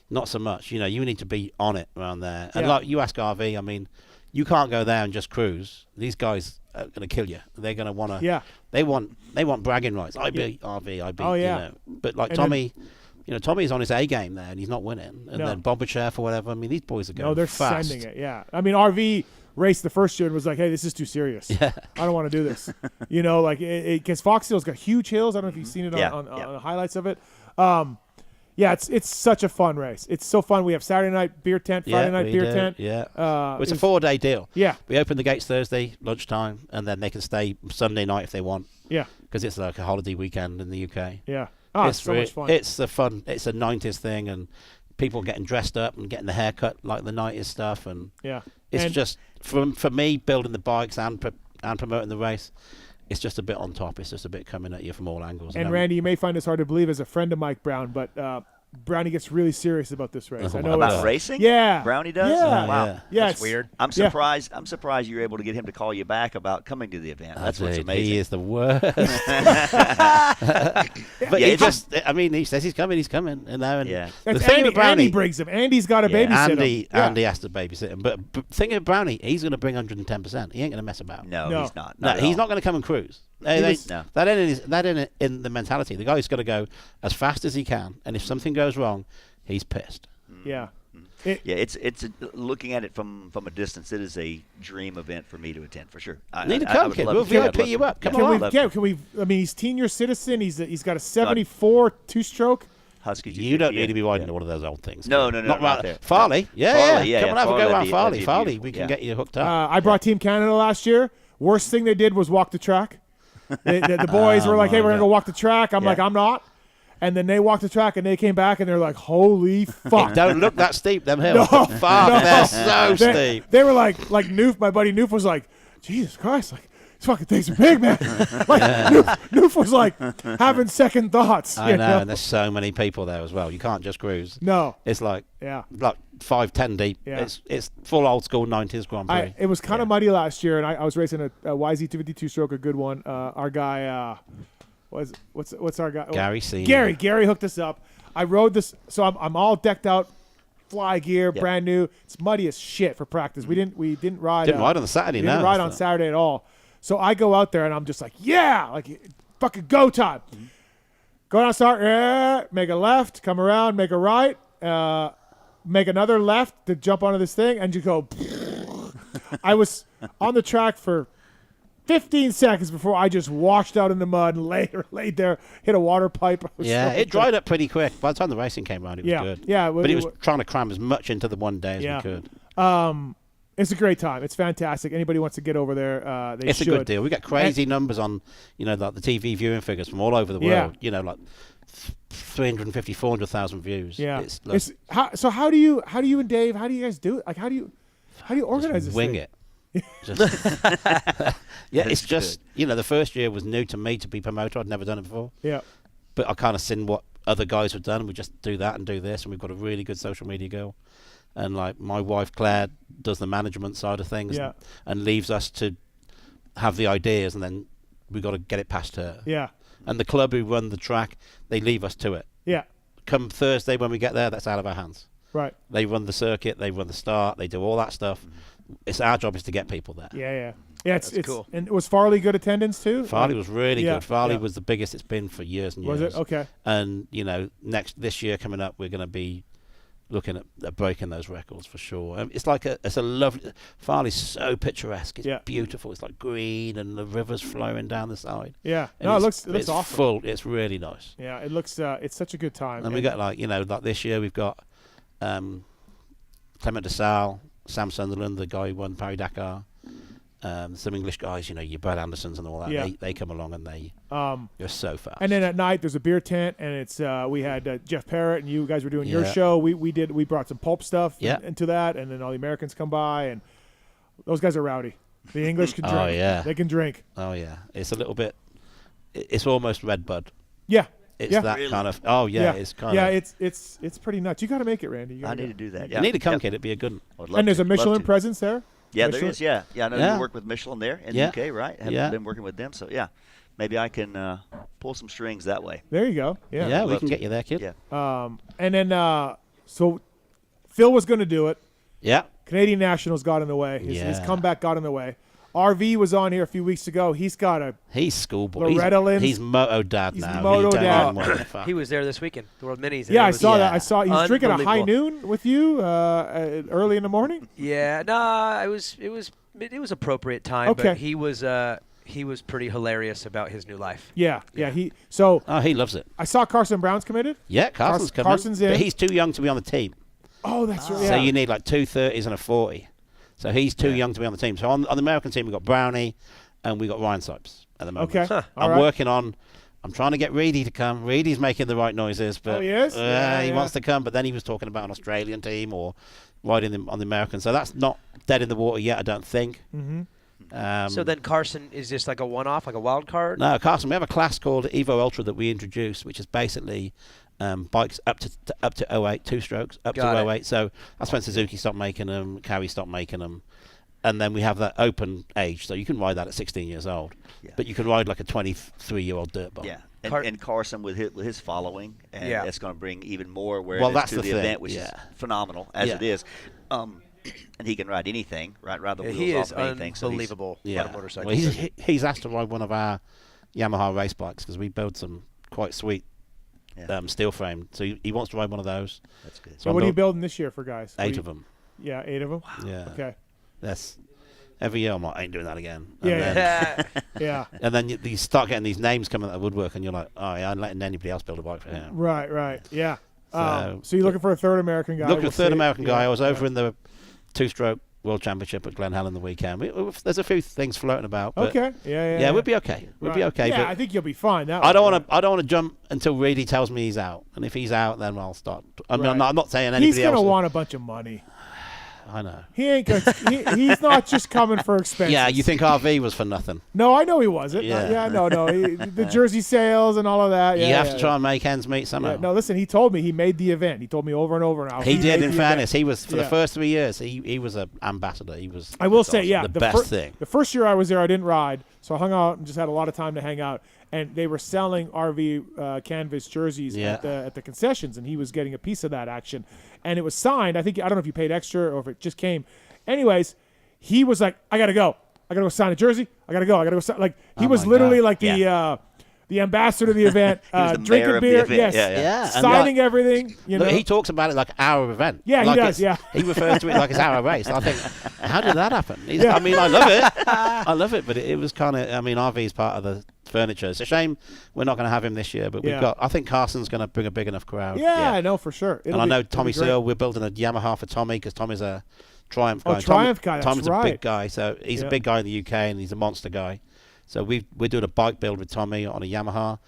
not so much. You need to be on it around there. And like you ask RV, I mean, you can't go there and just cruise. These guys are going to kill you. They're going to want to. Yeah. They want bragging rights. I beat RV. I beat. Oh yeah. But like Tommy. Tommy's on his A game there, and he's not winning. And then Bobachev or whatever. I mean, these boys are going. No, they're fast. sending it. Yeah. I mean, RV raced the first year and was like, "Hey, this is too serious. I don't want to do this." Because Fox Hill's got huge hills. I don't know if you've seen it on the highlights of it. It's such a fun race. It's so fun. We have Saturday night beer tent, Friday night beer tent. Yeah. It's a 4-day deal. Yeah. We open the gates Thursday lunchtime, and then they can stay Sunday night if they want. Yeah. Because it's like a holiday weekend in the UK. Yeah. Oh, it's so much fun. It's a 90s thing, and people getting dressed up and getting the haircut like the 90s stuff, and it's just for me building the bikes and promoting the race. It's just a bit on top. It's just a bit coming at you from all angles. And Randy, you may find this hard to believe as a friend of Mike Brown, but Brownie gets really serious about this race. I know about racing. Yeah, Brownie does. Yeah, wow, yeah. That's weird. I'm surprised. I'm surprised you're able to get him to call you back about coming to the event. That's what's amazing. He is the worst. But he says he's coming. He's coming. And the thing with Brownie, Andy brings him. Andy's got to babysit him. Andy has to babysit him. But think of Brownie. He's going to bring 110%. He ain't going to mess about. No, he's not. No, he's not going to come and cruise. That ain't in the mentality. The guy's got to go as fast as he can, and if something goes wrong, he's pissed. Yeah. It's looking at it from a distance. It is a dream event for me to attend for sure. Need to come, kid. We'll VIP you up. Come on. Can we? I mean, he's senior citizen. He's got a 74 two-stroke. Husky. You don't need to be riding one of those old things. No, not there. Farley. Yeah. Come and have a go around Farley. Farley, we can get you hooked up. I brought Team Canada last year. Worst thing they did was walk the track. The boys were like, "Hey, we're gonna go walk the track." I'm like, "I'm not." And then they walked the track, and they came back, and they're like, "Holy fuck!" Don't look that steep, them hills. They're so steep. They were like Noof. My buddy Noof was like, "Jesus Christ!" Like, these fucking things are big, man. Like Noof was like having second thoughts. I know, and there's so many people there as well. You can't just cruise. No, it's like 5-10 deep. Yeah. It's full old school 90s Grand Prix. It was kind of muddy last year, and I was racing a YZ252 stroke, a good one. Our guy, what's our guy? Gary Senior. Gary hooked us up. I rode this, so I'm all decked out, fly gear, brand new. It's muddy as shit for practice. We didn't ride. Didn't ride on the Saturday. Didn't ride on Saturday at all. So I go out there and I'm just like, fucking go time. Go down, start, make a left, come around, make a right, make another left to jump onto this thing, and you go. I was on the track for 15 seconds before I just washed out in the mud and laid there, hit a water pipe. It dried up pretty quick. By the time the racing came around, it was good. Yeah, but he was trying to cram as much into the one day as we could. It's a great time. It's fantastic. Anybody wants to get over there, they should. It's a good deal. We got crazy numbers on, like the TV viewing figures from all over the world. Like 350, 400,000 views. Yeah. So how do you and Dave? How do you guys do it? Like how do you organize this? Wing thing? It. It's just the first year was new to me to be promoter. I'd never done it before. Yeah. But I kind of seen what other guys have done. We just do that and do this, and we've got a really good social media girl. And like my wife Claire does the management side of things and leaves us to have the ideas, and then we've got to get it past her. Yeah. And the club who run the track, they leave us to it. Yeah. Come Thursday when we get there, that's out of our hands. Right. They run the circuit, they run the start, they do all that stuff. It's our job is to get people there. Yeah. It's cool. And was Farley good attendance too? Farley was really good. Farley was the biggest it's been for years and years. Was it? Okay. And this year coming up, we're going to be looking at breaking those records for sure. It's a lovely. Farley's so picturesque. It's beautiful. It's like green and the river's flowing down the side. Yeah. And it looks awesome. Full. It's really nice. Yeah. It looks. It's such a good time. And we got like this year we've got Clement DeSalle, Sam Sunderland, the guy who won Paris Dakar. Some English guys, your Brad Andersons and all that. Yeah. They come along and they're so fast. And then at night there's a beer tent, and it's we had Jeff Parrott and you guys were doing your show. We brought some pulp stuff into that, and then all the Americans come by, and those guys are rowdy. The English can drink. Oh yeah, they can drink. Oh yeah, it's a little bit. It's almost Red Bud. Yeah. It's that really? Kind of. Oh yeah, it's kind of. Yeah, it's pretty nuts. You got to make it, Randy. I need to do that. Yeah. You need to come, kid. It'd be a good one. And there's a Michelin presence there. Yeah, Michelin? there is. Yeah. I know you work with Michelin there in the UK, right? Been working with them, so yeah. maybe I can pull some strings that way. There you go. Yeah. Yeah, we can get you there, kid. Yeah. And then so Phil was going to do it. Yeah. Canadian Nationals got in the way. His comeback got in the way. RV was on here a few weeks ago. He's got He's schoolboy. Loretta Lynn's. He's moto dad now. He's moto dad. He was there this weekend, the World Minis. Yeah, I saw that. I saw he was drinking a high noon with you early in the morning. Yeah, no, it was appropriate time. Okay. But he was pretty hilarious about his new life. Yeah. He loves it. I saw Carson Brown's committed. Yeah, Carson's coming. Carson's in. But he's too young to be on the team. Oh, that's right. So you need like 2 30s and a 40. So he's too young to be on the team. So on the American team, we've got Brownie and we've got Ryan Sipes at the moment. Okay. I'm trying to get Reedy to come. Reedy's making the right noises, but he is? He wants to come. But then he was talking about an Australian team or riding on the American. So that's not dead in the water yet, I don't think. Mm-hmm. So then Carson is just like a one-off, like a wild card? No, Carson, we have a class called Evo Ultra that we introduced, which is basically bikes up to 08, 2 strokes, up to 08. So that's when Suzuki stopped making them, Carry stopped making them. And then we have that open age, so you can ride that at 16 years old. Yeah. But you can ride like a 23-year-old dirt bike. Yeah, and Carson with his following, and that's going to bring even more awareness to the event, which is phenomenal, as it is. And he can ride anything, ride the wheels off of anything. He is unbelievable on a motorcycle. Well, he's asked to ride one of our Yamaha race bikes because we build some quite sweet steel frame. So he wants to ride one of those. That's good. So what are you building this year for guys? 8 of them. Yeah, 8 of them? Wow. Yeah. Okay. That's every year I'm like, I ain't doing that again. Yeah. And then you start getting these names coming out of the woodwork, and you're like, oh, yeah, I'm letting anybody else build a bike for him. Right. Yeah. So you're looking for a third American guy? Looking for a third American guy. I was over in the 2-stroke World Championship at Glen Helen the weekend. There's a few things floating about. But okay. Yeah. We'll be okay. We'll be okay. Yeah, but I think you'll be fine. I don't want to jump until Reedy tells me he's out, and if he's out, then I'll start. I'm not saying anybody else. He's gonna want a bunch of money. I know. He ain't good. He's not just coming for expenses. Yeah, you think RV was for nothing? No, I know he wasn't. Yeah. No. The jersey sales and all of that. You have to try and make ends meet somehow. Yeah, no, listen, he told me he made the event. He told me over and over now. He did, in fairness. He was, for the first 3 years, he was an ambassador. He was. I will say, the best thing. The first year I was there, I didn't ride, so I hung out and just had a lot of time to hang out. And they were selling RV canvas jerseys at the concessions, and he was getting a piece of that action. And it was signed. I don't know if you paid extra or if it just came. Anyways, he was like, I gotta go sign a jersey. I gotta go sign. Like he was literally like the ambassador of the event, drinking beer, signing everything. Look, he talks about it like our event. Yeah, like he does. Yeah, he refers to it like it's our race. And I think, how did that happen? I mean, I love it. I love it, but it was kind of. I mean, RV's part of the furniture. It's a shame we're not going to have him this year, but we've got. I think Carson's going to bring a big enough crowd. Yeah, I know for sure. And I know Tommy Searle. We're building a Yamaha for Tommy because Tommy's a Triumph guy. Triumph guy. Tom's a big guy, so he's a big guy in the UK and he's a monster guy. So we're doing a bike build with Tommy on a Yamaha.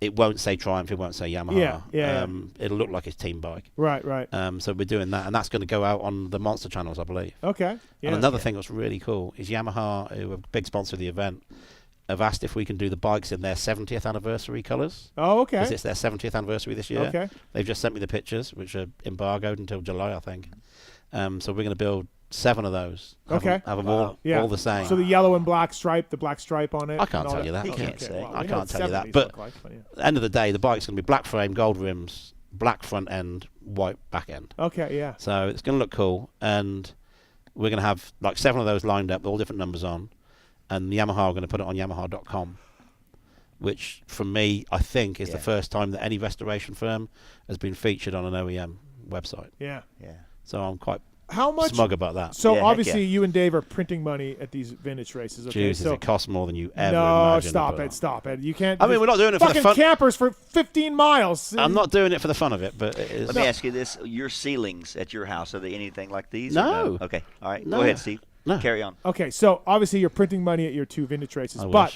It won't say Triumph. It won't say Yamaha. It'll look like his team bike. Right. So we're doing that, and that's going to go out on the Monster channels, I believe. Okay. Yeah. And another thing that's really cool is Yamaha, who are a big sponsor of the event, have asked if we can do the bikes in their 70th anniversary colours. Oh, okay. Because it's their 70th anniversary this year. Okay. They've just sent me the pictures, which are embargoed until July, I think. So we're going to build 7 of those. Have them all the same. So the yellow and black stripe, the black stripe on it. I can't tell you that. I can't say. I can't tell you that. But at the end of the day, the bike's going to be black frame, gold rims, black front end, white back end. Okay, yeah. So it's going to look cool, and we're going to have like 7 of those lined up, all different numbers on, and Yamaha are going to put it on Yamaha.com, which for me, I think, is the first time that any restoration firm has been featured on an OEM website. Yeah. So I'm quite much smug about that. So obviously you and Dave are printing money at these vintage races. Okay? Jesus, it costs more than you ever imagined. No, stop it. You can't. I mean, we're not doing it for the fun. Campers for 15 miles. I'm not doing it for the fun of it, but it is. Let me ask you this: your ceilings at your house, are they anything like these? No. Okay. All right. No. Go ahead, Steve. No. Carry on. Okay, so obviously you're printing money at your 2 vintage races, but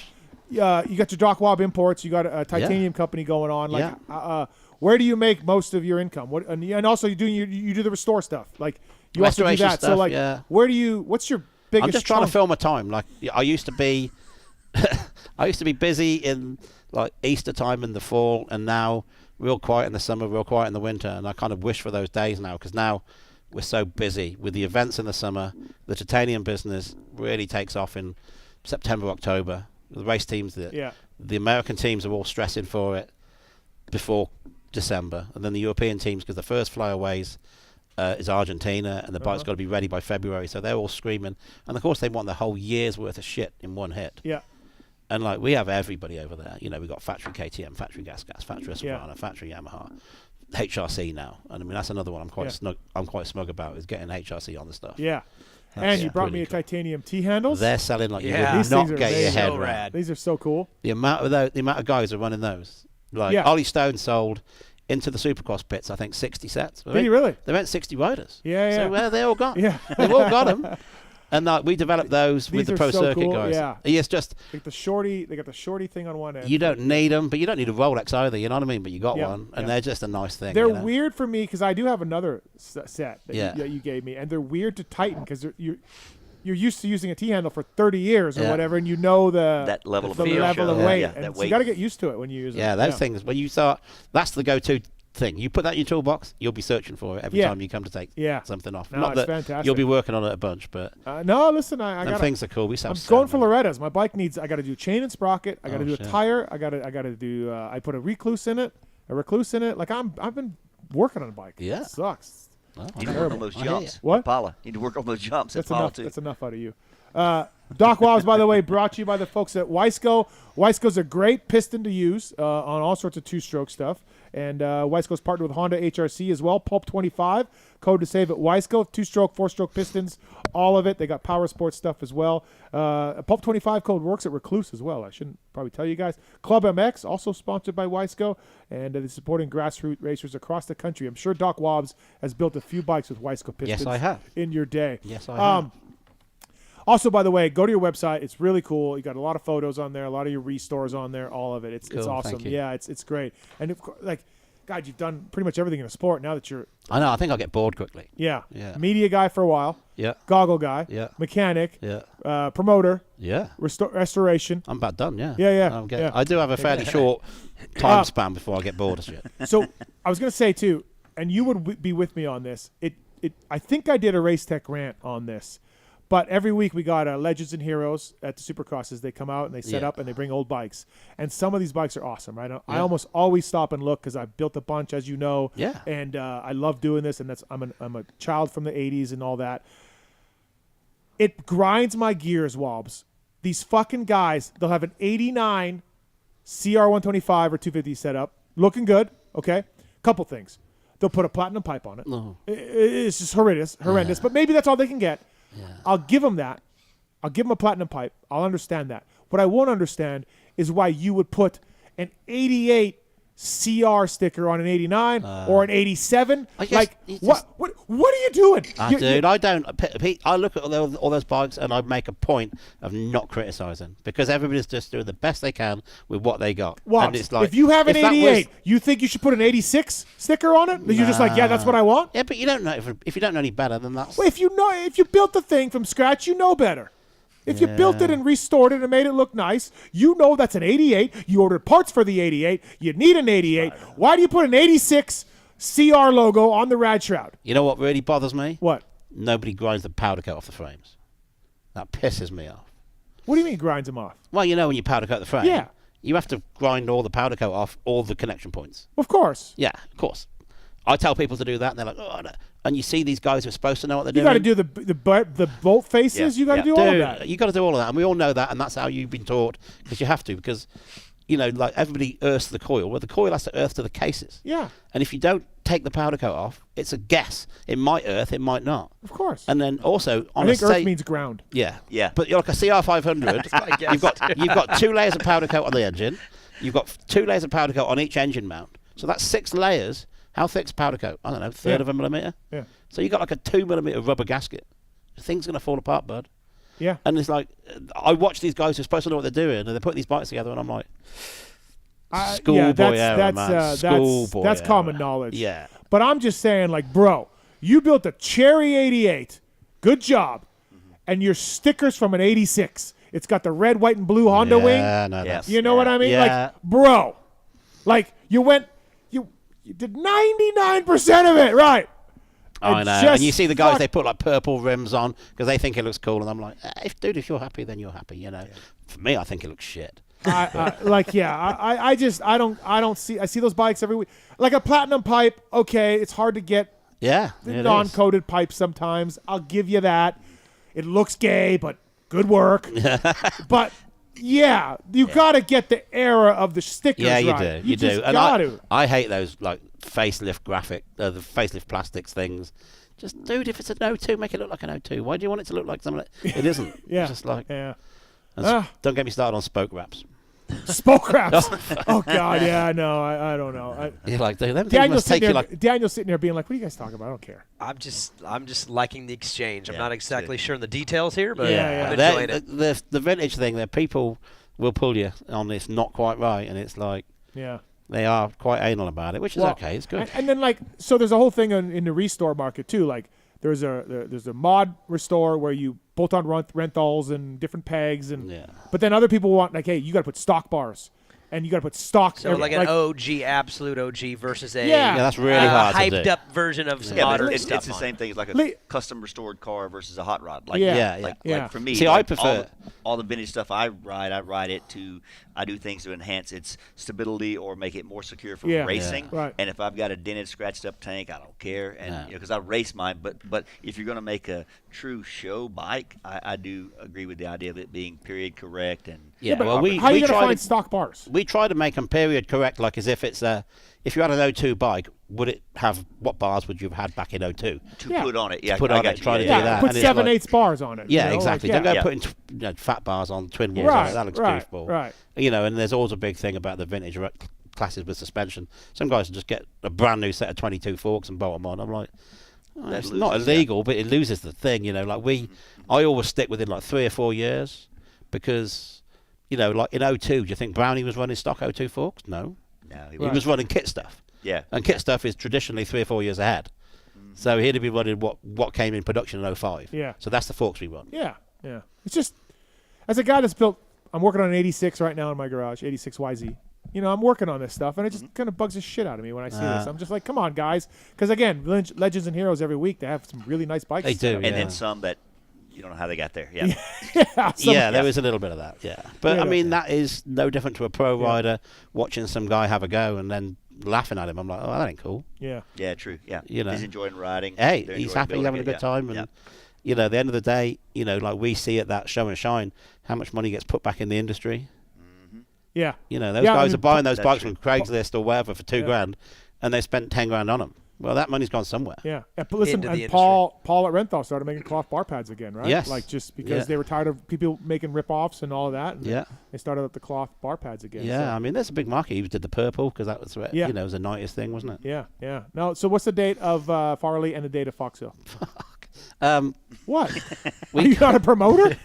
you got your Doc Wob Imports. You got a titanium company going on. Like, where do you make most of your income? What and also you do the restore stuff. Like you also do that. Stuff, so like, where do you? What's your biggest? I'm just trying to fill my time. Like I used to be, busy in like Easter time in the fall, and now real quiet in the summer, real quiet in the winter. And I kind of wish for those days now because now we're so busy with the events in the summer. The titanium business really takes off in September, October. The race teams that The American teams are all stressing for it before December, and then the European teams, because the first flyaways is Argentina, and the bike's got to be ready by February, so they're all screaming. And of course, they want the whole year's worth of shit in one hit. Yeah. And like we have everybody over there. You know, we've got factory KTM, factory Gas, factory Husqvarna, factory Yamaha, HRC now. And I mean, that's another one I'm quite smug about, is getting HRC on the stuff. Yeah. And you brought me a titanium T-handles. They're selling like you would not get your head around. These are so cool. The amount of guys who are running those. Like Ollie Stone sold into the Supercross pits, I think 60 sets. Did he really? They went 60 riders. Yeah. So where they all gone? Yeah. They've all got them. And we developed those with the pro circuit guys. Yeah. It's just like they got the shorty thing on one end. You don't need them, but you don't need a Rolex either. You know what I mean? But you got one, and they're just a nice thing. They're weird for me because I do have another set that you gave me, and they're weird to tighten because you're used to using a T-handle for 30 years or whatever, and you know that level of weight. That weight. You got to get used to it when you use it. Yeah, those things. When you start, that's the go-to thing. You put that in your toolbox, you'll be searching for it every time you come to take something off. No, Not it's that fantastic. you'll be working on it a bunch, but no, listen, I got things are cool. We I'm going for Loretta's. My bike needs. I got to do chain and sprocket. I got to do a tire. I got to do. I put a recluse in it. Like I've been working on a bike. Yeah, it sucks. You need to work on those jumps. What? Paula. You need to work on those jumps. That's enough. That's enough out of you. Doc Wobbs, by the way, brought to you by the folks at Wiseco. Wiseco's a great piston to use on all sorts of two-stroke stuff. And Wiseco's partnered with Honda HRC as well. Pulp25, code to save at Wiseco. Two-stroke, four-stroke pistons, all of it. They got power sports stuff as well. Pulp25 code works at Recluse as well. I shouldn't probably tell you guys. PulpMX, also sponsored by Wiseco, and they're supporting grassroots racers across the country. I'm sure Doc Wobbs has built a few bikes with Wiseco pistons. Yes, I have. In your day. Yes, I have. Also, by the way, go to your website. It's really cool. You got a lot of photos on there, a lot of your restores on there, all of it. It's awesome. Yeah, it's great. And of course, like, God, you've done pretty much everything in a sport. Now that you're, I know. I think I'll get bored quickly. Yeah. Media guy for a while. Yeah. Goggle guy. Yeah. Mechanic. Yeah. Promoter. Yeah. Restoration. I'm about done. Yeah. Yeah. I do have a fairly short time span before I get bored of shit. So I was gonna say too, and you would be with me on this. I think I did a Race Tech rant on this. But every week we got Legends and Heroes at the Supercrosses. They come out and they set up and they bring old bikes. And some of these bikes are awesome, right? I almost always stop and look because I've built a bunch, as you know. Yeah. And I love doing this. And I'm a child from the 80s and all that. It grinds my gears, Wobbs. These fucking guys, they'll have an 89 CR125 or 250 setup. Looking good, okay? Couple things. They'll put a platinum pipe on it. No. It's just horrendous. But maybe that's all they can get. Yeah. I'll give them that. I'll give them a platinum pipe. I'll understand that. What I won't understand is why you would put an 88 CR sticker on an 89 or an 87. Like, what are you doing? Dude, I don't. Pete, I look at all those bikes and I make a point of not criticizing because everybody's just doing the best they can with what they got. Well, and it's like, if you have an 88, you think you should put an 86 sticker on it? You're just like, yeah, that's what I want? Yeah, but you don't know if you don't know any better than that. Well, if you built the thing from scratch, you know better. If you built it and restored it and made it look nice, you know that's an 88. You ordered parts for the 88. You need an 88. Why do you put an 86 CR logo on the rad shroud? You know what really bothers me? What? Nobody grinds the powder coat off the frames. That pisses me off. What do you mean grinds them off? Well, you know when you powder coat the frame, yeah, you have to grind all the powder coat off all the connection points. Of course. Yeah, of course. I tell people to do that, and they're like, oh, no. And you see these guys who are supposed to know what they're doing. You got to do the bolt faces. You got to do all of that. You got to do all of that, and we all know that, and that's how you've been taught because you have to. Because you know, like everybody earths the coil. Well, the coil has to earth to the cases. Yeah. And if you don't take the powder coat off, it's a guess. It might earth, it might not. Of course. And then also on I think earth means ground. Yeah. Yeah. But you're like a CR500. you've got 2 layers of powder coat on the engine. You've got 2 layers of powder coat on each engine mount. So that's 6 layers. How thick's powder coat? I don't know, third of a millimeter. Yeah. So you got like a 2 millimeter rubber gasket. The thing's gonna fall apart, bud. Yeah. And it's like, I watch these guys who are supposed to know what they're doing, and they put these bikes together, and I'm like, schoolboy error, man. Schoolboy That's error. common knowledge. Yeah. But I'm just saying, like, bro, you built a Cherry 88. Good job. And your sticker's from an 86. It's got the red, white, and blue Honda wing. No, Yes. You know what I mean? Yeah. Like, bro, like you did 99% of it right. I know. And you see the guys, they put like purple rims on because they think it looks cool. And I'm like, if you're happy, then you're happy, you know. Yeah. For me, I think it looks shit. I see those bikes every week. Like a platinum pipe, okay, it's hard to get non-coated pipes sometimes. I'll give you that. It looks gay, but good work. But you got to get the era of the stickers right. Yeah, you do. Just And gotta. I hate those like facelift graphic, the facelift plastics things. Just, dude, if it's an O2, make it look like an O2. Why do you want it to look like something that it isn't? Yeah. It's just like, yeah. Don't get me started on spoke wraps. Spoke wraps. Oh God, yeah, no, I don't know. You're like, dude, them things must take you like. Daniel's sitting there being like, "What are you guys talking about? I don't care." I'm just liking the exchange. I'm not exactly sure in the details here, but Yeah. I'm enjoying it. The vintage thing, that people will pull you on this not quite right, and it's like, they are quite anal about it, which is okay. It's good. And then so there's a whole thing in the restore market too. Like there's a mod restore where you bolt on rentals and different pegs, but then other people want like, hey, you got to put stock bars. And you got to put stock. So like an OG, absolute OG versus a that's really hard to do. hyped up version of some modern stuff. It's the same thing as like a custom restored car versus a hot rod. Like, like for me, see, I prefer all the vintage stuff I ride it to. I do things to enhance its stability or make it more secure for racing. Yeah. Right. And if I've got a dented, scratched up tank, I don't care. And because I race mine, but if you're going to make a true show bike, I do agree with the idea of it being period correct and. Yeah, but how are you going to find stock bars? We try to make them period correct, like as if it's if you had an O2 bike, would it have what bars would you have had back in O2? To put on it, put on it, try to do that. Put 7/8 bars on it. Yeah, exactly. Don't go putting fat bars on twin walls. Right, that looks goofball. Right. And there's always a big thing about the vintage classes with suspension. Some guys will just get a brand new set of 22 forks and bolt them on. I'm like, it's not illegal, but it loses the thing. I always stick within like 3 or 4 years because. Like in O2, do you think Brownie was running stock O2 forks? No. He was running kit stuff. Yeah. And kit stuff is traditionally 3 or 4 years ahead. So he'd be running what came in production in 05. Yeah. So that's the forks we run. Yeah. It's just, as a guy that's built, I'm working on an 86 right now in my garage, 86 YZ. I'm working on this stuff, and it just kind of bugs the shit out of me when I see this. I'm just like, come on, guys. Because, again, Legends and Heroes every week, they have some really nice bikes. They do, And then some that you don't know how they got there. There is a little bit of that. Yeah, but I mean that is no different to a pro rider watching some guy have a go and then laughing at him. I'm like, oh, that ain't cool. Yeah, true. Yeah, he's enjoying riding. Hey, he's happy, having a good time, and at the end of the day, like we see at that show and shine, how much money gets put back in the industry. Yeah, those guys are buying those bikes from Craigslist or wherever for $2,000, and they spent $10,000 on them. Well, that money's gone somewhere. Yeah. But listen, and Paul at Renthal started making cloth bar pads again, right? Yes. Like just because they were tired of people making rip-offs and all of that. And they started up the cloth bar pads again. Yeah, so. I mean, there's a big market. He did the purple because that was, it was a 90s thing, wasn't it? Yeah. No, so what's the date of Farley and the date of Fox Hill? What? Are you not a promoter?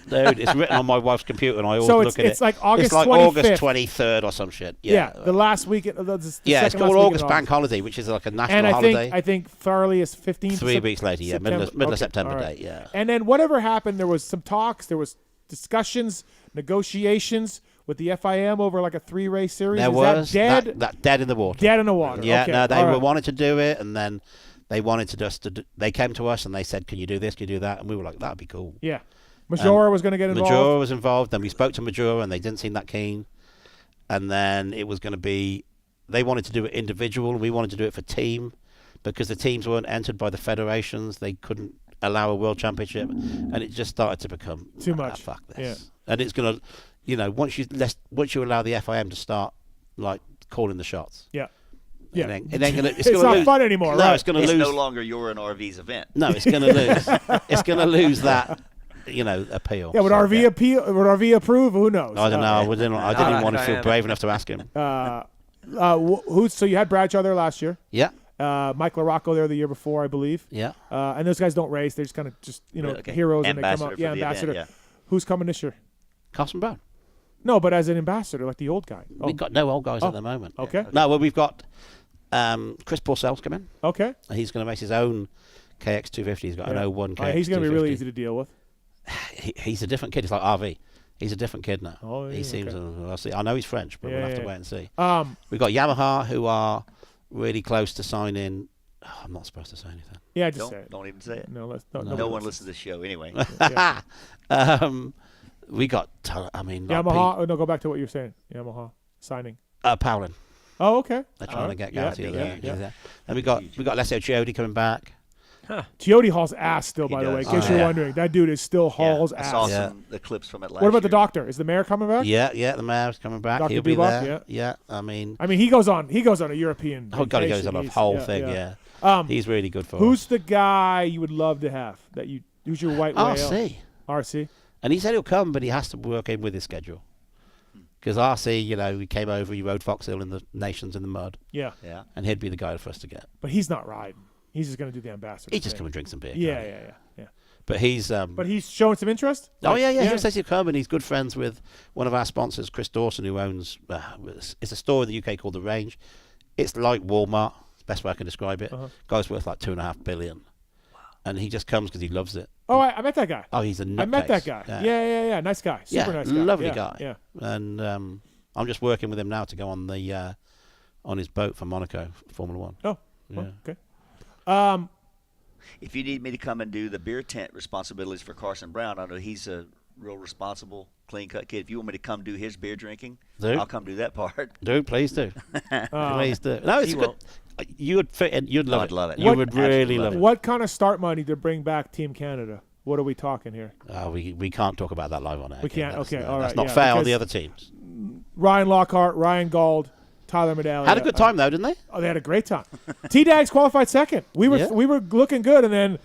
Dude, it's written on my wife's computer, and I always look at it. It's like August 25th. It's like August 23rd or some shit. Yeah, the last week. It's called August Bank Holiday, which is like a national holiday. And I think Farley is 15th. 3 weeks later, middle of September date, yeah. And then whatever happened, there was some talks, there was discussions, negotiations with the FIM over like a 3-race series. There was that dead? Dead in the water. Dead in the water. Yeah, okay. no, they wanted to do it, and then they wanted they came to us and they said, can you do this, can you do that? And we were like, that'd be cool. Yeah. Majora was going to get involved. Majora was involved. Then we spoke to Majora and they didn't seem that keen. And then it was going to be, they wanted to do it individual and we wanted to do it for team because the teams weren't entered by the federations. They couldn't allow a world championship. And it just started to become too much. Fuck this. Yeah. And it's going to, once you allow the FIM to start like calling the shots. Yeah. Yeah. It's not fun anymore, no, right? It's going to lose. It's no longer you're an RV's event. No, it's going to lose. It's going to lose that, appeal. Yeah, would RV approve? Who knows? I don't know. I didn't even want to feel brave enough to ask him. So you had Bradshaw there last year? Yeah. Mike LaRocco there the year before, I believe. Yeah. And those guys don't race. They're just kind of heroes and they come up. Yeah, ambassador. Event, yeah. Who's coming this year? Carson Brown. No, but as an ambassador, like the old guy. We've got no old guys at the moment. Okay. No, well, we've got Chris Porcell's come in. Okay. He's going to make his own KX 250. He's got an 01 KX. He's going to be really easy to deal with. He's a different kid. He's like RV. He's a different kid now. Oh, yeah, he seems. I'll see. I know he's French, but we'll have to wait and see. We've got Yamaha, who are really close to signing. Oh, I'm not supposed to say anything. Yeah, just say it. Don't even say it. No, no one listens to the show anyway. We got, Yamaha. No, go back to what you're saying. Yamaha signing. Powlin. Oh, okay. They're trying to get Garcia there. And we got Alessio Chiodi coming back. Huh. Chiodi hauls ass still, by the way. In case you're wondering, that dude is still hauls ass. I saw the clips from it last What about year. the doctor? Is the mayor coming back? Yeah, the mayor's coming back. Dr. He'll be Dubak, there. Yeah. I mean, he goes on a European. Oh God, he goes on a whole thing. Yeah. He's really good for us. Who's the guy you would love to have who's your white whale? RC. And he said he'll come, but he has to work in with his schedule. Because RC, he came over, he rode Fox Hill in the Nations in the mud. Yeah. And he'd be the guy for us to get. But he's not riding. He's just going to do the ambassador. He's just going to drink some beer. Yeah. But he's showing some interest. Oh yeah. He says he'll come, and he's good friends with one of our sponsors, Chris Dawson, who owns. It's a store in the UK called The Range. It's like Walmart. It's the best way I can describe it. Guy's worth like $2.5 billion, and he just comes because he loves it. Oh, I met that guy. Oh, he's a nutcase. I met that guy. Yeah. Nice guy. Super nice guy. Lovely guy. Yeah. And I'm just working with him now to go on the on his boat for Monaco Formula One. Oh. Yeah. Okay. If you need me to come and do the beer tent responsibilities for Carson Brown, I know he's a real responsible, clean-cut kid. If you want me to come do his beer drinking, I'll come do that part. Dude, please do. Please do. No, it's good. You would fit in. You'd love it. I'd love it. You would really love it. What kind of start money to bring back Team Canada? What are we talking here? We can't talk about that live on air. We can't. Okay, all right. That's not fair on the other teams. Ryan Lockhart, Ryan Gauld, Tyler Medallia. Had a good time though, didn't they? Oh, they had a great time. T-Dags qualified second. We were looking good, and then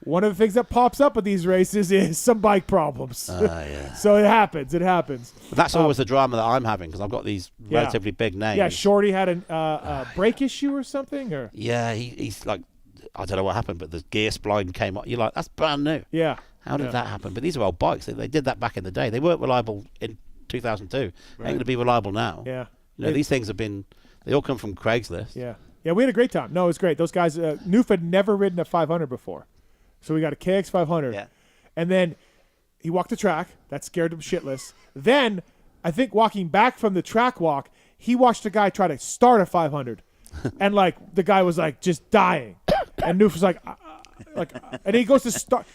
one of the things that pops up at these races is some bike problems. So it happens. But that's always the drama that I'm having because I've got these relatively big names. Yeah, Shorty had a brake issue or something, or he's like, I don't know what happened, but the gear spline came up. You're like, that's brand new. Yeah. How did that happen? But these are old bikes. They did that back in the day. They weren't reliable in 2002. Right. Ain't going to be reliable now. Yeah. These things they all come from Craigslist. Yeah. Yeah, we had a great time. No, it was great. Those guys, Noof had never ridden a 500 before. So we got a KX 500. Yeah. And then he walked the track. That scared him shitless. Then, I think walking back from the track walk, he watched a guy try to start a 500. And, the guy was, just dying. And Noof was and he goes to start.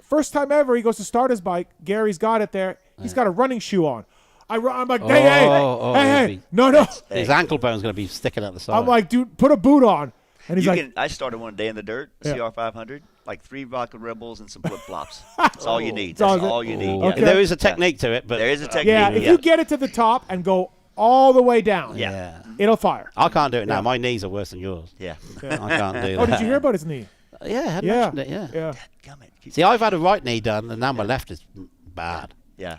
First time ever he goes to start his bike. Gary's got it there. He's got a running shoe on. I'm like, hey. No. His ankle bone's going to be sticking out the side. I'm like, dude, put a boot on. And he's I started one day in the dirt, CR500, 3 vodka Red Bulls and some flip-flops. That's all you need. That's all you need. Okay. There is a technique to it, but there is a technique. Yeah, if you get it to the top and go all the way down, it'll fire. I can't do it now. My knees are worse than yours. Yeah. I can't do that. Oh, did you hear about his knee? Yeah, I had mentioned it, Yeah. See, I've had a right knee done, and now my left is bad. Yeah.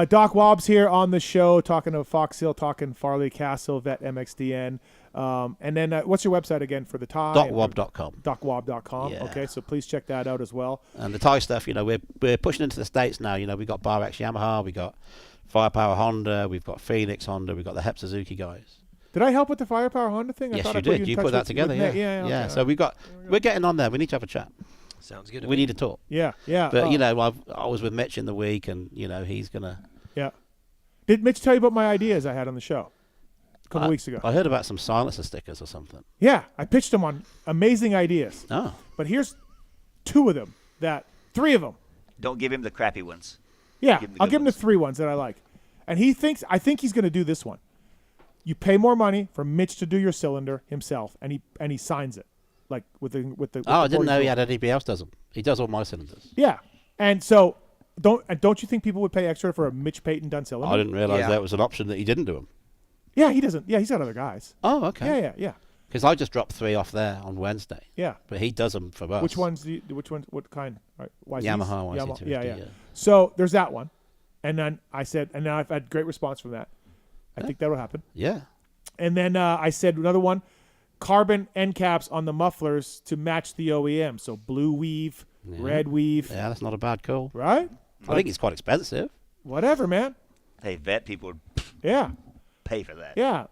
Doc Wobb's here on the show, talking to Fox Hill, talking Farley Castle, Vet MXDN. And then what's your website again for the tie? DocWob.com. DocWob.com. Yeah. Okay, so please check that out as well. And the tie stuff, we're pushing into the States now. We got Bar X Yamaha, we got Firepower Honda, we've got Phoenix Honda, we've got the Hep Suzuki guys. Did I help with the Firepower Honda thing? Yes, you did. You put that together, yeah. So we're getting on there. We need to have a chat. Sounds good. We need to talk. Yeah. But I was with Mitch in the week, and he's gonna. Yeah. Did Mitch tell you about my ideas I had on the show a couple weeks ago? I heard about some silencer stickers or something. Yeah, I pitched him on amazing ideas. Oh. But here's 3 of them. Don't give him the crappy ones. Yeah, I'll give him the 3 ones that I like. And I think he's going to do this one. You pay more money for Mitch to do your cylinder himself, and he signs it, with the. I didn't know he had anybody else does them. He does all my cylinders. Yeah, and so don't you think people would pay extra for a Mitch Payton done cylinder? I didn't realize that was an option that he didn't do them. Yeah, he doesn't. Yeah, he's got other guys. Oh, okay. Yeah. Because I just dropped 3 off there on Wednesday. Yeah, but he does them for us. Which ones? What kind? Right, Yamaha YC250. Yeah. So there's that one, and then I said, and now I've had great response from that. I think that'll happen. Yeah. And then I said another one, carbon end caps on the mufflers to match the OEM. So blue weave, red weave. Yeah, that's not a bad call. Right? I think it's quite expensive. Whatever, man. Hey, vet people would pay for that. Yeah.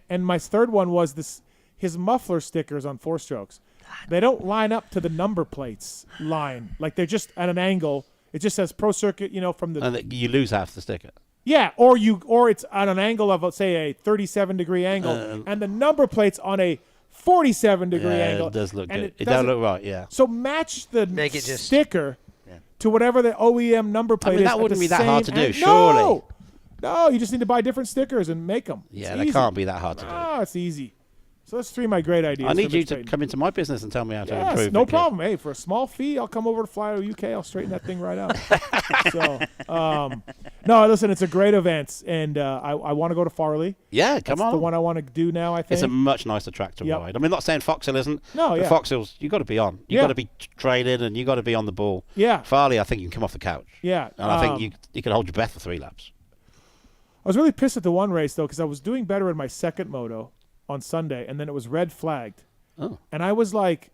And my third one was his muffler stickers on 4-strokes. They don't line up to the number plates line. They're just at an angle. It just says Pro Circuit, from the... And you lose half the sticker. Yeah, or it's at an angle of, say, a 37-degree angle, and the number plate's on a 47-degree angle. It does look good. It doesn't look right, yeah. So match the sticker to whatever the OEM number plate is. That wouldn't be that hard to do, surely. No, you just need to buy different stickers and make them. Yeah, that can't be that hard to do. Oh, it's easy. So that's 3 of my great ideas. I need you to come into my business and tell me how to improve it. No problem. Hey, for a small fee, I'll come over to fly to UK. I'll straighten that thing right out. No, listen, it's a great event, and I want to go to Farley. Yeah, come on. That's the one I want to do now, I think. It's a much nicer track to ride. I mean, not saying Fox Hill isn't. No, yeah. Fox Hills, you've got to be on. You've got to be training, and you've got to be on the ball. Yeah. Farley, I think you can come off the couch. Yeah. And I think you can hold your breath for 3 laps. I was really pissed at the one race, though, because I was doing better in my second moto on Sunday, and then it was red flagged. Oh. And I was like,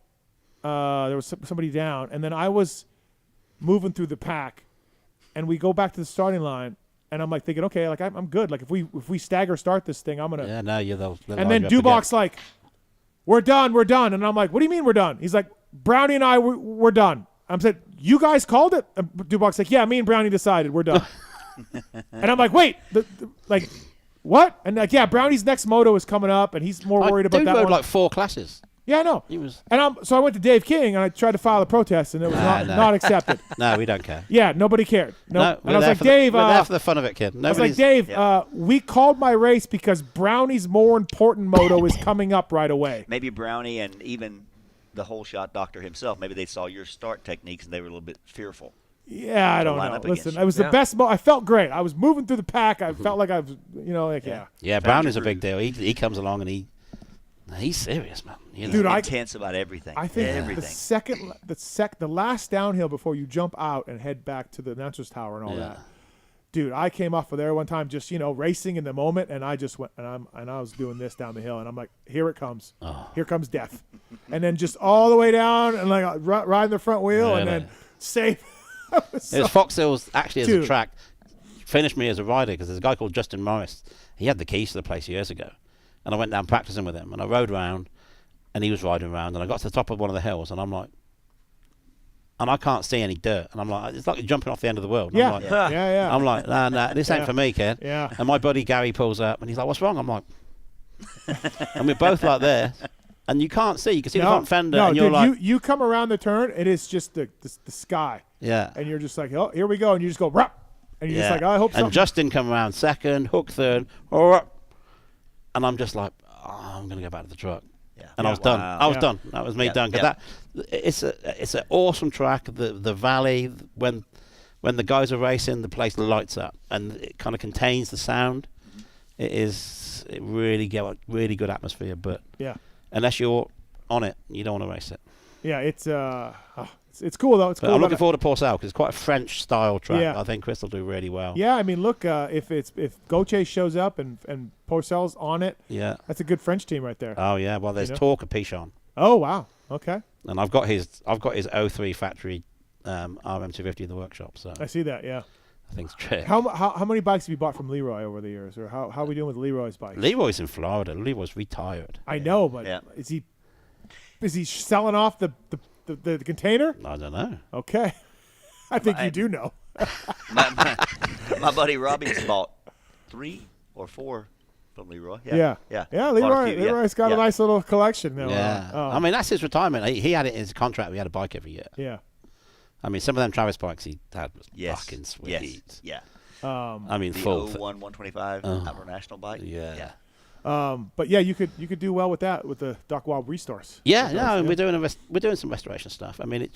there was somebody down, and then I was moving through the pack, and we go back to the starting line, and I'm like thinking, okay, like I'm good. Like if we stagger start this thing, I'm gonna. Yeah, no, you're the. And then Dubach's like, we're done, and I'm like, what do you mean we're done? He's like, Brownie and I, we're done. I'm said, you guys called it? And Dubach's like, yeah, me and Brownie decided we're done. And I'm like, wait, like. What? And like, yeah, Brownie's next moto is coming up, and he's more worried about that one. Rode like 4 classes. Yeah, I know. He was. And so I went to Dave King, and I tried to file a protest, and it was not accepted. No, we don't care. Yeah, nobody cared. No, and I was like, Dave, we're there for the fun of it, kid. I was like, Dave, we called my race because Brownie's more important moto is coming up right away. Maybe Brownie and even the whole shot doctor himself, maybe they saw your start techniques and they were a little bit fearful. Yeah, I don't know. Listen, it was the best. I felt great. I was moving through the pack. I felt like I was, Yeah, Brownie's a big deal. He comes along and he's serious, man. Dude, intense about everything. I think everything. the last downhill before you jump out and head back to the announcer's tower and all that. Dude, I came off of there one time just racing in the moment, and I just went and I was doing this down the hill, and I'm like, here it comes, here comes death, and then just all the way down and like riding the front wheel and then safe. It was Fox Hills actually as a track finished me as a rider because there's a guy called Justin Morris. He had the keys to the place years ago, and I went down practicing with him, and I rode around, and he was riding around, and I got to the top of one of the hills, and I'm like, and I can't see any dirt, and I'm like, it's like jumping off the end of the world. Yeah, I'm like, yeah. I'm like, nah, this ain't for me, kid. Yeah. And my buddy Gary pulls up, and he's like, what's wrong? I'm like, and we're both like there. And you can't see. You can see the front fender. And you're like, you come around the turn, it is just the sky. Yeah. And you're just like, oh, here we go. And you just go, rup. And you're just like, oh, I hope so. And Justin come around second, Hook third, and I'm just like, I'm going to go back to the truck. Yeah. And I was done. I was done. That was me done. Because it's an awesome track. The valley, when the guys are racing, the place lights up. And it kind of contains the sound. It really good atmosphere. But unless you're on it, you don't want to race it. Yeah, it's cool though. It's cool. I'm looking forward to Port Salut because it's quite a French style track. Yeah. I think Chris will do really well. Yeah, I mean, look, if Gauthier shows up and Port Salut's on it, that's a good French team right there. Oh yeah, well there's talk of Pichon. Oh wow, okay. And I've got his 03 factory RM250 in the workshop. So I see that. Yeah. I think it's trick. How many bikes have you bought from Leroy over the years, or how are we doing with Leroy's bikes? Leroy's in Florida. Leroy's retired. I know, but is he selling off the container? I don't know. Okay. I think you do know. my buddy Robyn's bought 3 or 4 from Leroy. Yeah. Leroy's got a nice little collection now. Yeah. I mean, that's his retirement. He had it in his contract. We had a bike every year. Yeah. I mean, some of them Travis bikes he had was fucking sweet. Yes. Yeah. I mean, the full 125 Outdoor National bike. Yeah. But yeah, you could do well with that with the Doc Wild restores. Yeah, no, we're doing some restoration stuff. I mean,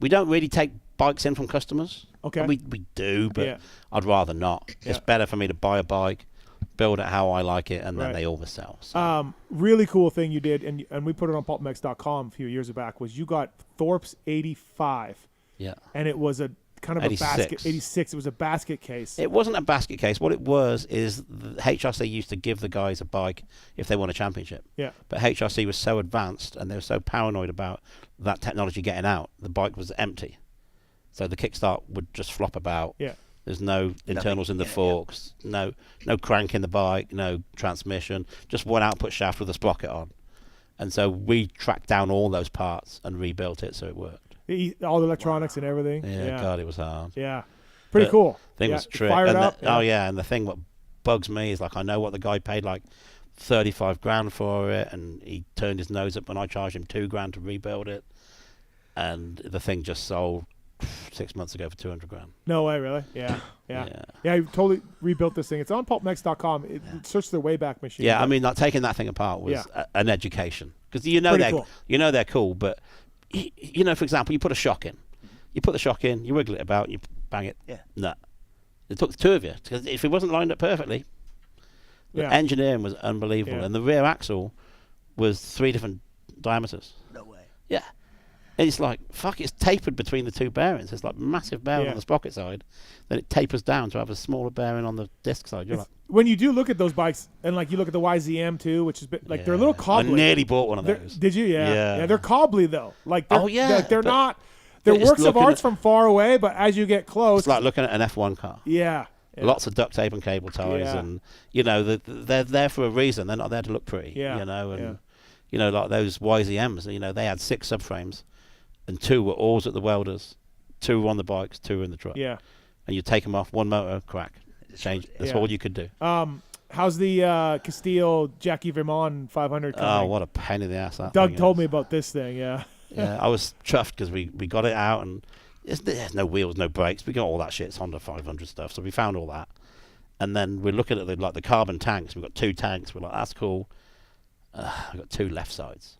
we don't really take bikes in from customers. Okay. We do, but I'd rather not. Yeah. It's better for me to buy a bike, build it how I like it, and then they oversell. So. Really cool thing you did, and we put it on PulpMX.com a few years back, was you got Thorpe's 85. Yeah. And it was a kind of 86. a basket. 86. It was a basket case. It wasn't a basket case. What it was is the HRC used to give the guys a bike if they won a championship. Yeah. But HRC was so advanced and they were so paranoid about that technology getting out, the bike was empty. So the kickstart would just flop about. Yeah. There's no internals in the forks, no crank in the bike, no transmission, just one output shaft with a sprocket on. And so we tracked down all those parts and rebuilt it so it worked. All the electronics and everything. Yeah, God, it was hard. Yeah. Pretty cool. Thing was trick. Fired up. Oh, yeah, and the thing what bugs me is, like, I know what the guy paid, like, 35 grand for it, and he turned his nose up when I charged him $2 grand to rebuild it. And the thing just sold 6 months ago for $200,000. No way, really? Yeah. I totally rebuilt this thing. It's on PulpMX.com. It search their Wayback Machine. Yeah, I mean, like taking that thing apart was an education because they're cool, but for example, you put a shock in, you wiggle it about, you bang it. Yeah. No, it took the two of you because if it wasn't lined up perfectly, the engineering was unbelievable, and the rear axle was 3 different diameters. No way. Yeah. And it's like, fuck, it's tapered between the two bearings. It's like massive bearing on the sprocket side. Then it tapers down to have a smaller bearing on the disc side. You're like, when you do look at those bikes, and like you look at the YZM too, which is like they're a little cobbly. I nearly bought one of those. Did you? Yeah. They're cobbly though. Like they're not. They're it's works of art from far away, but as you get close, it's like looking at an F1 car. Yeah. Lots of duct tape and cable ties, and they're there for a reason. They're not there to look pretty. Yeah. Like those YZMs. They had 6 subframes. And 2 were alls at the welders, 2 were on the bikes, 2 were in the truck. Yeah. And you take them off, one motor, crack, change. That's all you could do. How's the Castile Jackie Vermont 500 coming? Oh, what a pain in the ass that Doug thing told is. me about this thing, yeah. Yeah, I was chuffed because we got it out, and there's no wheels, no brakes. We got all that shit. It's Honda 500 stuff, so we found all that. And then we're looking at the carbon tanks. We've got 2 tanks. We're like, that's cool. We've got 2 left sides.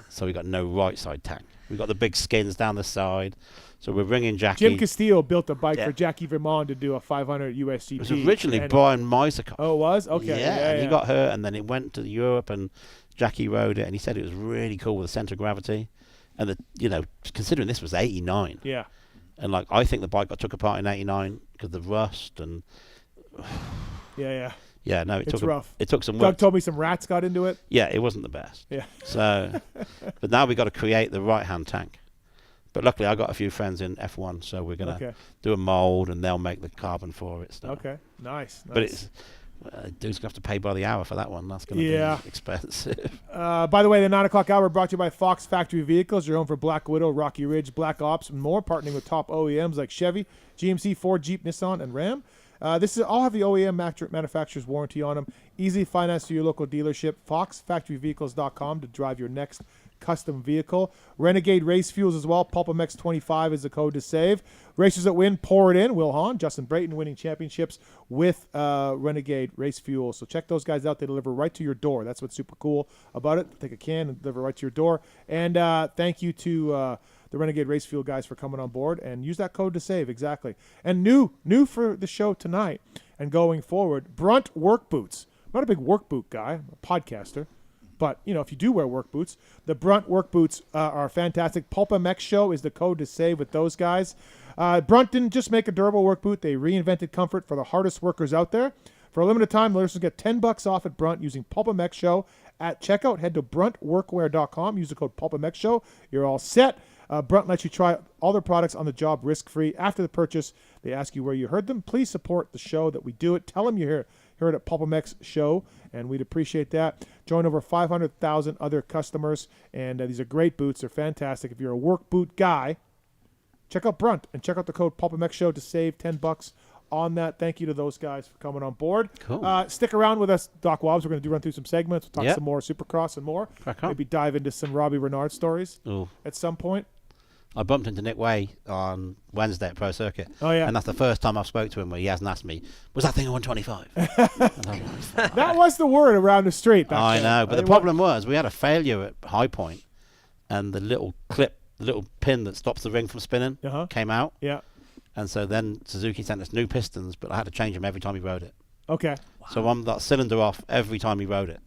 So we got no right side tank. We've got the big skins down the side. So we're bringing Jackie. Jim Castile built a bike for Jackie Vermont to do a 500 USGP. It was originally Brian Meiserkoff. Oh, it was? Okay. Yeah, and he got hurt, and then it went to Europe, and Jackie rode it, and he said it was really cool with the center of gravity. And, considering this was 89. Yeah. And, I think the bike got took apart in 89 because of the rust and... Yeah. Yeah, no, it's rough. It took some work. Doug told me some rats got into it. Yeah, it wasn't the best. Yeah. So, but now we've got to create the right-hand tank. But luckily, I got a few friends in F1, so we're going to do a mold, and they'll make the carbon for it. So. Okay, nice. But it's dude's going to have to pay by the hour for that one. That's going to be expensive. By the way, the 9 o'clock hour brought to you by Fox Factory Vehicles, your home for Black Widow, Rocky Ridge, Black Ops, and more, partnering with top OEMs like Chevy, GMC, Ford, Jeep, Nissan, and Ram. All have the OEM manufacturer's warranty on them. Easy finance to your local dealership. FoxFactoryVehicles.com to drive your next custom vehicle. Renegade Race Fuels as well. PulpMX 25 is the code to save. Racers that win, pour it in. Will Hahn, Justin Brayton winning championships with Renegade Race Fuels. So check those guys out. They deliver right to your door. That's what's super cool about it. Take a can and deliver right to your door. And thank you to the Renegade Race Fuel guys for coming on board, and use that code to save. Exactly. And new for the show tonight and going forward, Brunt work boots. I'm not a big work boot guy. I'm a podcaster. But, if you do wear work boots, the Brunt work boots are fantastic. PulpMX show is the code to save with those guys. Brunt didn't just make a durable work boot. They reinvented comfort for the hardest workers out there. For a limited time, listeners get $10 off at Brunt using PulpMX show at checkout. Head to bruntworkwear.com. Use the code PulpMX show. You're all set. Brunt lets you try all their products on the job risk-free. After the purchase, they ask you where you heard them. Please support the show that we do it. Tell them you heard it at PulpMX show, and we'd appreciate that. Join over 500,000 other customers, and these are great boots. They're fantastic. If you're a work boot guy, check out Brunt and check out the code PulpMX show to save $10 on that. Thank you to those guys for coming on board. Cool. Stick around with us, Doc Wobbs. We're going to run through some segments. We'll talk some more Supercross and more. Maybe dive into some Robbie Renard stories at some point. I bumped into Nick Way on Wednesday at Pro Circuit. Oh, yeah. And that's the first time I've spoke to him where he hasn't asked me, was that thing a 125? That was the word around the street back I then. know, but the problem was we had a failure at High Point, and the little pin that stops the ring from spinning came out. Yeah. And so then Suzuki sent us new pistons, but I had to change them every time he rode it. Okay. Wow. So I'm that cylinder off every time he rode it.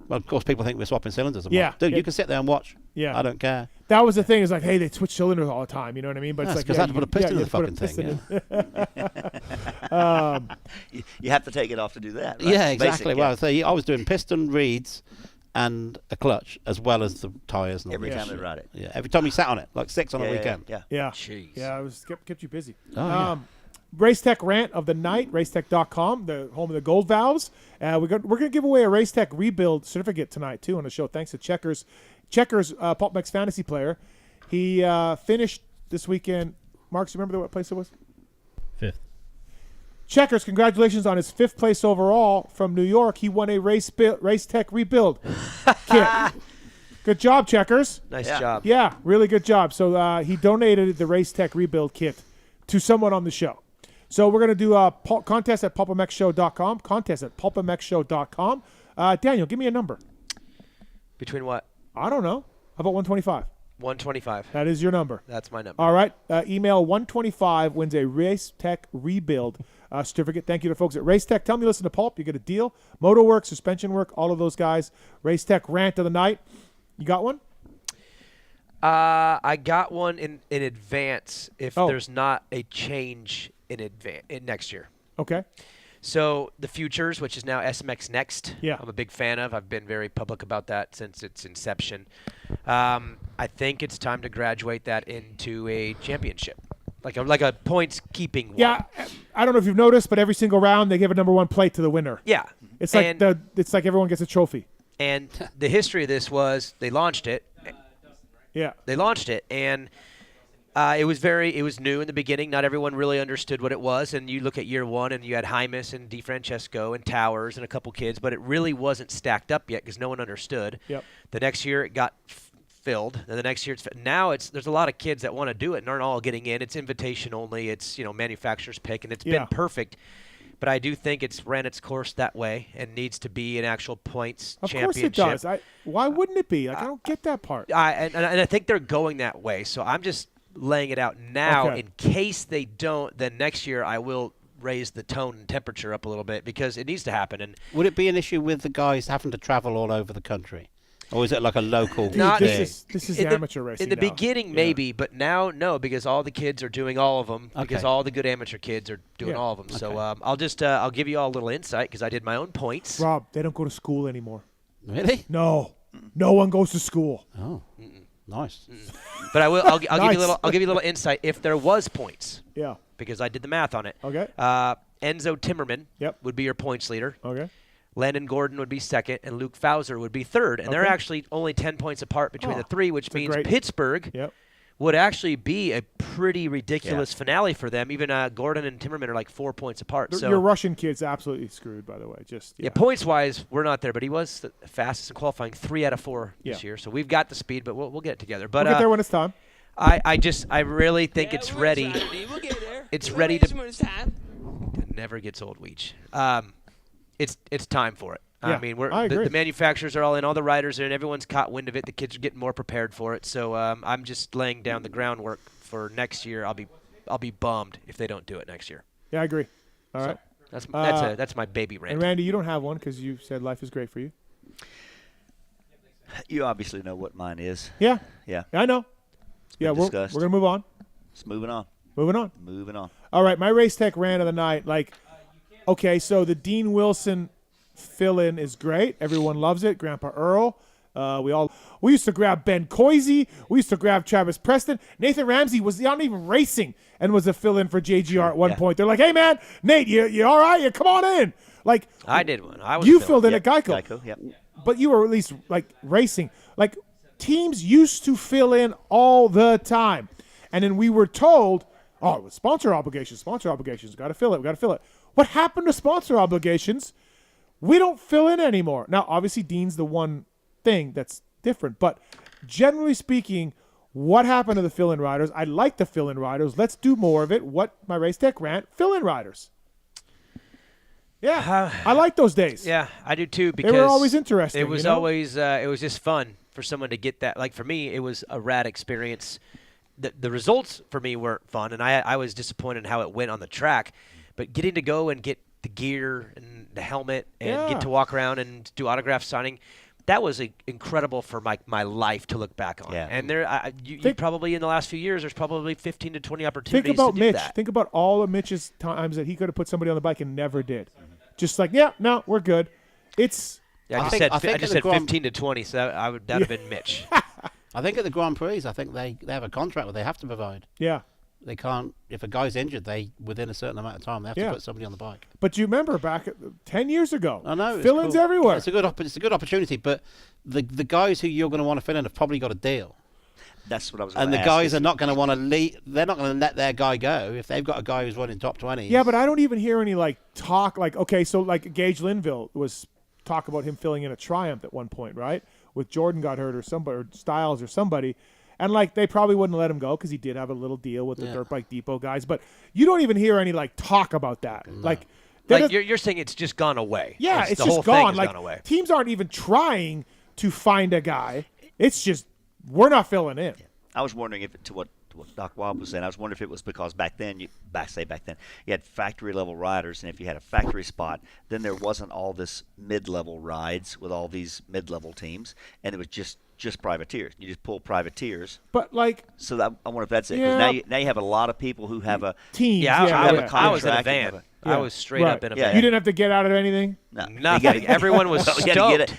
Well, of course, people think we're swapping cylinders. I'm like, dude, you can sit there and watch. Yeah. I don't care. That was the thing. Is like, hey, they switch cylinders all the time. You know what I mean? But it's like, because I had to put a piston in the fucking thing. You have to take it off to do that. Right? Yeah, exactly. Well, so I was doing piston reeds and a clutch as well as the tires. And every time they ride it. Yeah, every time you sat on it, like 6 on a weekend. Yeah. Jeez. Yeah, it was kept you busy. Oh, Racetech Rant of the Night, racetech.com, the home of the gold valves. We're going to give away a Racetech rebuild certificate tonight, too, on the show, thanks to Checkers. Checkers, PulpMX fantasy player. He finished this weekend. Marks, you remember what place it was? 5th. Checkers, congratulations on his 5th place overall from New York. He won a Racetech rebuild kit. Good job, Checkers. Nice job. Yeah, really good job. So he donated the Race Tech Rebuild Kit to someone on the show. So we're going to do a contest at PulpMXShow.com. Contest at PulpMXShow.com. Daniel, give me a number. Between what? I don't know. How about 125? 125. That is your number. That's my number. All right. Email 125 wins a Race Tech Rebuild certificate. Thank you to folks at Race Tech. Tell me, listen to Pulp. You get a deal. Motor work, suspension work, all of those guys. Race Tech Rant of the night. You got one? I got one in advance if there's not a change in next year. Okay. So the Futures, which is now SMX Next, yeah. I'm a big fan of. I've been very public about that since its inception. I think it's time to graduate that into a championship, like a points keeping one. Yeah, I don't know if you've noticed, but every single round they give a number one plate to the winner. Yeah, it's like it's like everyone gets a trophy. And the history of this was they launched it. Yeah, they launched it, and it was new in the beginning. Not everyone really understood what it was. And you look at year one, and you had Hymas and DeFrancesco and Towers and a couple kids, but it really wasn't stacked up yet because no one understood. Yep. The next year it got filled, and the next year now there's a lot of kids that want to do it and aren't all getting in. It's invitation only. It's manufacturer's pick, and it's been perfect. But I do think it's ran its course that way and needs to be an actual points championship. Of course it does. Why wouldn't it be? I don't get that part. And I think they're going that way. So I'm just laying it out now. In case they don't, then next year I will raise the tone and temperature up a little bit because it needs to happen. And would it be an issue with the guys having to travel all over the country? Or is it like a local thing? This is amateur racing. In the now. beginning, maybe, but now, no, because all the kids are doing all of them, because all the good amateur kids are doing all of them. So I'll give you all a little insight because I did my own points. Rob, they don't go to school anymore. Really? No. No one goes to school. Oh, nice. But I'll give you a little insight if there was points. Yeah. Because I did the math on it. Okay. Enzo Timmerman would be your points leader. Okay. Landon Gordon would be second, and Luke Fauser would be third. And they're actually only 10 points apart between the three, which means Pittsburgh would actually be a pretty ridiculous finale for them. Even Gordon and Timmerman are like 4 points apart. So your Russian kid's absolutely screwed, by the way. Points-wise, we're not there, but he was the fastest in qualifying 3 out of 4 this year. So we've got the speed, but we'll get it together. But we'll get there when it's time. I really think it's ready. We'll get there. It's ready to. It never gets old, Weech. It's time for it. Yeah, I mean, the manufacturers are all in, all the riders are in, everyone's caught wind of it. The kids are getting more prepared for it. So I'm just laying down the groundwork for next year. I'll be bummed if they don't do it next year. Yeah, I agree. All right. That's my baby rant. And Randy, you don't have one because you said life is great for you. You obviously know what mine is. Yeah. Yeah. I know. We're going to move on. It's moving on. Moving on. All right, my Race Tech rant of the night. Okay, so the Dean Wilson fill-in is great. Everyone loves it. Grandpa Earl. We used to grab Ben Coisy. We used to grab Travis Preston. Nathan Ramsey was not even racing and was a fill-in for JGR at one point. They're like, hey, man, Nate, you all right? You come on in. I did one. You filled in at Geico. Geico, yep. But you were at least, racing. Teams used to fill in all the time. And then we were told, sponsor obligations, got to fill it. What happened to sponsor obligations? We don't fill in anymore. Now, obviously, Dean's the one thing that's different. But generally speaking, what happened to the fill-in riders? I like the fill-in riders. Let's do more of it. What my Race Tech rant? Fill-in riders. Yeah, I like those days. Yeah, I do too because they were always interesting. It was always it was just fun for someone to get that. Like for me, it was a rad experience. The results for me weren't fun, and I was disappointed in how it went on the track. But getting to go and get the gear and the helmet and get to walk around and do autograph signing, that was incredible for my life to look back on. Yeah. And there, you probably in the last few years, there's probably 15 to 20 opportunities Think about to do Mitch. that. Think about all of Mitch's times that he could have put somebody on the bike and never did. Just no, we're good. It's. Yeah, I just said 15 to 20, so that would have been Mitch. I think at the Grand Prix, I think they have a contract where they have to provide. Yeah. They can't. If a guy's injured, within a certain amount of time they have to put somebody on the bike. But you remember back 10 years ago, I know fill-ins everywhere. It's a good opportunity, but the guys who you're going to want to fill in have probably got a deal. That's what I was going And to the ask. guys are not going to want to leave. They're not going to let their guy go if they've got a guy who's running top 20. Yeah, but I don't even hear any talk. Okay, so Gage Linville was talk about him filling in a Triumph at one point, right? with Jordan got hurt or somebody, or Styles or somebody. And, like, they probably wouldn't let him go because he did have a little deal with the Dirt Bike Depot guys. But you don't even hear any, like, talk about that. No. Like you're saying it's just gone away. Yeah, it's the just whole gone. Thing Like, gone away. teams aren't even trying to find a guy. It's just we're not filling in. I was wondering if to what Doc Wobb was saying. I was wondering if it was because back then, you had factory level riders, and if you had a factory spot, then there wasn't all this mid-level rides with all these mid-level teams, and it was just privateers. You just pull privateers. But like, so I wonder if that's it. Because now you have a lot of people who have a team. I was in a van. I was straight up in a van. You didn't have to get out of anything. No, nothing. Everyone was stoked.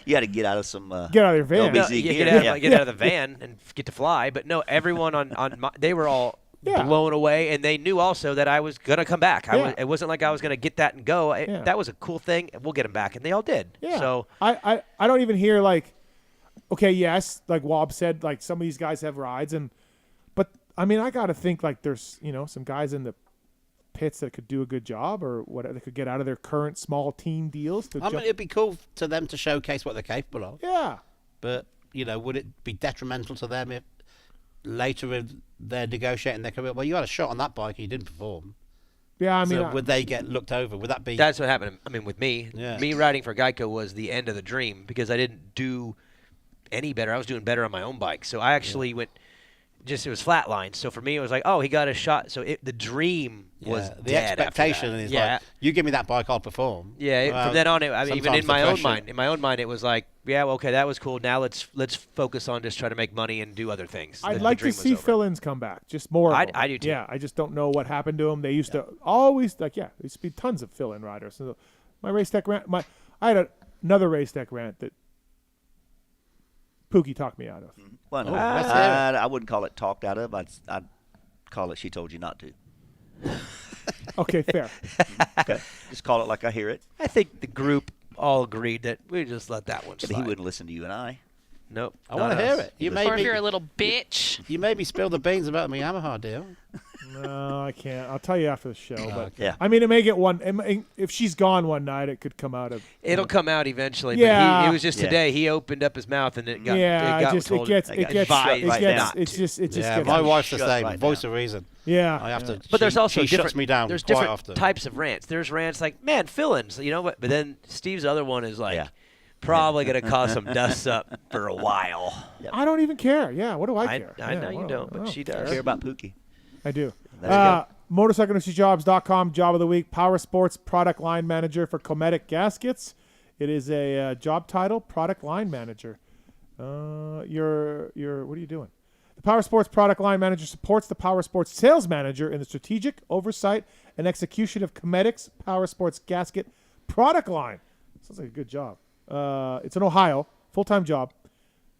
You had to get out of some. Get out of your van. Get out of the van and get to fly. But no, everyone they were all blown away, and they knew also that I was gonna come back. It wasn't like I was gonna get that and go. That was a cool thing. We'll get them back, and they all did. Yeah. So I don't even hear like, okay, yes, like Wobb said, like some of these guys have rides, but I mean I got to think like there's some guys in the pits that could do a good job or whatever. They could get out of their current small team deals. I mean, it'd be cool to them to showcase what they're capable of. Yeah. But, would it be detrimental to them if later they're negotiating their career? Well, you had a shot on that bike and you didn't perform. Yeah, I mean... So would they get looked over? Would that be... That's what happened. I mean, with me, me riding for Geico was the end of the dream because I didn't do any better. I was doing better on my own bike. So I actually went... it was flatline. So for me, it was like, oh, he got a shot. So the dream was the expectation is like, you give me that bike, I'll perform. Yeah, from then on, even in my own mind, it was like, yeah, well, okay, that was cool. Now let's focus on just trying to make money and do other things. I'd like to see fill-ins come back, just more. I do too. Yeah, I just don't know what happened to them. They used to always there used to be tons of fill-in riders. So my race tech rant, I had another race tech rant that Pookie talked me out of. Well, no, I wouldn't call it talked out of. I'd call it she told you not to. Okay, fair. Okay. Just call it like I hear it. I think the group all agreed that we just let that one slide. But he wouldn't listen to you and I. Nope. I want to hear it. Or if you're a little bitch. You made me spill the beans about my Yamaha deal. No, I can't. I'll tell you after the show. But yeah. I mean, it may get if she's gone one night, it could come out of. It'll come out eventually. Yeah. But it was just today. He opened up his mouth and it got. It gets. My wife's the same. Voice of reason. Yeah. I have to. But there's also she shuts me down. There's quite different often. types of rants. There's rants like, man, fill-ins, but then Steve's other one is like. Probably going to cause some dust up for a while. Yep. I don't even care. Yeah, what do I care? I know you don't, but she does. I care about Pookie. I do. MotorcycleIndustryJobs.com, Job of the Week, Power Sports Product Line Manager for Cometic Gaskets. It is a job title, Product Line Manager. What are you doing? The Power Sports Product Line Manager supports the Power Sports Sales Manager in the strategic oversight and execution of Cometic's Power Sports Gasket product line. Sounds like a good job. It's in Ohio, full-time job.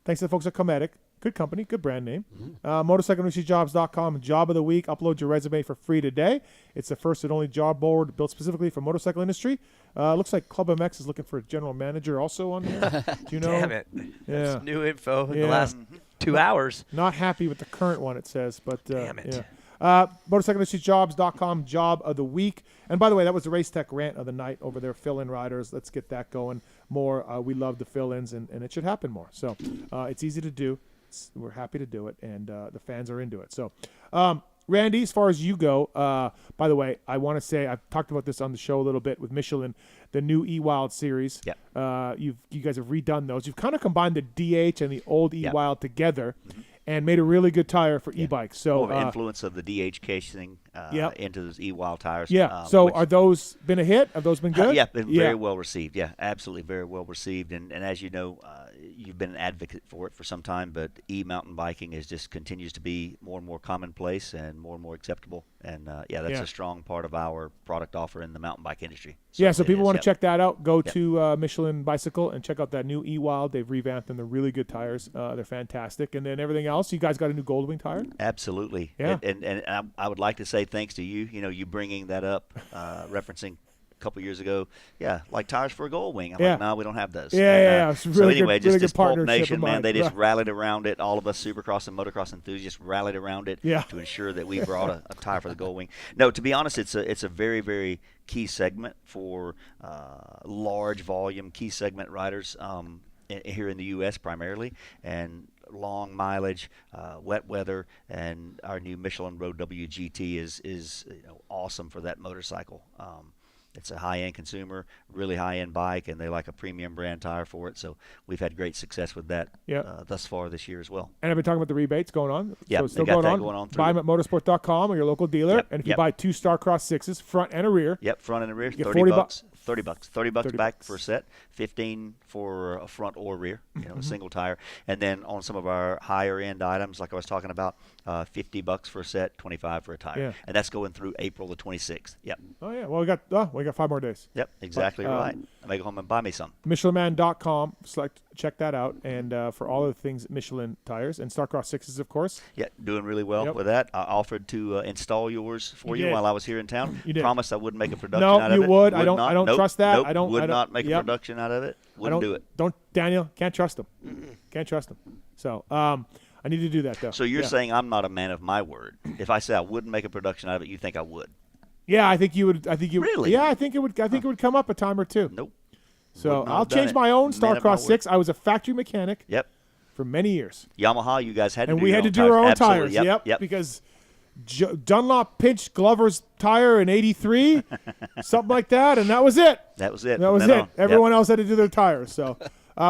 Thanks to the folks at Cometic. Good company, good brand name. MotorcycleIndustryJobs.com, Job of the Week. Upload your resume for free today. It's the first and only job board built specifically for motorcycle industry. Looks like PulpMX is looking for a general manager also on there. Do you know? Damn it. Yeah. That's new info in the last 2 hours. Not happy with the current one, it says. But damn it. Yeah. MotorcycleIndustryJobs.com, Job of the Week. And by the way, that was the Race Tech rant of the night over there, fill-in riders. Let's get that going more. We love the fill-ins, and it should happen more. So it's easy to do. We're happy to do it, and the fans are into it. So, Randy, as far as you go, by the way, I want to say I've talked about this on the show a little bit with Michelin, the new E-Wild series. Yeah. You guys have redone those. You've kind of combined the DH and the old E-Wild together. And made a really good tire for e-bikes. So more influence of the DH casing into those E-Wild tires. Yeah. So are those been a hit? Have those been good? Been very well received. Yeah, absolutely very well received. And as you know, you've been an advocate for it for some time, but e-mountain biking just continues to be more and more commonplace and more acceptable. And that's a strong part of our product offer in the mountain bike industry. So people want to check that out. Go to Michelin Bicycle and check out that new E-Wild. They've revamped them. They're really good tires. They're fantastic. And then everything else, you guys got a new Goldwing tire? Absolutely. Yeah. And I would like to say thanks to you. You bringing that up, referencing a couple years ago. Yeah, like tires for a Goldwing. I'm like, no, we don't have those. It's really so anyway, good, really just good Pulp Nation, partnership, man, they just rallied around it. All of us Supercross and motocross enthusiasts rallied around it to ensure that we brought a tire for the Goldwing. No, to be honest, it's a very, very key segment for large volume key segment riders. here in the U.S. primarily, and long mileage, wet weather, and our new Michelin Road WGT is awesome for that motorcycle. It's a high-end consumer, really high-end bike, and they like a premium brand tire for it. So we've had great success with that thus far this year as well. And I've been talking about the rebates going on. Yeah, so it's still they got going that on. going on. Buy them at motorsport.com or your local dealer. Yep, And if you buy 2 Starcross 6s, front and a rear. Yep, front and a rear, you get $30. $30 back $30. for a set, $15 for a front or rear, a single tire. And then on some of our higher end items, like I was talking about, $50 for a set, $25 for a tire. Yeah. And that's going through April the 26th. Yep. Oh yeah. Well, we got 5 more days. Yep, exactly right. I may go home and buy me some. MichelinMan.com. Check that out. And for all of the things Michelin tires and Starcross 6s, of course. Yeah, doing really well with that. I offered to install yours for you while I was here in town. You did. Promised I wouldn't make a production out of it. No, you would. I not. don't trust that. Nope. I don't. Would not make a production out of it. Wouldn't do it. Don't, Daniel. Can't trust them. Can't trust them. So I need to do that though. So you're saying I'm not a man of my word. If I say I wouldn't make a production out of it, you think I would? Yeah, I think you would. I think you really. Yeah, I think it would. I think it would come up a time or two. Nope. So I'll change my own Starcross 6. I was a factory mechanic. Yep. For many years. Yamaha, you guys had to and do we your had own to do our own Absolutely. tires. Yep. Because Dunlop pinched Glover's tire in '83, something like that, and that was it. That was it. That was it. Everyone else had to do their tires. So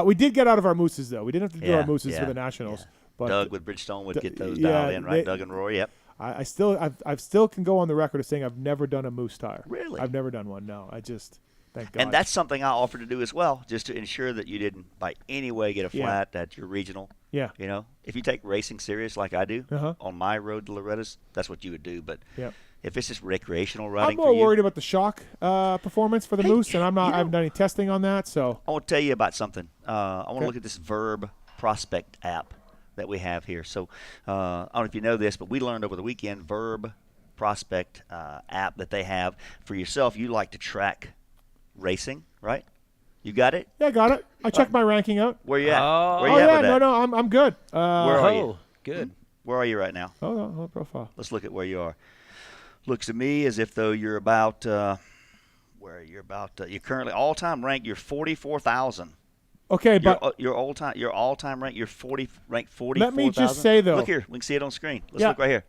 we did get out of our mooses though. We didn't have to do our mooses for the Nationals. But Doug with Bridgestone would get those dialed in, right? Doug and Roy. Yep. I still can go on the record of saying I've never done a moose tire. Really? I've never done one. No, thank God. And that's something I offered to do as well, just to ensure that you didn't by any way get a flat at your regional. Yeah. If you take racing serious like I do on my road to Loretta's, that's what you would do. But if it's just recreational riding, I'm more worried about the shock performance for the moose, and I haven't done any testing on that. So I want to tell you about something. I want to look at this Verb Prospect app that we have here. So I don't know if you know this, but we learned over the weekend Verb Prospect app that they have for yourself. You like to track racing, right? You got it? Yeah, got it. I checked my ranking out. Where you at? Oh, Where you at with that? No, I'm good. Where are you? Good. Where are you right now? Oh, profile. Let's look at where you are. Looks to me as if though you're about you're currently all-time rank. You're 44,000. Okay, but your all-time rank. You're ranked 44,000. Let me just say though. Look here. We can see it on screen. Let's look right here.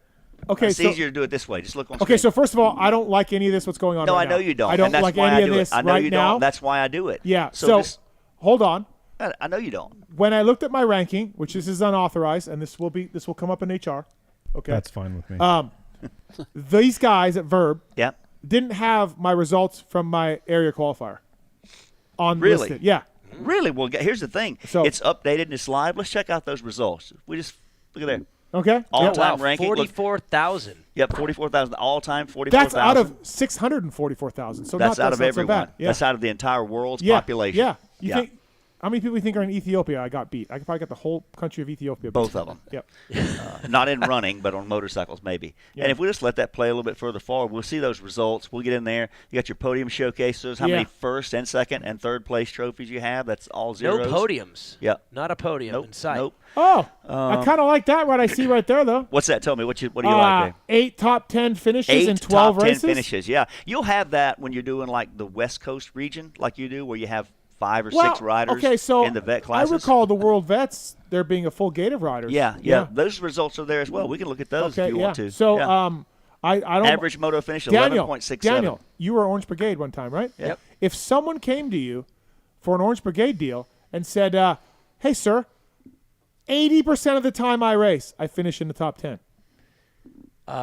Okay, it's easier to do it this way. Just look on screen. Okay, so first of all, I don't like any of this. What's going on? No, right I know now. you don't. I don't and that's like why any I do of this I know right you now. don't. That's why I do it. Yeah. So hold on. I know you don't. When I looked at my ranking, which this is unauthorized, and this will come up in HR. Okay, that's fine with me. These guys at Verb, yep, didn't have my results from my area qualifier on really. Listed. Yeah. Really? Well, here's the thing. So it's updated and it's live. Let's check out those results. We just look at there. Okay. All-time ranking. 44,000. Yep, 44,000. All-time 44,000. That's out of 644,000. So that's out of everyone. So bad. Yeah. That's out of the entire world's population. Yeah. You think? How many people do you think are in Ethiopia? I got beat. I probably got the whole country of Ethiopia beat. Both of them. Yep. Not in running, but on motorcycles maybe. Yeah. And if we just let that play a little bit further forward, we'll see those results. We'll get in there. You got your podium showcases, how many first and second and third place trophies you have. That's all zeros. No podiums. Yep. Not a podium in sight. Nope. Oh, I kind of like that. What I see right there, though. What's that? Tell me. What do you like there? 8 top 10 finishes in 12 top 10 races. Finishes. Yeah, you'll have that when you're doing like the West Coast region, like you do, where you have 5 or 6 riders in the vet classes. I recall the World Vets there being a full gate of riders. Yeah. Those results are there as well. We can look at those if you want to. So I don't. Average moto finish 11.67. Daniel, you were Orange Brigade one time, right? Yep. If someone came to you for an Orange Brigade deal and said, "Hey, sir, 80% of the time I race, I finish in the top 10." 8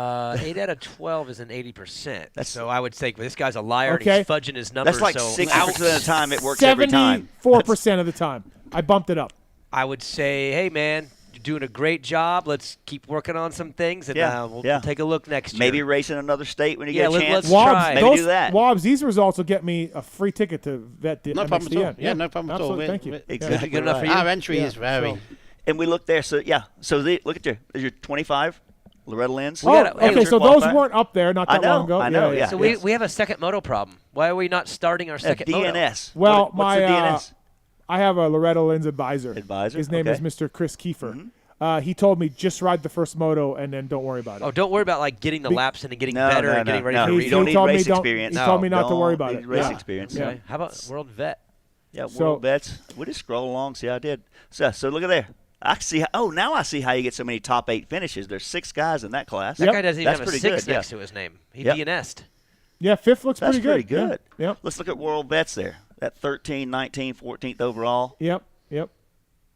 out of 12 is an 80%. So I would say this guy's a liar and he's fudging his numbers. That's like 60% of the time it works every time. 74% of the time. I bumped it up. I would say, hey, man, you're doing a great job. Let's keep working on some things, and we'll take a look next year. Maybe race in another state when you get a chance. Let's try. Maybe do that. Wobbs, these results will get me a free ticket to Vet No problem at all. Yeah, no problem at all. Thank you. Exactly. Good enough for you? Our entry is very... And we look there. So, look at there. There's your 25. Loretta Lynn's. Okay, so those weren't up there not that long ago. I know, yeah. So we have a second moto problem. Why are we not starting our second DNS. moto? Well, what's the DNS? I have a Loretta Lynn's advisor. His name is Mr. Chris Kiefer. He told me just ride the first moto and then don't worry about it. Oh, don't worry about like getting the laps in and getting better and getting ready for You don't need race experience. He told me not to worry about it. Race experience. Okay. How about World Vet? Yeah, World Bets. We'll just scroll along. See how I did. So look at there. I see. Now I see how you get so many top 8 finishes. There's 6 guys in that class. That guy doesn't even have a 6 good. next to his name. He'd be an est. Yeah, 5th looks That's pretty good. Pretty good. Yeah. Let's look at World Bets there. That 13, 19, 14th overall. Yep. Yeah.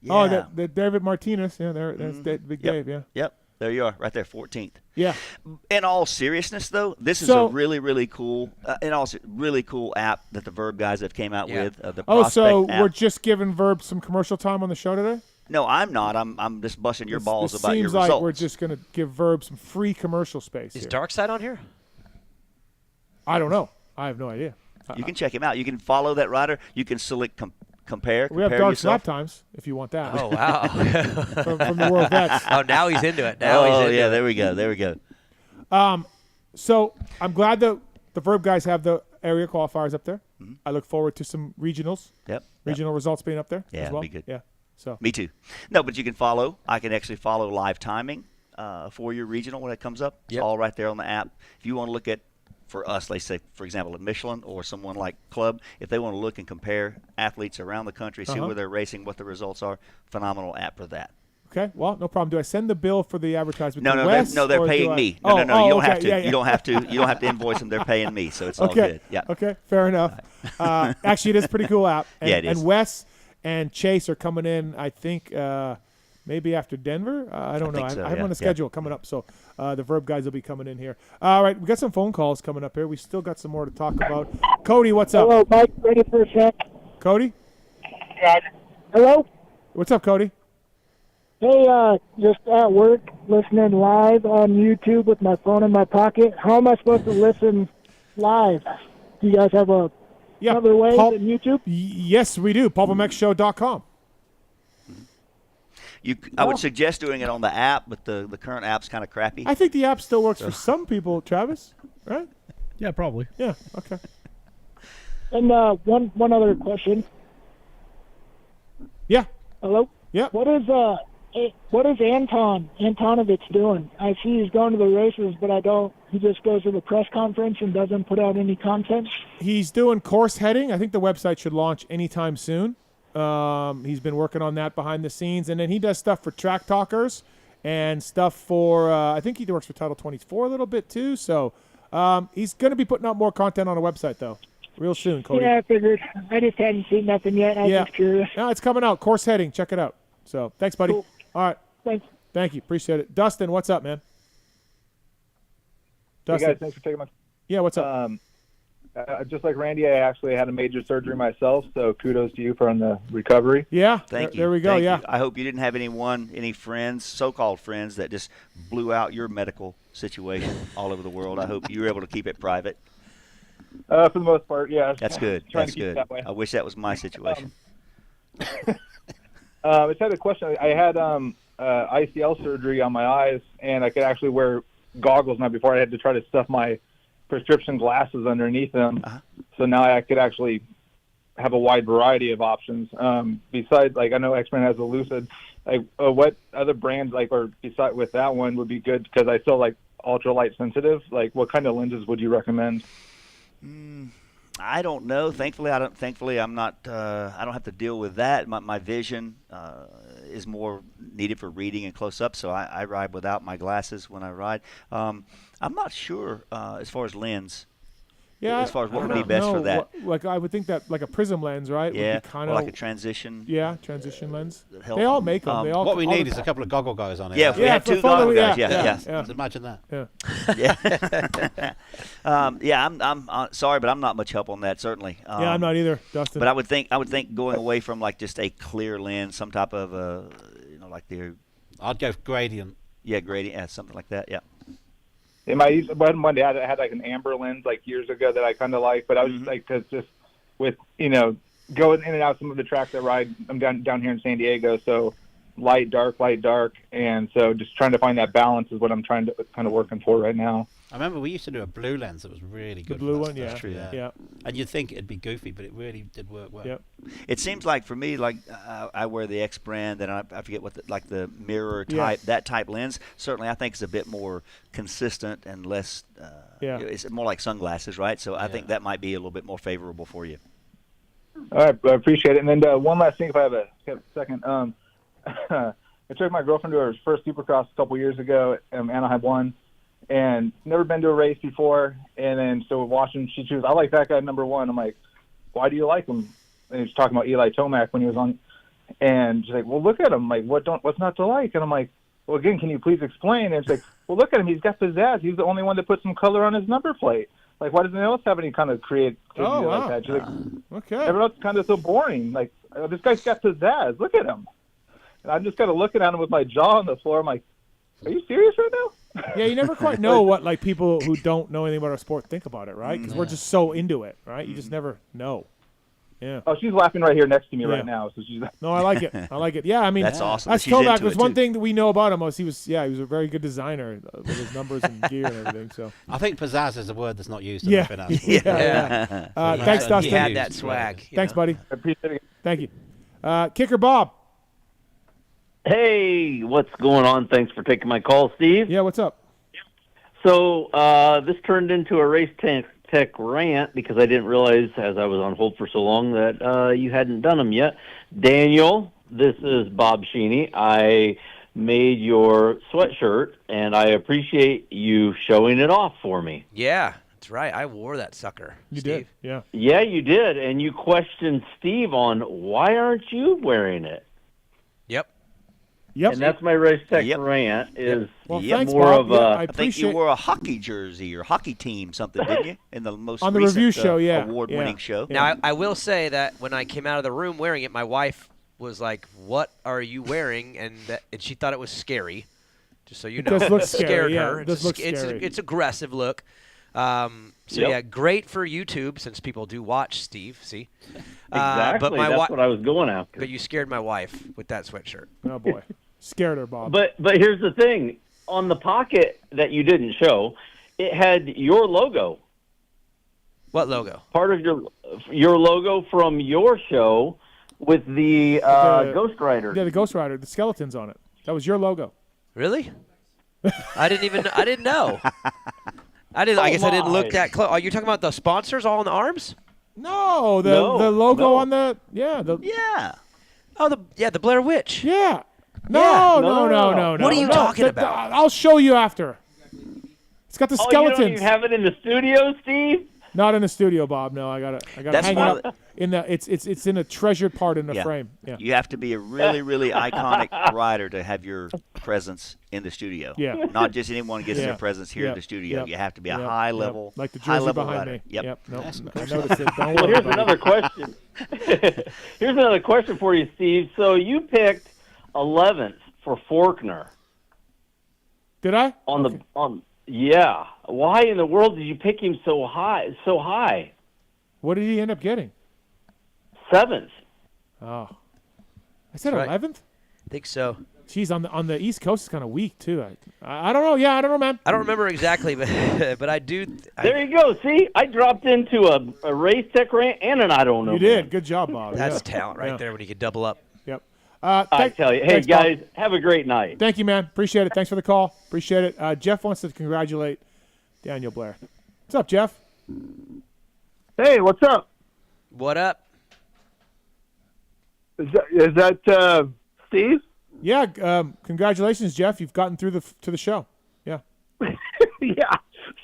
Oh, the David Martinez. Yeah, there's Big Dave. Yeah. Yep. There you are, right there, 14th. Yeah. In all seriousness, though, this is a really, really cool, really cool app that the Verb guys have came out with. The so app. We're just giving Verb some commercial time on the show today? No, I'm not. I'm just busting your balls about your results. Seems like we're just going to give Verb some free commercial space. Is Darkside on here? I don't know. I have no idea. You can check him out. You can follow that rider. You can select compare. We have Dark yourself. Snap Times if you want that. Oh, wow. from the World Bets. Oh, now he's into it. There we go. So I'm glad that the Verb guys have the area qualifiers up there. Mm-hmm. I look forward to some regionals. Regional results being up there as well. Be good. Yeah. So me too. No, but you can follow. I can actually follow live timing for your regional when it comes up. It's all right there on the app. If you want to look at, for us, let's say, for example, at Michelin or someone like Club, if they want to look and compare athletes around the country, see where they're racing, what the results are, phenomenal app for that. Okay, well, no problem. Do I send the bill for the advertisement? No, they're paying me. No, you don't have to. Yeah. You don't have to. You don't have to invoice them. They're paying me, so it's all good. Yeah. Okay, fair enough. Actually, it is a pretty cool app. And, it is. And Wes and Chase are coming in, I think, maybe after Denver. I don't know. So, I have them on the schedule coming up, so the Verb guys will be coming in here. All right, we got some phone calls coming up here. We still got some more to talk about. Cody, what's up? Hello, Mike. Ready for a sec? Cody? Hello? What's up, Cody? Hey, just at work, listening live on YouTube with my phone in my pocket. How am I supposed to listen live? Do you guys have another way than YouTube? Yes, we do. PulpMXshow.com. I would suggest doing it on the app, but the current app's kind of crappy. I think the app still works for some people, Travis, right? Yeah, probably. Yeah, okay. And one other question. Yeah. Hello? Yeah. What is Antonovich doing? I see he's going to the races, but he just goes to the press conference and doesn't put out any content? He's doing course heading. I think the website should launch anytime soon. He's been working on that behind the scenes, and then he does stuff for Track Talkers and stuff for I think he works for Title 24 a little bit too. So he's going to be putting out more content on the website though, real soon. Cody. Yeah, I figured. I just hadn't seen nothing yet. I was just curious. No, it's coming out. Course heading. Check it out. So thanks, buddy. Cool. All right. Thanks. Thank you. Appreciate it. Dustin, what's up, man? Dustin. Hey guys, thanks for taking my. Yeah, what's up? Just like Randy, I actually had a major surgery myself, so kudos to you for on the recovery. Yeah, thank you. There we go. Thank yeah, you. I hope you didn't have any friends, so-called friends, that just blew out your medical situation all over the world. I hope you were able to keep it private. For the most part, yeah. That's good. That's good. That way. I wish that was my situation. I just had a question. I had ICL surgery on my eyes, and I could actually wear goggles now. Before I had to try to stuff my prescription glasses underneath them. So now I could actually have a wide variety of options. Besides, like, I know X-Men has a Lucid. Like, what other brands, like, or beside with that one would be good? Because I still like ultralight sensitive. Like, what kind of lenses would you recommend? I don't know. Thankfully, I'm not. I don't have to deal with that. My vision is more needed for reading and close up, so I ride without my glasses when I ride. I'm not sure as far as lens. Yeah, as far as what would be best for that. Like I would think that like a prism lens, right? Yeah, would be kind of like a transition. Yeah, transition lens. They all make them. What we need is a couple of goggle guys on it. Yeah, if we had two goggle guys. Yeah. Just imagine that. Yeah. I'm sorry, but I'm not much help on that. Certainly. I'm not either, Dustin. But I would think going away from like just a clear lens, some type of like the. I'd go gradient. Yeah, gradient. Yeah, something like that. Yeah. One day I had like an amber lens like years ago that I kind of like, but I was like, cause just with going in and out some of the tracks I ride, I'm down here in San Diego, so light, dark, and so just trying to find that balance is what I'm trying to kind of working for right now. I remember we used to do a blue lens that was really good. The blue one, yeah. And you'd think it'd be goofy, but it really did work well. Yep. It seems like for me, like I wear the X brand, and I forget what the mirror type, that type lens. Certainly, I think is a bit more consistent and less. It's more like sunglasses, right? So I think that might be a little bit more favorable for you. All right, I appreciate it. And then one last thing, if I have a second. I took my girlfriend to her first Supercross a couple years ago at Anaheim 1, and never been to a race before. And then so watching, she chooses, I like that guy number 1. I'm like, why do you like him? And he was talking about Eli Tomac when he was on. And she's like, well, look at him. Like, what's not to like? And I'm like, well, again, can you please explain? And she's like, well, look at him. He's got pizzazz. He's the only one that put some color on his number plate. Like, why doesn't anyone else have any kind of creativity like that? She's like, okay. Everyone else is kind of so boring. Like, this guy's got pizzazz. Look at him. And I'm just kind of looking at him with my jaw on the floor. I'm like, are you serious right now? Yeah, you never quite know what like people who don't know anything about our sport think about it, right? Because we're just so into it, right? You just never know. Yeah. Oh, she's laughing right here next to me right now. So she's. No, I like it. I like it. Yeah, I mean, that's awesome. That's Tomac. There's one thing that we know about him was he was a very good designer with his numbers and gear and everything. So I think pizzazz is a word that's not used. Yeah. Yeah. Thanks, Dustin. He had that swag. Thanks, buddy. I appreciate it. Thank you. Kicker Bob. Hey, what's going on? Thanks for taking my call, Steve. Yeah, what's up? So this turned into a race tech rant because I didn't realize, as I was on hold for so long, that you hadn't done them yet. Daniel, this is Bob Sheeney. I made your sweatshirt, and I appreciate you showing it off for me. Yeah, that's right. I wore that sucker. You Steve. did, yeah. Yeah, you did, and you questioned Steve on why aren't you wearing it? Yep. And that's my race tech rant is thanks, more Bob. of a... I think you wore a hockey jersey or hockey team something, didn't you? In the most on the recent, review show, award-winning show. Now, I will say that when I came out of the room wearing it, my wife was like, "What are you wearing?" And she thought it was scary. Just so you know, it does look it scary. scared Yeah, her. it does look scary. It's aggressive look. Yeah, great for YouTube since people do watch Steve. See, exactly. But That's what I was going after. But you scared my wife with that sweatshirt. Oh boy, scared her, Bob. But here's the thing: on the pocket that you didn't show, it had your logo. What logo? Part of your logo from your show with the Ghost Rider. Yeah, the Ghost Rider, the skeletons on it. That was your logo. Really? I didn't know. I guess I didn't look that close. Are you talking about the sponsors all in the arms? No, the logo on the Oh, the Blair Witch. Yeah. No. What are you talking about? I'll show you after. It's got the skeletons. You don't even have it in the studio, Steve? Not in the studio, Bob. No, I got it hanging up in the. It's in a treasured part in the frame. Yeah. You have to be a really, really iconic rider to have your presence in the studio. Yeah. Not just anyone gets their presence here in the studio. Yep. You have to be a high level, like the high jersey level behind rider. me. Yep. No, I noticed it. Don't Well, worry here's about another question. Here's another question for you, Steve. So you picked 11th for Faulkner. Did I? Yeah. Why in the world did you pick him so high? What did he end up getting? 7th. Oh, I said 11th. I think so. Geez, on the East Coast, it's kind of weak too. I don't know. Yeah, I don't know, man. I don't remember exactly, but I do. There you go. See, I dropped into a race tech rant and an I don't know. You did. Good job, Bob. That's talent right there when you can double up. Yep. I tell you. Hey, thanks, guys, Bob. have a great night. Thank you, man. Appreciate it. Thanks for the call. Appreciate it. Jeff wants to congratulate Daniel Blair. What's up, Jeff? Hey, what's up? What up? Is that Steve? Yeah. Congratulations, Jeff. You've gotten through to the show. Yeah. Yeah.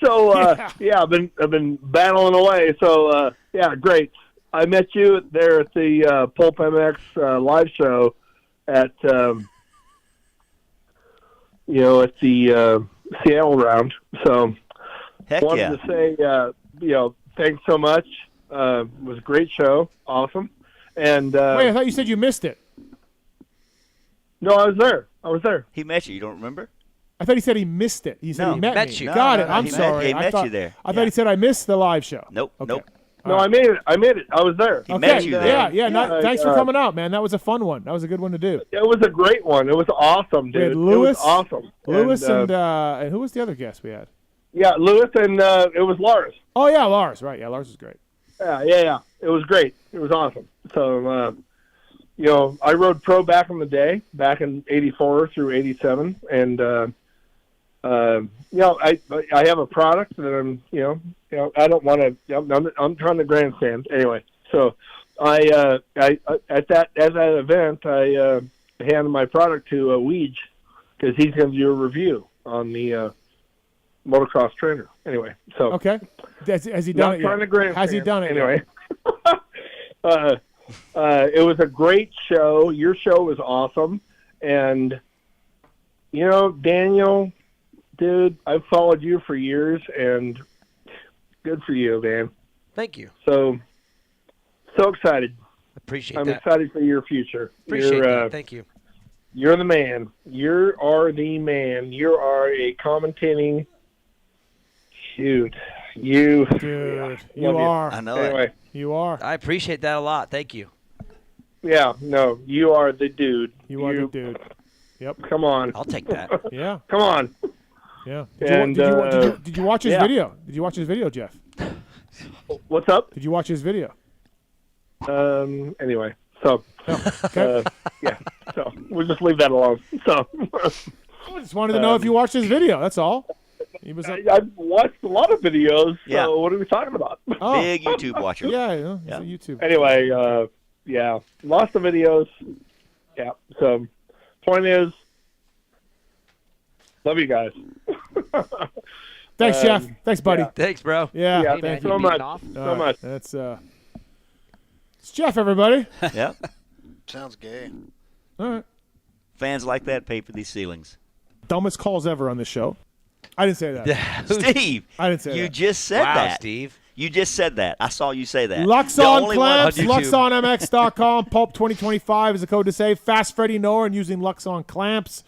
So I've been battling away. So yeah, great. I met you there at the PulpMX live show at at the Seattle round. So wanted to say thanks so much. It was a great show. Awesome. And wait, I thought you said you missed it. No, I was there. He met you. You don't remember? I thought he said he missed it. He said he met me. you. Got it. I'm sorry. He met you there. I thought he said I missed the live show. Nope. Okay. Nope. No, I made it. I was there. He met you there. Yeah. Thanks for coming out, man. That was a fun one. That was a good one to do. It was a great one. It was awesome, dude. Lewis, it was awesome. Lewis and who was the other guest we had? Yeah, Lewis and it was Lars. Oh yeah, Lars. Right. Yeah, Lars was great. Yeah. It was great. It was awesome. So I rode pro back in the day, back in '84 through '87, and I have a product that I'm I don't want to. I'm trying to grandstand anyway. So I at that event, I handed my product to Weege because he's going to do a review on the motocross trainer. Anyway, so okay, has he done it yet? Has he done it anyway? It was a great show. Your show was awesome, and Daniel, dude, I've followed you for years, and good for you, man. Thank you. So excited. Appreciate I'm that. excited for your future. Appreciate that. Thank you. You're the man. You are the man. You are a commentating. Shoot, you. Dude, you are. I know Anyway. it. You are. I appreciate that a lot. Thank you. Yeah, no, you are the dude. You are the dude. Yep. Come on. I'll take that. Yeah. Come on. Yeah. And, did you watch his yeah. video? Did you watch his video, Jeff? What's up? Did you watch his video? Anyway, so okay. yeah, so we'll just leave that alone. So I just wanted to know if you watched his video. That's all. He was. I've watched a lot of videos. Yeah. So what are we talking about? Oh. Big YouTube watcher. Yeah, he's a YouTube. Anyway, yeah, lots of videos. Yeah. So point is, love you guys. Thanks, Jeff. Thanks, buddy. Yeah. Thanks, bro. Yeah. Yeah, Thank thanks you. so much. All So much. That's it's Jeff, everybody. Yep. Sounds gay. All right. Fans like that pay for these ceilings. Dumbest calls ever on this show. I didn't say that. Steve, I didn't say you that. just said Wow, that. Steve. You just said that. I saw you say that. Luxon The only one on clamps, YouTube. luxonmx.com, Pulp 2025 is the code to save. Fast Freddy Norton using Luxon clamps,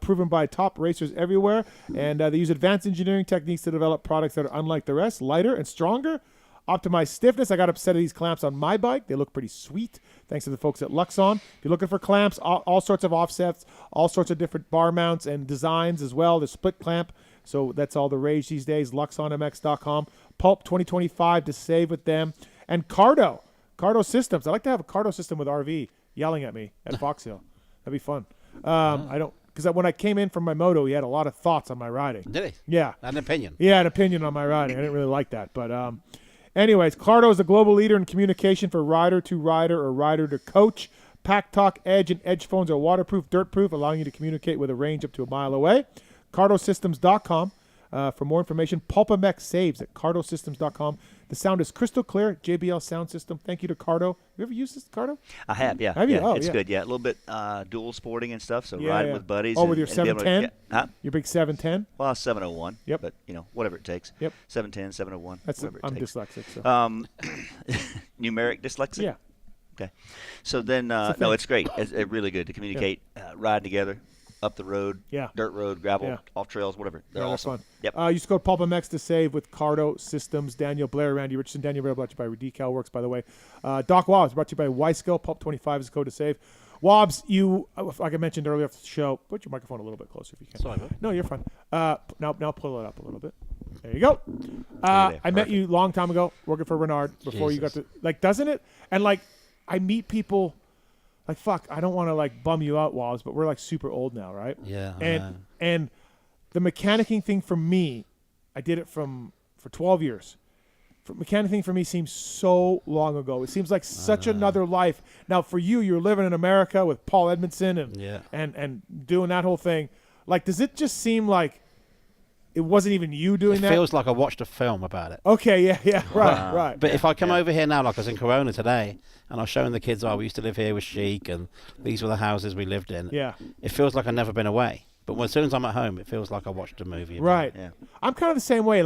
proven by top racers everywhere. And they use advanced engineering techniques to develop products that are unlike the rest, lighter and stronger. Optimized stiffness. I got a set of these clamps on my bike. They look pretty sweet, thanks to the folks at Luxon. If you're looking for clamps, all sorts of offsets, all sorts of different bar mounts and designs as well. The split clamp. So that's all the rage these days. LuxonMX.com. Pulp 2025 to save with them. And Cardo Systems. I like to have a Cardo system with RV yelling at me at Fox Hill. That'd be fun. I don't, because when I came in from my moto, he had a lot of thoughts on my riding. Did he? Yeah. An opinion. Yeah, an opinion on my riding. I didn't really like that. But anyways, Cardo is a global leader in communication for rider to rider or rider to coach. Pack Talk Edge and Edge phones are waterproof, dirt-proof, allowing you to communicate with a range up to a mile away. CardoSystems.com for more information. PulpMX saves at CardoSystems.com. The sound is crystal clear. JBL sound system. Thank you to Cardo. You ever used this, Cardo? I have, yeah. Have you? Yeah, Oh, it's yeah. good, yeah. A little bit dual sporting and stuff, so Yeah, riding yeah. with buddies. Oh, with your and be able to- 710? Huh? Your big 710? Well, 701. Yep. But, whatever it takes. Yep. 710, 701, That's whatever it I'm takes. dyslexic. So. Numeric dyslexia? Yeah. Okay. So then, no, it's great. It's really good to communicate, ride together, up the road, dirt road, gravel, off trails, whatever. They're awesome. Fun. Yep. Use code PulpMX to save with Cardo Systems. Daniel Blair, Randy Richardson. Daniel Blair brought to you by Decal Works, by the way. Doc Wobbs brought to you by Wiseco. Pulp 25 is the code to save. Wobbs, you, like I mentioned earlier off the show, put your microphone a little bit closer if you can. Sorry, man. No, you're fine. Now pull it up a little bit. There you go. I met you a long time ago working for Renard before you got to, doesn't it? And, I meet people, fuck, I don't want to, bum you out, Wobbs, but we're, super old now, right? Yeah. And the mechanicking thing for me, I did it for 12 years. Mechanicking for me seems so long ago. It seems like such another life. Now, for you, you're living in America with Paul Edmondson and doing that whole thing. Does it just seem like it wasn't even you doing that? It feels like I watched a film about it. Okay, yeah, right. But if I come over here now, like I was in Corona today, and I was showing the kids, we used to live here with Sheik, and these were the houses we lived in. Yeah. It feels like I've never been away. But as soon as I'm at home, it feels like I watched a movie. Right. Yeah. I'm kind of the same way.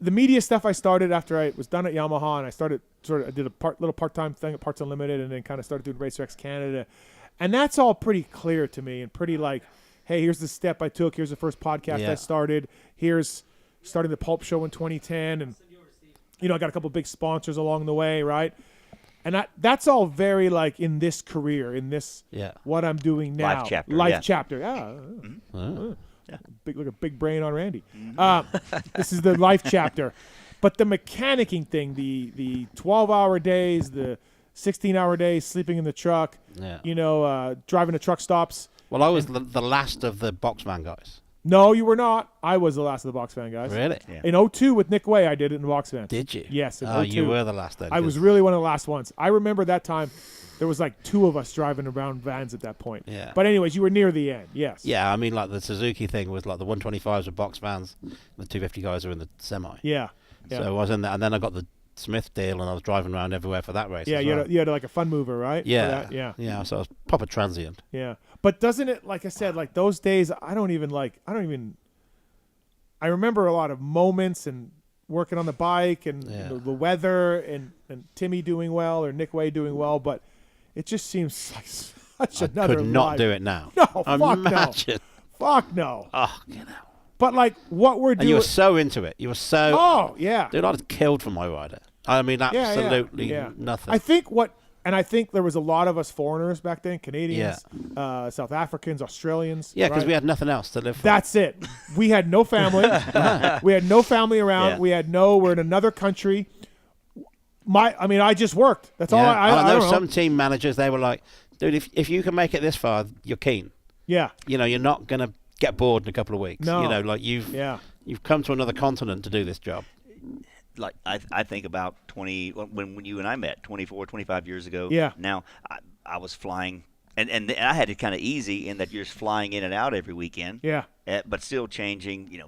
The media stuff I started after I was done at Yamaha, and I started I did a little part-time thing at Parts Unlimited, and then kind of started doing RacerX Canada. And that's all pretty clear to me and pretty hey, here's the step I took. Here's the first podcast I started. Here's starting the Pulp Show in 2010. And, I got a couple big sponsors along the way, right? And that's all very, in this career, in this, what I'm doing now. Life chapter. Yeah. Look at big brain on Randy. This is the life chapter. But the mechanicking thing, the 12-hour days, the 16-hour days, sleeping in the truck, driving to truck stops. Well, I was the last of the Boxman guys. No, you were not. I was the last of the box fan guys. Really? Yeah. In 2002 with Nick Way, I did it in the box fan. Did you? Yes. In 2002. You were the last then. I was really one of the last ones. I remember that time. There was like 2 of us driving around vans at that point. Yeah. But anyways, you were near the end. Yes. Yeah, I mean, like the Suzuki thing was like the 125s were box vans, and the 250 guys were in the semi. Yeah. So I was in that, and then I got the Smith deal, and I was driving around everywhere for that race. Yeah, you had like a fun mover, right? Yeah. Yeah. So I was proper transient. Yeah. But doesn't it, like I said, like those days, I remember a lot of moments and working on the bike and the weather and Timmy doing well or Nick Way doing well, but it just seems like such another could not life. do it now. No, fuck Imagine. no. Fuck no. Oh, you know. But like what we're doing. And you were so into it. You were so. Oh, yeah. Dude, I was killed for my rider. I mean, absolutely nothing. I think there was a lot of us foreigners back then, Canadians, South Africans, Australians. Yeah, because we had nothing else to live for. That's it. We had no family. We had no family around. Yeah. We're in another country. I just worked. That's all I know. don't Some team managers, they were like, dude, if you can make it this far, you're keen. Yeah. You know, you're not going to get bored in a couple of weeks. No. You know, like you've come to another continent to do this job. Like I think about when you and I met 24, 25 years ago. Yeah. Now I was flying, and I had it kind of easy in that you're just flying in and out every weekend. Yeah. But still changing,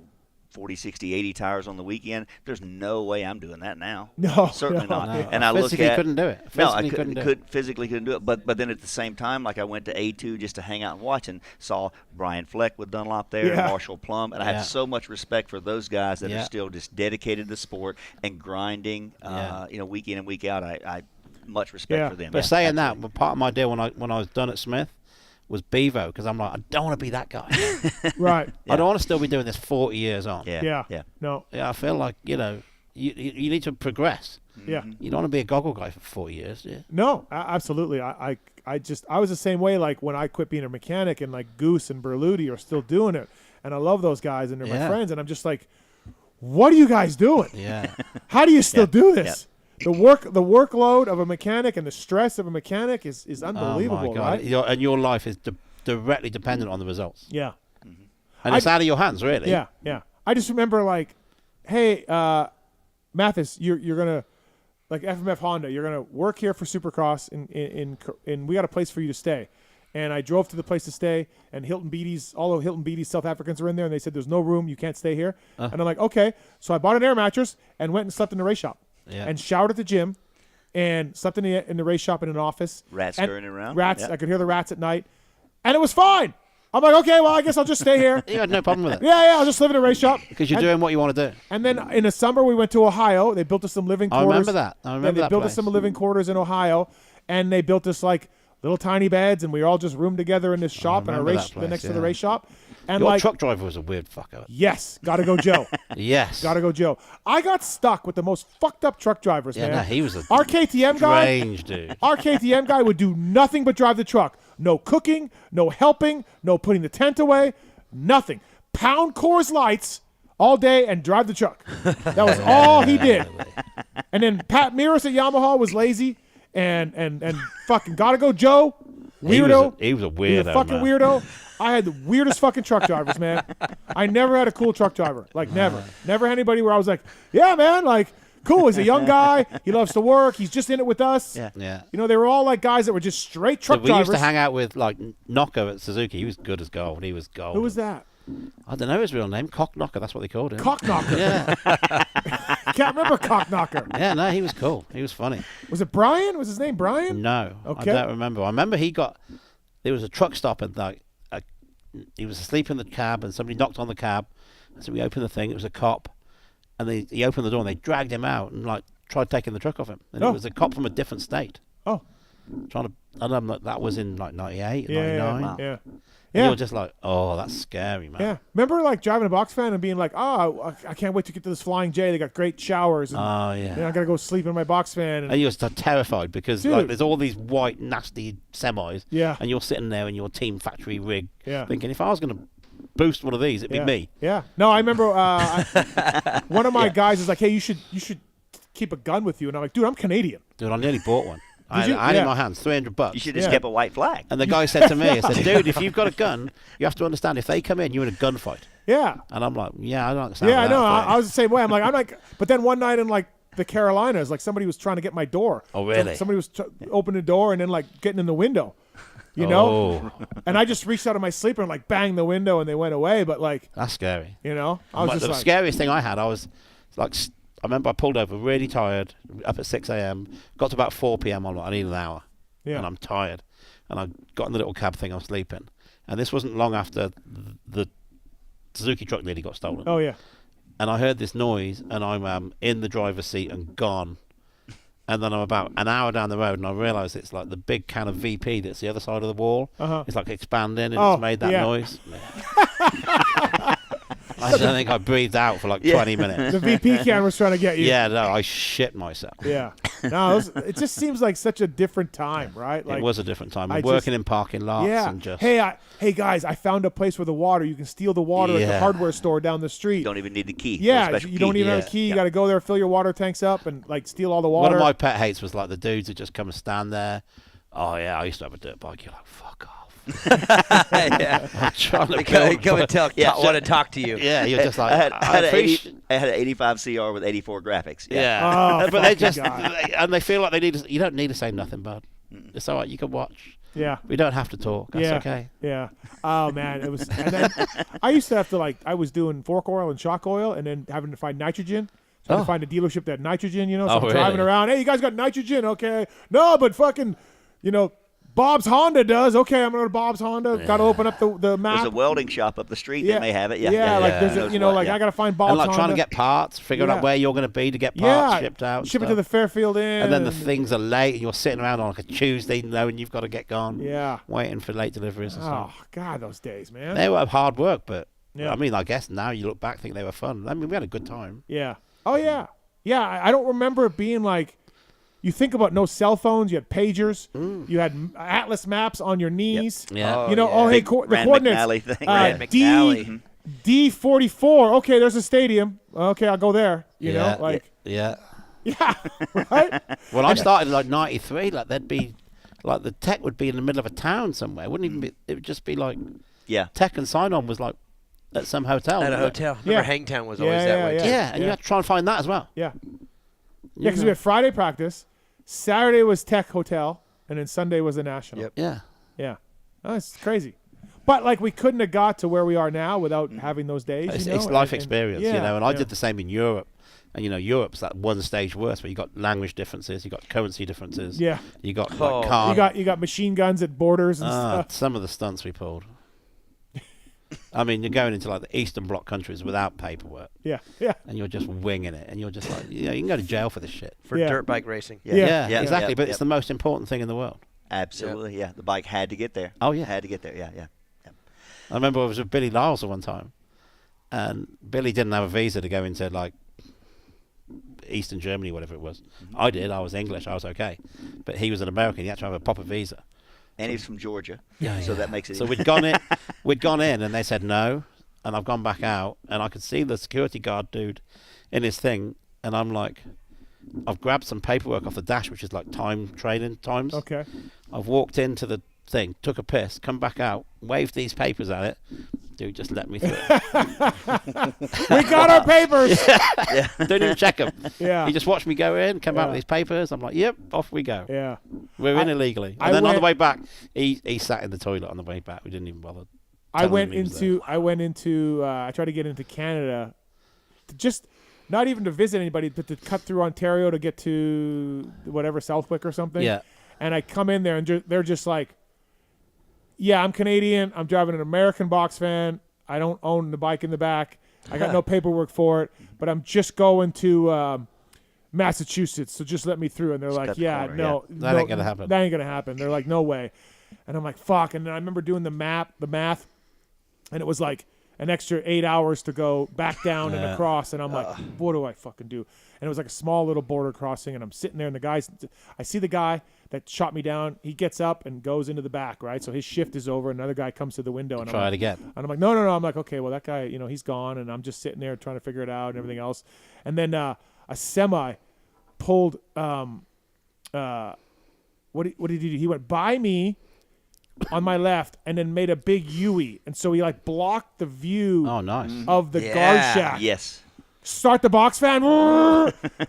40, 60, 80 tires on the weekend. There's no way I'm doing that now. No, certainly not. No. And I physically couldn't do it. Physically couldn't do it. But then at the same time, like I went to A2 just to hang out and watch, and saw Brian Fleck with Dunlop there, and Marshall Plum, and I have so much respect for those guys that are still just dedicated to the sport and grinding. Week in and week out. I much respect for them. But saying that, part of my deal when I was done at Smith was Bevo, because I'm like, I don't want to be that guy. Right. I don't want to still be doing this 40 years on. Yeah. No. Yeah, I feel like, you need to progress. Yeah. You don't want to be a goggle guy for 40 years, yeah. No, absolutely. I was the same way, like when I quit being a mechanic, and like Goose and Berluti are still doing it. And I love those guys and they're my friends, and I'm just like, what are you guys doing? Yeah. How do you still do this? The workload of a mechanic and the stress of a mechanic is unbelievable, oh my God. right? And your life is directly dependent on the results. Yeah. Mm-hmm. And it's out of your hands, really. Yeah, yeah. I just remember like, hey, Matthes, you're gonna, like FMF Honda, you're gonna work here for Supercross, and we got a place for you to stay. And I drove to the place to stay, and all of Hilton Beatty's South Africans were in there, and they said, there's no room, you can't stay here. And I'm like, okay. So I bought an air mattress and went and slept in the race shop. Yeah. And showered at the gym, and slept in the race shop in an office. Rats scurrying around. Rats. Yep. I could hear the rats at night, and it was fine. I'm like, okay, well, I guess I'll just stay here. You had no problem with it. Yeah, I'll just live in a race shop. Because you're doing what you want to do. And then in the summer, we went to Ohio. They built us some living quarters. I remember that. They built us some living quarters in Ohio, and they built us like little tiny beds, and we all just roomed together in this shop in a race next to the race shop. And your truck driver was a weird fucker. Yes, gotta go Joe. Yes, gotta go Joe. I got stuck with the most fucked up truck drivers, man. No, he was a our KTM guy. Strange dude. Our KTM guy would do nothing but drive the truck. No cooking, no helping, no putting the tent away, nothing. Pound Coors Lights all day and drive the truck. That was all he did. And then Pat Meares at Yamaha was lazy and fucking gotta go Joe. Weirdo. He was a weirdo. He was a fucking weirdo. I had the weirdest fucking truck drivers, man. I never had a cool truck driver. Like, never. Never had anybody where I was like, yeah, man, like, cool. He's a young guy. He loves to work. He's just in it with us. Yeah. They were all like guys that were just straight truck drivers. We used to hang out with, like, Knocker at Suzuki. He was good as gold. He was gold. Who was that? I don't know his real name. Cock Knocker. That's what they called him. Cock Knocker. Yeah. Can't remember Cock Knocker. Yeah, no, he was cool. He was funny. Was it Brian? Was his name Brian? No. Okay. I don't remember. I remember there was a truck stop and like, he was asleep in the cab and somebody knocked on the cab. So we opened the thing. It was a cop. And he opened the door and they dragged him out and like tried taking the truck off him. And it was a cop from a different state. Oh. That was in like 98, 99. Yeah. And you're just like, oh, that's scary, man. Yeah. Remember like driving a box fan and being like, oh, I can't wait to get to this Flying J. They got great showers. And, oh, yeah. I got to go sleep in my box fan. And you're terrified because like, there's all these white, nasty semis. Yeah. And you're sitting there in your team factory rig thinking, if I was going to boost one of these, it'd be me. Yeah. No, I remember one of my guys is like, hey, you should keep a gun with you. And I'm like, dude, I'm Canadian. Dude, I nearly bought one. I had it in my hands, $300. You should just keep a white flag. And the guy said to me, I said, dude, if you've got a gun, you have to understand, if they come in, you're in a gunfight. Yeah. And I'm like, yeah, I don't understand. Yeah, I know. I was the same way. I'm like, but then one night in like the Carolinas, like somebody was trying to get my door. Oh, really? Somebody was opening the door and then like getting in the window, you know? And I just reached out of my sleeper and like banged the window and they went away. But like, that's scary. You know, I was the scariest thing I had, I was like, I remember I pulled over really tired, up at 6 a.m., got to about 4 p.m. I need an hour. Yeah. And I'm tired. And I got in the little cab thing, I'm sleeping. And this wasn't long after the Suzuki truck nearly got stolen. Oh, yeah. And I heard this noise, and I'm in the driver's seat and gone. And then I'm about an hour down the road, and I realise it's like the big can of VP that's the other side of the wall. It's like expanding, and it's made that noise. I don't think I breathed out for like 20 minutes. The VP can was trying to get you. Yeah, no, I shit myself. Yeah. No, it just seems like such a different time, right? Like, it was a different time. Working in parking lots and just... Hey, guys, I found a place where the water, you can steal the water at the hardware store down the street. You don't even need the key. Yeah, you don't even have a key. You got to go there, fill your water tanks up, and like steal all the water. One of my pet hates was like the dudes who just come and stand there. Oh, yeah, I used to have a dirt bike. You're like, fuck off. I'm trying to come and want to talk to you. Yeah, you're just like, I had an 85 CR with 84 graphics. Yeah. But they just, and they feel like they need you don't need to say nothing, bud. It's all right, you can watch. Yeah. We don't have to talk. That's okay. Yeah. Oh, man. It was, and then I used to have to I was doing fork oil and shock oil and then having to find nitrogen. So I had to find a dealership that had nitrogen, so I'm driving around. Hey, you guys got nitrogen? Okay. No, but fucking, Bob's Honda does. Okay, I'm going to Bob's Honda. Got to open up the map. There's a welding shop up the street that may have it. Yeah, like there's I got to find Bob's Honda. And trying to get parts, figuring out where you're going to be to get parts shipped out. Ship it to the Fairfield Inn. And then the things are late and you're sitting around on like a Tuesday knowing you've got to get gone. Yeah. Waiting for late deliveries and stuff. Oh, God, those days, man. They were hard work, but I mean, I guess now you look back, think they were fun. I mean, we had a good time. Yeah. Oh, yeah. Yeah, I don't remember it being like, you think about no cell phones. You had pagers. You had atlas maps on your knees. Yep. Yeah. Hey, the coordinates. Rant McNally. D44. Okay, there's a stadium. Okay, I'll go there. You know, like. Yeah. Yeah. Right. Well, I started like '93. Like there'd be, like the tech would be in the middle of a town somewhere. It wouldn't even be. It would just be like. Yeah. Tech and sign on was like. At some hotel. At a hotel. Remember Hangtown was always that way. Yeah, and you had to try and find that as well. Yeah. Yeah, because we had Friday practice, Saturday was Tech Hotel, and then Sunday was the National. Yep. Yeah. Yeah. Oh, it's crazy. But, we couldn't have got to where we are now without having those days. It's life experience, and I did the same in Europe. And, Europe's that one stage worse, where you got language differences, you got currency differences. Yeah. You got, car. You got machine guns at borders and stuff. Some of the stunts we pulled. I mean, you're going into like the Eastern Bloc countries without paperwork. Yeah, yeah. And you're just winging it, and you're just like, you can go to jail for this shit. For dirt bike racing. Yeah, exactly. But it's the most important thing in the world. Absolutely, yeah. The bike had to get there. Oh, yeah. Had to get there, yeah. I remember I was with Billy Lyles at one time, and Billy didn't have a visa to go into like Eastern Germany, whatever it was. I did. I was English. I was okay. But he was an American. He had to have a proper visa. And he's from Georgia, yeah. That makes it. So we'd gone in, and they said no, and I've gone back out, and I could see the security guard dude in his thing, and I'm like, I've grabbed some paperwork off the dash, which is like trading times. Okay. I've walked into the thing, took a piss, come back out, waved these papers at it. Dude, just let me through. We got our papers. Yeah. Didn't even check them. Yeah. He just watched me go in, come out with these papers. I'm like, yep, off we go. Yeah. We're in illegally. And then on the way back, he sat in the toilet on the way back. We didn't even bother. I tried to get into Canada, just not even to visit anybody, but to cut through Ontario to get to whatever, Southwick or something. Yeah. And I come in there and they're just like, yeah, I'm Canadian. I'm driving an American box van. I don't own the bike in the back. I got no paperwork for it, but I'm just going to Massachusetts, so just let me through. And they're like, that ain't gonna happen. That ain't gonna happen. They're like, no way. And I'm like, fuck. And then I remember doing the math, and it was like an extra 8 hours to go back down and across. And I'm like, what do I fucking do? And it was like a small little border crossing, and I'm sitting there, and I see the guy that shot me down. He gets up and goes into the back, right? So his shift is over. Another guy comes to the window, and try it again. And I'm like, no. I'm like, okay, well, that guy, he's gone, and I'm just sitting there trying to figure it out and everything else. And then a semi pulled. What did he do? He went by me, on my left and then made a big U-ey. And so he like blocked the view of the guard shack. Yes. Start the box fan,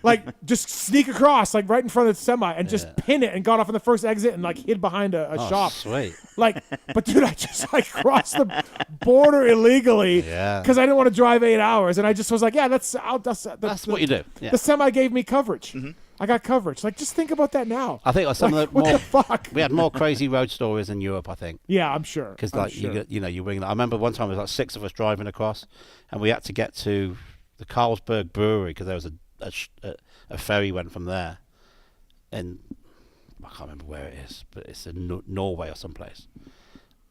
like just sneak across, like right in front of the semi, and just pin it, and got off in the first exit and like hid behind a shop. Sweet. Like, but dude, I just like crossed the border illegally because I didn't want to drive 8 hours, and I just was like, yeah, that's what you do. Yeah. The semi gave me coverage. I got coverage. Like, just think about that now. I think like some of the what more. the fuck? We had more crazy road stories in Europe, I think. Yeah, I'm sure. Because like you bring. I remember one time there was like 6 of us driving across, and we had to get to the Carlsberg Brewery because there was a ferry went from there, and I can't remember where it is, but it's in Norway or someplace.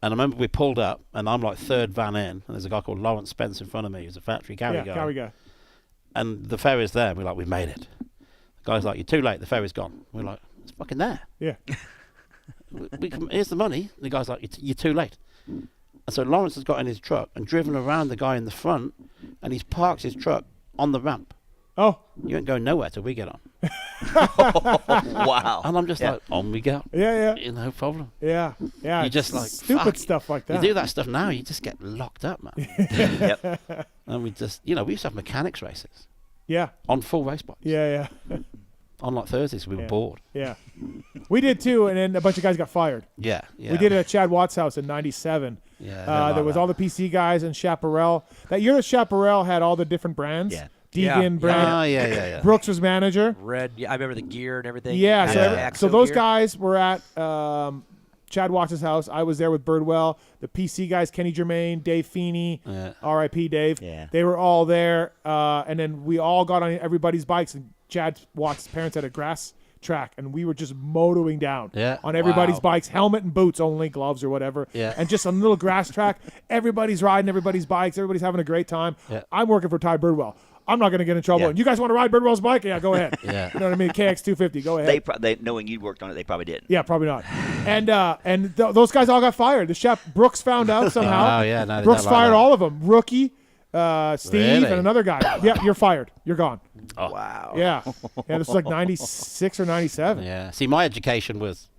And I remember we pulled up, and I'm like third van in, and there's a guy called Lawrence Spence in front of me who's a factory carry guy. Carry guy. And the ferry's there, and we're like, we've made it. The guy's like, you're too late, the ferry's gone. We're like, it's fucking there. Yeah. Here's the money. The guy's like, you're too late. And so Lawrence has got in his truck and driven around the guy in the front, and he's parked his truck on the ramp. Oh. You ain't going nowhere till we get on. Wow. And I'm just like, on we go. Yeah. No problem. Yeah. You just like stupid stuff like that. You do that stuff now, you just get locked up, man. Yep. And we just, we used to have mechanics races. Yeah. On full race bikes. Yeah. On like Thursdays, we were bored. Yeah. We did too, and then a bunch of guys got fired. Yeah. We did it at Chad Watt's house in '97. Yeah. There was all the PC guys and Chaparral. That year, Chaparral had all the different brands. Yeah. Deegan brand. Yeah. Brooks was manager. Red. Yeah, I remember the gear and everything. Yeah. So those guys were at Chad Watts' house. I was there with Birdwell. The PC guys, Kenny Germain, Dave Feeney, R.I.P. Dave. Yeah. They were all there, and then we all got on everybody's bikes. And Chad Watts' parents had a grass track, and we were just motoring down on everybody's bikes, helmet and boots only, gloves or whatever, and just a little grass track. Everybody's riding everybody's bikes. Everybody's having a great time. I'm working for Ty Birdwell. I'm not going to get in trouble. And you guys want to ride Birdwell's bike? Yeah, go ahead. You know what I mean? KX250, go ahead. They knowing you worked on it, they probably didn't. Yeah, probably not. And those guys all got fired. The chef Brooks found out somehow. Brooks fired all of them. Rookie, Steve, and another guy. Yeah, you're fired. You're gone. Oh. Wow. Yeah. This was like 96 or 97. Yeah. See, my education was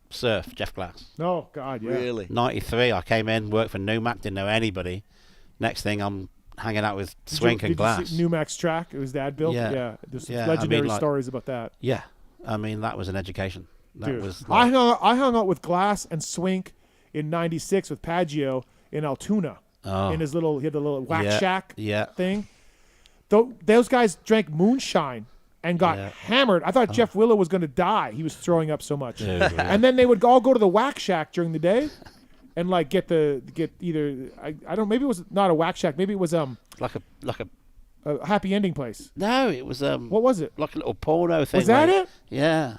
surf, Jeff Glass. Oh, God, yeah. Really? 93, I came in, worked for Numac, didn't know anybody. Next thing, I'm hanging out with Swink and Glass. Did you see Numac's track? It was dad built? Yeah. There's legendary stories about that. Yeah. I mean, that was an education. That was like, I hung out with Glass and Swink in 96 with Paggio in Altoona. Oh. He had the little wax shack thing. Those guys drank moonshine and got hammered. I thought Jeff Willow was going to die. He was throwing up so much. And then they would all go to the wax shack during the day and like get either I don't, maybe it was not a wax shack, maybe it was like a happy ending place. No, it was what was it? Like a little porno thing. Was that it? Yeah.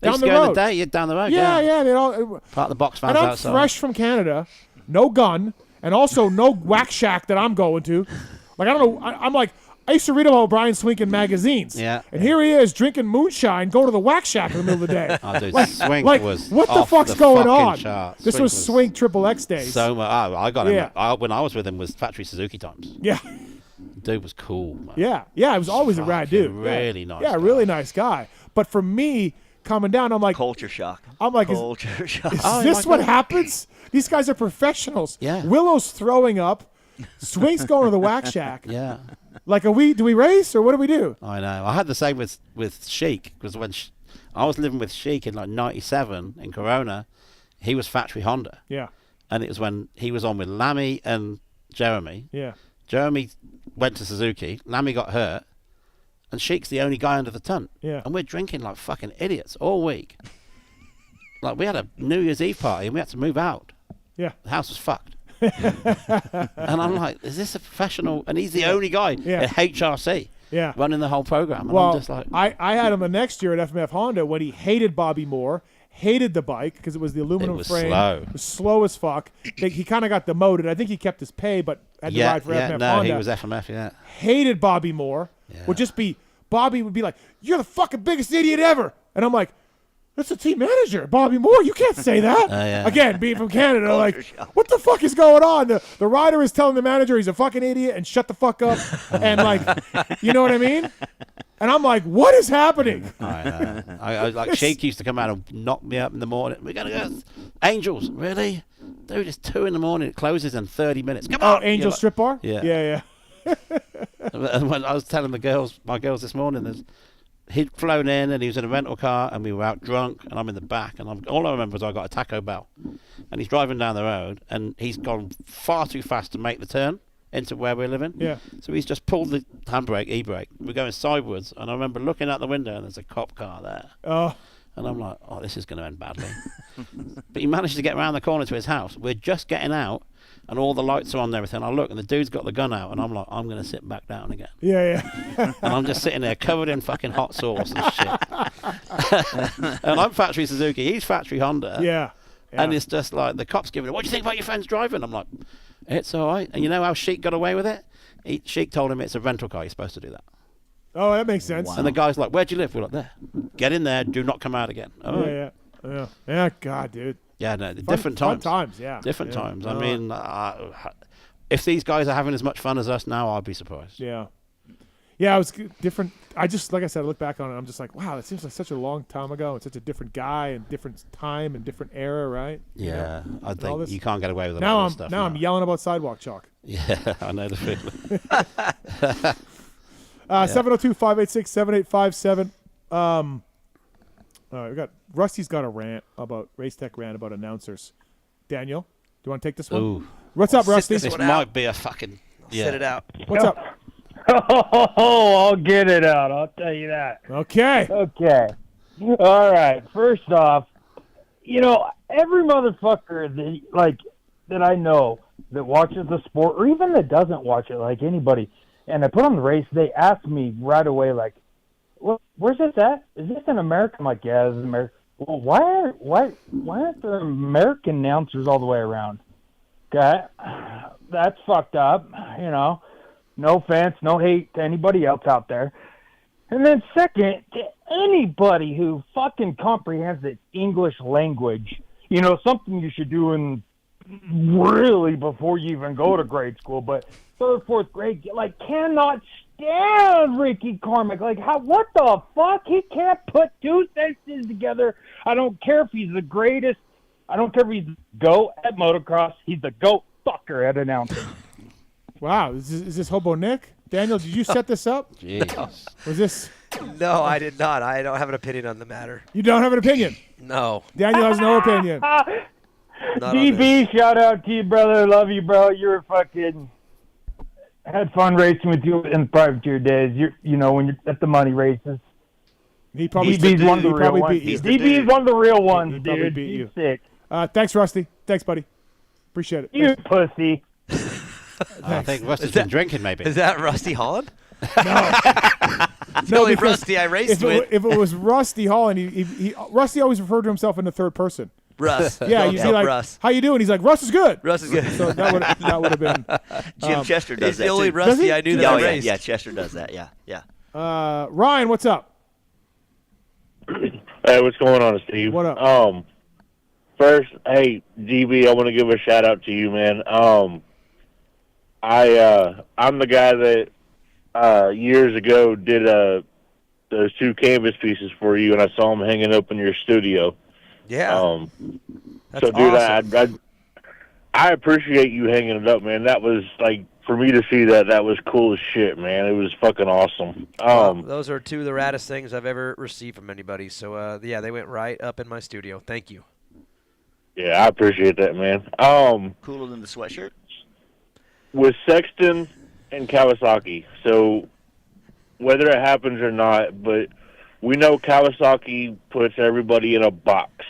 Down the road. Down the road. Yeah. They all part of the box fans and I'm outside. fresh from Canada, no gun, and also no wax shack that I'm going to. Like I don't know. I'm like, I used to read about Brian Swink in magazines. Yeah. And here he is drinking moonshine, going to the wax shack in the middle of the day. Oh, dude, Swink was what the off fuck's the going on? Charts. This was Swink Triple X days. So much. I got him. When I was with him was factory Suzuki times. Yeah. Dude was cool, man. Yeah. It was always a rad dude. Really nice. Yeah, guy. really nice guy. But for me, coming down, I'm like culture shock. I'm like, culture shock. Is this what happens? These guys are professionals. Yeah. Willow's throwing up. Swink's going to the wax shack. Yeah. Like, do we race or what do we do? I know. I had the same with Sheik, because when I was living with Sheik in like 97 in Corona, he was factory Honda. Yeah. And it was when he was on with Lammy and Jeremy. Yeah. Jeremy went to Suzuki. Lammy got hurt. And Sheik's the only guy under the tent. Yeah. And we're drinking like fucking idiots all week. Like, we had a New Year's Eve party and we had to move out. Yeah. The house was fucked. And I'm like, is this a professional? And he's the only guy at HRC running the whole program. And I'm just like, I had him the next year at FMF Honda when he hated Bobby Moore, hated the bike because it was the aluminum frame. Slow. It was slow as fuck. He kind of got demoted. I think he kept his pay, but had to ride for FMF Honda. He was FMF, Hated Bobby Moore. Bobby would be like, you're the fucking biggest idiot ever. And I'm like, that's the team manager, Bobby Moore. You can't say that. Again, being from Canada, like, what the fuck is going on? The rider is telling the manager he's a fucking idiot and shut the fuck up. And, like, you know what I mean? And I'm like, what is happening? I know. I like, Sheik used to come out and knock me up in the morning. We're going to go. Angels, really? Dude, it's 2 in the morning. It closes in 30 minutes. Come Oh, on. Angel Strip Bar? Yeah. Yeah. And when I was telling my girls this morning, he'd flown in and he was in a rental car and we were out drunk and I'm in the back and all I remember is I got a Taco Bell and he's driving down the road and he's gone far too fast to make the turn into where we're living. Yeah. So he's just pulled the handbrake, e-brake. We're going sideways and I remember looking out the window and there's a cop car there. Oh. And I'm like, oh, this is going to end badly. But he managed to get around the corner to his house. We're just getting out, and all the lights are on and everything. I look, and the dude's got the gun out, and I'm like, I'm going to sit back down again. Yeah. And I'm just sitting there covered in fucking hot sauce and shit. And I'm factory Suzuki. He's factory Honda. Yeah. And it's just like, the cop's giving it, what do you think about your friend's driving? I'm like, it's all right. And you know how Sheik got away with it? Sheik told him it's a rental car. You're supposed to do that. Oh, that makes sense. Wow. And the guy's like, where'd you live? We're like, there. Get in there. Do not come out again. Oh. Yeah. God, dude. Yeah, no, different times. Fun times, yeah. Different times. I mean, if these guys are having as much fun as us now, I'd be surprised. Yeah. Yeah, it was different. I just, like I said, I look back on it, I'm just like, wow, it seems like such a long time ago and such a different guy and different time and different era, right? Yeah, you know, I think you can't get away with a now lot of stuff. Now I'm yelling about sidewalk chalk. Yeah, I know the feeling. 702-586-7857. All right, we got Rusty's got a rant about race tech rant about announcers. Daniel, do you want to take this one? Ooh. What's up, Rusty? This might be a fucking. Sit it out. What's up? Oh, I'll get it out. I'll tell you that. Okay. All right. First off, every motherfucker that I know that watches the sport, or even that doesn't watch it, like anybody, and I put on the race, they ask me right away, like, where's this at? Is this in America? I'm like, yeah, this is America. Well, why aren't there American announcers all the way around? Okay, that's fucked up, No offense, no hate to anybody else out there. And then second, to anybody who fucking comprehends the English language, something you should do in really before you even go to grade school, but third, fourth grade, cannot stand Ricky Carmack. What the fuck? He can't put two sentences together. I don't care if he's the greatest. I don't care if he's the GOAT at motocross. He's the GOAT fucker at announcing. Wow, is this Hobo Nick? Daniel, did you set this up? Jeez. Was this? No, I did not. I don't have an opinion on the matter. You don't have an opinion? No. Daniel has no opinion. DB, shout out to you, brother. Love you, bro. You're fucking had fun racing with you in privateer days. When you're at the money races. He probably DB's one of the real ones. DB's one of the real ones, dude. Probably beat you. Sick. Thanks, Rusty. Thanks, buddy. Appreciate it. You pussy. I think Rusty's been drinking, maybe. Is that Rusty Holland? No. The only Rusty I raced with. If it was Rusty Holland, Rusty always referred to himself in the third person. Russ. Yeah, you see, like, Russ. How you doing? He's like, Russ is good. Russ is good. So that would have been. Jim Chester does that the only too. Rusty I knew that I raced. Yeah, Chester does that. Yeah. Ryan, what's up? Hey, what's going on, Steve? What up? First, hey, GB, I want to give a shout out to you, man. I'm the guy that years ago did those two canvas pieces for you, and I saw them hanging up in your studio. Yeah. That's so, dude, awesome. I appreciate you hanging it up, man. That was for me to see that was cool as shit, man. It was fucking awesome. Those are two of the raddest things I've ever received from anybody. So yeah, they went right up in my studio. Thank you. Yeah, I appreciate that, man. Cooler than the sweatshirt. With Sexton and Kawasaki, so whether it happens or not, but we know Kawasaki puts everybody in a box,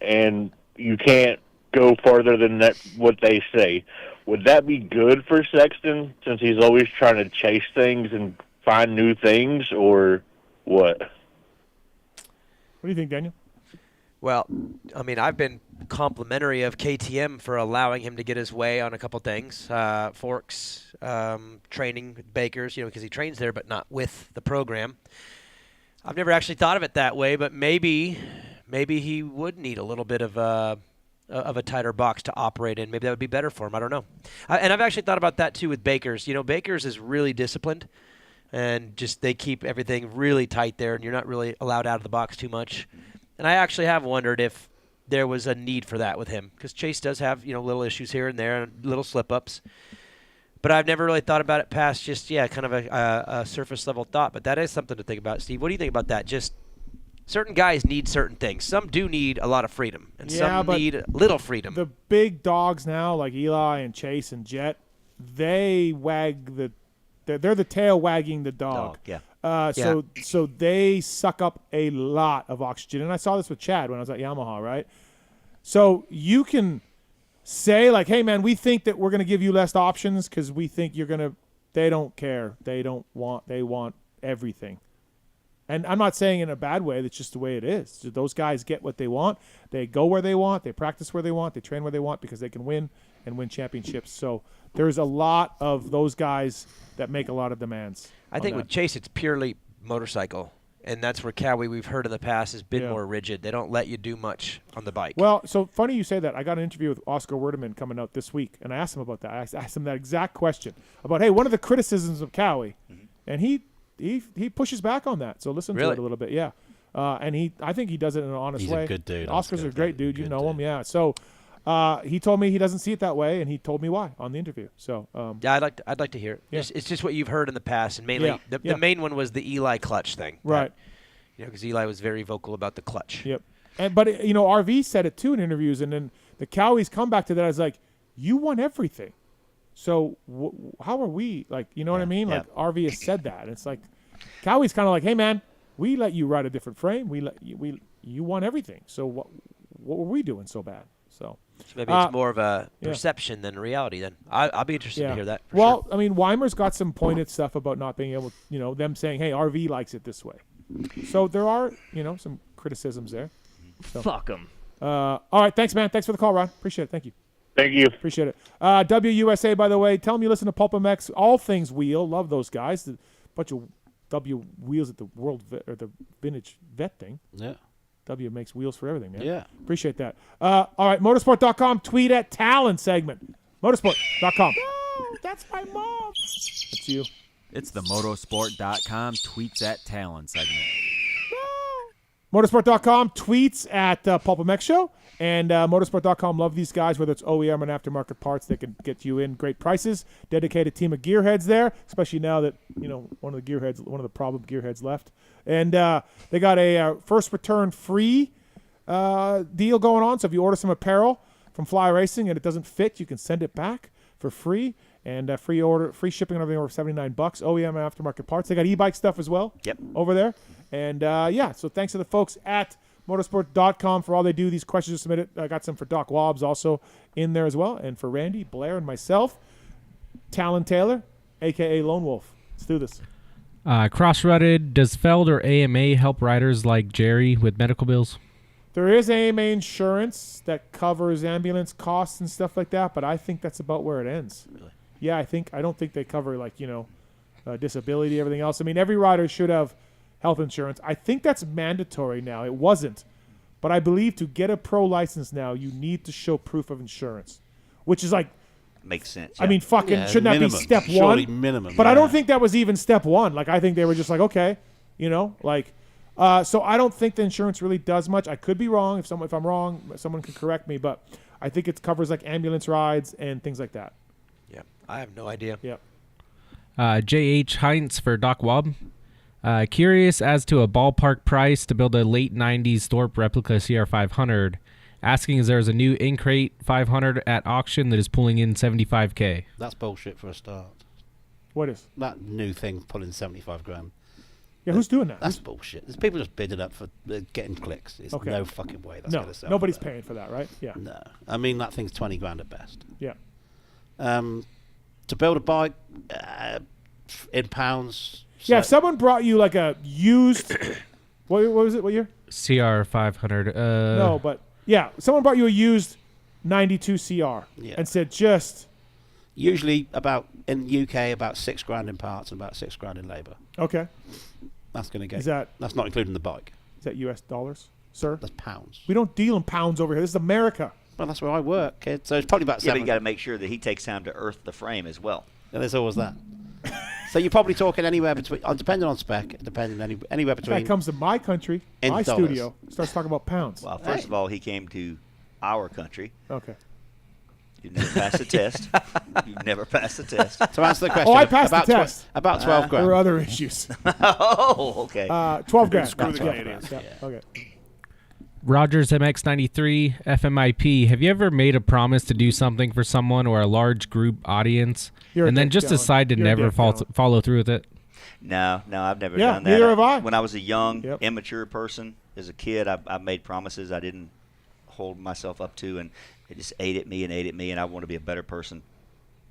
and you can't go further than that. What they say. Would that be good for Sexton, since he's always trying to chase things and find new things, or what? What do you think, Daniel? Well, I mean, I've been complimentary of KTM for allowing him to get his way on a couple things. Forks, training with Bakers, because he trains there, but not with the program. I've never actually thought of it that way, but maybe he would need a little bit of a tighter box to operate in. Maybe that would be better for him. I don't know. And I've actually thought about that too with Bakers. Bakers is really disciplined, and just they keep everything really tight there, and you're not really allowed out of the box too much. And I actually have wondered if there was a need for that with him because Chase does have little issues here and there, little slip-ups. But I've never really thought about it past just kind of a surface level thought. But that is something to think about, Steve. What do you think about that? Just certain guys need certain things. Some do need a lot of freedom, and some need little freedom. The big dogs now, like Eli and Chase and Jet, they wag they're the tail wagging the dog. Yeah. So they suck up a lot of oxygen. And I saw this with Chad when I was at Yamaha, right? So you can say, like, hey, man, we think that we're going to give you less options because we think you're going to – they don't care. They want everything. And I'm not saying in a bad way. That's just the way it is. So those guys get what they want. They go where they want. They practice where they want. They train where they want because they can win and win championships. So there's a lot of those guys that make a lot of demands. I think with Chase, it's purely motorcycle. And that's where Cowie, we've heard in the past, has been more rigid. They don't let you do much on the bike. Well, so funny you say that. I got an interview with Oscar Werdeman coming out this week, and I asked him about that. I asked him that exact question about, hey, one of the criticisms of Cowie, and he pushes back on that. So listen to it a little bit, yeah. And I think he does it in an honest way. He's a good dude. Oscar's a great dude. You know him, yeah. So he told me he doesn't see it that way, and he told me why on the interview. So yeah, I'd like to hear it. Yeah. It's just what you've heard in the past, and mainly the main one was the Eli clutch thing, right? Because Eli was very vocal about the clutch. Yep. But RV said it too in interviews, and then the Cowie's come back to that as like, you won everything, so how are we like? You know what I mean? Like RV has said that. And it's like Cowie's kind of like, hey man, we let you ride a different frame. You won everything. So what were we doing so bad? So maybe it's more of a perception than reality. Then I'll be interested to hear that. Well, I mean, Weimer's got some pointed stuff about not being able, them saying, "Hey, RV likes it this way." So there are, some criticisms there. So. Fuck them. All right, thanks, man. Thanks for the call, Ron. Appreciate it. Thank you. Thank you. Appreciate it. WUSA, by the way, tell them you listen to PulpMX. All things wheel. Love those guys. A bunch of W wheels at the the vintage vet thing. Yeah. W makes wheels for everything, man. Yeah. Appreciate that. All right, motorsport.com, tweet at Tallon segment. Motorsport.com. No, that's my mom. That's you. It's the motorsport.com tweets at Tallon segment. No. Motorsport.com tweets at PulpMX show. And motorsport.com love these guys, whether it's OEM and aftermarket parts. They can get you in great prices. Dedicated team of gearheads there, especially now that, one of the problem gearheads left. And they got a first return free deal going on. So if you order some apparel from Fly Racing and it doesn't fit, you can send it back for free. And free shipping and everything over $79. OEM and aftermarket parts. They got e-bike stuff as well. Yep. Over there. And so thanks to the folks at motorsport.com for all they do. These questions are submitted. I got some for Doc Wobbs also in there as well. And for Randy, Blair, and myself, Tallon Taylor, a.k.a. Lone Wolf. Let's do this. Cross-rutted, does Feld or AMA help riders like Jerry with medical bills? There is AMA insurance that covers ambulance costs and stuff like that, but I think that's about where it ends. Really? Yeah, I don't think they cover disability, everything else. I mean, every rider should have health insurance. I think that's mandatory now. It wasn't. But I believe to get a pro license now, you need to show proof of insurance, which is like... Makes sense. I mean, shouldn't that be step Surely one? minimum. But I don't think that was even step one. Like, I think they were just like, okay, so I don't think the insurance really does much. I could be wrong. If I'm wrong, someone can correct me. But I think it covers like ambulance rides and things like that. Yeah, I have no idea. Yeah. J.H. Heinz for Doc Wobb. Curious as to a ballpark price to build a late 90s Thorpe replica CR500. Asking if there's a new in-crate 500 at auction that is pulling in $75K. That's bullshit for a start. What is? That new thing pulling 75 grand. Yeah, who's doing that? That's bullshit. There's people just bidding up for getting clicks. It's no fucking way that's going to sell. Nobody's paying for that, right? Yeah. No. I mean, that thing's 20 grand at best. Yeah. To build a bike in pounds... Yeah, if someone brought you like a used... what was it? What year? CR500. No, but... Yeah, someone brought you a used 92 CR and said just... Usually in the UK, about 6 grand in parts and about 6 grand in labour. Okay. That's going to get... That's not including the bike. Is that US dollars, sir? That's pounds. We don't deal in pounds over here. This is America. Well, that's where I work, kid. So it's probably about 7. But you got to make sure that he takes time to earth the frame as well. Yeah, there's always that. So you're probably talking anywhere between, depending on spec, anywhere between. Guy comes to my country, my studio, starts talking about pounds. Well, first of all, he came to our country. Okay. You've never passed the test. You've never passed the test. To answer the question, I passed the test. About 12 grand. There were other issues. Oh, okay. 12 grand. Screw the Canadians. Yeah. Okay. Rogers MX93 FMIP. Have you ever made a promise to do something for someone or a large group audience, and then just decide to never follow through with it? No, I've never done that. Neither have I. When I was a young, immature person, as a kid, I made promises I didn't hold myself up to, and it just ate at me, and I want to be a better person.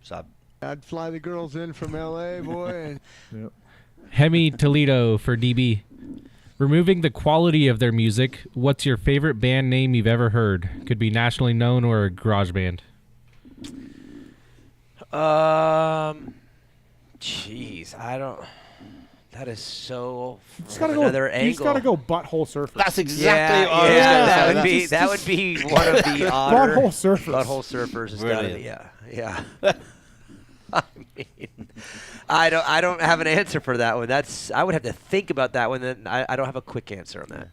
So I'd fly the girls in from L.A., boy. Hemi Toledo for DB. Removing the quality of their music, what's your favorite band name you've ever heard? Could be nationally known or a garage band. Jeez, I don't. That is so. Another angle. You just gotta go Butthole Surfers. That's exactly what that would be one of the odder. Butthole Surfers. Butthole Surfers has got to be, yeah. I mean, I don't have an answer for that one. I would have to think about that one. Then I don't have a quick answer on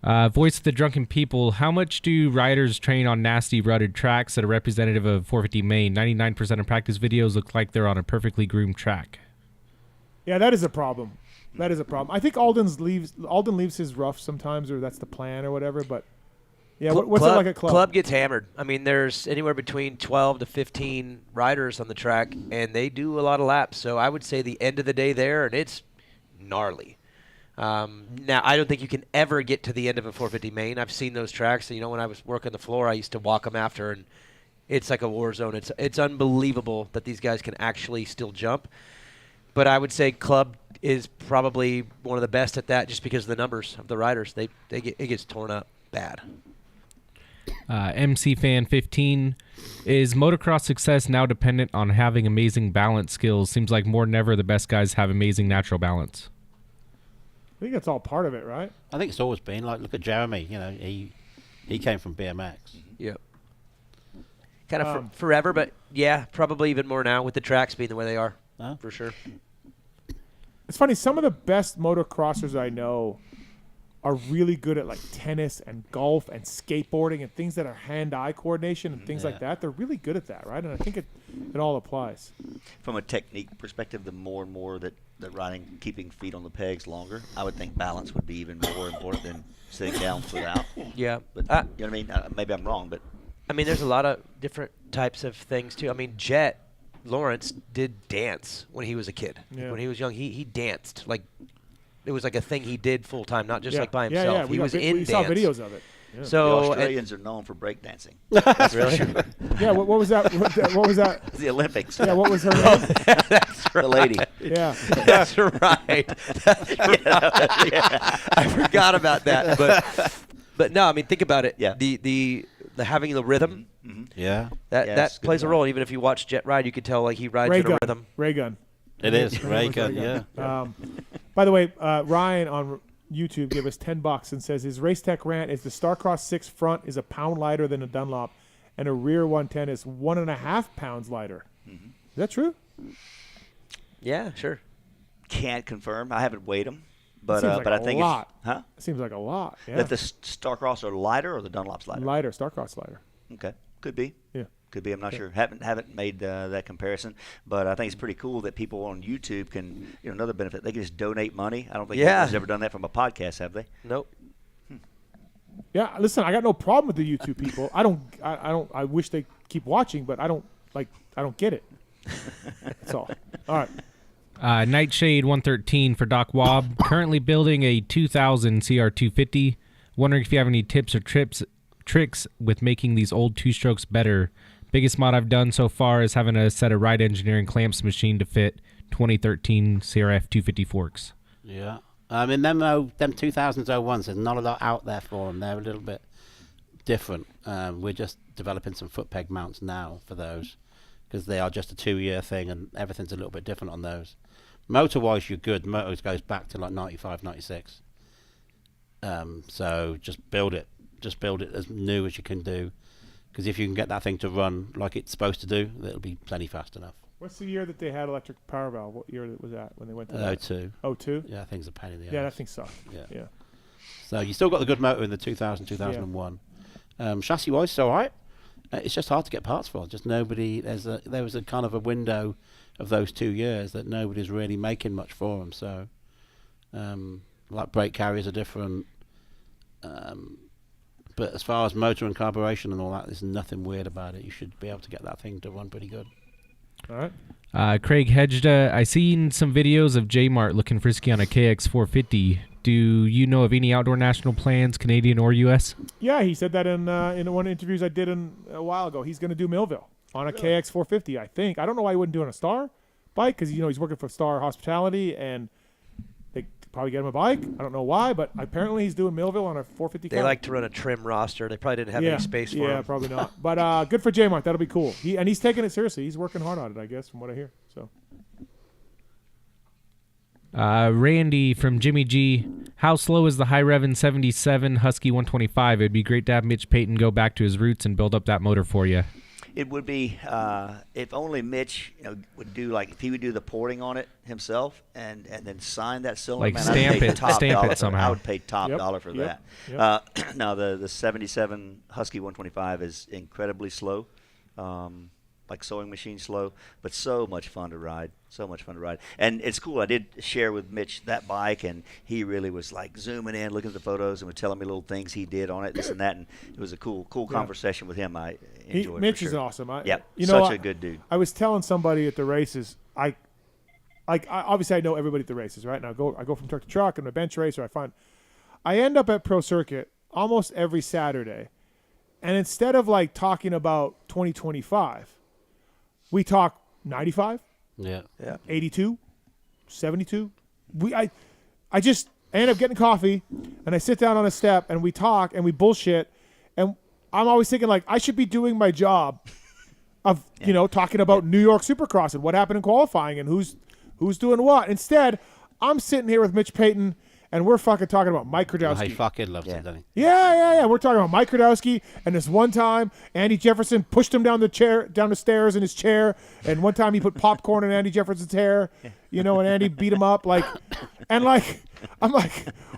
that. Voice of the Drunken People. How much do riders train on nasty rutted tracks that are representative of 450 Main? 99% of practice videos look like they're on a perfectly groomed track. Yeah, that is a problem. I think Alden leaves his rough sometimes, or that's the plan or whatever. But yeah, what's it like at club? Club gets hammered. I mean, there's anywhere between 12 to 15 riders on the track, and they do a lot of laps. So I would say the end of the day there, and it's gnarly. Now, I don't think you can ever get to the end of a 450 Main. I've seen those tracks. So, when I was working the floor, I used to walk them after, and it's like a war zone. It's unbelievable that these guys can actually still jump. But I would say club is probably one of the best at that, just because of the numbers of the riders. It gets torn up bad. MC Fan 15. Is motocross success now dependent on having amazing balance skills? Seems like more than ever the best guys have amazing natural balance. I think that's all part of it, right? I think it's always been. Like, look at Jeremy. He came from BMX. Yep. Kind of forever, but yeah, probably even more now with the tracks being the way they are. For sure. It's funny. Some of the best motocrossers I know are really good at like tennis and golf and skateboarding and things that are hand-eye coordination and things like that. They're really good at that, right? And I think it all applies. From a technique perspective, the more and more that riding, keeping feet on the pegs longer, I would think balance would be even more important than sitting down foot out. Yeah. But you know what I mean? Maybe I'm wrong, but. I mean, there's a lot of different types of things, too. I mean, Jet Lawrence did dance when he was a kid. Yeah. When he was young, he danced. Like, it was like a thing he did full time, not just like by himself. Yeah. He was in we dance. saw videos of it. Yeah. The So Australians are known for breakdancing. That's really? Yeah. What was that? What was that? The Olympics. Yeah. What was her name? That's right. The lady. Yeah. That's right. That's right. Yeah. I forgot about that. But no, I mean, think about it. Yeah. The having the rhythm. Mm-hmm. Yeah. That plays a role. Even if you watch Jet ride, you could tell like he rides in a rhythm. Ray gun. It is Ray gun. Yeah. By the way, Ryan on YouTube gave us $10 and says his race tech rant is the Starcross 6 front is a pound lighter than a Dunlop, and a rear 110 is 1.5 pounds lighter. Mm-hmm. Is that true? Yeah, sure. Can't confirm. I haven't weighed them, but like I think lot. It seems like a lot. Yeah. That the Starcross are lighter or the Dunlop's lighter? Lighter, Starcross lighter. Okay, could be. Yeah. Could be. I'm not sure. Haven't made that comparison, but I think it's pretty cool that people on YouTube can, another benefit. They can just donate money. I don't think anyone's ever done that from a podcast, have they? Nope. Yeah. Listen, I got no problem with the YouTube people. I wish they keep watching, but I don't get it. That's all. All right. Nightshade 113 for Doc Wob. Currently building a 2000 CR250. Wondering if you have any tips or tricks with making these old two-strokes better. Biggest mod I've done so far is having a set of Ride Engineering clamps machine to fit 2013 CRF 250 forks. Yeah. I mean, them 2000s 01s, there's not a lot out there for them. They're a little bit different. We're just developing some foot peg mounts now for those because they are just a 2-year thing and everything's a little bit different on those. Motor-wise, you're good. Motors goes back to like 95, 96. So just build it. Just build it as new as you can do. Because if you can get that thing to run like it's supposed to do, it'll be plenty fast enough. What's the year that they had electric power valve? What year was that when they went to 02. 02? Yeah, things are pain in the ass. Yeah, that thing sucked. Yeah. So you still got the good motor in the 2000, 2001. Chassis-wise, it's all right. It's just hard to get parts for. Just nobody. There was a kind of a window of those 2 years that nobody's really making much for them. So, like brake carriers are different. But as far as motor and carburation and all that, there's nothing weird about it. You should be able to get that thing to run pretty good. All right. Craig Hedgeda, I seen some videos of J-Mart looking frisky on a KX450. Do you know of any outdoor national plans, Canadian or U.S.? Yeah, he said that in one of the interviews I did a while ago. He's going to do Millville on a KX450, I think. I don't know why he wouldn't do it on a Star bike because, he's working for Star Hospitality, and they probably get him a bike. I don't know why, but apparently he's doing Millville on a 450 They like to run a trim roster. They probably didn't have any space for him. Yeah, probably not. But good for J-Mart. That'll be cool. He's taking it seriously. He's working hard on it, I guess, from what I hear. So. Randy from Jimmy G. How slow is the high revving 77 Husky 125? It'd be great to have Mitch Payton go back to his roots and build up that motor for you. It would be if only Mitch would do if he would do the porting on it himself and then sign that cylinder. Stamp it somehow. I would pay top dollar for that. Yep. Now the 77 Husky 125 is incredibly slow. Like sewing machine slow, but so much fun to ride. And it's cool. I did share with Mitch that bike, and he really was zooming in, looking at the photos, and was telling me little things he did on it, this and that. And it was a cool conversation with him. I enjoyed it. Mitch is awesome. Such a good dude. I was telling somebody at the races, obviously I know everybody at the races, right? And I go from truck to truck, and I'm a bench racer. I end up at Pro Circuit almost every Saturday, and instead of talking about 2025. We talk 95, 82, 72. I end up getting coffee, and I sit down on a step, and we talk, and we bullshit, and I'm always thinking I should be doing my job of talking about New York Supercross and what happened in qualifying and who's doing what. Instead, I'm sitting here with Mitch Payton, and we're fucking talking about Mike Kradowski. He fucking loves it, doesn't he? Yeah. We're talking about Mike Kradowski, and this one time, Andy Jefferson pushed him down the stairs in his chair, and one time he put popcorn in Andy Jefferson's hair, and Andy beat him up, I'm like,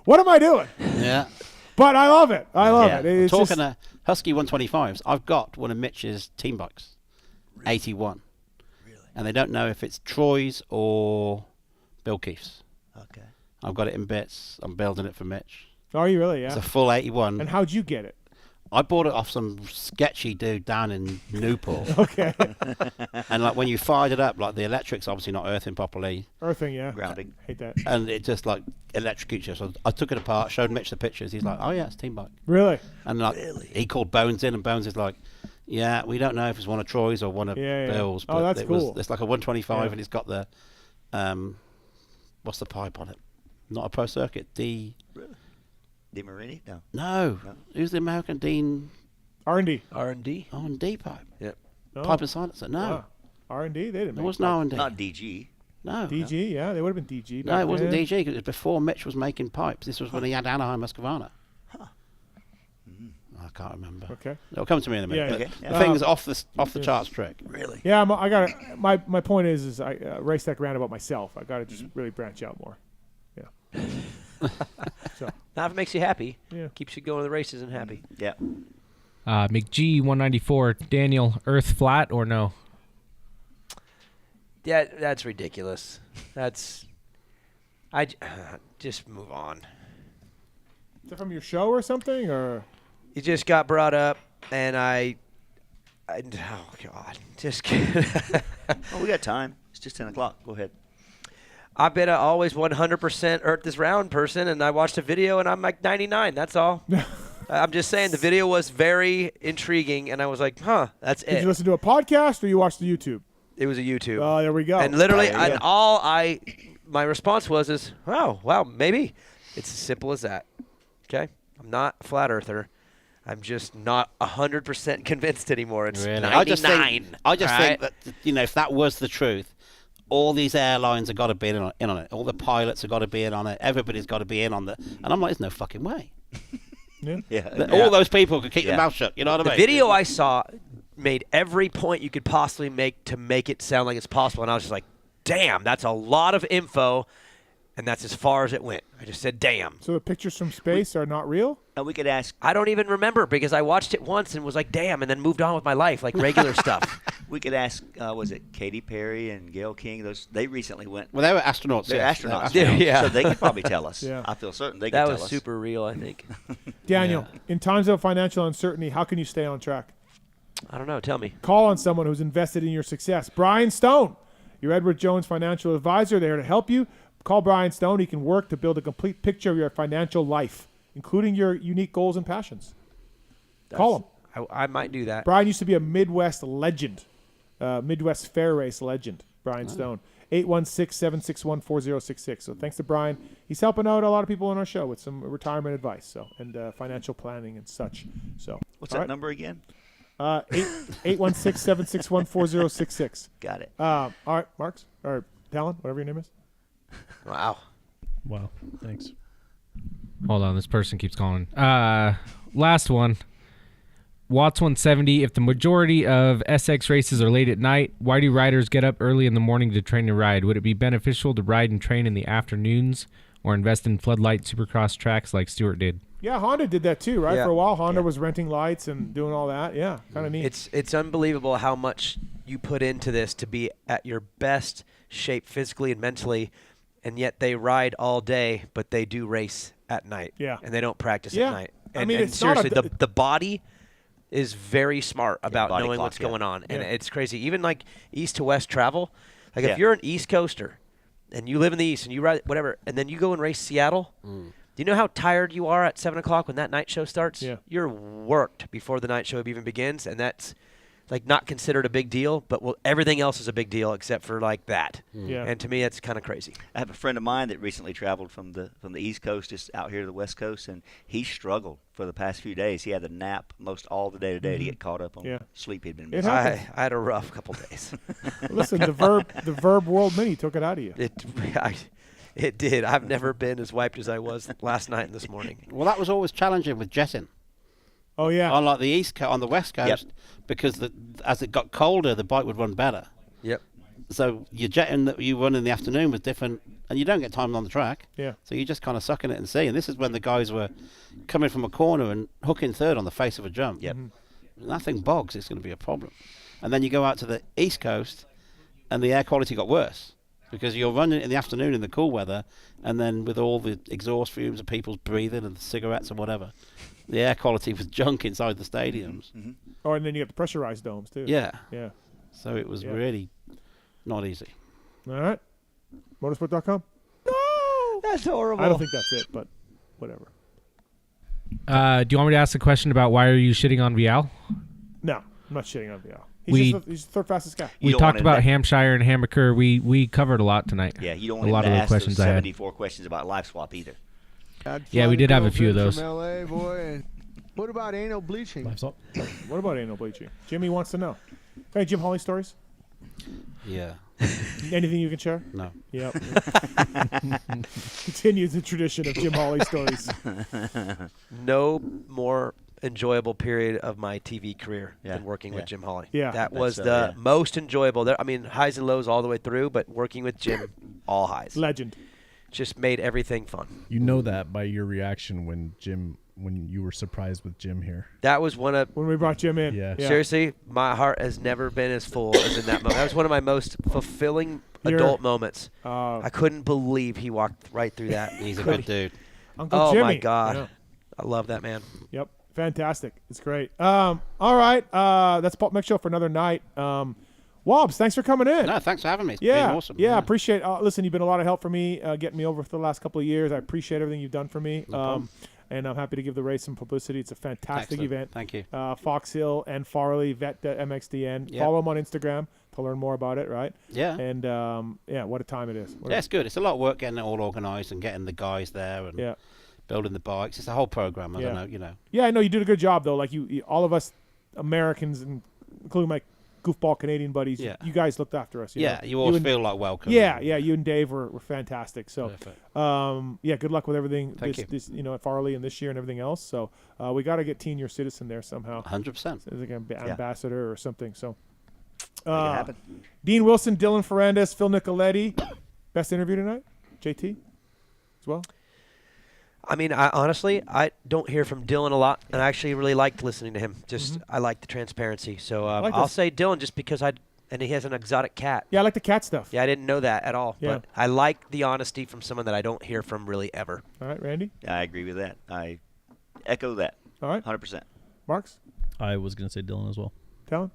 what am I doing? Yeah. But I love it. I love it. It's talking to Husky 125s, I've got one of Mitch's team bikes, 81. Really? And they don't know if it's Troy's or Bill Keefe's. Okay. I've got it in bits. I'm building it for Mitch. Are you really? Yeah. It's a full 81. And how'd you get it? I bought it off some sketchy dude down in Newport. Okay. And when you fired it up, the electric's obviously not earthing properly. Earthing, yeah. Grounding. Hate that. And it just electrocutes you. So I took it apart, showed Mitch the pictures. He's like, oh yeah, it's a team bike. Really? And he called Bones in, and Bones is like, yeah, we don't know if it's one of Troy's or one of Bill's. But that's cool. It's like a 125, and it's got the, what's the pipe on it? Not a Pro Circuit. Really? DeMarini? No. Who's the American Dean? R&D. R&D pipe. Yep. Pipe and silencer. No. Wow. R&D? They didn't. There was no R&D. Not DG. No. DG, yeah. They would have been DG. No, it wasn't DG because it was before Mitch was making pipes. This was when he had Anaheim Husqvarna. Huh. I can't remember. Okay. It'll come to me in a minute. Yeah. Okay. The thing's off the charts trick. Really? Yeah, I got to. My point is I race that roundabout myself. I got to just really branch out more. Yeah. So. Now if it makes you happy, keeps you going to the races and happy. Yeah. McG 194. Daniel, Earth flat or no? Yeah, that's ridiculous. I just move on. Is that from your show or something, or? It just got brought up, and oh God, just kidding. Well, we got time. It's just 10 o'clock. Go ahead. I've been an always 100% Earth this round person, and I watched a video, and I'm 99. That's all. I'm just saying the video was very intriguing, and I was like, huh, that's it. Did you listen to a podcast, or you watched the YouTube? It was a YouTube. Oh, there we go. And literally, my response was, oh, wow, maybe. It's as simple as that. Okay? I'm not a flat earther. I'm just not 100% convinced anymore. It's really? 99. I just think that, if that was the truth, all these airlines have got to be in on it. All the pilots have got to be in on it. Everybody's got to be in on it. And I'm like, there's no fucking way. Yeah. All those people could keep their mouth shut. You know what I mean? The video I saw made every point you could possibly make to make it sound like it's possible. And I was just like, damn, that's a lot of info. And that's as far as it went. I just said, damn. So the pictures from space are not real? We could ask. I don't even remember because I watched it once and was like, damn, and then moved on with my life, like regular stuff. We could ask, was it Katy Perry and Gayle King? They recently went. Well, they were astronauts. They're yes. astronauts. Yeah. So they could probably tell us. Yeah. I feel certain they could that tell was us. super real, I think. Daniel, in times of financial uncertainty, how can you stay on track? I don't know. Tell me. Call on someone who's invested in your success. Brian Stone, your Edward Jones financial advisor, there to help you. Call Brian Stone. He can work to build a complete picture of your financial life, including your unique goals and passions. Call him. I might do that. Brian used to be a Midwest legend, Midwest fair race legend, Brian Stone. 816-761-4066. So thanks to Brian. He's helping out a lot of people on our show with some retirement advice and financial planning and such. So What's that number again? 816-761-4066. Got it. All right, Marks, or Tallon, whatever your name is. Wow. Thanks. Hold on, this person keeps calling. Last one. Watts 170. If the majority of SX races are late at night, why do riders get up early in the morning to train and ride? Would it be beneficial to ride and train in the afternoons or invest in floodlight supercross tracks like Stewart did? Yeah, Honda did that too, right? Yeah. For a while, Honda was renting lights and doing all that. Yeah, kind of neat. It's unbelievable how much you put into this to be at your best shape physically and mentally, and yet they ride all day, but they do race at night. Yeah. And they don't practice at night. And, I mean, and it's not seriously, the body is very smart about body knowing clock, what's going on. And Yeah. it's crazy. Even like east to west travel, like Yeah. if you're an East Coaster and you live in the East and you ride whatever, and then you go and race Seattle, do you know how tired you are at 7 o'clock when that night show starts? Yeah. You're worked before the night show even begins, and that's like not considered a big deal, but everything else is a big deal except for like that. Yeah. And to me, that's kind of crazy. I have a friend of mine that recently traveled from the East Coast just out here to the West Coast, and he struggled for the past few days. He had to nap most all the day today to get caught up on sleep he'd been missing. I had a rough couple days. Listen, the Verb World Mini took it out of you. It did. I've never been as wiped as I was last night and this morning. Well, that was always challenging with jetting. Oh yeah. On like on the West Coast, because as it got colder, the bike would run better. Yep. So your jetting that you run in the afternoon was different, and you don't get time on the track. Yeah. So you just kind of sucking it and see. And this is when the guys were coming from a corner and hooking third on the face of a jump. Yep. Nothing bogs. It's going to be a problem. And then you go out to the East Coast, and the air quality got worse because you're running in the afternoon in the cool weather, and then with all the exhaust fumes of people's breathing and the cigarettes and whatever, the air quality was junk inside the stadiums. Oh, and then you get the pressurized domes too. Yeah. Yeah. So it was really not easy. All right. Motorsport.com. No, that's horrible. I don't think that's it, but whatever. Do you want me to ask a question about why are you shitting on Vial? No, I'm not shitting on Vial. He's the third fastest guy. We talked about Hampshire and Hammaker. We covered a lot tonight. Yeah, you don't a lot want of to the ask questions those I had. 74 questions about live swap either. Yeah, we did have a few of those. From LA, boy. And what about anal bleaching? What about anal bleaching? Jimmy wants to know. Hey, Jim Hawley stories? Yeah. Anything you can share? No. Yep. Continues the tradition of Jim Hawley stories. No more enjoyable period of my TV career than working with Jim Hawley. Yeah. That was the most enjoyable. I mean, highs and lows all the way through, but working with Jim, all highs. Legend. Just made everything fun. You know that by your reaction when you were surprised with Jim here. That was when we brought Jim in. Yeah. Seriously, my heart has never been as full as in that moment. That was one of my most fulfilling adult moments. I couldn't believe he walked right through that. He's a good dude. Uncle Jimmy. Oh my God. Yeah. I love that man. Yep. Fantastic. It's great. All right. That's PulpMX Show for another night. Wobbs, thanks for coming in. No, thanks for having me. It's been awesome. Yeah, appreciate it. Listen, you've been a lot of help for me getting me over for the last couple of years. I appreciate everything you've done for me. And I'm happy to give the race some publicity. It's a fantastic event. Thank you. Fox Hill and Farley, Vet MXDN. Yep. Follow them on Instagram to learn more about it, right? Yeah. And, what a time it is. Yeah, it's good. It's a lot of work getting it all organised and getting the guys there and building the bikes. It's a whole program. I don't know, Yeah, I know you did a good job, though. Like, you all of us Americans, including goofball Canadian buddies. Yeah. You guys looked after us. You know? You always feel like welcome. Yeah, you and Dave were fantastic. So, good luck with everything. Thank you. This at Farley and this year and everything else. So, we got to get Teen Your Citizen there somehow. 100%. As like an ambassador or something. So, Make it happen. Dean Wilson, Dylan Ferrandis, Phil Nicoletti. Best interview tonight? JT as well? I mean, honestly, I don't hear from Dylan a lot, and I actually really liked listening to him. Just I like the transparency. So I'll say Dylan just because and he has an exotic cat. Yeah, I like the cat stuff. Yeah, I didn't know that at all. Yeah. But I like the honesty from someone that I don't hear from really ever. All right, Randy? Yeah, I agree with that. I echo that. All right. 100%. Marks? I was going to say Dylan as well. Tallon?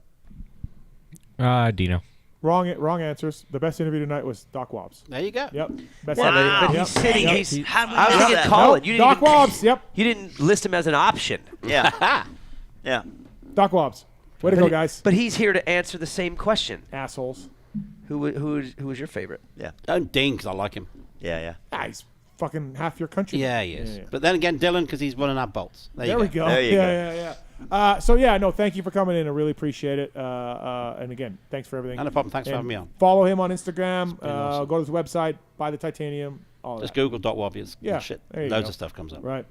Dino. Wrong answers. The best interview tonight was Doc Wobbs. There you go. Yep. Best But interview. he's sitting. Yep. I was thinking Tallon. You didn't Doc even, Wobbs. Yep. You didn't list him as an option. Yeah. Yeah. Doc Wobbs. Way to go, guys. But he's here to answer the same question. Assholes. Who was your favorite? Yeah. Don't ding because I like him. Yeah. He's fucking half your country. Yeah, he is. But then again, Dylan, because he's running our bolts. There we go. There you go. Yeah. Thank you for coming in. I really appreciate it. And again, thanks for everything. No problem. Thanks for having me on. Follow him on Instagram. Awesome. Go to his website. Buy the titanium. All Just that. Google Doc Wobbs. Yeah. Shit. There you Loads go. of stuff comes up. Right.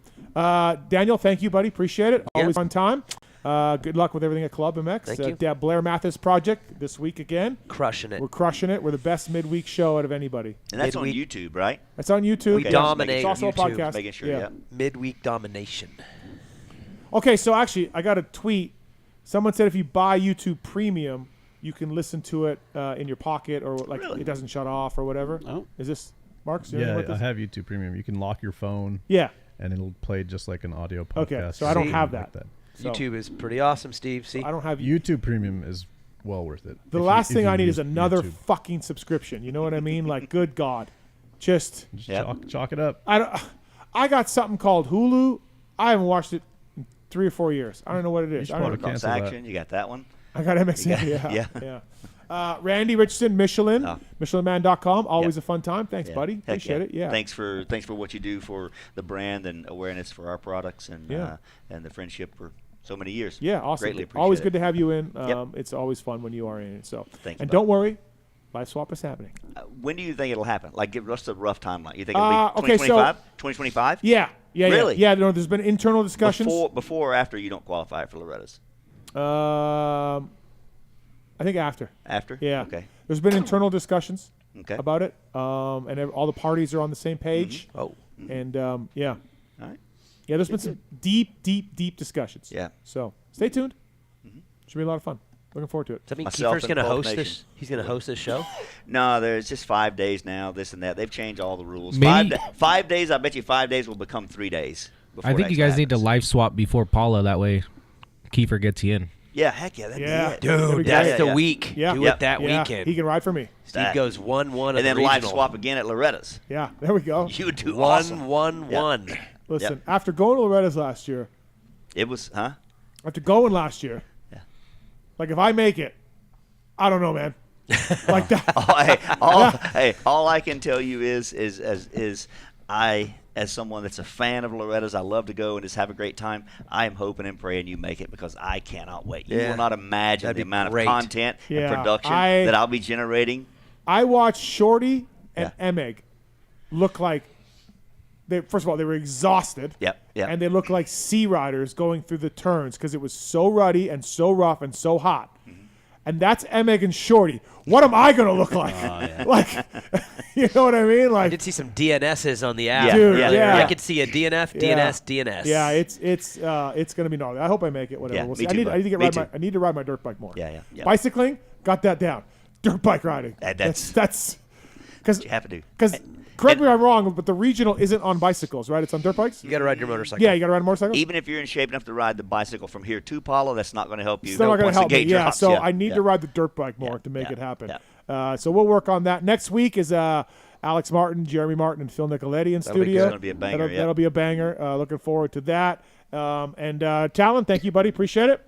Daniel, thank you, buddy. Appreciate it. Always on time. Good luck with everything at PulpMX. Thank you. Blair Matthes project this week again. Crushing it. We're crushing it. We're the best midweek show out of anybody. And that's on YouTube, right? That's on YouTube. We dominate It's also YouTube. a podcast. Making sure, yeah. Midweek domination. Okay, so actually, I got a tweet. Someone said if you buy YouTube Premium, you can listen to it in your pocket or like it doesn't shut off or whatever. Oh. Is this Mark's? Yeah, I have YouTube Premium. You can lock your phone. Yeah. And it'll play just like an audio podcast. Okay, so I don't have that. So YouTube is pretty awesome, Steve. See, I don't have YouTube Premium is well worth it. The last thing I need is another fucking subscription. You know what I mean? Like, good God, just chalk it up. I got something called Hulu. I haven't watched it in 3 or 4 years. I don't know what it is. You should probably cancel that. Action, you got that one. I got MXN. Yeah. Randy Richardson, Michelin, MichelinMan.com. Always a fun time. Thanks, buddy. Appreciate it. Yeah. Thanks for what you do for the brand and awareness for our products and the friendship for so many years. Yeah, awesome. Greatly appreciate always it. good to have you in. It's always fun when you are in it. So, Thank you, and buddy. don't worry, Live Swap is happening. When do you think it'll happen? Like, give us a rough timeline. You think it'll be 2025? 2025? Yeah. Really? Yeah. No, there's been internal discussions. Before or after you don't qualify for Loretta's? I think after. After? Yeah. Okay. There's been internal discussions about it, and all the parties are on the same page. Oh. And yeah. All right. Yeah, there's been some deep discussions. Yeah. So stay tuned. Should be a lot of fun. Looking forward to it. Does that mean Kiefer's going to host this? He's going to host this show? No, there's just 5 days now, this and that. They've changed all the rules. Maybe- 5 days, I bet you 5 days will become 3 days. I think you guys need to live swap before Paula. That way, Kiefer gets you in. Yeah, heck yeah. That'd be it. Dude, that's the week. Yeah. Do it that weekend. He can ride for me. Steve goes 1-1 And then the live regional. swap again at Loretta's. Yeah, there we go. You would do 1-1-1. Listen, after going to Loretta's last year. It was, huh? After going last year. Yeah. Like, if I make it, I don't know, man. Like that. All I can tell you is I, as someone that's a fan of Loretta's, I love to go and just have a great time. I am hoping and praying you make it because I cannot wait. You will not imagine That'd the be amount great. of content and Yeah, production that I'll be generating. I watched Shorty and Emig look like first of all, they were exhausted. Yep. And they looked like sea riders going through the turns because it was so ruddy and so rough and so hot. And that's Emig and Shorty. What am I going to look like? Like, you know what I mean? Like, I did see some DNSs on the app. Dude, I could see a DNF, DNS. Yeah, it's going to be gnarly. I hope I make it. Whatever. Yeah, We'll me see. too, I need to ride my dirt bike more. Yeah. Bicycling, got that down. Dirt bike riding. That's because you have to do. Because correct me if I'm wrong, but the regional isn't on bicycles, right? It's on dirt bikes. You got to ride your motorcycle. Yeah, you got to ride a motorcycle. Even if you're in shape enough to ride the bicycle from here to Palo, that's not going to help you. Still not going once to help the me. gate Yeah, drops. so I need to ride the dirt bike more to make it happen. So we'll work on that. Next week is Alex Martin, Jeremy Martin, and Phil Nicoletti in studio. That's going to be a banger. That'll be a banger. Looking forward to that. And Tallon, thank you, buddy. Appreciate it.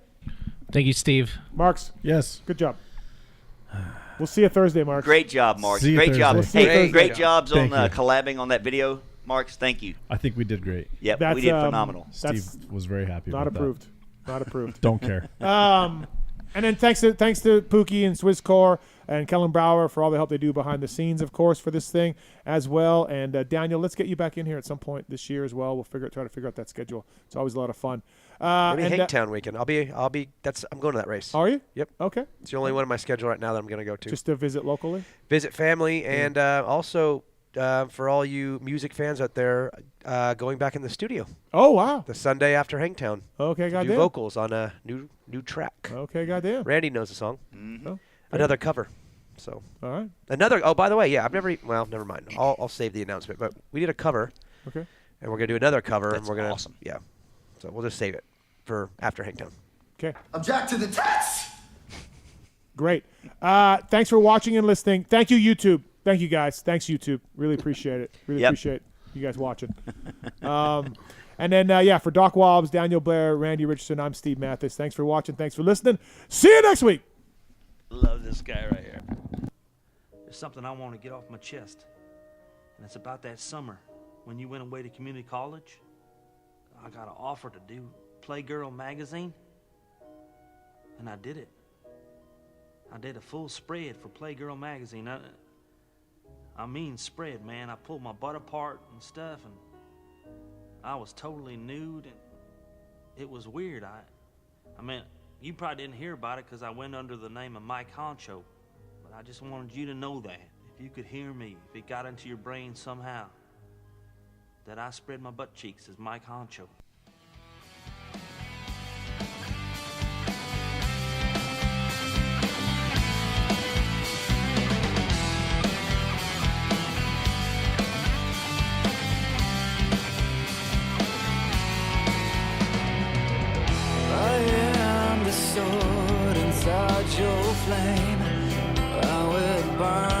Thank you, Steve. Marks. Yes. Good job. We'll see you Thursday, Marks. Great job, Marks. See you Great job. Thursday. Hey, great jobs on Thank you. collabing on that video, Marks. Thank you. I think we did great. Yep, we did phenomenal. Steve was very happy Not about approved. Not approved. Don't care. And then thanks to Pookie and Swisscore and Kellen Brower for all the help they do behind the scenes, of course, for this thing as well. And Daniel, let's get you back in here at some point this year as well. We'll try to figure out that schedule. It's always a lot of fun. Maybe Hangtown weekend. I'm going to that race. Are you? Yep. Okay. It's the only one on my schedule right now that I'm going to go to. Just to visit locally? Visit family, and also for all you music fans out there, going back in the studio. Oh, wow. The Sunday after Hangtown. Okay, goddamn. Do vocals on a new track. Okay, goddamn. Randy knows the song. Mm-hmm. Oh, another cover. So. All right. Another. Oh, by the way, yeah, never mind. I'll save the announcement. But we did a cover. Okay. And we're gonna do another cover, That's and we're gonna awesome. Yeah. So we'll just save it for after Hangtown. Okay. I'm Jack to the test. Great. Thanks for watching and listening. Thank you, YouTube. Thank you, guys. Thanks, YouTube. Really appreciate it. Really appreciate you guys watching. And then, for Doc Wobbs, Daniel Blair, Randy Richardson, I'm Steve Matthes. Thanks for watching. Thanks for listening. See you next week. Love this guy right here. There's something I want to get off my chest, and it's about that summer when you went away to community college. I got an offer to do Playgirl magazine, and I did it. I did a full spread for Playgirl magazine. I mean spread, man. I pulled my butt apart and stuff, and I was totally nude, and it was weird. I mean, you probably didn't hear about it because I went under the name of Mike Honcho, but I just wanted you to know that. If you could hear me, if it got into your brain somehow, that I spread my butt cheeks as Mike Honcho. Sword inside your flame, I will burn.